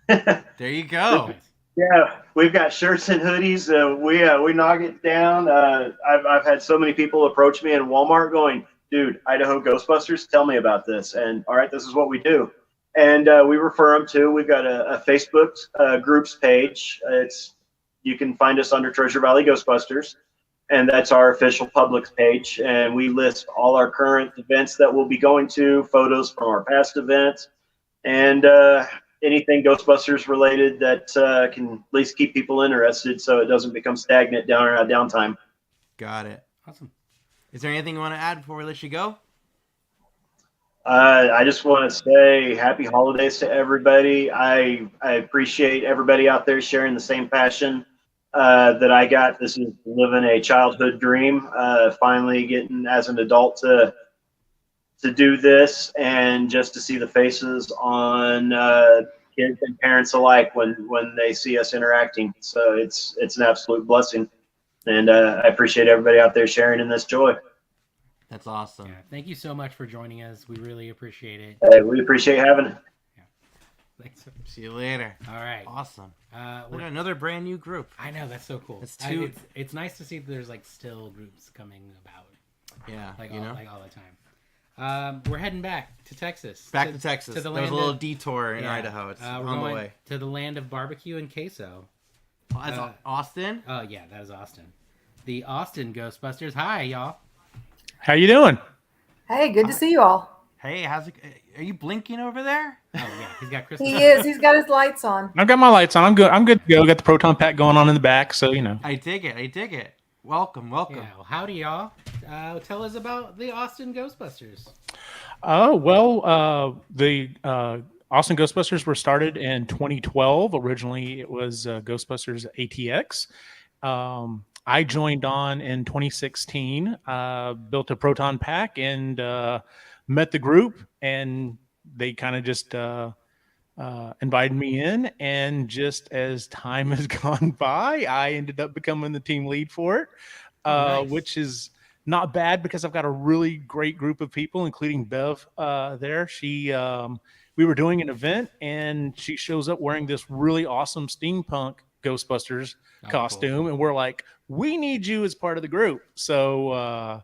There you go. Yeah, we've got shirts and hoodies. We knock it down. I've had so many people approach me in Walmart going, dude, Idaho Ghostbusters, tell me about this. And all right, this is what we do. And we refer them to, we've got a Facebook groups page. You can find us under Treasure Valley Ghostbusters. And that's our official Publix page. And we list all our current events that we'll be going to, photos from our past events, and anything Ghostbusters related that can at least keep people interested so it doesn't become stagnant down our downtime. Got it. Awesome. Is there anything you want to add before we let you go? I just want to say happy holidays to everybody. I appreciate everybody out there sharing the same passion that I got. This is living a childhood dream, finally getting as an adult to do this, and just to see the faces on kids and parents alike when they see us interacting. So it's an absolute blessing, and I appreciate everybody out there sharing in this joy. That's awesome. Yeah, thank you so much for joining us. We really appreciate it. Hey, we appreciate having it. Yeah. Thanks. See you later. All right. Awesome. Look at another brand new group. I know, that's so cool. It's nice to see that there's like still groups coming about. Yeah, like all the time. We're heading back to Texas. Back to Texas. To the there was land a little of, detour in Idaho. It's we're on going the way. to the land of barbecue and queso. Oh, that's Austin? Oh, yeah, that is Austin. The Austin Ghostbusters. Hi, y'all. How you doing? Hey, good to see you all. Hey, how's it? Are you blinking over there? Oh yeah, he's got Christmas. He is. He's got his lights on. I've got my lights on. I'm good. I'm good to go. Got the proton pack going on in the back, so you know. I dig it. Welcome. Yeah, well, howdy, y'all. Tell us about the Austin Ghostbusters. Oh well, the Austin Ghostbusters were started in 2012. Originally, it was Ghostbusters ATX. I joined on in 2016. Built a proton pack and met the group, and they kind of just invited me in. And just as time has gone by, I ended up becoming the team lead for it, Nice. which is not bad because I've got a really great group of people, including Bev there. We were doing an event, and she shows up wearing this really awesome steampunk Ghostbusters costume, cool. And we're like, we need you as part of the group. So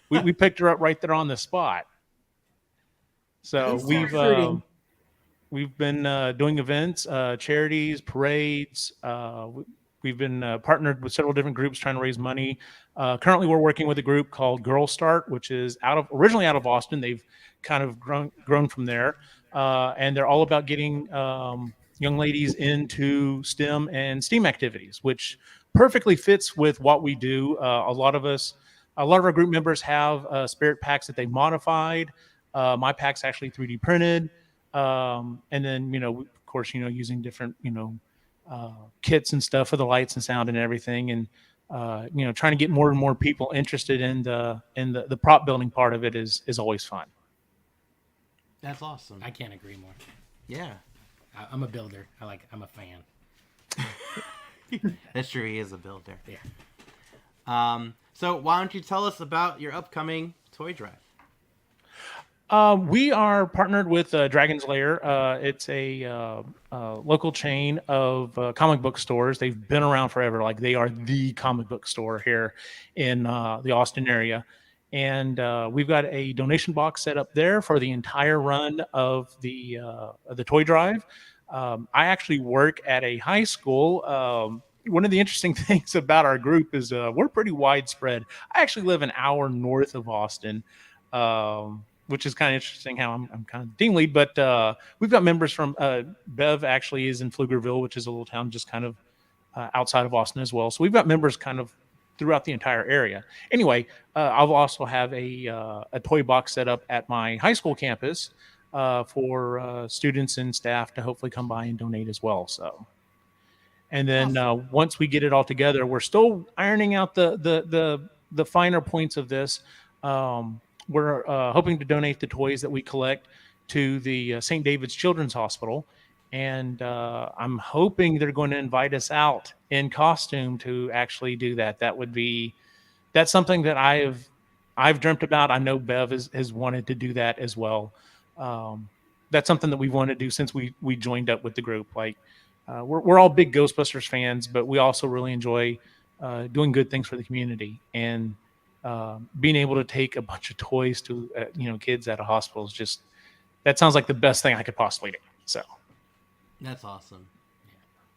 we picked her up right there on the spot. So we've been doing events, charities, parades. We've been partnered with several different groups trying to raise money. Currently, we're working with a group called Girl Start, which is originally out of Austin. They've kind of grown from there, and they're all about getting young ladies into STEM and STEAM activities, which perfectly fits with what we do. A lot of our group members have spirit packs that they modified. My pack's actually 3D printed, and then of course using different kits and stuff for the lights and sound and everything, and trying to get more and more people interested in the prop building part of it is always fun. That's awesome. I can't agree more. Yeah. I'm a builder. I'm a fan. That's true. He is a builder. Yeah. So why don't you tell us about your upcoming toy drive? We are partnered with Dragon's Lair. It's a local chain of comic book stores. They've been around forever. Like, they are the comic book store here in the Austin area. And we've got a donation box set up there for the entire run of the toy drive. I actually work at a high school. One of the interesting things about our group is we're pretty widespread. I actually live an hour north of Austin, which is kind of interesting how I'm kind of team lead. But we've got members from Bev actually is in Pflugerville, which is a little town just kind of outside of Austin as well. So we've got members kind of throughout the entire area. Anyway, I'll also have a toy box set up at my high school campus for students and staff to hopefully come by and donate as well. So, and then once we get it all together, we're still ironing out the finer points of this. We're hoping to donate the toys that we collect to the St. David's Children's Hospital. And I'm hoping they're going to invite us out in costume to actually do that. That's something that I've dreamt about. I know Bev has wanted to do that as well. That's something that we've wanted to do since we joined up with the group. Like, we're all big Ghostbusters fans, but we also really enjoy doing good things for the community. And being able to take a bunch of toys to kids at a hospital is that sounds like the best thing I could possibly do. So. That's awesome.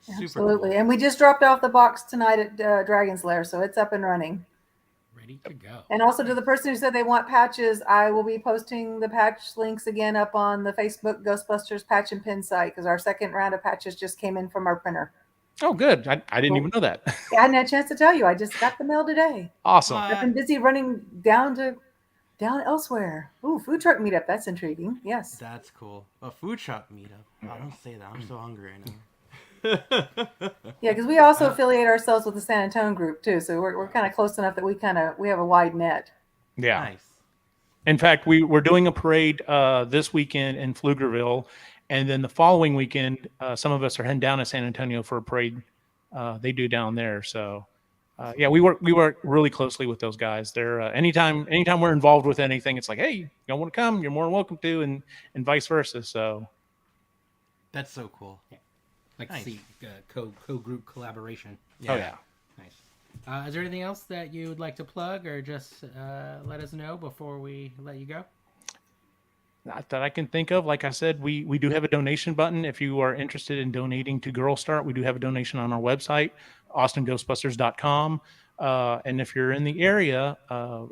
Yeah. Absolutely. Cool. And we just dropped off the box tonight at Dragon's Lair, so it's up and running. Ready to go. And also, to the person who said they want patches, I will be posting the patch links again up on the Facebook Ghostbusters patch and pin site, because our second round of patches just came in from our printer. Oh, good. I didn't even know that. Yeah, I hadn't had a chance to tell you. I just got the mail today. Awesome. I've been busy running down elsewhere. Ooh, food truck meetup. That's intriguing. Yes. That's cool. A food truck meetup. Oh, don't say that. I'm so hungry right now. Yeah, because we also affiliate ourselves with the San Antonio group too. So we're kind of close enough that we have a wide net. Yeah. Nice. In fact, we're doing a parade this weekend in Pflugerville, and then the following weekend, some of us are heading down to San Antonio for a parade they do down there. So. Yeah, we work really closely with those guys. They're anytime we're involved with anything, it's like, hey, you don't want to come, you're more than welcome to, and vice versa. So that's so cool. Yeah. Like nice. To see co-group collaboration. Yeah. Oh yeah. Nice. Is there anything else that you would like to plug, or just let us know before we let you go? Not that I can think of. Like I said, we do have a donation button. If you are interested in donating to Girl Start, we do have a donation on our website, AustinGhostbusters.com. And if you're in the area,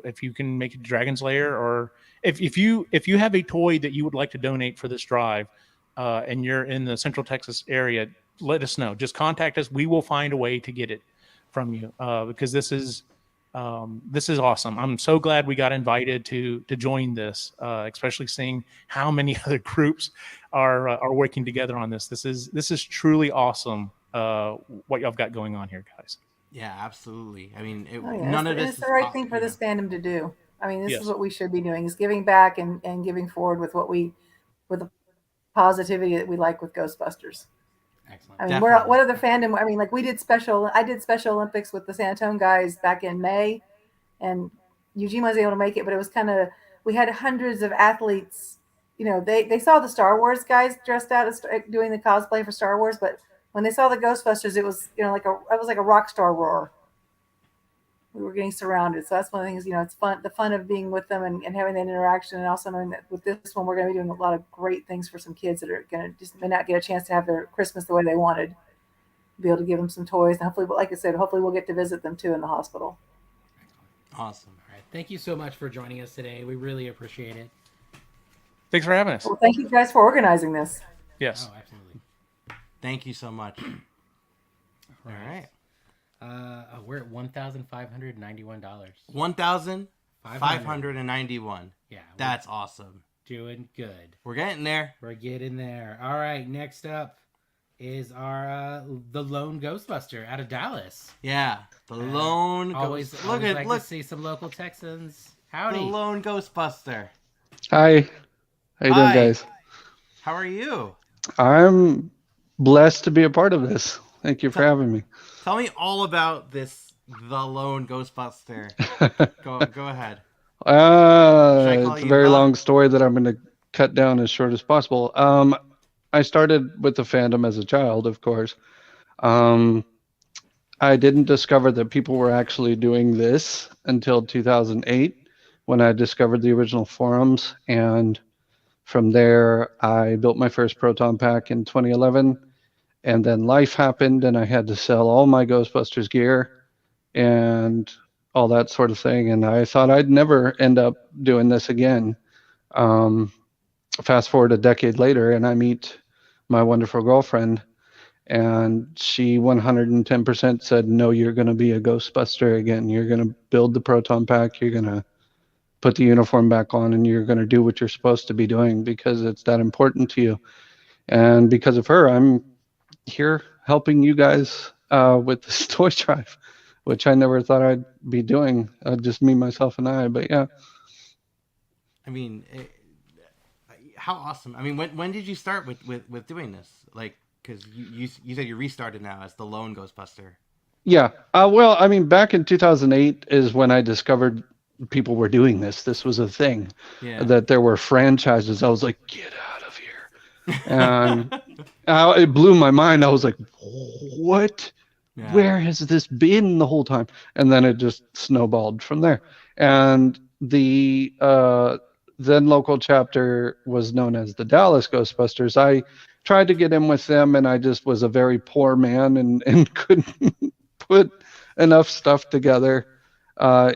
if you can make it to Dragon's Lair, or if you have a toy that you would like to donate for this drive, and you're in the Central Texas area, let us know. Just contact us. We will find a way to get it from you, because this is awesome. I'm so glad we got invited to join this, especially seeing how many other groups are working together on this. This is truly awesome. What y'all have got going on here, guys. Yeah, absolutely. I mean, none of this is the right thing for this fandom to do. I mean, this is what we should be doing: is giving back and giving forward with with the positivity that we like with Ghostbusters. Excellent. I mean, what other fandom? I mean, like I did Special Olympics with the San Antonio guys back in May, and Eugene was able to make it, but it was we had hundreds of athletes. You know, they saw the Star Wars guys dressed out as doing the cosplay for Star Wars, but when they saw the Ghostbusters, it was it was like a rock star roar. We were getting surrounded, so that's one of the things. It's fun. The fun of being with them and having that interaction, and also knowing that with this one, we're going to be doing a lot of great things for some kids that are going to just may not get a chance to have their Christmas the way they wanted. Be able to give them some toys, and hopefully, like I said, hopefully we'll get to visit them too in the hospital. Awesome. All right. Thank you so much for joining us today. We really appreciate it. Thanks for having us. Well, thank you guys for organizing this. Yes. Oh, absolutely. Thank you so much. All right. We're at $1,591. $1,591. Yeah. That's awesome. Doing good. We're getting there. We're getting there. All right. Next up is our the Lone Ghostbuster out of Dallas. Yeah. The Lone Always like to see some local Texans. Howdy. The Lone Ghostbuster. Hi. How you doing, guys? How are you? I'm blessed to be a part of this. Thank you for having me. Tell me all about this, the Lone Ghostbuster. Go ahead. It's a very long story that I'm going to cut down as short as possible. I started with the fandom as a child, of course. I didn't discover that people were actually doing this until 2008, when I discovered the original forums. And from there, I built my first Proton Pack in 2011. And then life happened, and I had to sell all my Ghostbusters gear and all that sort of thing. And I thought I'd never end up doing this again. Fast forward a decade later, and I meet my wonderful girlfriend, and she 110% said, no, you're going to be a Ghostbuster again. You're going to build the Proton Pack. You're going to put the uniform back on, and you're going to do what you're supposed to be doing because it's that important to you. And because of her, I'm here helping you guys with this toy drive, which I never thought I'd be doing. Just me, myself, and I. But yeah. I mean, how awesome! I mean, when did you start with doing this? Like, because you said you restarted now as the Lone Ghostbuster. Yeah. Well, I mean, back in 2008 is when I discovered people were doing this. This was a thing. Yeah. That there were franchises. I was like, get out of here. And it blew my mind. I was like, what? Yeah. Where has this been the whole time? And then it just snowballed from there. And the then local chapter was known as the Dallas Ghostbusters. I tried to get in with them, and I just was a very poor man and couldn't put enough stuff together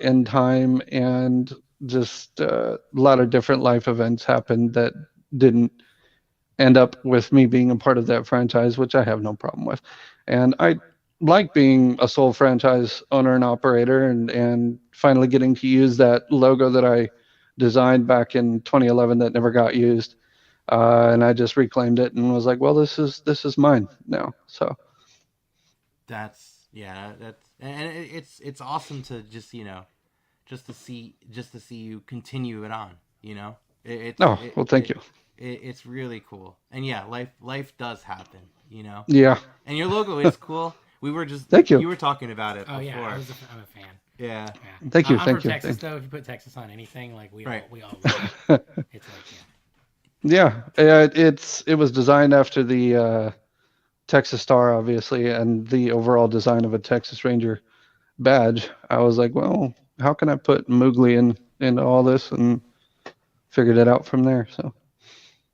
in time. And just a lot of different life events happened that didn't end up with me being a part of that franchise, which I have no problem with. And I like being a sole franchise owner and operator, and finally getting to use that logo that I designed back in 2011 that never got used. And I just reclaimed it and was like, well, this is mine now. So that's and it's awesome to just, just to see you continue it on, well, thank you. It's really cool. And yeah, life does happen, Yeah. And your logo is cool. We were just thank you. You were talking about it before. Yeah, I'm a fan. Yeah. Thank you. I'm thank from you. Texas, though. If you put Texas on anything, like we all love it. It's like, yeah. It was designed after the Texas Star, obviously, and the overall design of a Texas Ranger badge. I was like, well, how can I put Moogly into all this, and figured it out from there. So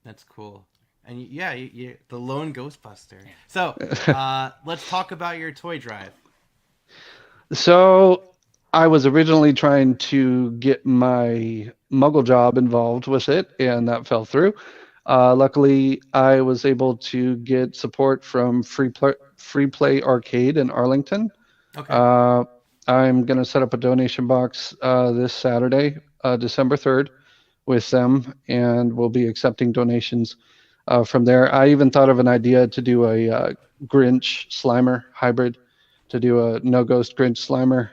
that's cool. And you the Lone Ghostbuster. So let's talk about your toy drive. So I was originally trying to get my Muggle job involved with it, and that fell through. Luckily, I was able to get support from Free Play Arcade in Arlington. Okay. I'm going to set up a donation box this Saturday, December 3rd, with them, and we'll be accepting donations from there. I even thought of an idea to do a Grinch Slimer hybrid, to do a No Ghost Grinch Slimer,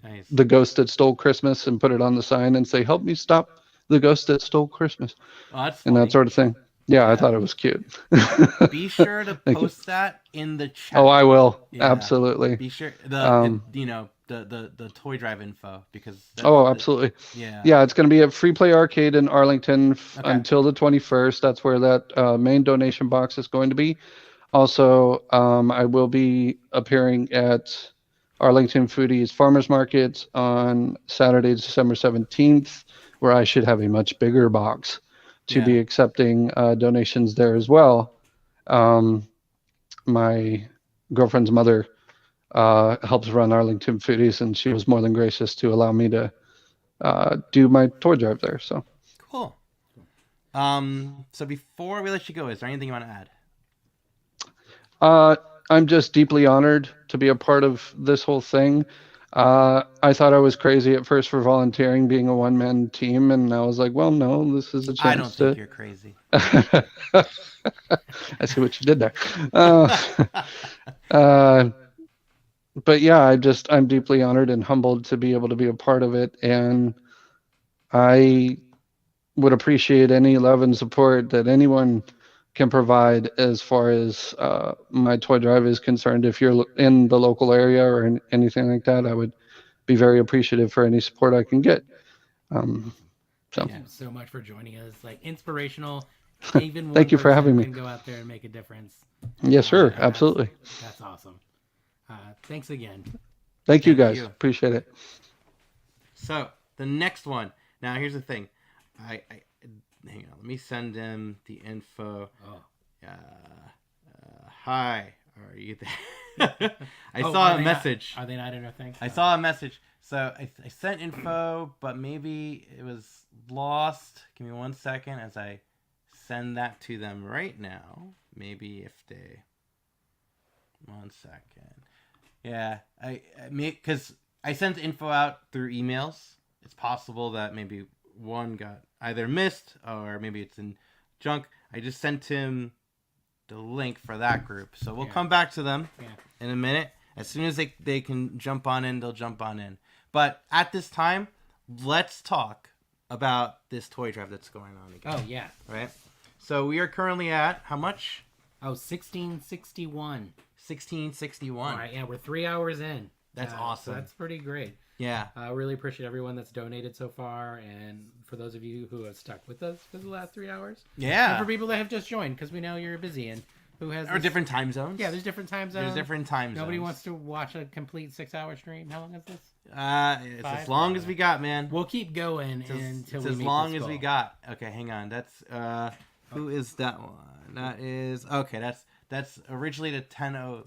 Nice. the ghost that stole Christmas, and put it on the sign and say, "Help me stop the ghost that stole Christmas," Oh, that's and funny. that sort of thing. Yeah, I thought it was cute. Be sure to Thank you. post that in the chat. Oh, I will. Yeah. Absolutely. Be sure the toy drive info, because Absolutely. Yeah, it's going to be at Free Play Arcade in Arlington until the 21st. That's where that main donation box is going to be. Also, I will be appearing at Arlington Foodies Farmers Market on Saturday, December 17th, where I should have a much bigger box to be accepting donations there as well. My girlfriend's mother helps run Arlington Foodies, and she was more than gracious to allow me to do my toy drive there. So cool. So before we let you go, is there anything you want to add? I'm just deeply honored to be a part of this whole thing. I thought I was crazy at first for volunteering, being a one-man team, and I was like, well, no, this is a chance I don't think you're crazy. I see what you did there. But yeah, I'm deeply honored and humbled to be able to be a part of it, and I would appreciate any love and support that anyone can provide as far as my toy drive is concerned. If you're in the local area or anything like that, I would be very appreciative for any support I can get. Thank you so much for joining us. Like, inspirational. Even Thank you for having me. Can go out there and make a difference. Yes, sir. Absolutely. That's awesome. Thanks again. Thank you, guys. Appreciate it. So the next one. Now here's the thing. I hang on. Let me send him the info. Hi, are you there? I saw a message. Are they not in our thing? I saw a message. So I sent info, but maybe it was lost. Give me 1 second as I send that to them right now. Maybe if they... 1 second. Yeah, because I sent info out through emails. It's possible that maybe one got either missed or maybe it's in junk. I just sent him the link for that group. So we'll come back to them in a minute. As soon as they can jump on in, they'll jump on in. But at this time, let's talk about this toy drive that's going on again. Oh, yeah. Right? So we are currently at how much? Oh, 1661. 1661. All right, yeah, we're 3 hours in. That's awesome. So that's pretty great. Yeah. I really appreciate everyone that's donated so far, and for those of you who have stuck with us for the last 3 hours. Yeah. And for people that have just joined, because we know you're busy and who has... Or different time zones. Yeah, there's different time zones. There's different time zones. Nobody wants to watch a complete 6-hour stream. How long is this? It's 5? As long as we got, man. We'll keep going until we as meet long this as we goal. got. Okay, hang on. That's who is that one? That is okay. That's originally the 10:00.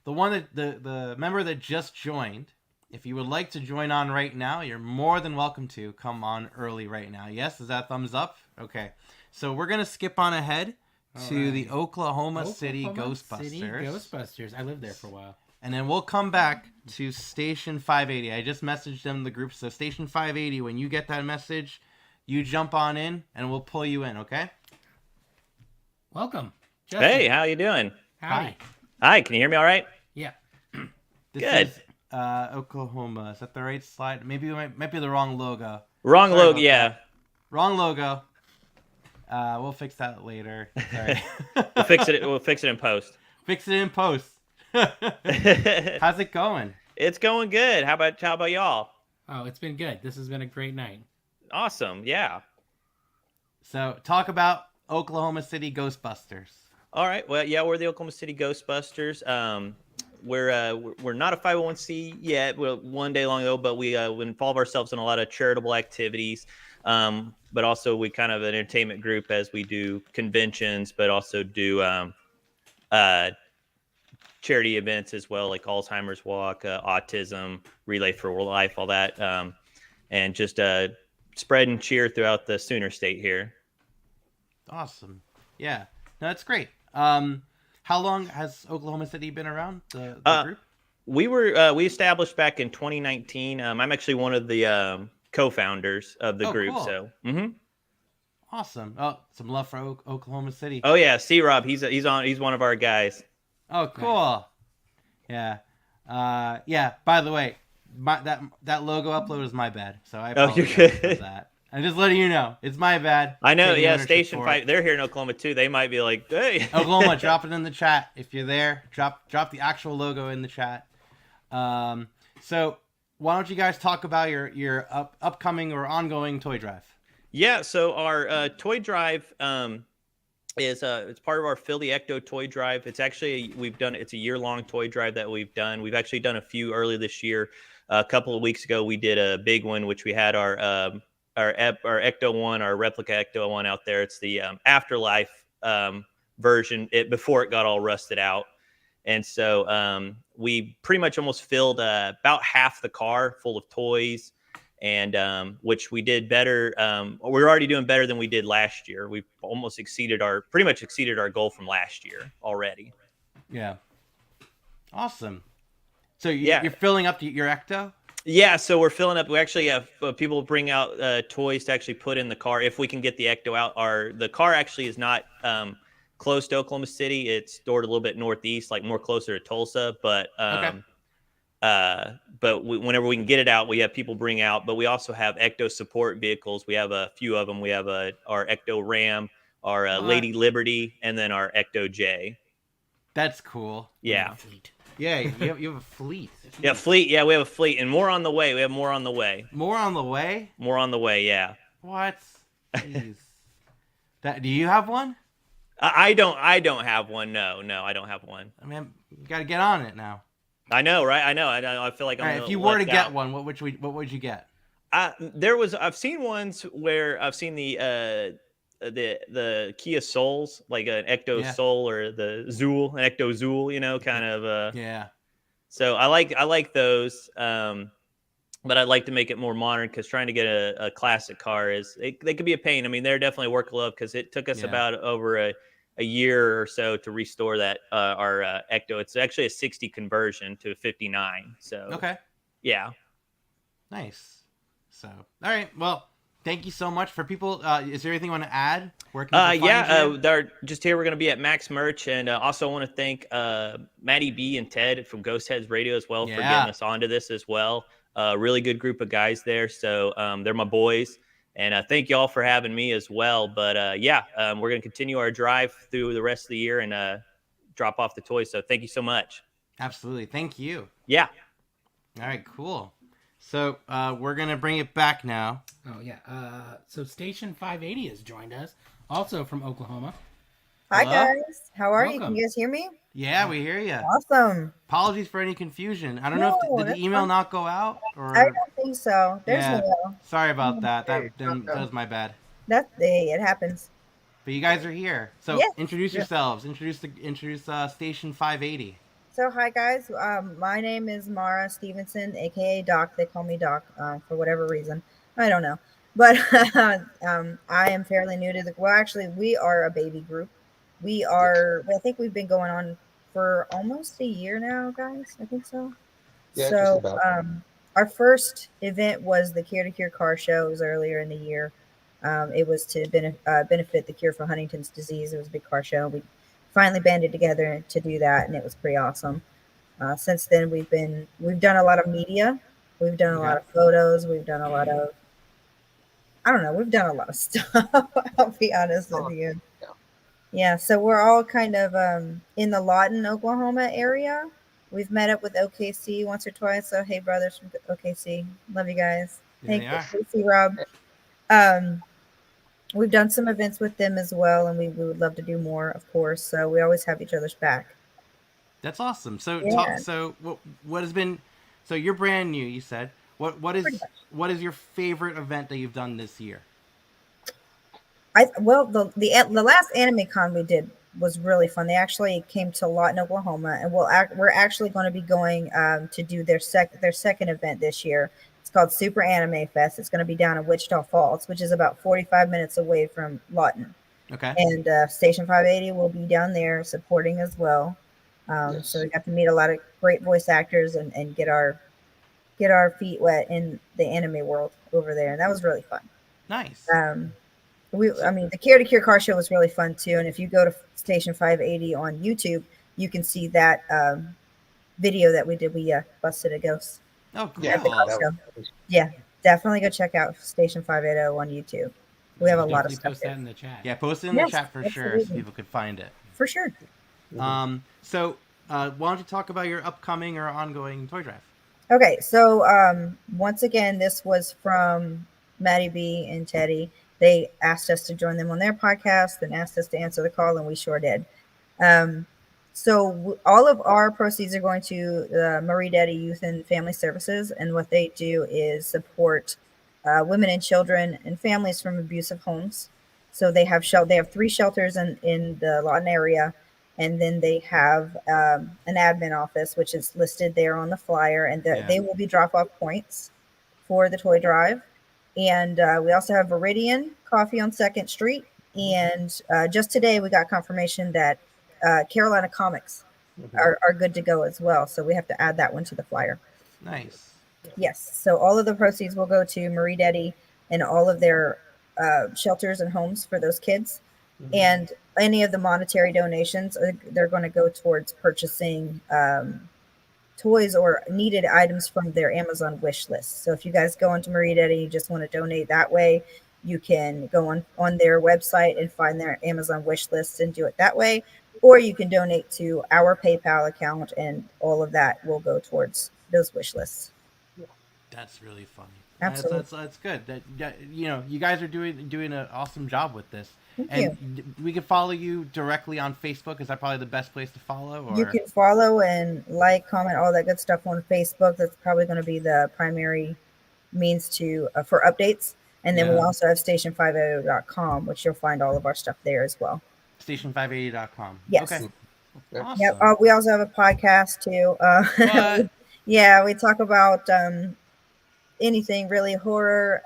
The one that the member that just joined. If you would like to join on right now, you're more than welcome to come on early right now. Yes, is that thumbs up? Okay, so we're gonna skip on ahead to the Oklahoma City Ghostbusters. City Ghostbusters. I lived there for a while. And then we'll come back to Station 580. I just messaged them in the group. So Station 580, when you get that message, you jump on in and we'll pull you in, okay? Welcome. Justin. Hey, how you doing? Hi. Hi, can you hear me all right? Yeah. This Good. is Oklahoma. Is that the right slide? Maybe it might be the wrong logo. Wrong Sorry logo, about yeah. that. Wrong logo. We'll fix that later. Sorry. We'll fix it in post. Fix it in post. How's it going? It's going good. How about y'all? Oh, it's been good. This has been a great night. Awesome. Yeah. So, talk about Oklahoma City Ghostbusters. All right. Well, yeah, we're the Oklahoma City Ghostbusters. We're not a 501c yet. We're one day long though, but we involve ourselves in a lot of charitable activities. But also we kind of an entertainment group as we do conventions, but also do charity events as well, like Alzheimer's Walk, autism, Relay for Life, all that, and just spread and cheer throughout the Sooner State here. Awesome. Yeah, no, that's great. How long has Oklahoma City been around, the group? We established back in 2019. I'm actually one of the co-founders of the group. Cool. So, Awesome. Oh, some love for Oklahoma City. Oh yeah, C-Rob, he's one of our guys. Oh, cool. Nice. Yeah. Yeah. By the way, that logo upload is my bad, so I apologize for that. I'm just letting you know, it's my bad. I know. Taking Yeah, ownership Station for 5. it. They're here in Oklahoma too. They might be like, hey, Oklahoma, drop it in the chat if you're there. Drop the actual logo in the chat. So why don't you guys talk about your upcoming or ongoing toy drive? Yeah, so our toy drive is it's part of our Philly Ecto toy drive. It's actually it's a year-long toy drive that we've done. We've actually done a few early this year. A couple of weeks ago, we did a big one, which we had our Ecto one, our replica Ecto one out there. It's the Afterlife version. Before it got all rusted out. And so we pretty much almost filled about half the car full of toys, and which we did better. We're already doing better than we did last year. We've almost pretty much exceeded our goal from last year already. Yeah. Awesome. So you're filling up your Ecto? Yeah, so we're filling up. We actually have people bring out toys to actually put in the car if we can get the Ecto out. The car actually is not close to Oklahoma City. It's stored a little bit northeast, like more closer to Tulsa. But whenever we can get it out, we have people bring out. But we also have Ecto support vehicles. We have a few of them. We have our Ecto Ram, our Lady Liberty, and then our Ecto J. That's cool. Yeah. Yeah, you have a fleet. Yeah, fleet. Yeah, we have a fleet, and more on the way. We have more on the way. More on the way? More on the way. Yeah. What? Jeez. Do you have one? I don't have one. No, I don't have one. I mean, you got to get on it now. I know, right? I know. I feel like I'm. All right, if you were to get one, what would you get? I've seen ones where I've seen the Kia Souls, like an Ecto Soul or the Zool, an Ecto Zool, kind of. Yeah. So I like those, but I'd like to make it more modern because trying to get a classic car they could be a pain. I mean, they're definitely a work of love because it took us about over a year or so to restore that our Ecto. It's actually a 60 conversion to a 59. So okay. Yeah. Nice. So all right, well. Thank you so much for people. Is there anything you want to add? Where can people find you? They're just here. We're going to be at Max Merch, and also I want to thank Maddie B and Ted from Ghostheads Radio as well for getting us onto this as well. Really good group of guys there. So they're my boys, and thank you all for having me as well. But we're going to continue our drive through the rest of the year and drop off the toys. So thank you so much. Absolutely, thank you. Yeah. All right, cool. So we're going to bring it back now. Oh, yeah. So Station 580 has joined us, also from Oklahoma. Hi, Hello? guys. How are you? Welcome. Can you guys hear me? Yeah, we hear you. Awesome. Apologies for any confusion. I don't know if did the email not go out? Or... I don't think so. There's no. Sorry about that. That was my bad. It happens. But you guys are here. So Yes. introduce yourselves. Introduce Station 580. So, hi, guys. My name is Mara Stevenson, a.k.a. Doc. They call me Doc for whatever reason. I don't know. But I am fairly new to actually, we are a baby group. I think we've been going on for almost a year now, guys. I think so. Yeah, so, just about. Our first event was the Cure to Cure car show. It was earlier in the year. It was to benefit the cure for Huntington's disease. It was a big car show. We finally banded together to do that, and it was pretty awesome. Since then, we've done a lot of media. We've done a lot of photos. We've done a lot of, we've done a lot of stuff. I'll be honest with you. Yeah, so we're all kind of in the Lawton, Oklahoma area. We've met up with OKC once or twice. So, hey, brothers from OKC. Love you guys. Hey, OKC, Rob. We've done some events with them as well, and we would love to do more, of course. So we always have each other's back. That's awesome. So, Yeah. what has been? So you're brand new. You said what is your favorite event that you've done this year? The last anime con we did was really fun. They actually came to Lawton, Oklahoma, and we're actually going to be going to do their second event this year. It's called Super Anime Fest. It's going to be down in Wichita Falls, which is about 45 minutes away from Lawton. Okay. And Station 580 will be down there supporting as well. So we got to meet a lot of great voice actors and get our feet wet in the anime world over there, and that was really fun. Nice. The Care to Cure car show was really fun too. And if you go to Station 580 on YouTube, you can see that video that we did. We busted a ghost. Oh, cool. At the car show. Yeah, definitely go check out Station 580 on YouTube. We have a lot of stuff post that in the chat. Yeah, post it in the chat for sure so people could find it. For sure. So why don't you talk about your upcoming or ongoing toy drive? Okay, so once again, this was from Maddie B and Teddy. They asked us to join them on their podcast and asked us to answer the call, and we sure did. So all of our proceeds are going to Marie Daddy Youth and Family Services, and what they do is support women and children and families from abusive homes. So they have 3 shelters in the Lawton area, and then they have an admin office, which is listed there on the flyer, and they will be drop-off points for the toy drive. And we also have Viridian Coffee on 2nd Street. And just today we got confirmation that Carolina Comics are good to go as well. So we have to add that one to the flyer. Nice. Yes. So all of the proceeds will go to Marie Daddy and all of their shelters and homes for those kids. Mm-hmm. And any of the monetary donations, they're going to go towards purchasing toys or needed items from their Amazon wish list. So if you guys go onto Marie Daddy and you just want to donate that way, you can go on their website and find their Amazon wish list and do it that way. Or you can donate to our PayPal account, and all of that will go towards those wish lists. That's really funny. Absolutely. That's good. You guys are doing an awesome job with this. Thank you. We can follow you directly on Facebook. Is that probably the best place to follow? Or? You can follow and like, comment, all that good stuff on Facebook. That's probably going to be the primary means for updates. And then we also have station580.com, which you'll find all of our stuff there as well. Station580.com. Yes. Okay. Awesome. Yep. We also have a podcast too. Yeah, we talk about anything really, horror,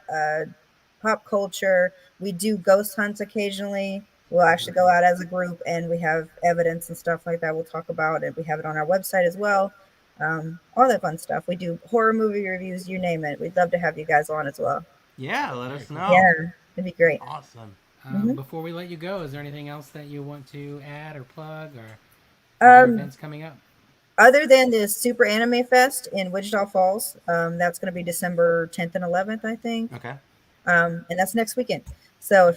pop culture. We do ghost hunts occasionally. We'll actually go out as a group, and we have evidence and stuff like that we'll talk about, and we have it on our website as well. All that fun stuff. We do horror movie reviews, you name it. We'd love to have you guys on as well. Yeah, let us know. Yeah, it'd be great. Awesome. Before we let you go, is there anything else that you want to add or plug or events coming up? Other than the Super Anime Fest in Wichita Falls, that's going to be December 10th and 11th, I think. Okay. And that's next weekend. So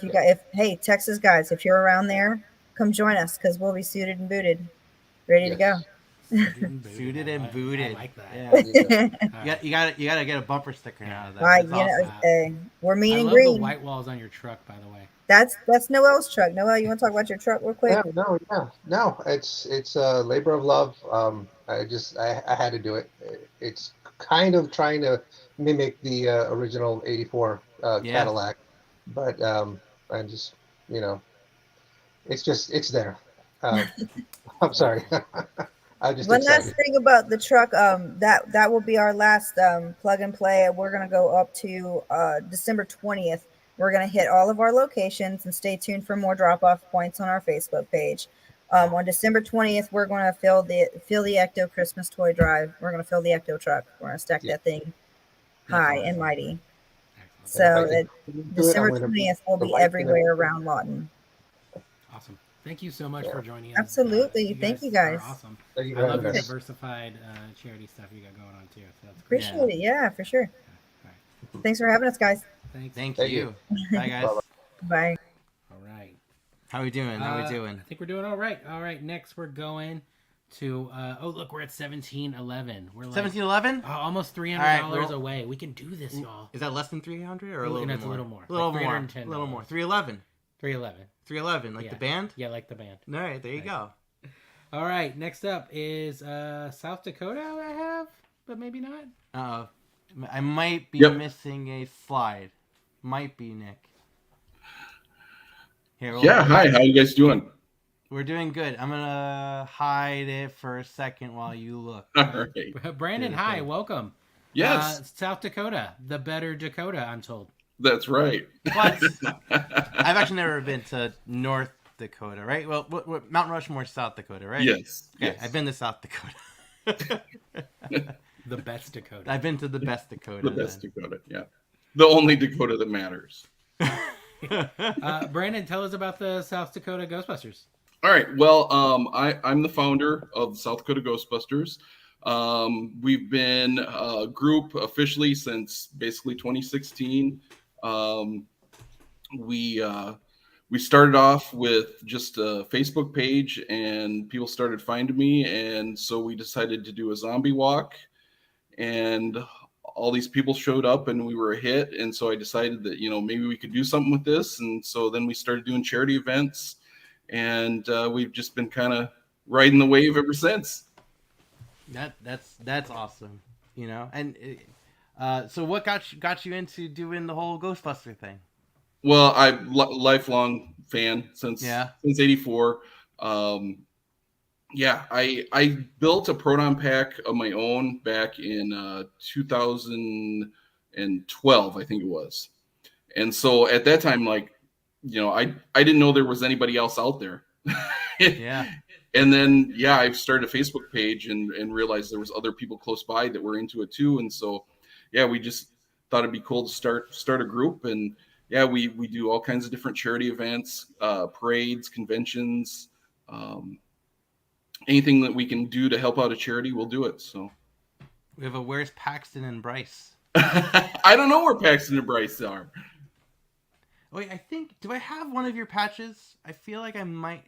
hey, Texas guys, if you're around there, come join us because we'll be suited and booted, ready to go. Suited and booted. I like that. Yeah. You got to get a bumper sticker now. That's awesome. We're mean I and love green. the white walls on your truck, by the way. That's Noel's truck. Noel, you want to talk about your truck real quick? No. It's a labor of love. I had to do it. It's kind of trying to mimic the original '84 Cadillac, but I just it's there. I'm sorry. One last thing about the truck, that will be our last plug and play. We're gonna go up to December 20th. We're gonna hit all of our locations, and stay tuned for more drop-off points on our Facebook page. On December 20th, we're gonna fill the Ecto Christmas toy drive. We're gonna fill the Ecto truck. We're gonna stack that thing high and mighty. So December 20th will be everywhere around Lawton. Awesome. Thank you so much for joining us. Absolutely. Thank you guys. Awesome. Thank you I love very your much. diversified charity stuff you got going on too. So that's great. Appreciate it. Yeah, for sure. Thanks for having us, guys. Thank you. Bye, guys. Bye. All right. How we doing? I think we're doing all right. All right. Next, we're going to. Look, we're at 1711. We're like 1711. Almost $300 away. We can do this, y'all. Is that less than 300 or a little more? It's a little more. A little like more. $310. A little more. 311. 311. 311. Like the band? Yeah, like the band. All right. There you go. All right. Next up is South Dakota. I have, but maybe not. I might be missing a slide. Might be Nick. Hi, how you guys doing? We're doing good. I'm gonna hide it for a second while you look. All right. Brandon, hi, welcome. Yes. South Dakota, the better Dakota, I'm told. That's right. What? I've actually never been to North Dakota, right? Well, Mount Rushmore, South Dakota, right? Yes. Okay, Yes. I've been to South Dakota. The best Dakota. I've been to the best Dakota. The best Dakota, yeah. The only Dakota that matters. Brandon, tell us about the South Dakota Ghostbusters. All right. Well, I'm the founder of South Dakota Ghostbusters. We've been a group officially since basically 2016. We started off with just a Facebook page, and people started finding me, and so we decided to do a zombie walk, and all these people showed up, and we were a hit, and so I decided that maybe we could do something with this, and so then we started doing charity events, and we've just been kind of riding the wave ever since. That's awesome, And so what got you into doing the whole Ghostbuster thing? Well, I'm lifelong fan since '84. I built a proton pack of my own back in 2012, I think it was. And so at that time, I didn't know there was anybody else out there. Yeah. And then, I started a Facebook page and realized there was other people close by that were into it too. And so, we just thought it'd be cool to start a group. And we do all kinds of different charity events, parades, conventions, anything that we can do to help out a charity, we'll do it. So we have where's Paxton and Bryce? I don't know where Paxton and Bryce are. Wait, do I have one of your patches? I feel like I might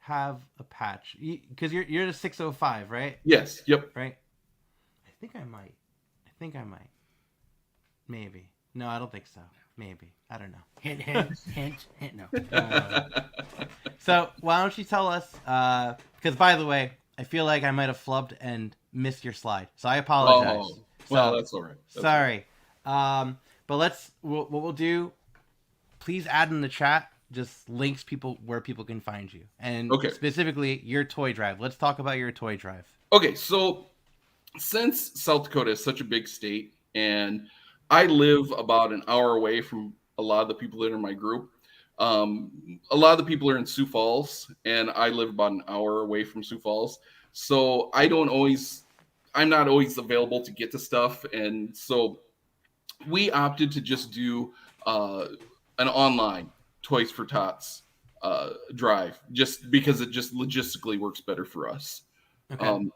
have a patch because you're the 605, right? Yes. Yep. Right. I think I might. Maybe. No, I don't think so. Maybe. I don't know. Hint, no. So why don't you tell us? Because by the way, I feel like I might have flubbed and missed your slide, so I apologize. Oh, well, that's all right. Sorry. But what we'll do. Please add in the chat just links where people can find you, and specifically your toy drive. Let's talk about your toy drive. Okay, so since South Dakota is such a big state, and I live about an hour away from a lot of the people that are in my group. A lot of the people are in Sioux Falls, and I live about an hour away from Sioux Falls. So I'm not always available to get to stuff. And so we opted to just do an online Toys for Tots drive, just because it just logistically works better for us. Okay.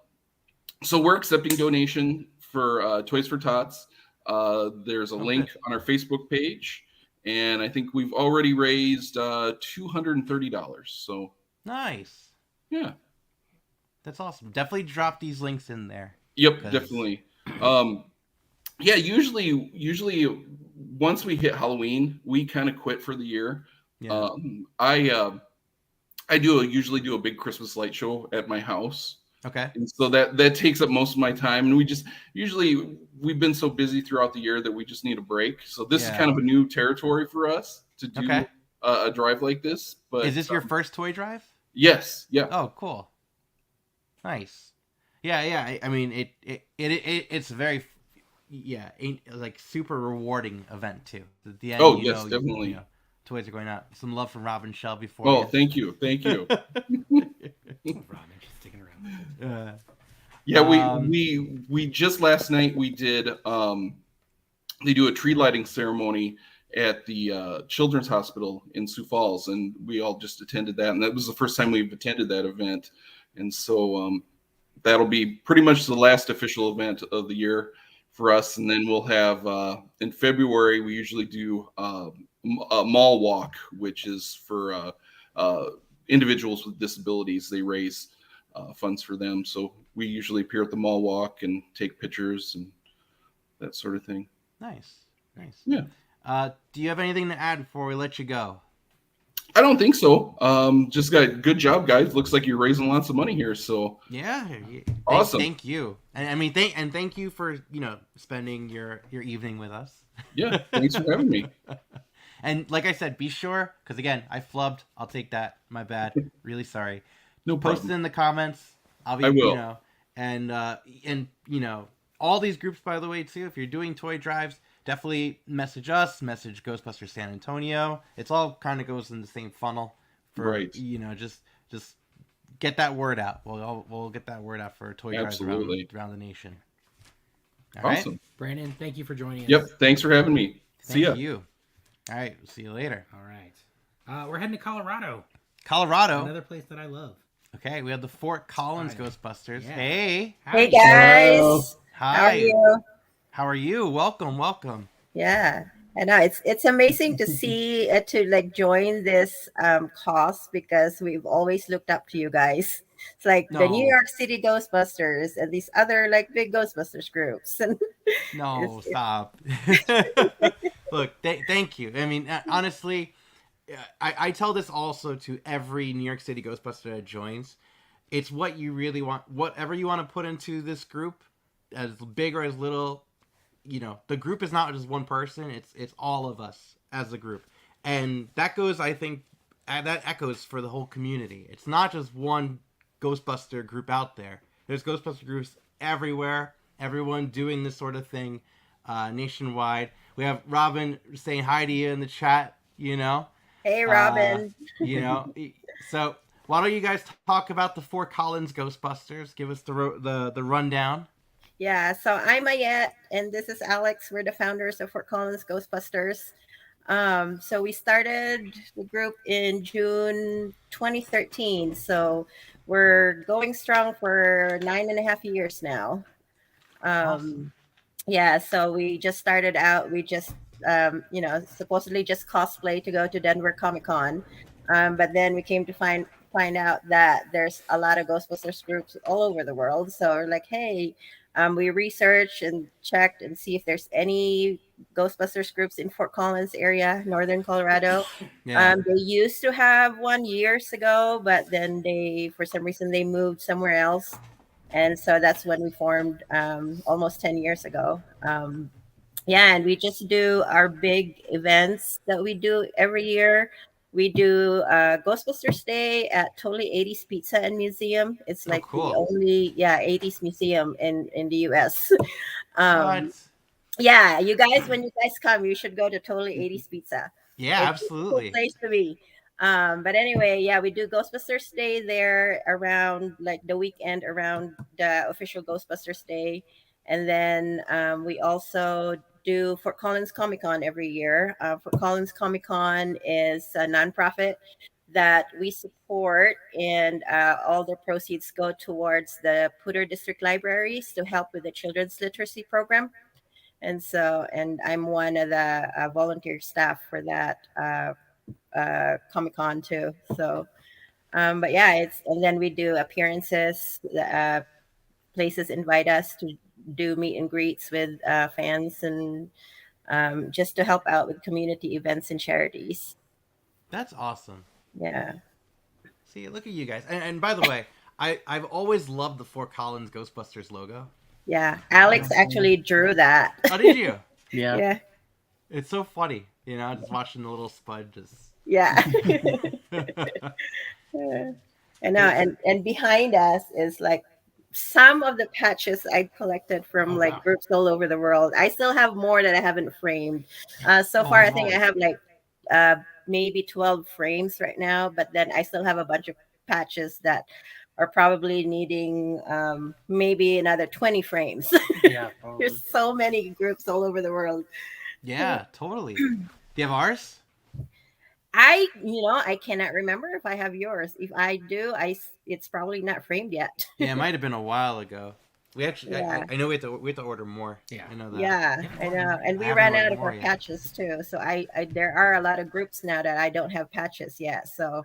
So we're accepting donation for Toys for Tots. There's a link on our Facebook page, and I think we've already raised $230. So nice. Yeah, that's awesome. Definitely drop these links in there. Yep, definitely. Usually once we hit Halloween, we kind of quit for the year. Yeah. I usually do a big Christmas light show at my house. Okay. And so that takes up most of my time, and we've been so busy throughout the year that we just need a break. So this is kind of a new territory for us to do a drive like this. But is this your first toy drive? Yes. Yeah. Oh, cool. Nice. Yeah. I mean, it's very, like super rewarding event too. At the end, definitely. Toys are going out. Some love from Robin Shell before. Oh, thank you. Robin, she's sticking around. We just last night we did they do a tree lighting ceremony at the Children's Hospital in Sioux Falls, and we all just attended that, and that was the first time we've attended that event, and so that'll be pretty much the last official event of the year for us, and then we'll have in February we usually do a mall walk, which is for individuals with disabilities. They raise funds for them, so we usually appear at the mall walk and take pictures and that sort of thing. Nice. Yeah. Do you have anything to add before we let you go? I don't think so. Just got good job, guys. Looks like you're raising lots of money here. So yeah, awesome. Thank you, and I mean, thank you for spending your evening with us. Yeah, thanks for having me. And like I said, be sure, because again, I flubbed. I'll take that. My bad. Really sorry. No Post problem. it in the comments. I will. You know, and you know, all these groups, by the way, too. If you're doing toy drives, definitely message us. Message Ghostbusters San Antonio. It's all kind of goes in the same funnel. You know, just get that word out. We'll get that word out for toy drives around the nation. All awesome. Right? Brandon, thank you for joining us. Yep. Thanks for having me. See ya. Thank you. All right. We'll see you later. All right. We're heading to Colorado. Another place that I love. Okay. We have the Fort Collins Ghostbusters. Yeah. Hey. Hey, guys. Hello. Hi. How are you? How are you? Welcome. Yeah. I know it's amazing to see to like join this cause, because we've always looked up to you guys. It's like the New York City Ghostbusters and these other like big Ghostbusters groups. And no, stop. Look, thank you. I mean, honestly, I tell this also to every New York City Ghostbuster that joins. It's what you really want. Whatever you want to put into this group, as big or as little, you know, the group is not just one person. It's all of us as a group. And that goes, I think, that echoes for the whole community. It's not just one Ghostbuster group out there. There's Ghostbuster groups everywhere. Everyone doing this sort of thing nationwide. We have Robin saying hi to you in the chat, you know. Hey, Robin. You know, so why don't you guys talk about the Fort Collins Ghostbusters? Give us the rundown. Yeah, so I'm Ayette, and this is Alex. We're the founders of Fort Collins Ghostbusters. So we started the group in June 2013. So we're going strong for 9.5 years now. Awesome. Yeah, so we just started out. We just, you know, supposedly just cosplay to go to Denver Comic Con, but then we came to find out that there's a lot of Ghostbusters groups all over the world. So we're like, hey. We researched and checked and see if there's any Ghostbusters groups in Fort Collins area, northern Colorado. Yeah. They used to have one years ago, but then for some reason, they moved somewhere else. And so that's when we formed almost 10 years ago. Yeah, and we just do our big events that we do every year. We do Ghostbusters Day at Totally 80s Pizza and Museum. It's like the only 80s museum in the US. Yeah, you guys, when you guys come, you should go to Totally 80s Pizza. Yeah, it's absolutely. A cool place to be. But anyway, yeah, we do Ghostbusters Day there around like the weekend around the official Ghostbusters Day. And then we also do Fort Collins Comic Con every year. Fort Collins Comic Con is a nonprofit that we support, and all the proceeds go towards the Poudre District Libraries to help with the children's literacy program. And I'm one of the volunteer staff for that Comic Con too. So, but yeah, and then we do appearances. Places invite us to do meet and greets with fans, and just to help out with community events and charities. That's awesome. Yeah. See, look at you guys. And by the way, I've always loved the Fort Collins Ghostbusters logo. Yeah, Alex actually drew that. Oh, did you? Yeah. Yeah. It's so funny, you know, just watching the little spud just. Yeah. And and behind us is like some of the patches I collected from groups all over the world. I still have more that I haven't framed. So far, I think I have like maybe 12 frames right now, but then I still have a bunch of patches that are probably needing maybe another 20 frames. Yeah, there's so many groups all over the world. Yeah, totally. Do you have ours? I cannot remember if I have yours. If I do, it's probably not framed yet. Yeah, it might have been a while ago. We actually, Yeah. I know we have to order more. Yeah, I know that. Yeah, I know, and we I ran haven't out of our ordered more yet. patches too. So I there are a lot of groups now that I don't have patches yet. So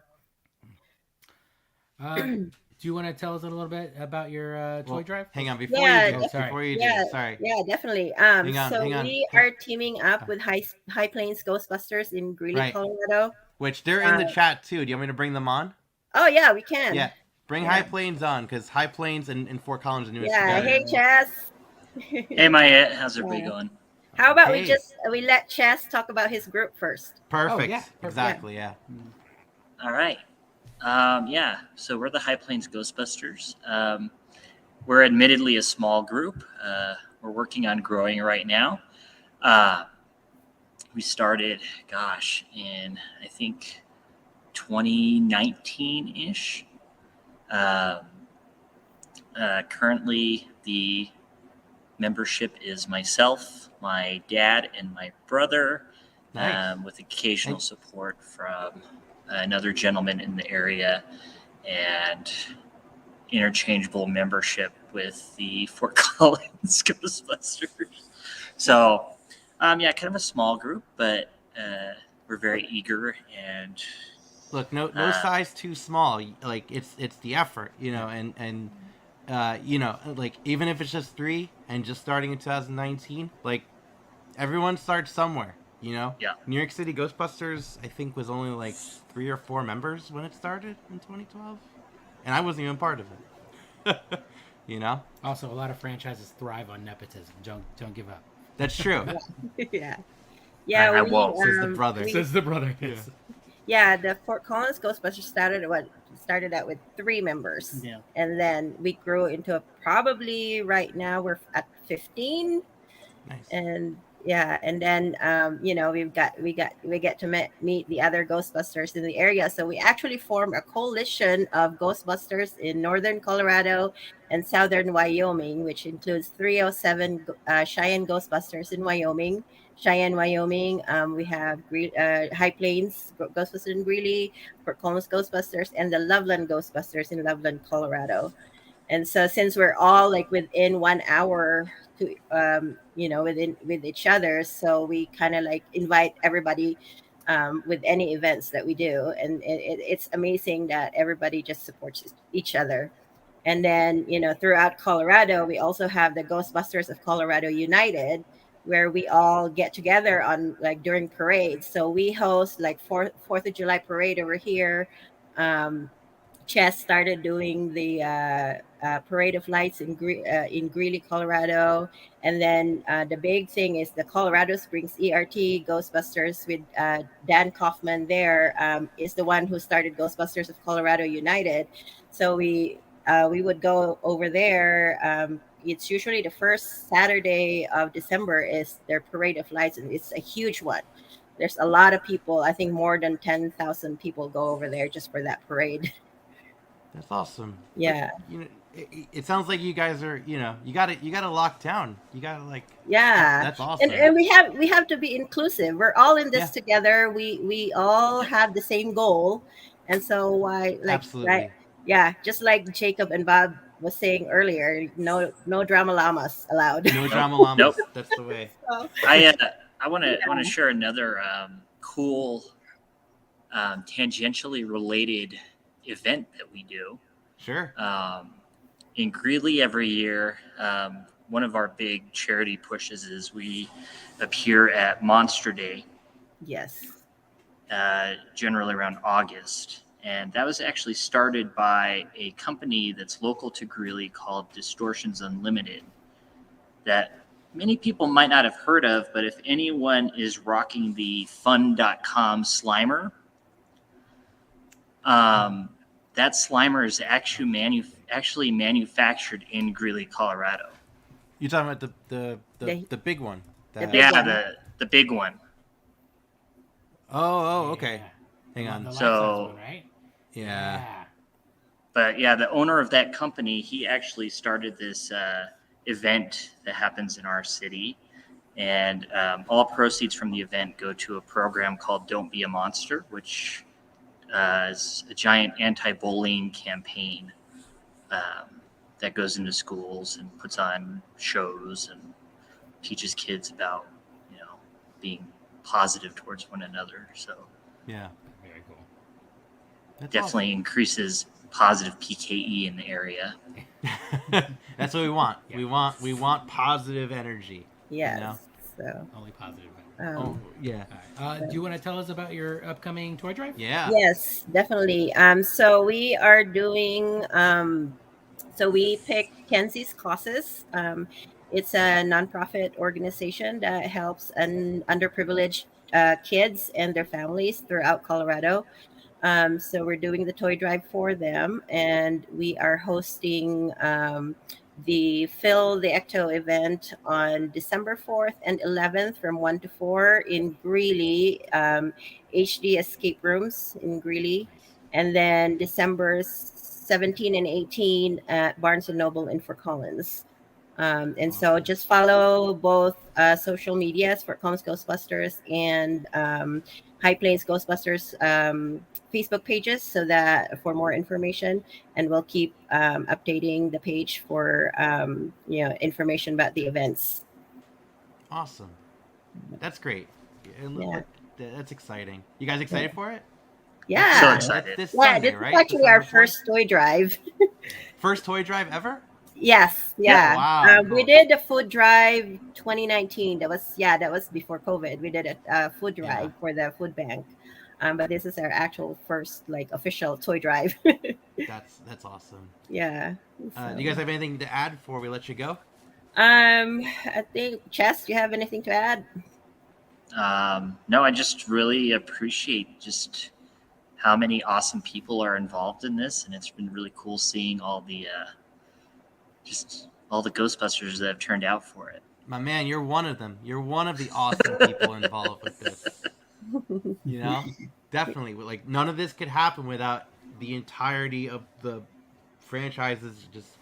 Do you want to tell us a little bit about your toy drive? Hang on, before Yeah, you do, definitely. before you Yeah, do, sorry. yeah, definitely. Hang on, So hang on. we are teaming up with High Plains Ghostbusters in Greeley, Right. Colorado. Which they're in the chat too. Do you want me to bring them on? Oh yeah, we can. Yeah, bring Yeah. High Plains on, because High Plains and Fort Collins are newest Yeah. together. Hey, Chaz. Hey, Mayette, how's everybody going? How about we let Chess talk about his group first? Perfect. yeah, Exactly. Yeah. All right. Yeah. So we're the High Plains Ghostbusters. We're admittedly a small group. We're working on growing right now. We started, in I think 2019-ish. Currently, the membership is myself, my dad, and my brother, with occasional support from another gentleman in the area, and interchangeable membership with the Fort Collins Ghostbusters. So, kind of a small group, but we're very eager and look, no size too small. Like it's the effort, and like even if it's just 3 and just starting in 2019, like everyone starts somewhere, Yeah. New York City Ghostbusters, I think, was only like 3 or 4 members when it started in 2012, and I wasn't even part of it. Also, a lot of franchises thrive on nepotism. Don't give up. That's true. Yeah. I won't. Says the brother. Says the brother. Yes. Yeah, the Fort Collins Ghostbusters started out with 3 members. Yeah. And then we grew into probably right now we're at 15. Nice. And then we get to meet the other Ghostbusters in the area. So we actually formed a coalition of Ghostbusters in northern Colorado and southern Wyoming, which includes 307 Cheyenne Ghostbusters in Wyoming. Cheyenne, Wyoming. We have High Plains Ghostbusters in Greeley, Fort Collins Ghostbusters, and the Loveland Ghostbusters in Loveland, Colorado. And so since we're all like within 1 hour to with each other, so we kind of like invite everybody with any events that we do, and it's amazing that everybody just supports each other. And then throughout Colorado, we also have the Ghostbusters of Colorado United, where we all get together on like during parades. So we host like 4th of July parade over here. Chess started doing the Parade of Lights in Greeley, Colorado. And then the big thing is the Colorado Springs ERT Ghostbusters with Dan Kaufman there is the one who started Ghostbusters of Colorado United. So we would go over there. It's usually the first Saturday of December is their Parade of Lights, and it's a huge one. There's a lot of people. I think more than 10,000 people go over there just for that parade. That's awesome. Yeah. But, it sounds like you guys are, you got to lock down. You got to like. Yeah. That's awesome. And we have to be inclusive. We're all in this together. We all have the same goal, and so why absolutely. Just like Jacob and Bob was saying earlier, no drama llamas allowed. No drama llamas. Nope. That's the way. I want to share another cool tangentially related event that we do. Sure. In Greeley every year, one of our big charity pushes is we appear at Monster Day. Yes. Generally around August. And that was actually started by a company that's local to Greeley called Distortions Unlimited, that many people might not have heard of, but if anyone is rocking the fun.com Slimer, that Slimer is actually manufactured in Greeley, Colorado. You're talking about the big one. The big one. Oh, okay. Hang on. So, right? Yeah. But yeah, the owner of that company, he actually started this event that happens in our city, and all proceeds from the event go to a program called Don't Be a Monster, which is a giant anti-bullying campaign that goes into schools and puts on shows and teaches kids about being positive towards one another. So yeah, very cool. That's definitely awesome. Increases positive PKE in the area. That's what we want. Yeah. We want positive energy. Yes. So only positive. Yeah. Do you want to tell us about your upcoming toy drive? Yeah. Yes, definitely. So we are doing. So we picked Kenzie's classes. It's a nonprofit organization that helps underprivileged kids and their families throughout Colorado. So we're doing the toy drive for them, and we are hosting the Phil the Ecto event on December 4th and 11th from 1 to 4 in Greeley, HD Escape Rooms in Greeley. And then December 17 and 18 at Barnes & Noble in Fort Collins. And so just follow both social medias for Combs Ghostbusters and High Plains Ghostbusters Facebook pages so that for more information, and we'll keep updating the page for information about the events. Awesome. That's great. That's exciting. You guys excited for it? Yeah. So excited. This Yeah, Sunday, this right? is actually December our 4th? first toy drive. First toy drive ever? Yes, yeah. Wow, We did a food drive 2019. That was before COVID. We did a food drive for the food bank. But this is our actual first official toy drive. That's awesome. Yeah. Do you guys have anything to add before we let you go? I think Chess, do you have anything to add? No, I just really appreciate just how many awesome people are involved in this, and it's been really cool seeing all the Ghostbusters that have turned out for it. My man, you're one of them. You're one of the awesome people involved with this. You know, definitely. Like, none of this could happen without the entirety of the franchises just,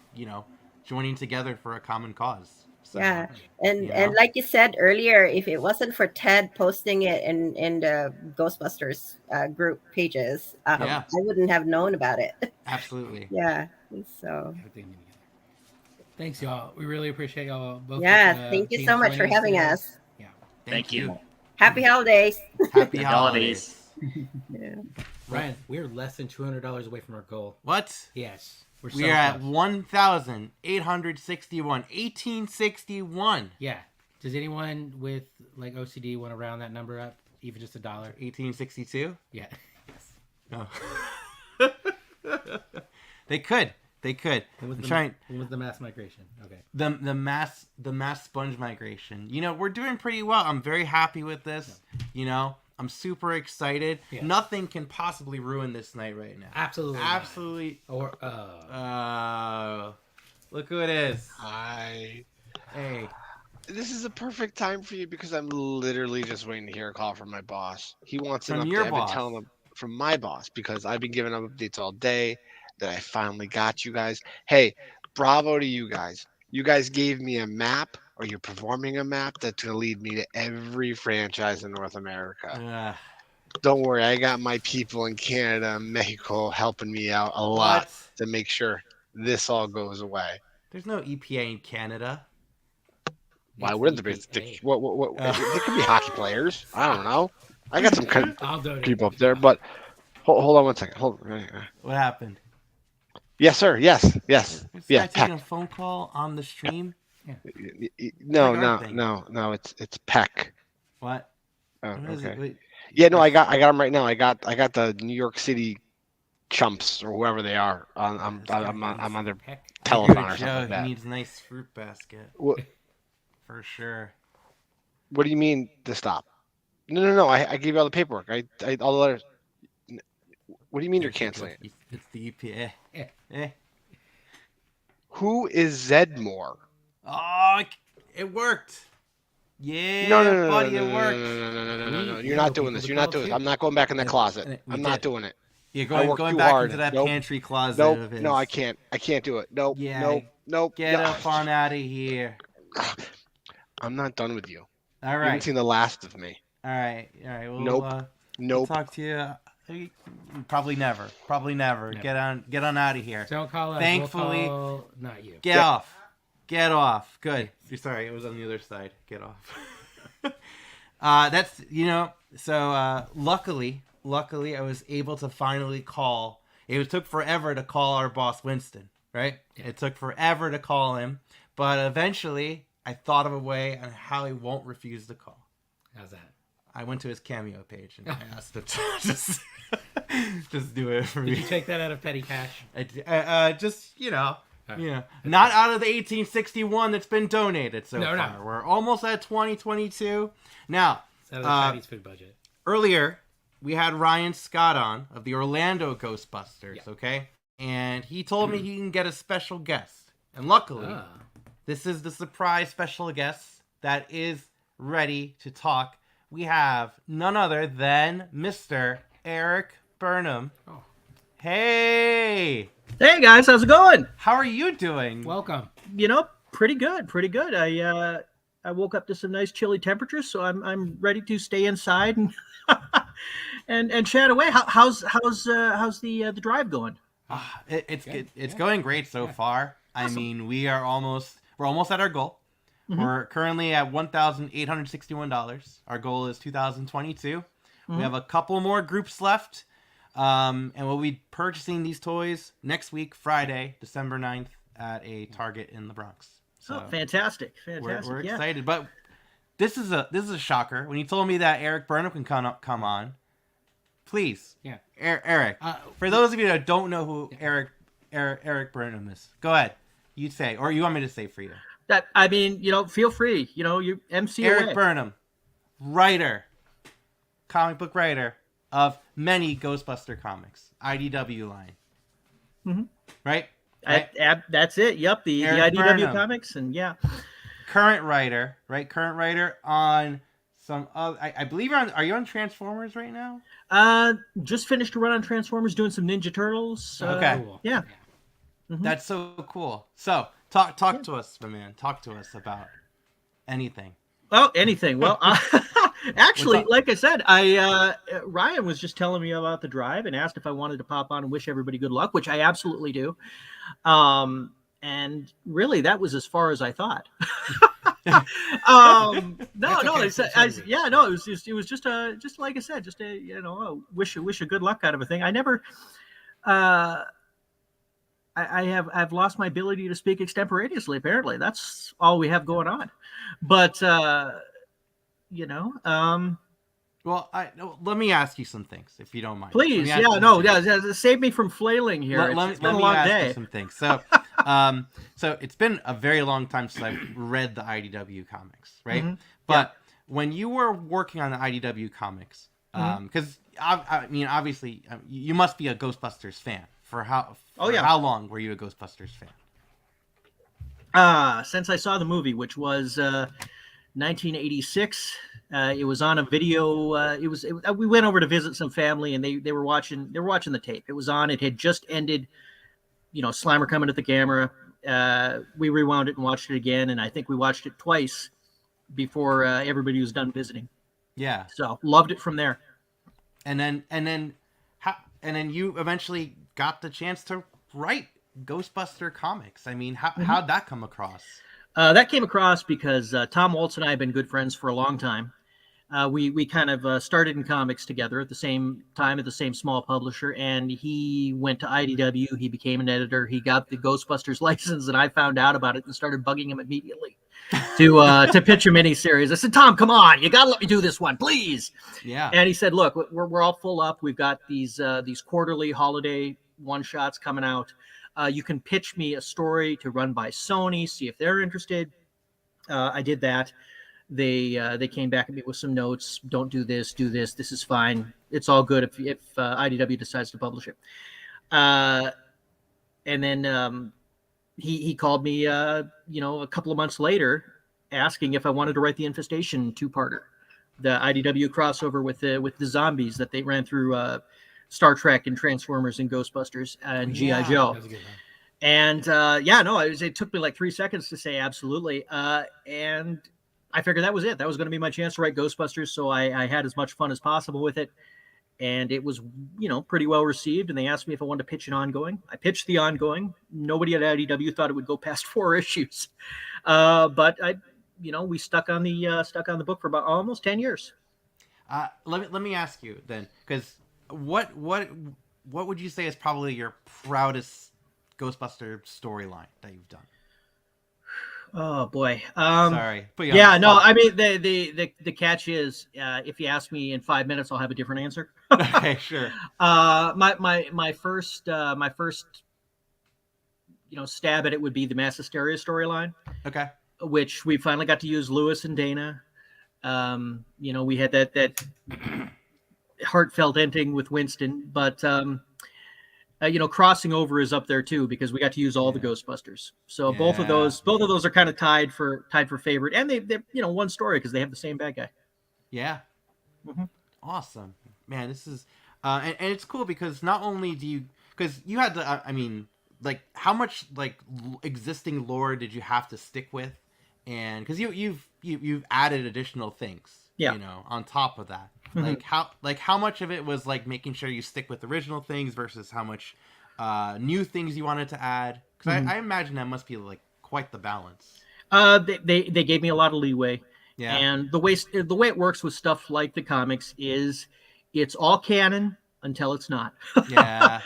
joining together for a common cause. So, yeah, and like you said earlier, if it wasn't for Ted posting it in the Ghostbusters group pages, I wouldn't have known about it. Absolutely. Yeah. So. Thanks, y'all. We really appreciate y'all both. Yeah, thank you so much for having us. Yeah. Thank you. Happy holidays. Happy holidays. Yeah. Ryan, we're less than $200 away from our goal. What? Yes. We are at 1,861. 1861. Yeah. Does anyone with OCD want to round that number up? Even just $1? 1862? Yeah. No. They could. What was the mass migration? Okay. The mass sponge migration. We're doing pretty well. I'm very happy with this. I'm super excited. Yeah. Nothing can possibly ruin this night right now. Absolutely. Or look who it is. Hi. Hey. This is a perfect time for you because I'm literally just waiting to hear a call from my boss. He wants an update. Your I've boss. been telling him from my boss because I've been giving him updates all day that I finally got you guys. Hey, bravo to you guys. You guys gave me a map, or you're performing a map that's going to lead me to every franchise in North America. Don't worry, I got my people in Canada and Mexico helping me out a lot to make sure this all goes away. There's no EPA in Canada. Why wouldn't there be? What? There could be hockey players. I don't know. I got some people up there, but hold on one second. Hold on. What happened? Yes, sir. Yes. Is this guy taking a phone call on the stream? Yeah. No. It's Peck. What? Oh, what okay. Yeah, no, I got him right now. I got the New York City Chumps or whoever they are. I'm on their Telethon or something like that. He needs a nice fruit basket. What? For sure. What do you mean to stop? No. I gave you all the paperwork. I all the letters. What do you mean you're canceling it? It's the EPA. Who is Zedmore? Oh, it worked. Yeah, No, buddy, it worked. No. You're not doing this. You're not doing this. I'm not going back in that closet. I'm not doing it. You're going back into that pantry closet of his. No, I can't. I can't do it. Nope. Yeah, Nope. Get up on out of here. I'm not done with you. All right. You haven't seen the last of me. All right. Well, nope. We'll talk to you. Probably never. Get on out of here. Don't call us. Thankfully, we'll call not you. Get off. Good. Sorry, it was on the other side. Get off. That's So luckily, I was able to finally call. It took forever to call our boss Winston. Right? Yeah. It took forever to call him, but eventually I thought of a way on how he won't refuse the call. How's that? I went to his Cameo page and I asked him to just do it for me. Did you take that out of petty cash? Just Yeah, not out of the 1861 that's been donated so far. No. We're almost at 2022. Now, It's out of the Chinese food budget. Earlier, we had Ryan Scott on of the Orlando Ghostbusters, okay? And he told me he can get a special guest. And luckily, this is the surprise special guest that is ready to talk. We have none other than Mr. Eric Burnham. Oh. Hey guys, how's it going? How are you doing? Welcome. Pretty good. I woke up to some nice chilly temperatures, so I'm ready to stay inside and and chat away. How's the drive going? It's going great so far. Awesome. I mean, we're almost at our goal. Mm-hmm. We're currently at $1,861. Our goal is 2022. Mm-hmm. We have a couple more groups left. And we'll be purchasing these toys next week, Friday, December 9th, at a Target in the Bronx. So fantastic. We're excited. But this is a shocker. When you told me that Eric Burnham can come on, please. Yeah. Eric, for those of you that don't know who Eric Burnham is, go ahead. You say, or you want me to say for you? Feel free. You MC Eric away. Burnham, writer, comic book writer of many Ghostbuster comics, IDW line. Mm-hmm. Right? That's it. Yep, the IDW Burnham. comics, and yeah. Current writer on some I believe are you on Transformers right now? Just finished a run on Transformers, doing some Ninja Turtles. Okay. Yeah. Mm-hmm. That's so cool. So talk to us, my man. Talk to us about anything. Well, anything. Well, actually, like I said, Ryan was just telling me about the drive and asked if I wanted to pop on and wish everybody good luck, which I absolutely do. And really, that was as far as I thought. It was just like I said, just a wish a good luck kind of a thing. I never. I've lost my ability to speak extemporaneously. Apparently, that's all we have going on. But well, let me ask you some things, if you don't mind. Please, save me from flailing here. It's been a long day. You some things. So, so it's been a very long time since I've read the IDW comics, right? Mm-hmm. But when you were working on the IDW comics, because obviously, you must be a Ghostbusters fan. For how long were you a Ghostbusters fan? Since I saw the movie, which was 1986. It was on a video. We went over to visit some family, and they were watching the tape. It was on. It had just ended. Slimer coming at the camera. We rewound it and watched it again, and I think we watched it twice before everybody was done visiting. Yeah. So loved it from there. And then you eventually got the chance to write Ghostbuster comics. I mean, how'd that come across? That came across because Tom Waltz and I have been good friends for a long time. We kind of started in comics together at the same time at the same small publisher, and he went to IDW. He became an editor. He got the Ghostbusters license, and I found out about it and started bugging him immediately to pitch a miniseries. I said, Tom, come on, you got to let me do this one, please. Yeah. And he said, look, we're all full up. We've got these quarterly holiday one-shots coming out. You can pitch me a story to run by Sony, see if they're interested. I did that. They came back at me with some notes. Don't do this. Do this. This is fine. It's all good if IDW decides to publish it. And then he called me, a couple of months later, asking if I wanted to write the Infestation two-parter, the IDW crossover with the zombies that they ran through Star Trek and Transformers and Ghostbusters and G.I. Joe. And it took me like 3 seconds to say absolutely. And I figured that was it. That was going to be my chance to write Ghostbusters. So I had as much fun as possible with it. And it was, pretty well received. And they asked me if I wanted to pitch an ongoing. I pitched the ongoing. Nobody at IDW thought it would go past 4 issues. But we stuck on the book for about almost 10 years. Let me ask you then, because what would you say is probably your proudest Ghostbuster storyline that you've done? Oh boy. Sorry. I mean the catch is if you ask me in 5 minutes, I'll have a different answer. Okay, sure. My first stab at it would be the Mass Hysteria storyline. Okay. Which we finally got to use Lewis and Dana. We had that heartfelt ending with Winston, but crossing over is up there too, because we got to use all the Ghostbusters. So both of those are kind of tied for favorite, and they're one story because they have the same bad guy. Yeah. Mm-hmm. Awesome, man. This is and it's cool because not only do you, because you had to, how much existing lore did you have to stick with, and because you've added additional things, on top of that. Mm-hmm. How much of it was making sure you stick with original things versus how much new things you wanted to add? Because I imagine that must be quite the balance. They gave me a lot of leeway. Yeah. And the way it works with stuff like the comics is it's all canon until it's not. Yeah.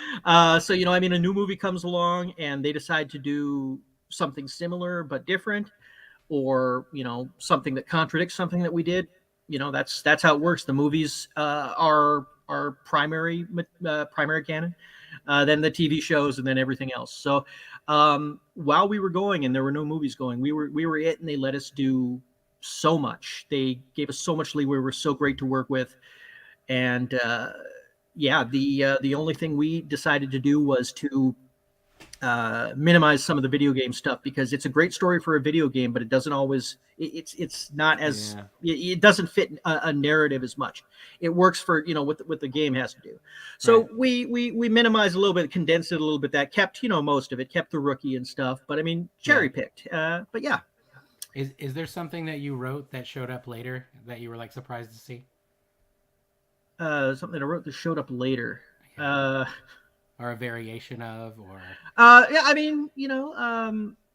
So a new movie comes along and they decide to do something similar but different, or something that contradicts something that we did. That's how it works. The movies are primary canon, then the TV shows, and then everything else. So while we were going and there were no movies going, we were it, and they let us do so much. They gave us so much leeway. We were so great to work with, and the only thing we decided to do was to minimize some of the video game stuff, because it's a great story for a video game, but it doesn't always. It's not as it doesn't fit a narrative as much. It works for what the game has to do. So we minimized a little bit, condensed it a little bit. That kept most of it, kept the rookie and stuff. But cherry picked. But yeah. Is there something that you wrote that showed up later that you were surprised to see? Something I wrote that showed up later. Or a variation of, or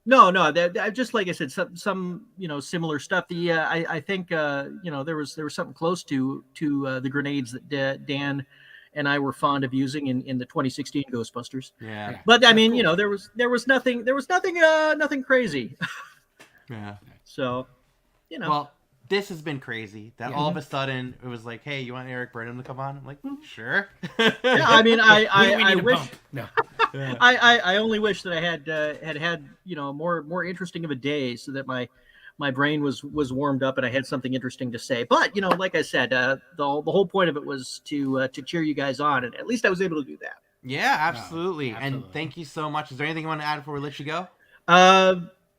no. Just like I said, some similar stuff. I think there was something close to the grenades that Dan and I were fond of using in the 2016 Ghostbusters. Yeah. But cool. there was nothing crazy. Yeah. So, Well, this has been crazy. That all of a sudden it was like, hey, you want Eric Burnham to come on? I'm like, sure. Yeah, I wish. No. Yeah. I only wish that I had more interesting of a day, so that my brain was warmed up and I had something interesting to say. But like I said, the whole point of it was to cheer you guys on, and at least I was able to do that. Yeah, absolutely. And thank you so much. Is there anything you want to add before we let you go?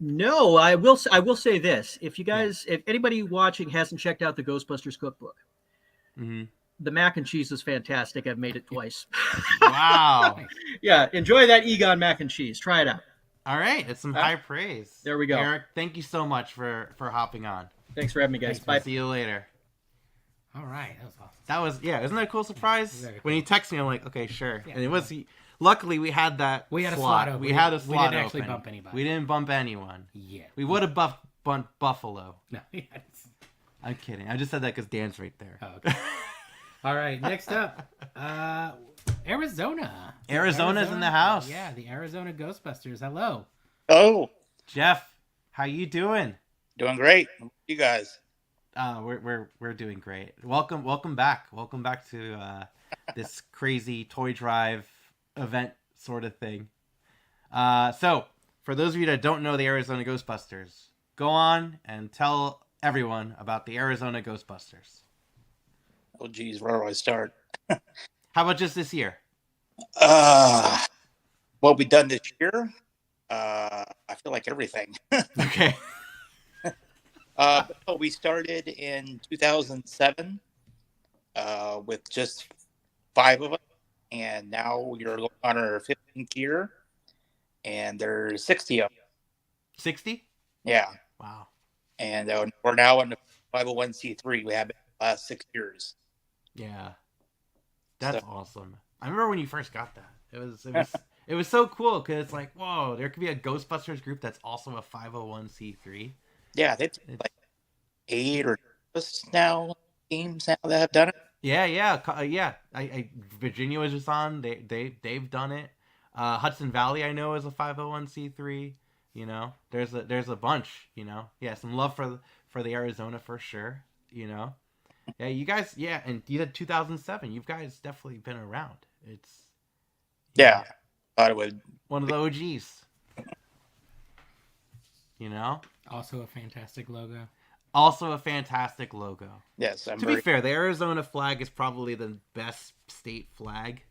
No, I will say this. If anybody watching hasn't checked out the Ghostbusters cookbook, mm-hmm. The mac and cheese is fantastic. I've made it twice. Wow. Yeah, enjoy that Egon mac and cheese. Try it out. All right, it's some high praise. There we go. Eric, thank you so much for hopping on. Thanks for having me, guys. Bye. See you later. All right, that was awesome. That was isn't that a cool surprise? Very cool. When he texted me, I'm like, okay, sure. Yeah, and it was. Luckily, we had that. We had slot. a slot open. We had a slot open. We didn't actually bump anybody. We didn't bump anyone. Yeah. We would have bumped Buffalo. No. I'm kidding. I just said that because Dan's right there. Oh, okay. All right. Next up, Arizona. Arizona's in the house. Yeah, the Arizona Ghostbusters. Hello. Oh, Jeff, how you doing? Doing great. You guys? We're doing great. Welcome back. Welcome back to this crazy toy drive event sort of thing. So for those of you that don't know the Arizona Ghostbusters, go on and tell everyone about the Arizona Ghostbusters. Oh geez, where do I start? How about just this year? What we done this year? I feel like everything. Okay. We started in 2007 with just 5 of us, and now we're going on our 15th year, and there's 60 of them. 60? Yeah. Wow. And we're now in the 501c3. We have been the last 6 years. Yeah. That's awesome. I remember when you first got that. It was so cool because it's like, whoa, there could be a Ghostbusters group that's also a 501c3. Yeah, they've like 8 or now teams now that have done it. Yeah. Virginia was just on. They've done it. Hudson Valley, I know, is a 501c3. You know, there's a bunch. You know, yeah, some love for the Arizona for sure. You know, yeah, you guys, yeah, and you had 2007. You guys definitely been around. It's yeah, thought it would one of the OGs. You know? Also a fantastic logo. Yes, to be fair, the Arizona flag is probably the best state flag,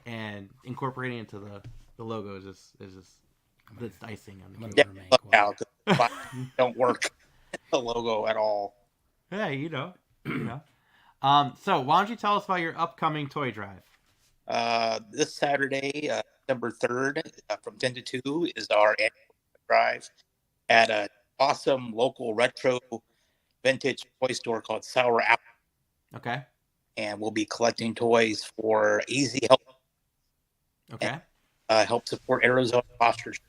and incorporating into the logo is just that's icing on the cake. Look out, 'cause don't work the logo at all. Yeah, you know. So why don't you tell us about your upcoming toy drive? This Saturday, December 3rd, from 10 to 2 is our annual drive at an awesome local retro vintage toy store called Sour Apple. Okay. And we'll be collecting toys for Easy Help. Okay. And, help support Arizona fosters.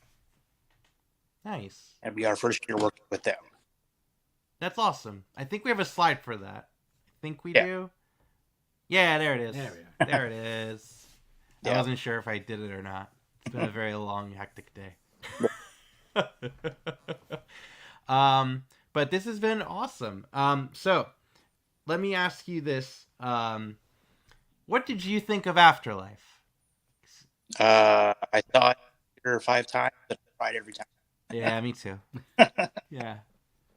Nice. And be our first year working with them. That's awesome. I think we have a slide for that. I think we do. Yeah, there it is. There it is. I wasn't sure if I did it or not. It's been a very long, hectic day. But this has been awesome. So let me ask you this. What did you think of Afterlife? I saw it 4 or 5 times, but I cried every time. Yeah, me too. Yeah.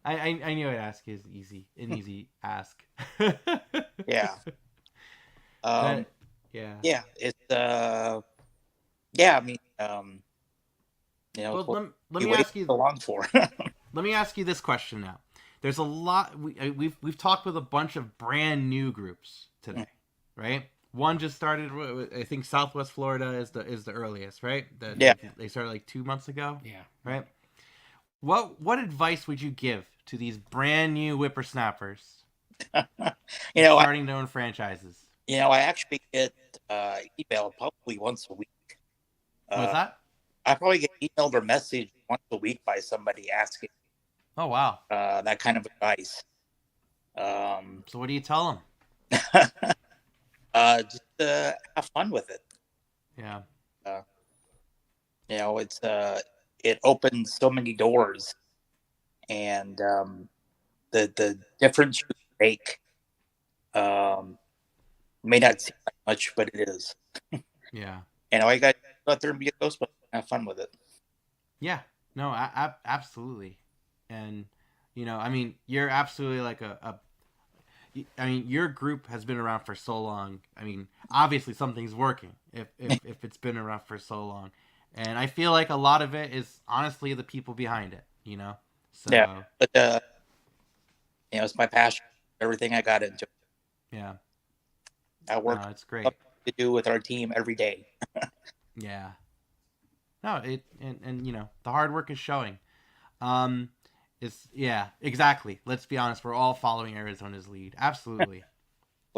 I knew I'd ask you. An easy ask. Yeah. Yeah. It's yeah, I mean, you know, well, let me ask you so long for. Let me ask you this question now. There's a lot we've talked with a bunch of brand new groups today, right? One just started. I think Southwest Florida is the earliest, right? They started like 2 months ago. Yeah. Right. What advice would you give to these brand new whippersnappers? Starting their own franchises. I actually get emailed probably once a week. What's that? I probably get emailed or messaged once a week by somebody asking. Oh wow. That kind of advice. So what do you tell them? Just have fun with it. Yeah. It's it opens so many doors, and the difference you make may not seem like much, but it is. Yeah. All you got to go out there and be a Ghostbuster and have fun with it. Yeah. No, absolutely. And I mean, you're absolutely like I mean, your group has been around for so long. I mean, obviously something's working if it's been around for so long. And I feel like a lot of it is honestly the people behind it, So yeah, but it's my passion. Everything I got into. Yeah. I work. No, it's great to do with our team every day. Yeah. No, and the hard work is showing. Exactly. Let's be honest. We're all following Arizona's lead. Absolutely.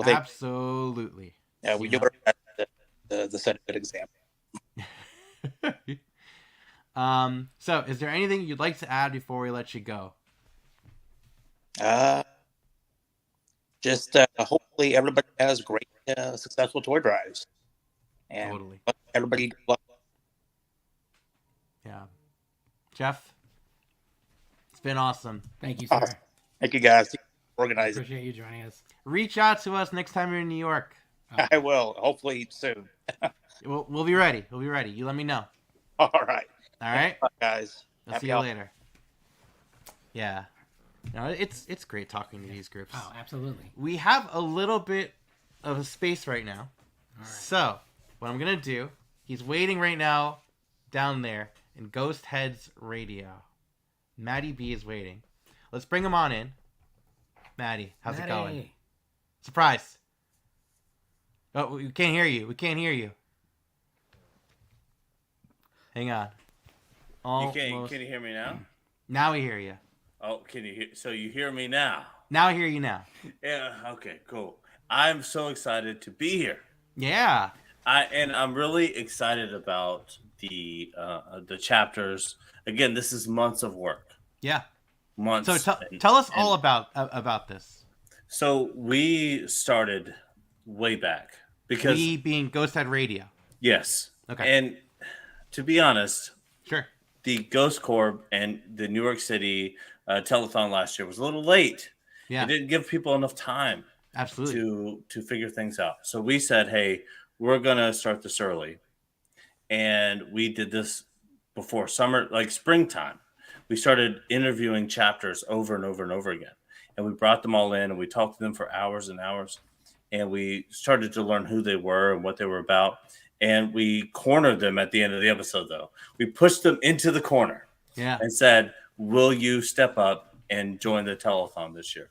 Absolutely. Yeah, we do the set a good example. So is there anything you'd like to add before we let you go? Just hopefully everybody has great, successful toy drives. And totally. Everybody. Yeah. Jeff, it's been awesome. Thank you, sir. Thank you, guys. Organizing. Appreciate you joining us. Reach out to us next time you're in New York. I will. Hopefully soon. We'll be ready. We'll be ready. You let me know. All right. All right, guys. I'll see you later. Yeah. No, it's great talking to these groups. Oh, absolutely. We have a little bit of a space right now. All right. So what I'm gonna do? He's waiting right now down there in Ghostheads Radio. Maddie B is waiting. Let's bring him on in. Maddie, how's it going? Surprise. Oh, we can't hear you. We can't hear you. Hang on. Can you hear me now? Now we hear you. Oh, can you hear? So you hear me now? Now I hear you now. Yeah. Okay. Cool. I'm so excited to be here. Yeah. I'm really excited about the chapters. Again, this is months of work. Yeah. Months. So tell us all about this. So we started way back because we being Ghosthead Radio. Yes. Okay. And to be honest, sure, the Ghost Corps and the New York City Telethon last year was a little late. Yeah. It didn't give people enough time. Absolutely. To figure things out. So we said, hey, we're gonna start this early, and we did this before summer, like springtime. we started interviewing chapters over and over and over again. And we brought them all in and we talked to them for hours and hours. And we started to learn who they were and what they were about. And we cornered them at the end of the episode, though. We pushed them into the corner and said, will you step up and join the telethon this year?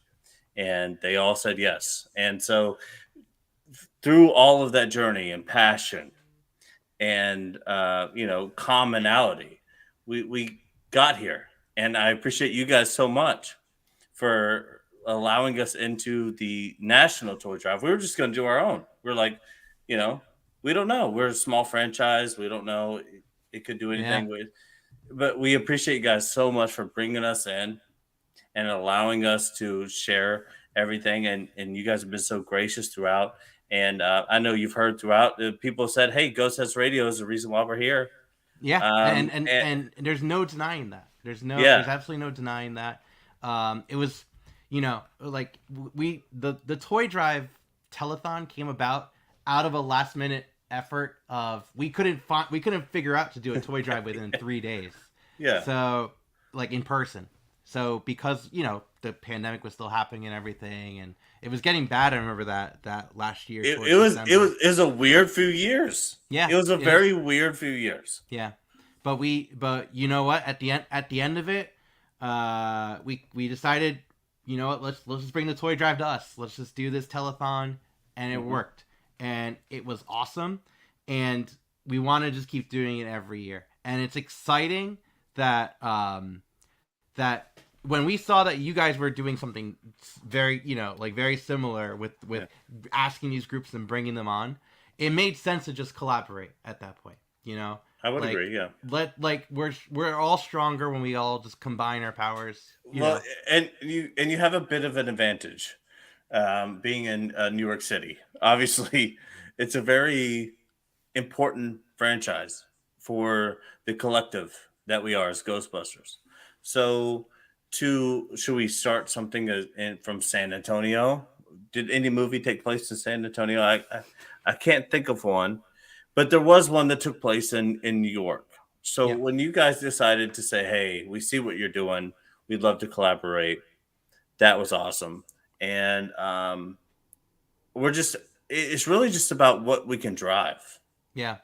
And they all said yes. And so through all of that journey and passion and, commonality, we got here. And I appreciate you guys so much for allowing us into the national toy drive. We were just going to do our own. We're like, we don't know. We're a small franchise. We don't know it could do anything with, but we appreciate you guys so much for bringing us in and allowing us to share everything. And you guys have been so gracious throughout. And I know you've heard throughout, people said, hey, Ghostheads Radio is the reason why we're here. Yeah. And there's no denying that. There's absolutely no denying that. It was, like the toy drive telethon came about out of a last minute effort of we couldn't figure out to do a toy drive within 3 days. Yeah. So like in person. So because, the pandemic was still happening and everything and it was getting bad. I remember that last year. It was a weird few years. Yeah. It was a very weird few years. Yeah. But you know what? At the end of it, we decided, let's just bring the toy drive to us. Let's just do this telethon, and it worked, and it was awesome, and we want to just keep doing it every year. And it's exciting that that when we saw that you guys were doing something very, very similar with asking these groups and bringing them on, it made sense to just collaborate at that point. I would agree. Yeah. We're all stronger when we all just combine our powers. And you have a bit of an advantage, being in New York City. Obviously, it's a very important franchise for the collective that we are as Ghostbusters. So, should we start something from San Antonio? Did any movie take place in San Antonio? I can't think of one. But there was one that took place in New York. So when you guys decided to say, hey, we see what you're doing, we'd love to collaborate, that was awesome. And it's really just about what we can drive. Yeah.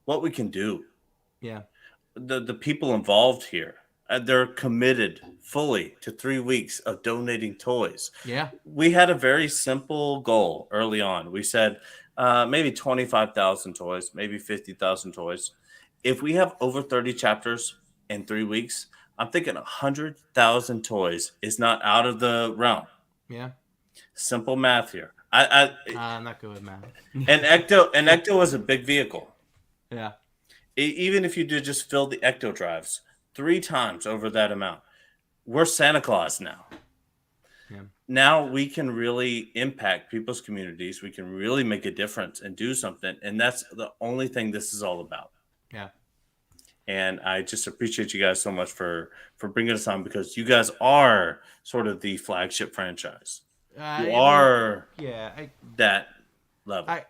What we can do. Yeah. The people involved here, they're committed fully to 3 weeks of donating toys. Yeah. We had a very simple goal early on. We said, maybe 25,000 toys, maybe 50,000 toys. If we have over 30 chapters in 3 weeks, I'm thinking 100,000 toys is not out of the realm. Yeah. Simple math here. I'm not good with math. and Ecto was a big vehicle. Yeah. Even if you did just fill the Ecto drives 3 times over that amount, we're Santa Claus now. Yeah. Now we can really impact people's communities. We can really make a difference and do something. And that's the only thing this is all about. Yeah. And I just appreciate you guys so much for bringing us on, because you guys are sort of the flagship franchise. You are that level. I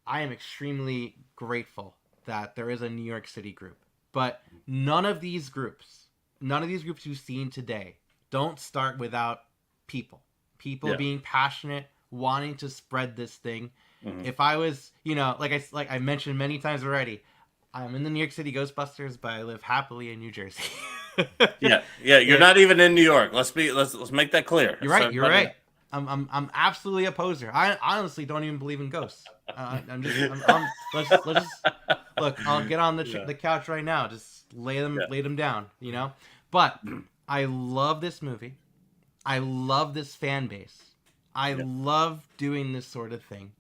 am extremely grateful that there is a New York City group, but none of these groups you've seen today don't start without people being passionate, wanting to spread this thing. Mm-hmm. If I was, like I mentioned many times already, I'm in the New York City Ghostbusters, but I live happily in New Jersey. yeah. You're not even in New York. Let's make that clear. You're right. You're right. I'm absolutely a poser. I honestly don't even believe in ghosts. Let's just look. I'll get on the couch right now. Just lay them down. But I love this movie. I love this fan base. I love doing this sort of thing,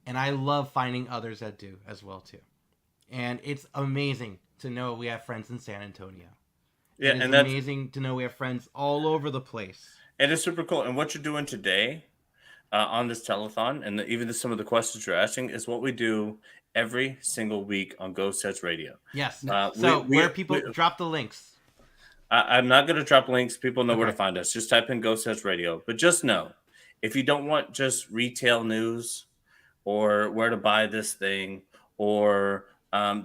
and I love finding others that do as well too. And it's amazing to know we have friends in San Antonio. Yeah, and it's amazing to know we have friends all over the place. And it's super cool. And what you're doing today on this telethon, and even some of the questions you're asking, is what we do every single week on Ghostheads Radio. Yes. So where people drop the links. I'm not going to drop links. People know where to find us. Just type in Ghostheads Radio. But just know, if you don't want just retail news or where to buy this thing or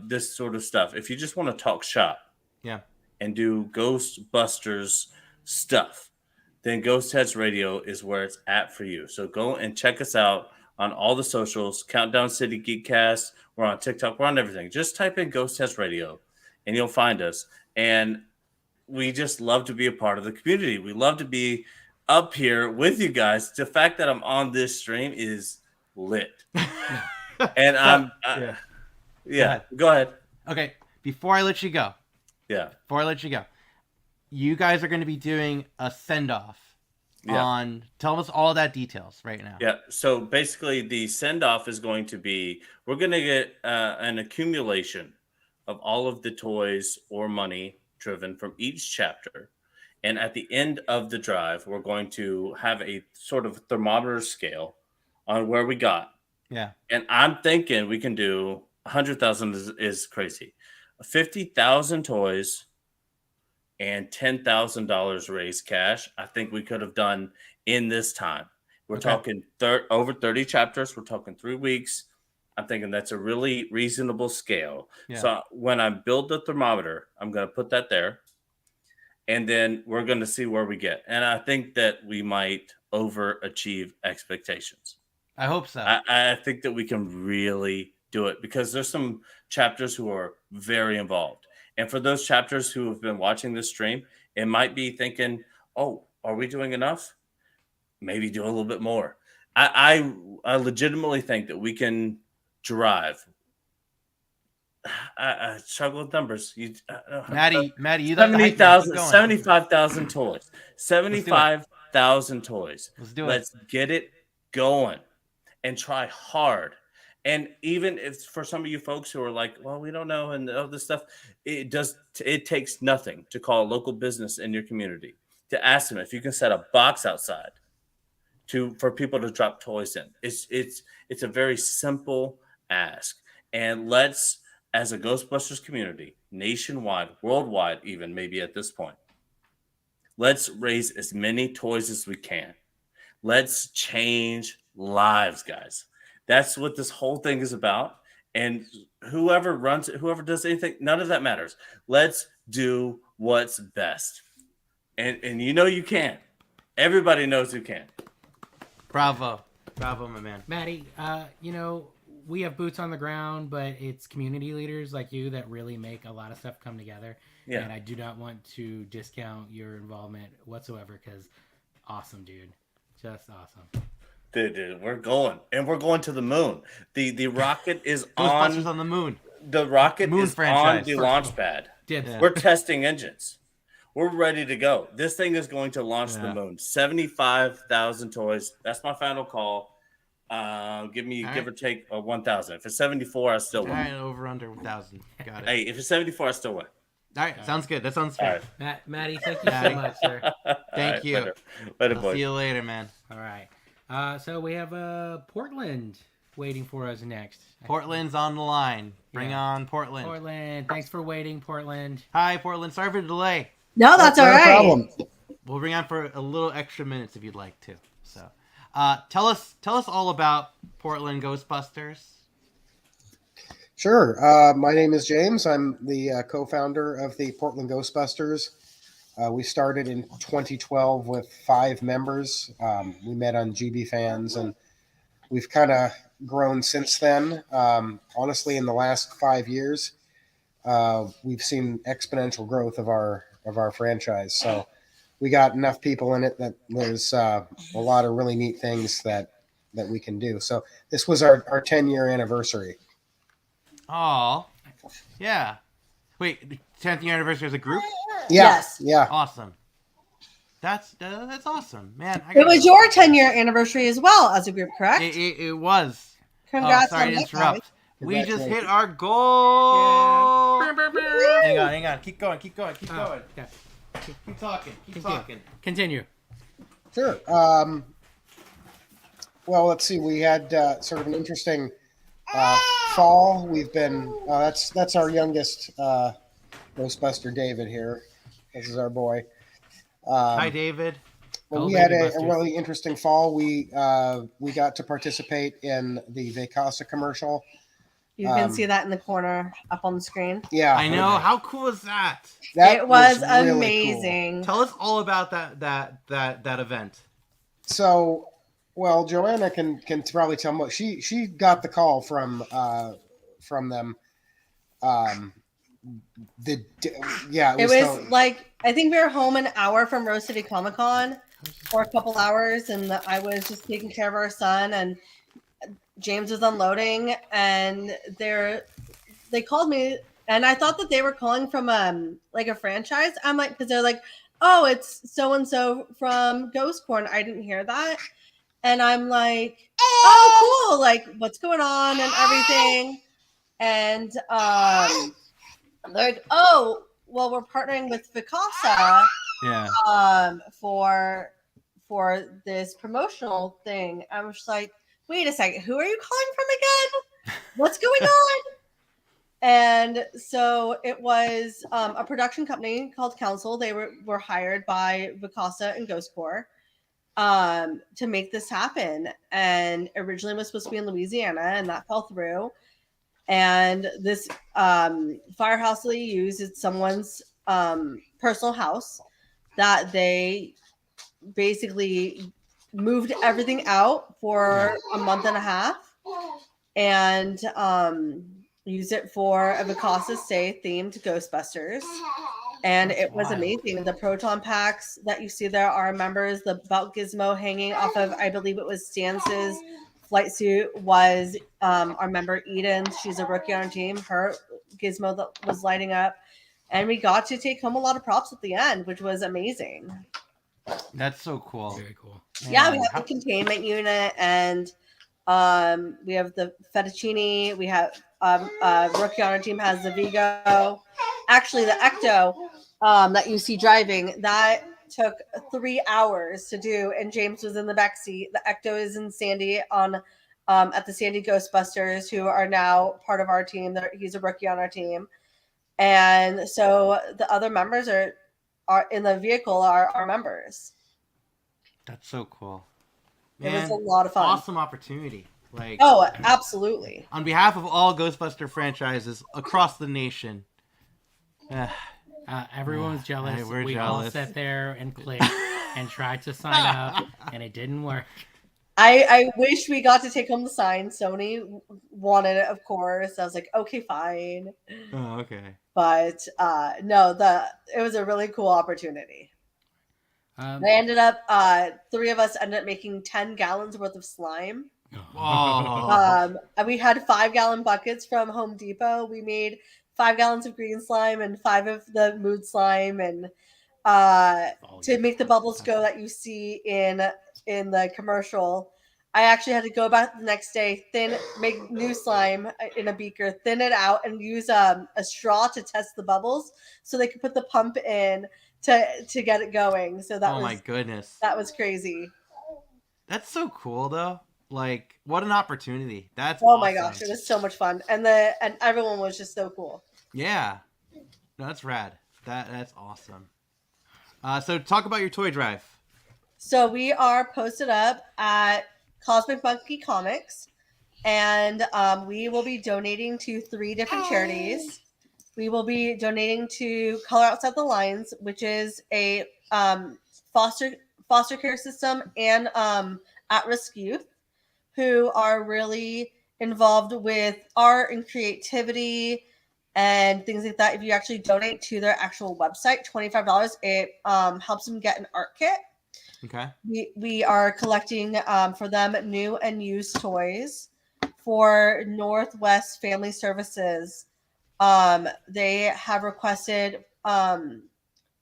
this sort of stuff, if you just want to talk shop, and do Ghostbusters stuff, then Ghostheads Radio is where it's at for you. So go and check us out on all the socials. Countdown City Geekcast. We're on TikTok. We're on everything. Just type in Ghostheads Radio, and you'll find us. And we just love to be a part of the community. We love to be up here with you guys. The fact that I'm on this stream is lit. And go ahead. Okay, before I let you go. Yeah. Before I let you go, you guys are going to be doing a send-off on... Tell us all that details right now. Yeah, so basically the send-off is going to be... We're going to get an accumulation of all of the toys or money driven from each chapter. And at the end of the drive, we're going to have a sort of thermometer scale on where we got. Yeah. And I'm thinking we can do 100,000 is crazy. 50,000 toys and $10,000 raised cash. I think we could have done in this time. We're talking over 30 chapters. We're talking 3 weeks. I'm thinking that's a really reasonable scale. Yeah. So when I build the thermometer, I'm going to put that there. And then we're going to see where we get. And I think that we might overachieve expectations. I hope so. I think that we can really do it because there's some chapters who are very involved. And for those chapters who have been watching this stream, it might be thinking, oh, are we doing enough? Maybe do a little bit more. I legitimately think that we can drive. I struggle with numbers. Maddie, you 75,000 toys. 75,000 toys. Let's do it. Let's get it going and try hard. And even if for some of you folks who are like, well, we don't know and all this stuff, it takes nothing to call a local business in your community to ask them if you can set a box outside for people to drop toys in. It's a very simple ask. And let's, as a Ghostbusters community, nationwide, worldwide, even maybe at this point, let's raise as many toys as we can. Let's change lives, guys. That's what this whole thing is about. And whoever runs it, whoever does anything, none of that matters. Let's do what's best. And you know you can. Everybody knows who can. Bravo, my man. Maddie, we have boots on the ground, but it's community leaders like you that really make a lot of stuff come together. Yeah. And I do not want to discount your involvement whatsoever because awesome, dude. Just awesome. Dude, we're going. And we're going to the moon. The rocket is Ghostbusters on the moon. The rocket moon is franchise. on the launch pad. Yeah. We're testing engines. We're ready to go. This thing is going to launch the moon. 75,000 toys. That's my final call. Give or take 1,000. If it's 74, I still win. All right, over under 1,000. Got it. Hey, if it's 74, I still win. All right, sounds good. That sounds fair. Right. Maddie, thank you so much, sir. Thank right, you. Later, I'll boys. see you later, man. All right. So we have Portland waiting for us next. Portland's on the line. Bring on Portland. Portland, thanks for waiting, Portland. Hi, Portland. Sorry for the delay. No, that's all right. Problem. We'll bring on for a little extra minutes if you'd like to. So, tell us all about Portland Ghostbusters. Sure. My name is James. I'm the co-founder of the Portland Ghostbusters. We started in 2012 with 5 members. We met on GB Fans, and we've kind of grown since then. Honestly, in the last 5 years, we've seen exponential growth of our franchise. So we got enough people in it that there's a lot of really neat things that we can do. So this was our 10-year anniversary. Oh, yeah. Wait, 10th year anniversary as a group? Yes. Yeah. Awesome. That's awesome, man. It was your 10-year anniversary as well as a group, correct? It was. Congrats sorry on to that, interrupt. guys. We just hit our goal. Yeah. Hang on. Keep going. Keep talking. Keep talking. Continue. Sure. Well, let's see. We had sort of an interesting fall. We've been that's our youngest Ghostbuster, David here. This is our boy. Hi, David. Well, we had a really interesting fall. We got to participate in the Vacasa commercial. You can see that in the corner up on the screen. Yeah, I know. How cool is that? It was really amazing. Tell us all about that event. So, well, Joanna can probably tell more. She got the call from them. It was like, I think we were home an hour from Rose City Comic Con for a couple hours, and I was just taking care of our son, and James was unloading, and they called me, and I thought that they were calling from like a franchise. I'm like, because they're like, oh, it's so and so from Ghost Corn. I didn't hear that, and I'm like, oh, cool, like what's going on and everything, and they're like, oh, well, we're partnering with Vicasa, for this promotional thing. I was just like, wait a second, who are you calling from again? What's going on? And so it was a production company called Council. They were hired by Vicasa and Ghost Corps to make this happen. And originally was supposed to be in Louisiana, and that fell through. And this firehouse that they use is someone's personal house that they basically moved everything out for a month and a half and use it for a Vicasa Stay themed Ghostbusters. And it was amazing. The proton packs that you see there are members. The belt gizmo hanging off of, I believe it was Stance's flight suit, was our member Eden. She's a rookie on our team. Her gizmo that was lighting up. And we got to take home a lot of props at the end, which was amazing. That's so cool. Very cool. Yeah, we have the containment unit, and we have the fettuccine. We have rookie on our team has the Vigo. Actually, the Ecto that you see driving, that took 3 hours to do, and James was in the back seat. The Ecto is in Sandy on at the Sandy Ghostbusters, who are now part of our team. He's a rookie on our team, and so the other members are in the vehicle are our members. That's so cool. Man, it was a lot of fun. Awesome opportunity. Like, oh, absolutely. On behalf of all Ghostbuster franchises across the nation. Everyone's jealous. We're all jealous. sat there and clicked and tried to sign up, and it didn't work. I wish we got to take home the sign. Sony wanted it, of course. I was like, okay, fine. Oh, okay. But no, it was a really cool opportunity. They ended up, 3 of us ended up making 10 gallons worth of slime. Oh. And we had 5-gallon buckets from Home Depot. We made 5 gallons of green slime and 5 of the mood slime, and to make the bubbles go that you see in the commercial. I actually had to go back the next day, make new slime in a beaker, thin it out, and use a straw to test the bubbles so they could put the pump in to get it going. So that my goodness. That was crazy. That's so cool though. Like, what an opportunity. That's awesome. My gosh, it was so much fun. And everyone was just so cool. Yeah. No, that's rad. That's awesome. So talk about your toy drive. So we are posted up at Cosmic Monkey Comics, and we will be donating to 3 different charities. We will be donating to Color Outside the Lines, which is a foster care system and at-risk youth who are really involved with art and creativity and things like that. If you actually donate to their actual website, $25, it helps them get an art kit. Okay. We are collecting for them new and used toys for Northwest Family Services. They have requested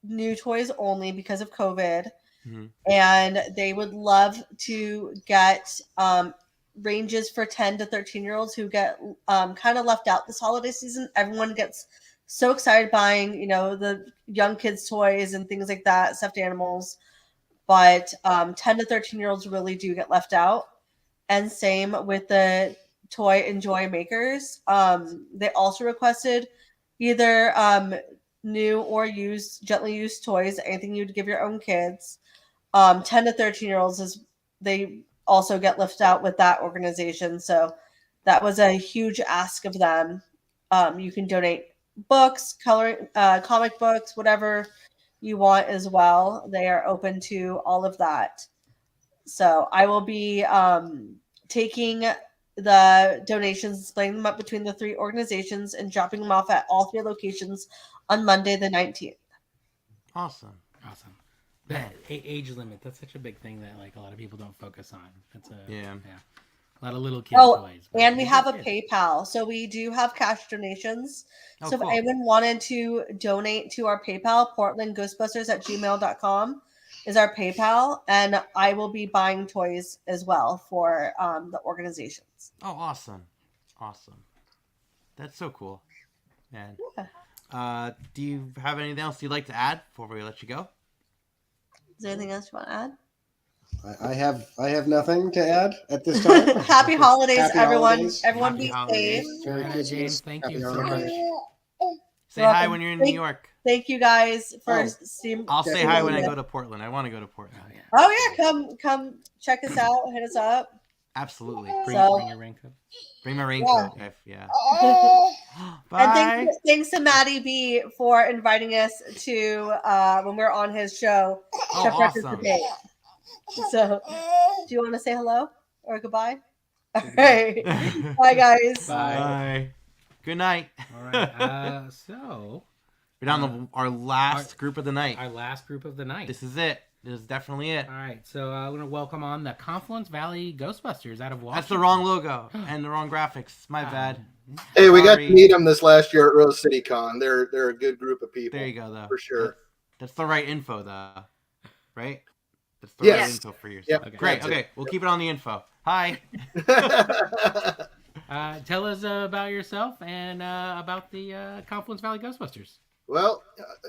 new toys only because of COVID. Mm-hmm. And they would love to get ranges for 10 to 13-year-olds who get kind of left out this holiday season. Everyone gets so excited buying, the young kids' toys and things like that, stuffed animals. But 10 to 13-year-olds really do get left out. And same with the toy and joy makers. They also requested either new or gently used toys, anything you'd give your own kids. 10 to 13-year-olds they also get left out with that organization. So That was a huge ask of them. You can donate books, comic books, whatever you want as well. They are open to all of that. So I will be taking the donations, splitting them up between the 3 organizations, and dropping them off at all 3 locations on Monday the 19th. Awesome. That age limit, that's such a big thing that like a lot of people don't focus on. That's a a lot of little kid toys. And we have a PayPal. So we do have cash donations. So cool. if anyone wanted to donate to our PayPal, portlandghostbusters@gmail.com is our PayPal. And I will be buying toys as well for the organizations. Oh, awesome. That's so cool, man. Yeah. Do you have anything else you'd like to add before we let you go? Is there anything else you want to add? I have nothing to add at this time. Happy holidays, Happy everyone. holidays. Everyone Happy be holidays. safe. Merry Christmas. James, thank Happy you so holidays. much. Say hi when you're in New York. Thank you guys for seeing. I'll say hi when I go to Portland. I want to go to Portland. Oh yeah, come check us out. Hit us up. Absolutely. Bring your raincoat. Bring my raincoat. Yeah. Bye. And thanks to Maddie B for inviting us to when we're on his show to participate. So, do you want to say hello or goodbye? All right. Bye, guys. Bye. Good night. All right. So we're down to our last group of the night. Our last group of the night. This is it. This is definitely it. All right. So I'm going to welcome on the Confluence Valley Ghostbusters out of Washington. That's the wrong logo and the wrong graphics. My bad. Hey, we got to meet them this last year at Rose City Con. They're a good group of people. There you go, though. For sure. That's the right info, though. Right? That's the Yes. right info for yourself. Yep. Okay. Great. Okay. We'll keep it on the info. Hi. Tell us about yourself and about the Confluence Valley Ghostbusters. Well,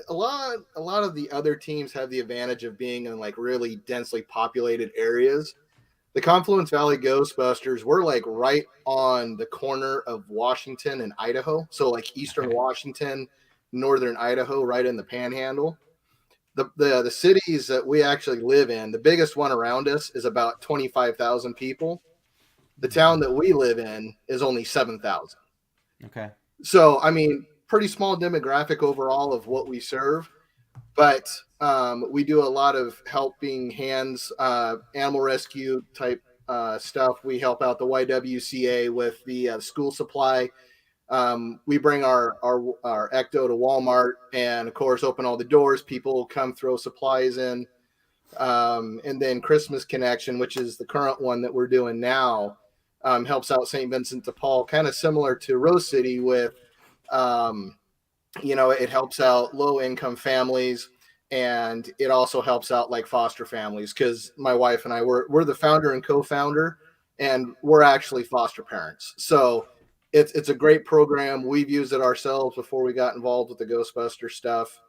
a lot of the other teams have the advantage of being in like really densely populated areas. The Confluence Valley Ghostbusters, we're like right on the corner of Washington and Idaho. So like Eastern Washington, Northern Idaho, right in the Panhandle. The cities that we actually live in, the biggest one around us is about 25,000 people. The town that we live in is only 7,000. Okay. So, I mean, pretty small demographic overall of what we serve, but we do a lot of helping hands, animal rescue type stuff. We help out the YWCA with the school supply. We bring our Ecto to Walmart and of course open all the doors. People come throw supplies in. And then Christmas Connection, which is the current one that we're doing now, helps out St. Vincent de Paul, kind of similar to Rose City with, it helps out low income families, and it also helps out like foster families, because my wife and I, we're the founder and co-founder, and we're actually foster parents. So it's a great program. We've used it ourselves before we got involved with the Ghostbuster stuff,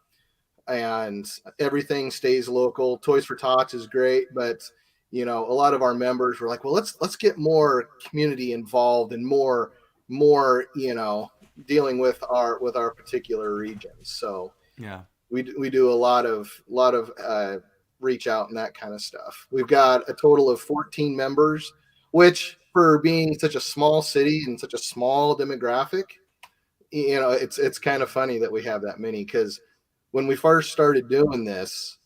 and everything stays local. Toys for Tots is great, but a lot of our members were like, well, let's get more community involved and more dealing with our particular regions. So yeah, we do a lot of reach out and that kind of stuff. We've got a total of 14 members, which for being such a small city and such a small demographic, it's kind of funny that we have that many, because when we first started doing this,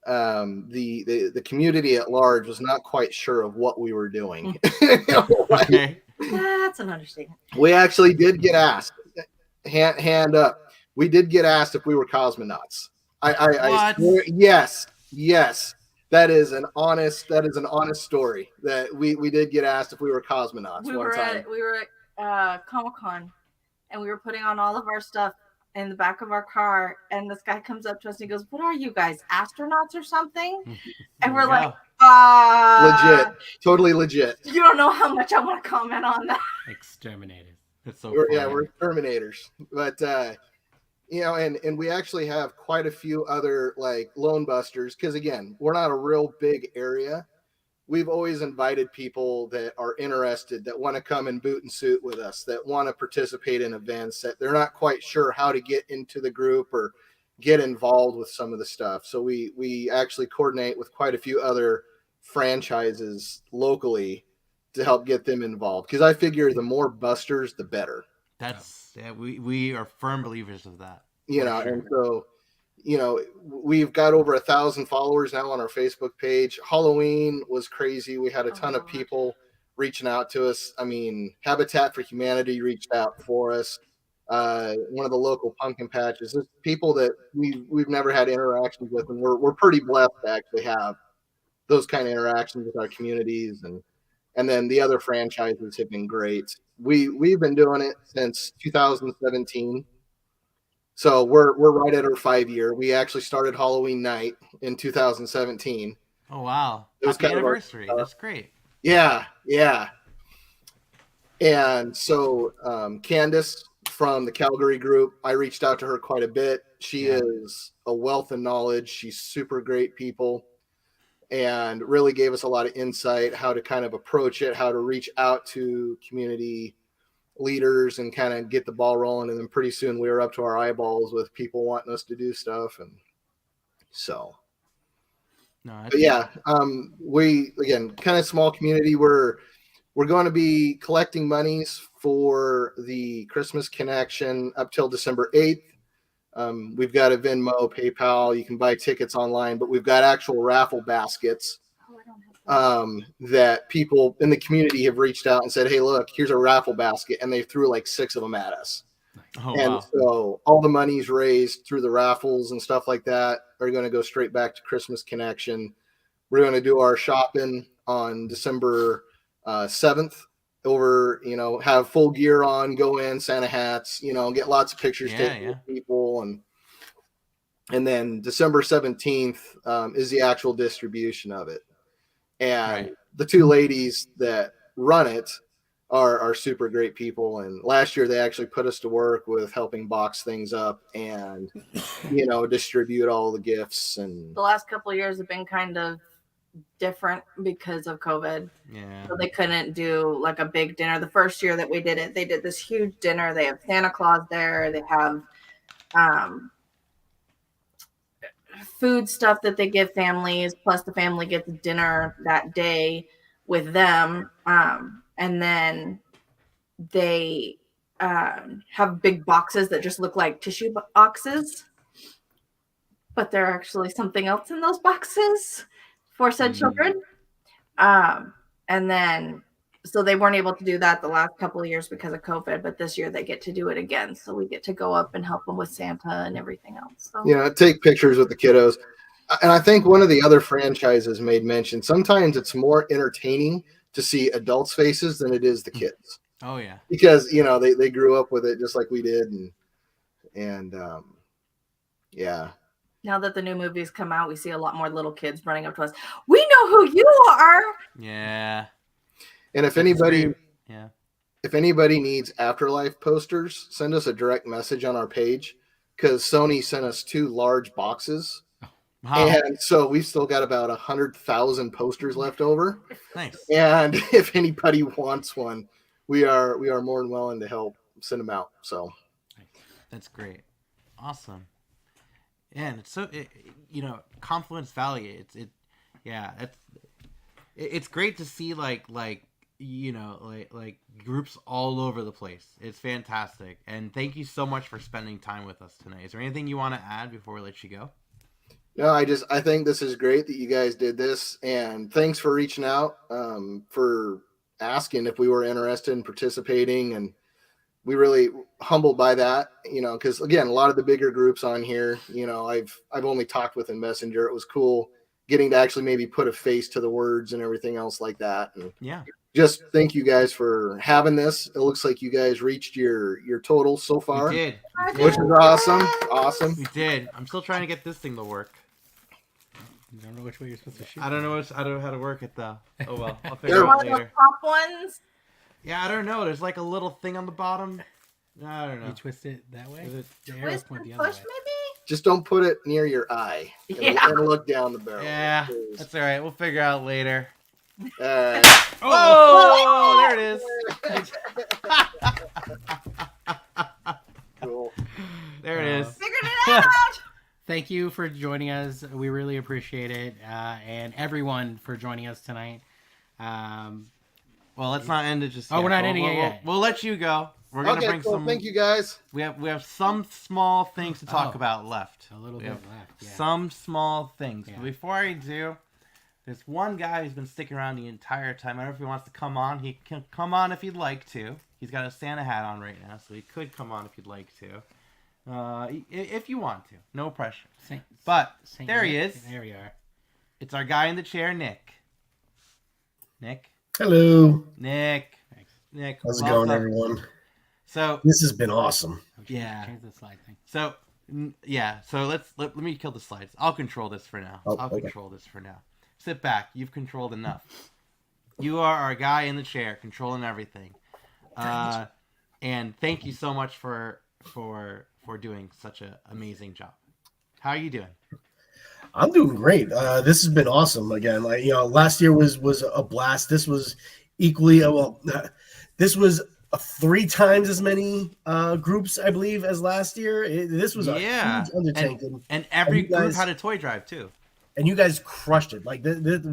the community at large was not quite sure of what we were doing. Okay. That's an understatement. We actually did get asked, hand up. We did get asked if we were cosmonauts. I swear, yes. That is an honest story that we did get asked if we were cosmonauts one time. We were at Comic-Con, and we were putting on all of our stuff in the back of our car, and this guy comes up to us and he goes, "What are you guys, astronauts or something?" And we're like, legit, totally legit. You don't know how much I want to comment on that. Exterminated. That's so we're exterminators, but and we actually have quite a few other like lone busters, because again, we're not a real big area. We've always invited people that are interested, that want to come in boot and suit with us, that want to participate in events, that they're not quite sure how to get into the group or get involved with some of the stuff. So we actually coordinate with quite a few other franchises locally to help get them involved, because I figure the more busters, the better. We are firm believers of that. And so, we've got over 1,000 followers now on our Facebook page. Halloween was crazy. We had a ton of people reaching out to us. I mean, Habitat for Humanity reached out for us. One of the local pumpkin patches. There's people that we've never had interactions with, and we're pretty blessed to actually have those kind of interactions with our communities, and then the other franchises have been great. We've been doing it since 2017, so we're right at our 5-year. We actually started Halloween night in 2017. Oh wow! It was Happy kind of our anniversary. That's great. Yeah. And so Candace from the Calgary group, I reached out to her quite a bit. She is a wealth of knowledge. She's super great people, and really gave us a lot of insight how to kind of approach it, how to reach out to community leaders and kind of get the ball rolling. And then pretty soon we were up to our eyeballs with people wanting us to do stuff. And so, we, again, kind of small community. We're going to be collecting monies for the Christmas Connection up till December 8th. We've got a Venmo, PayPal. You can buy tickets online, but we've got actual raffle baskets that people in the community have reached out and said, hey, look, here's a raffle basket. And they threw like 6 of them at us. So all the monies raised through the raffles and stuff like that are going to go straight back to Christmas Connection. We're going to do our shopping on December 7th. Over, have full gear on, go in, Santa hats, get lots of pictures taken with people, and then December 17th is the actual distribution of it. And the 2 ladies that run it are super great people, and last year they actually put us to work with helping box things up and distribute all the gifts. And the last couple of years have been kind of different because of COVID. So they couldn't do like a big dinner. The first year that we did it, they did this huge dinner. They have Santa Claus there. They have food stuff that they give families, plus the family gets dinner that day with them. And then they have big boxes that just look like tissue boxes, but they're actually something else in those boxes for said children. And then, so they weren't able to do that the last couple of years because of COVID, but this year they get to do it again. So we get to go up and help them with Santa and everything else. So. Take pictures with the kiddos. And I think one of the other franchises made mention, sometimes it's more entertaining to see adults' faces than it is the kids. Oh yeah. Because, they grew up with it just like we did. And Now that the new movies come out, we see a lot more little kids running up to us. We know who you are. Yeah. And if anybody needs Afterlife posters, send us a direct message on our page, because Sony sent us 2 large boxes. Wow. And so we've still got about 100,000 posters left over. Nice. And if anybody wants one, we are more than willing to help send them out. So that's great. Awesome. And it's so, Confluence Valley. It's great to see like groups all over the place. It's fantastic. And thank you so much for spending time with us tonight. Is there anything you want to add before we let you go? No, I think this is great that you guys did this, and thanks for reaching out, for asking if we were interested in participating, and we really humbled by that, because again, a lot of the bigger groups on here, I've only talked with in Messenger. It was cool getting to actually maybe put a face to the words and everything else like that. And just thank you guys for having this. It looks like you guys reached your total so far. We did. Which is awesome. We did. I'm still trying to get this thing to work. I don't know which way you're supposed to shoot. I don't know how to work it though. Oh well, I'll figure it out later. Those top ones. Yeah, I don't know. There's like a little thing on the bottom. I don't know. You twist it that way. Twist and push, maybe. Just don't put it near your eye. It'll look down the barrel. Yeah, that's all right. We'll figure out later. Oh, there it is. Cool. There it is. Figured it out. Thank you for joining us. We really appreciate it. And everyone for joining us tonight. Well, let's not end it just. Oh, yet. we're not ending it yet. We'll let you go. We're gonna bring cool. some. Thank you, guys. We have some small things to talk about left. A little bit left. Yeah. Some small things. Yeah. But before I do, there's one guy who's been sticking around the entire time. I don't know if he wants to come on. He can come on if he'd like to. He's got a Santa hat on right now, so he could come on if he'd like to. If you want to, no pressure. But there he is. There we are. It's our guy in the chair, Nick. Nick. Hello. Nick. Nick. How's it going, everyone? So this has been awesome. Yeah. Change the slide thing. So yeah. So let me kill the slides. I'll control this for now. I'll okay. control this for now. Sit back. You've controlled enough. You are our guy in the chair, controlling everything. And thank you so much for doing such an amazing job. How are you doing? I'm doing great. This has been awesome. Again, last year was a blast. This was equally this was 3 times as many groups, I believe, as last year. This was a huge undertaking. And every group had a toy drive too. And you guys crushed it. Like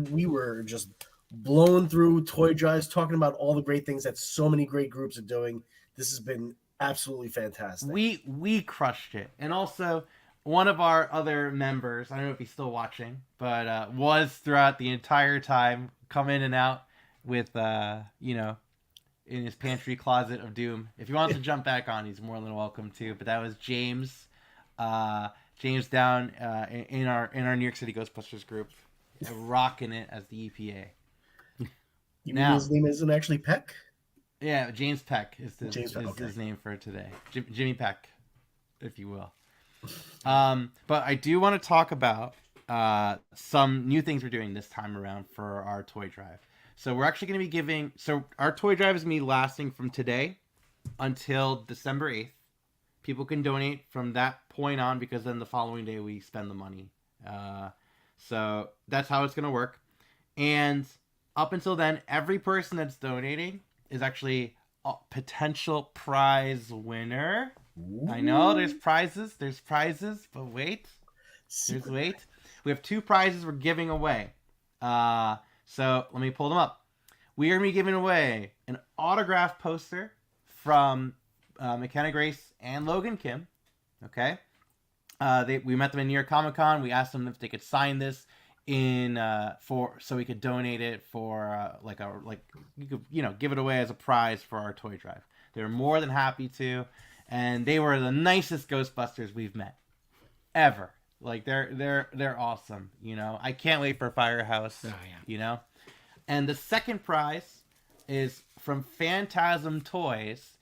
we were just blown through toy drives, talking about all the great things that so many great groups are doing. This has been absolutely fantastic. We crushed it. And also, one of our other members, I don't know if he's still watching, but was throughout the entire time, come in and out with, in his pantry closet of doom. If he wants to jump back on, he's more than welcome to. But that was James. James down in our New York City Ghostbusters group, rocking it as the EPA. You mean his name isn't actually Peck? Yeah, James Peck is his name for today. Jimmy Peck, if you will. But I do want to talk about some new things we're doing this time around for our toy drive. So we're actually going to be our toy drive is going to be lasting from today until December 8th. People can donate from that point on, because then the following day we spend the money. So that's how it's going to work. And up until then, every person that's donating is actually a potential prize winner. Ooh. I know there's prizes, but wait. We have 2 prizes we're giving away. So let me pull them up. We are going to be giving away an autograph poster from McKenna Grace and Logan Kim. Okay. We met them in New York Comic Con. We asked them if they could sign this so we could donate it for give it away as a prize for our toy drive. They were more than happy to, and they were the nicest Ghostbusters we've met ever. Like they're awesome. I can't wait for Firehouse. Oh, yeah. And the second prize is from Phantasm Toys.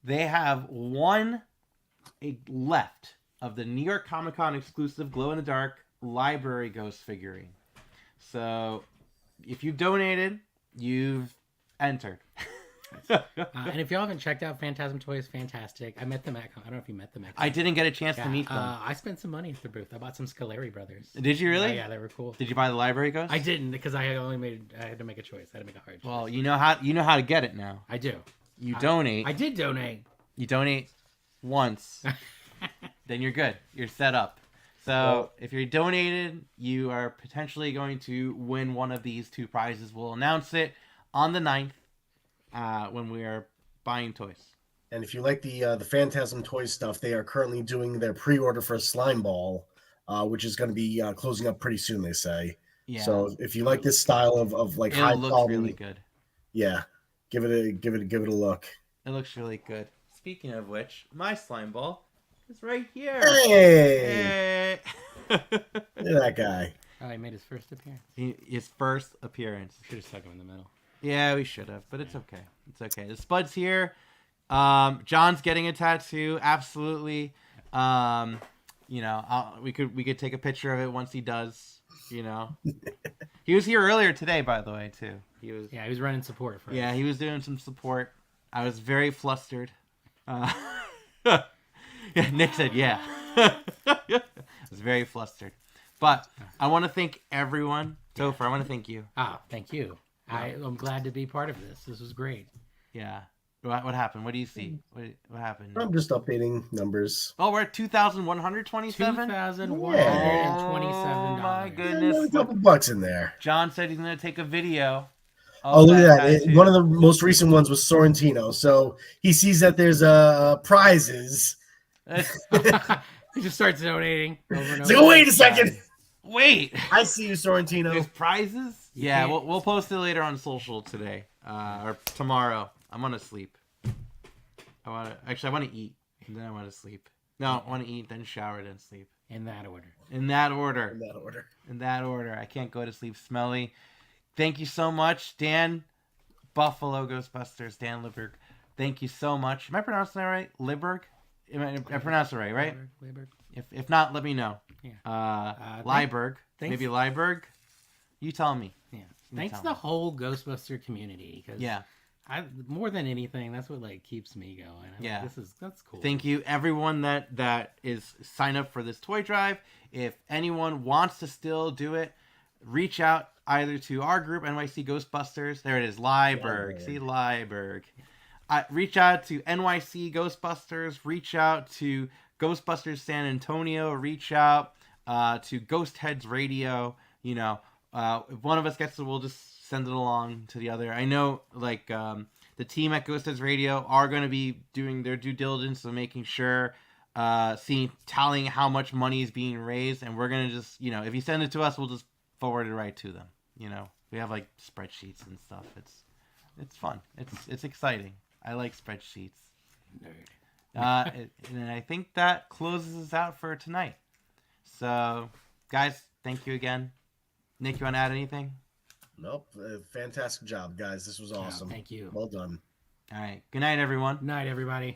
They have one left of the New York Comic Con exclusive glow in the dark library ghost figurine. So if you've donated, you've entered. And if y'all haven't checked out Phantasm Toys, fantastic. I met them I don't know if you met them at I didn't get a chance to meet them. I spent some money at the booth. I bought some Scoleri brothers. Did you really? Yeah, they were cool. Did you buy the library ghost? I didn't, because I had to make a choice. I had to make a hard choice. Well, you know how to get it now. I do. You donate. I did donate. You donate once. Then you're good. You're set up. So if you're donated, you are potentially going to win one of these 2 prizes. We'll announce it on the 9th when we are buying toys. And if you like the Phantasm Toys stuff, they are currently doing their pre-order for a Slime Ball, which is going to be closing up pretty soon, they say. Yeah. So if you like this style of like high quality, really good. Yeah, give it a look. It looks really good. Speaking of which, my Slime Ball is right here. Hey! Look at that guy. Oh, he made his first appearance. His first appearance. Should have stuck him in the middle. Yeah, we should have, but it's okay. It's okay. The Spud's here. John's getting a tattoo. Absolutely. We could take a picture of it once he does. He was here earlier today, by the way, too. He was running support for us. Yeah, he was doing some support. I was very flustered. Nick said, "Yeah." I was very flustered, but I want to thank everyone. Topher, I want to thank you. Thank you. I'm glad to be part of this. This was great. Yeah. What happened? What do you see? What happened? I'm just updating numbers. Oh, we're at 2,127? $2,127. Oh, my goodness. A couple bucks in there. John said he's going to take a video Oh, look at that. One of the most recent ones was Sorrentino. So he sees that there's prizes. He just starts donating over and He's over. like, oh, wait a second. Wait. I see you, Sorrentino. There's prizes? Yeah, we'll post it later on social today. Or tomorrow. I'm gonna sleep. I want to eat, and then I want to sleep. No, I want to eat, then shower, then sleep. In that order. In that order. In that order. In that order. I can't go to sleep smelly. Thank you so much, Dan Buffalo Ghostbusters, Dan Liburg. Thank you so much. Am I pronouncing that right? Liburg? I pronounced it right? Liburg. If not, let me know. Yeah. Liburg. Thanks. Maybe Liburg. You tell me. Yeah. Thanks to the whole Ghostbuster community. Cause yeah. More than anything, that's what like keeps me going. Yeah. That's cool. Thank you, everyone that is signed up for this toy drive. If anyone wants to still do it, reach out either to our group, NYC Ghostbusters. There it is, Liburg. See, Liburg. Reach out to NYC Ghostbusters. Reach out to Ghostbusters San Antonio. Reach out to Ghostheads Radio. You know, if one of us gets it, we'll just send it along to the other. I know, like, the team at Ghostheads Radio are going to be doing their due diligence of making sure, tallying how much money is being raised, and we're going to just, you know, if you send it to us, we'll just forward it right to them. You know, we have like spreadsheets and stuff. It's fun. It's exciting. I like spreadsheets. Nerd. And I think that closes us out for tonight. So, guys, thank you again. Nick, you want to add anything? Nope. Fantastic job, guys. This was awesome. Thank you. Well done. All right. Good night, everyone. Good night, everybody.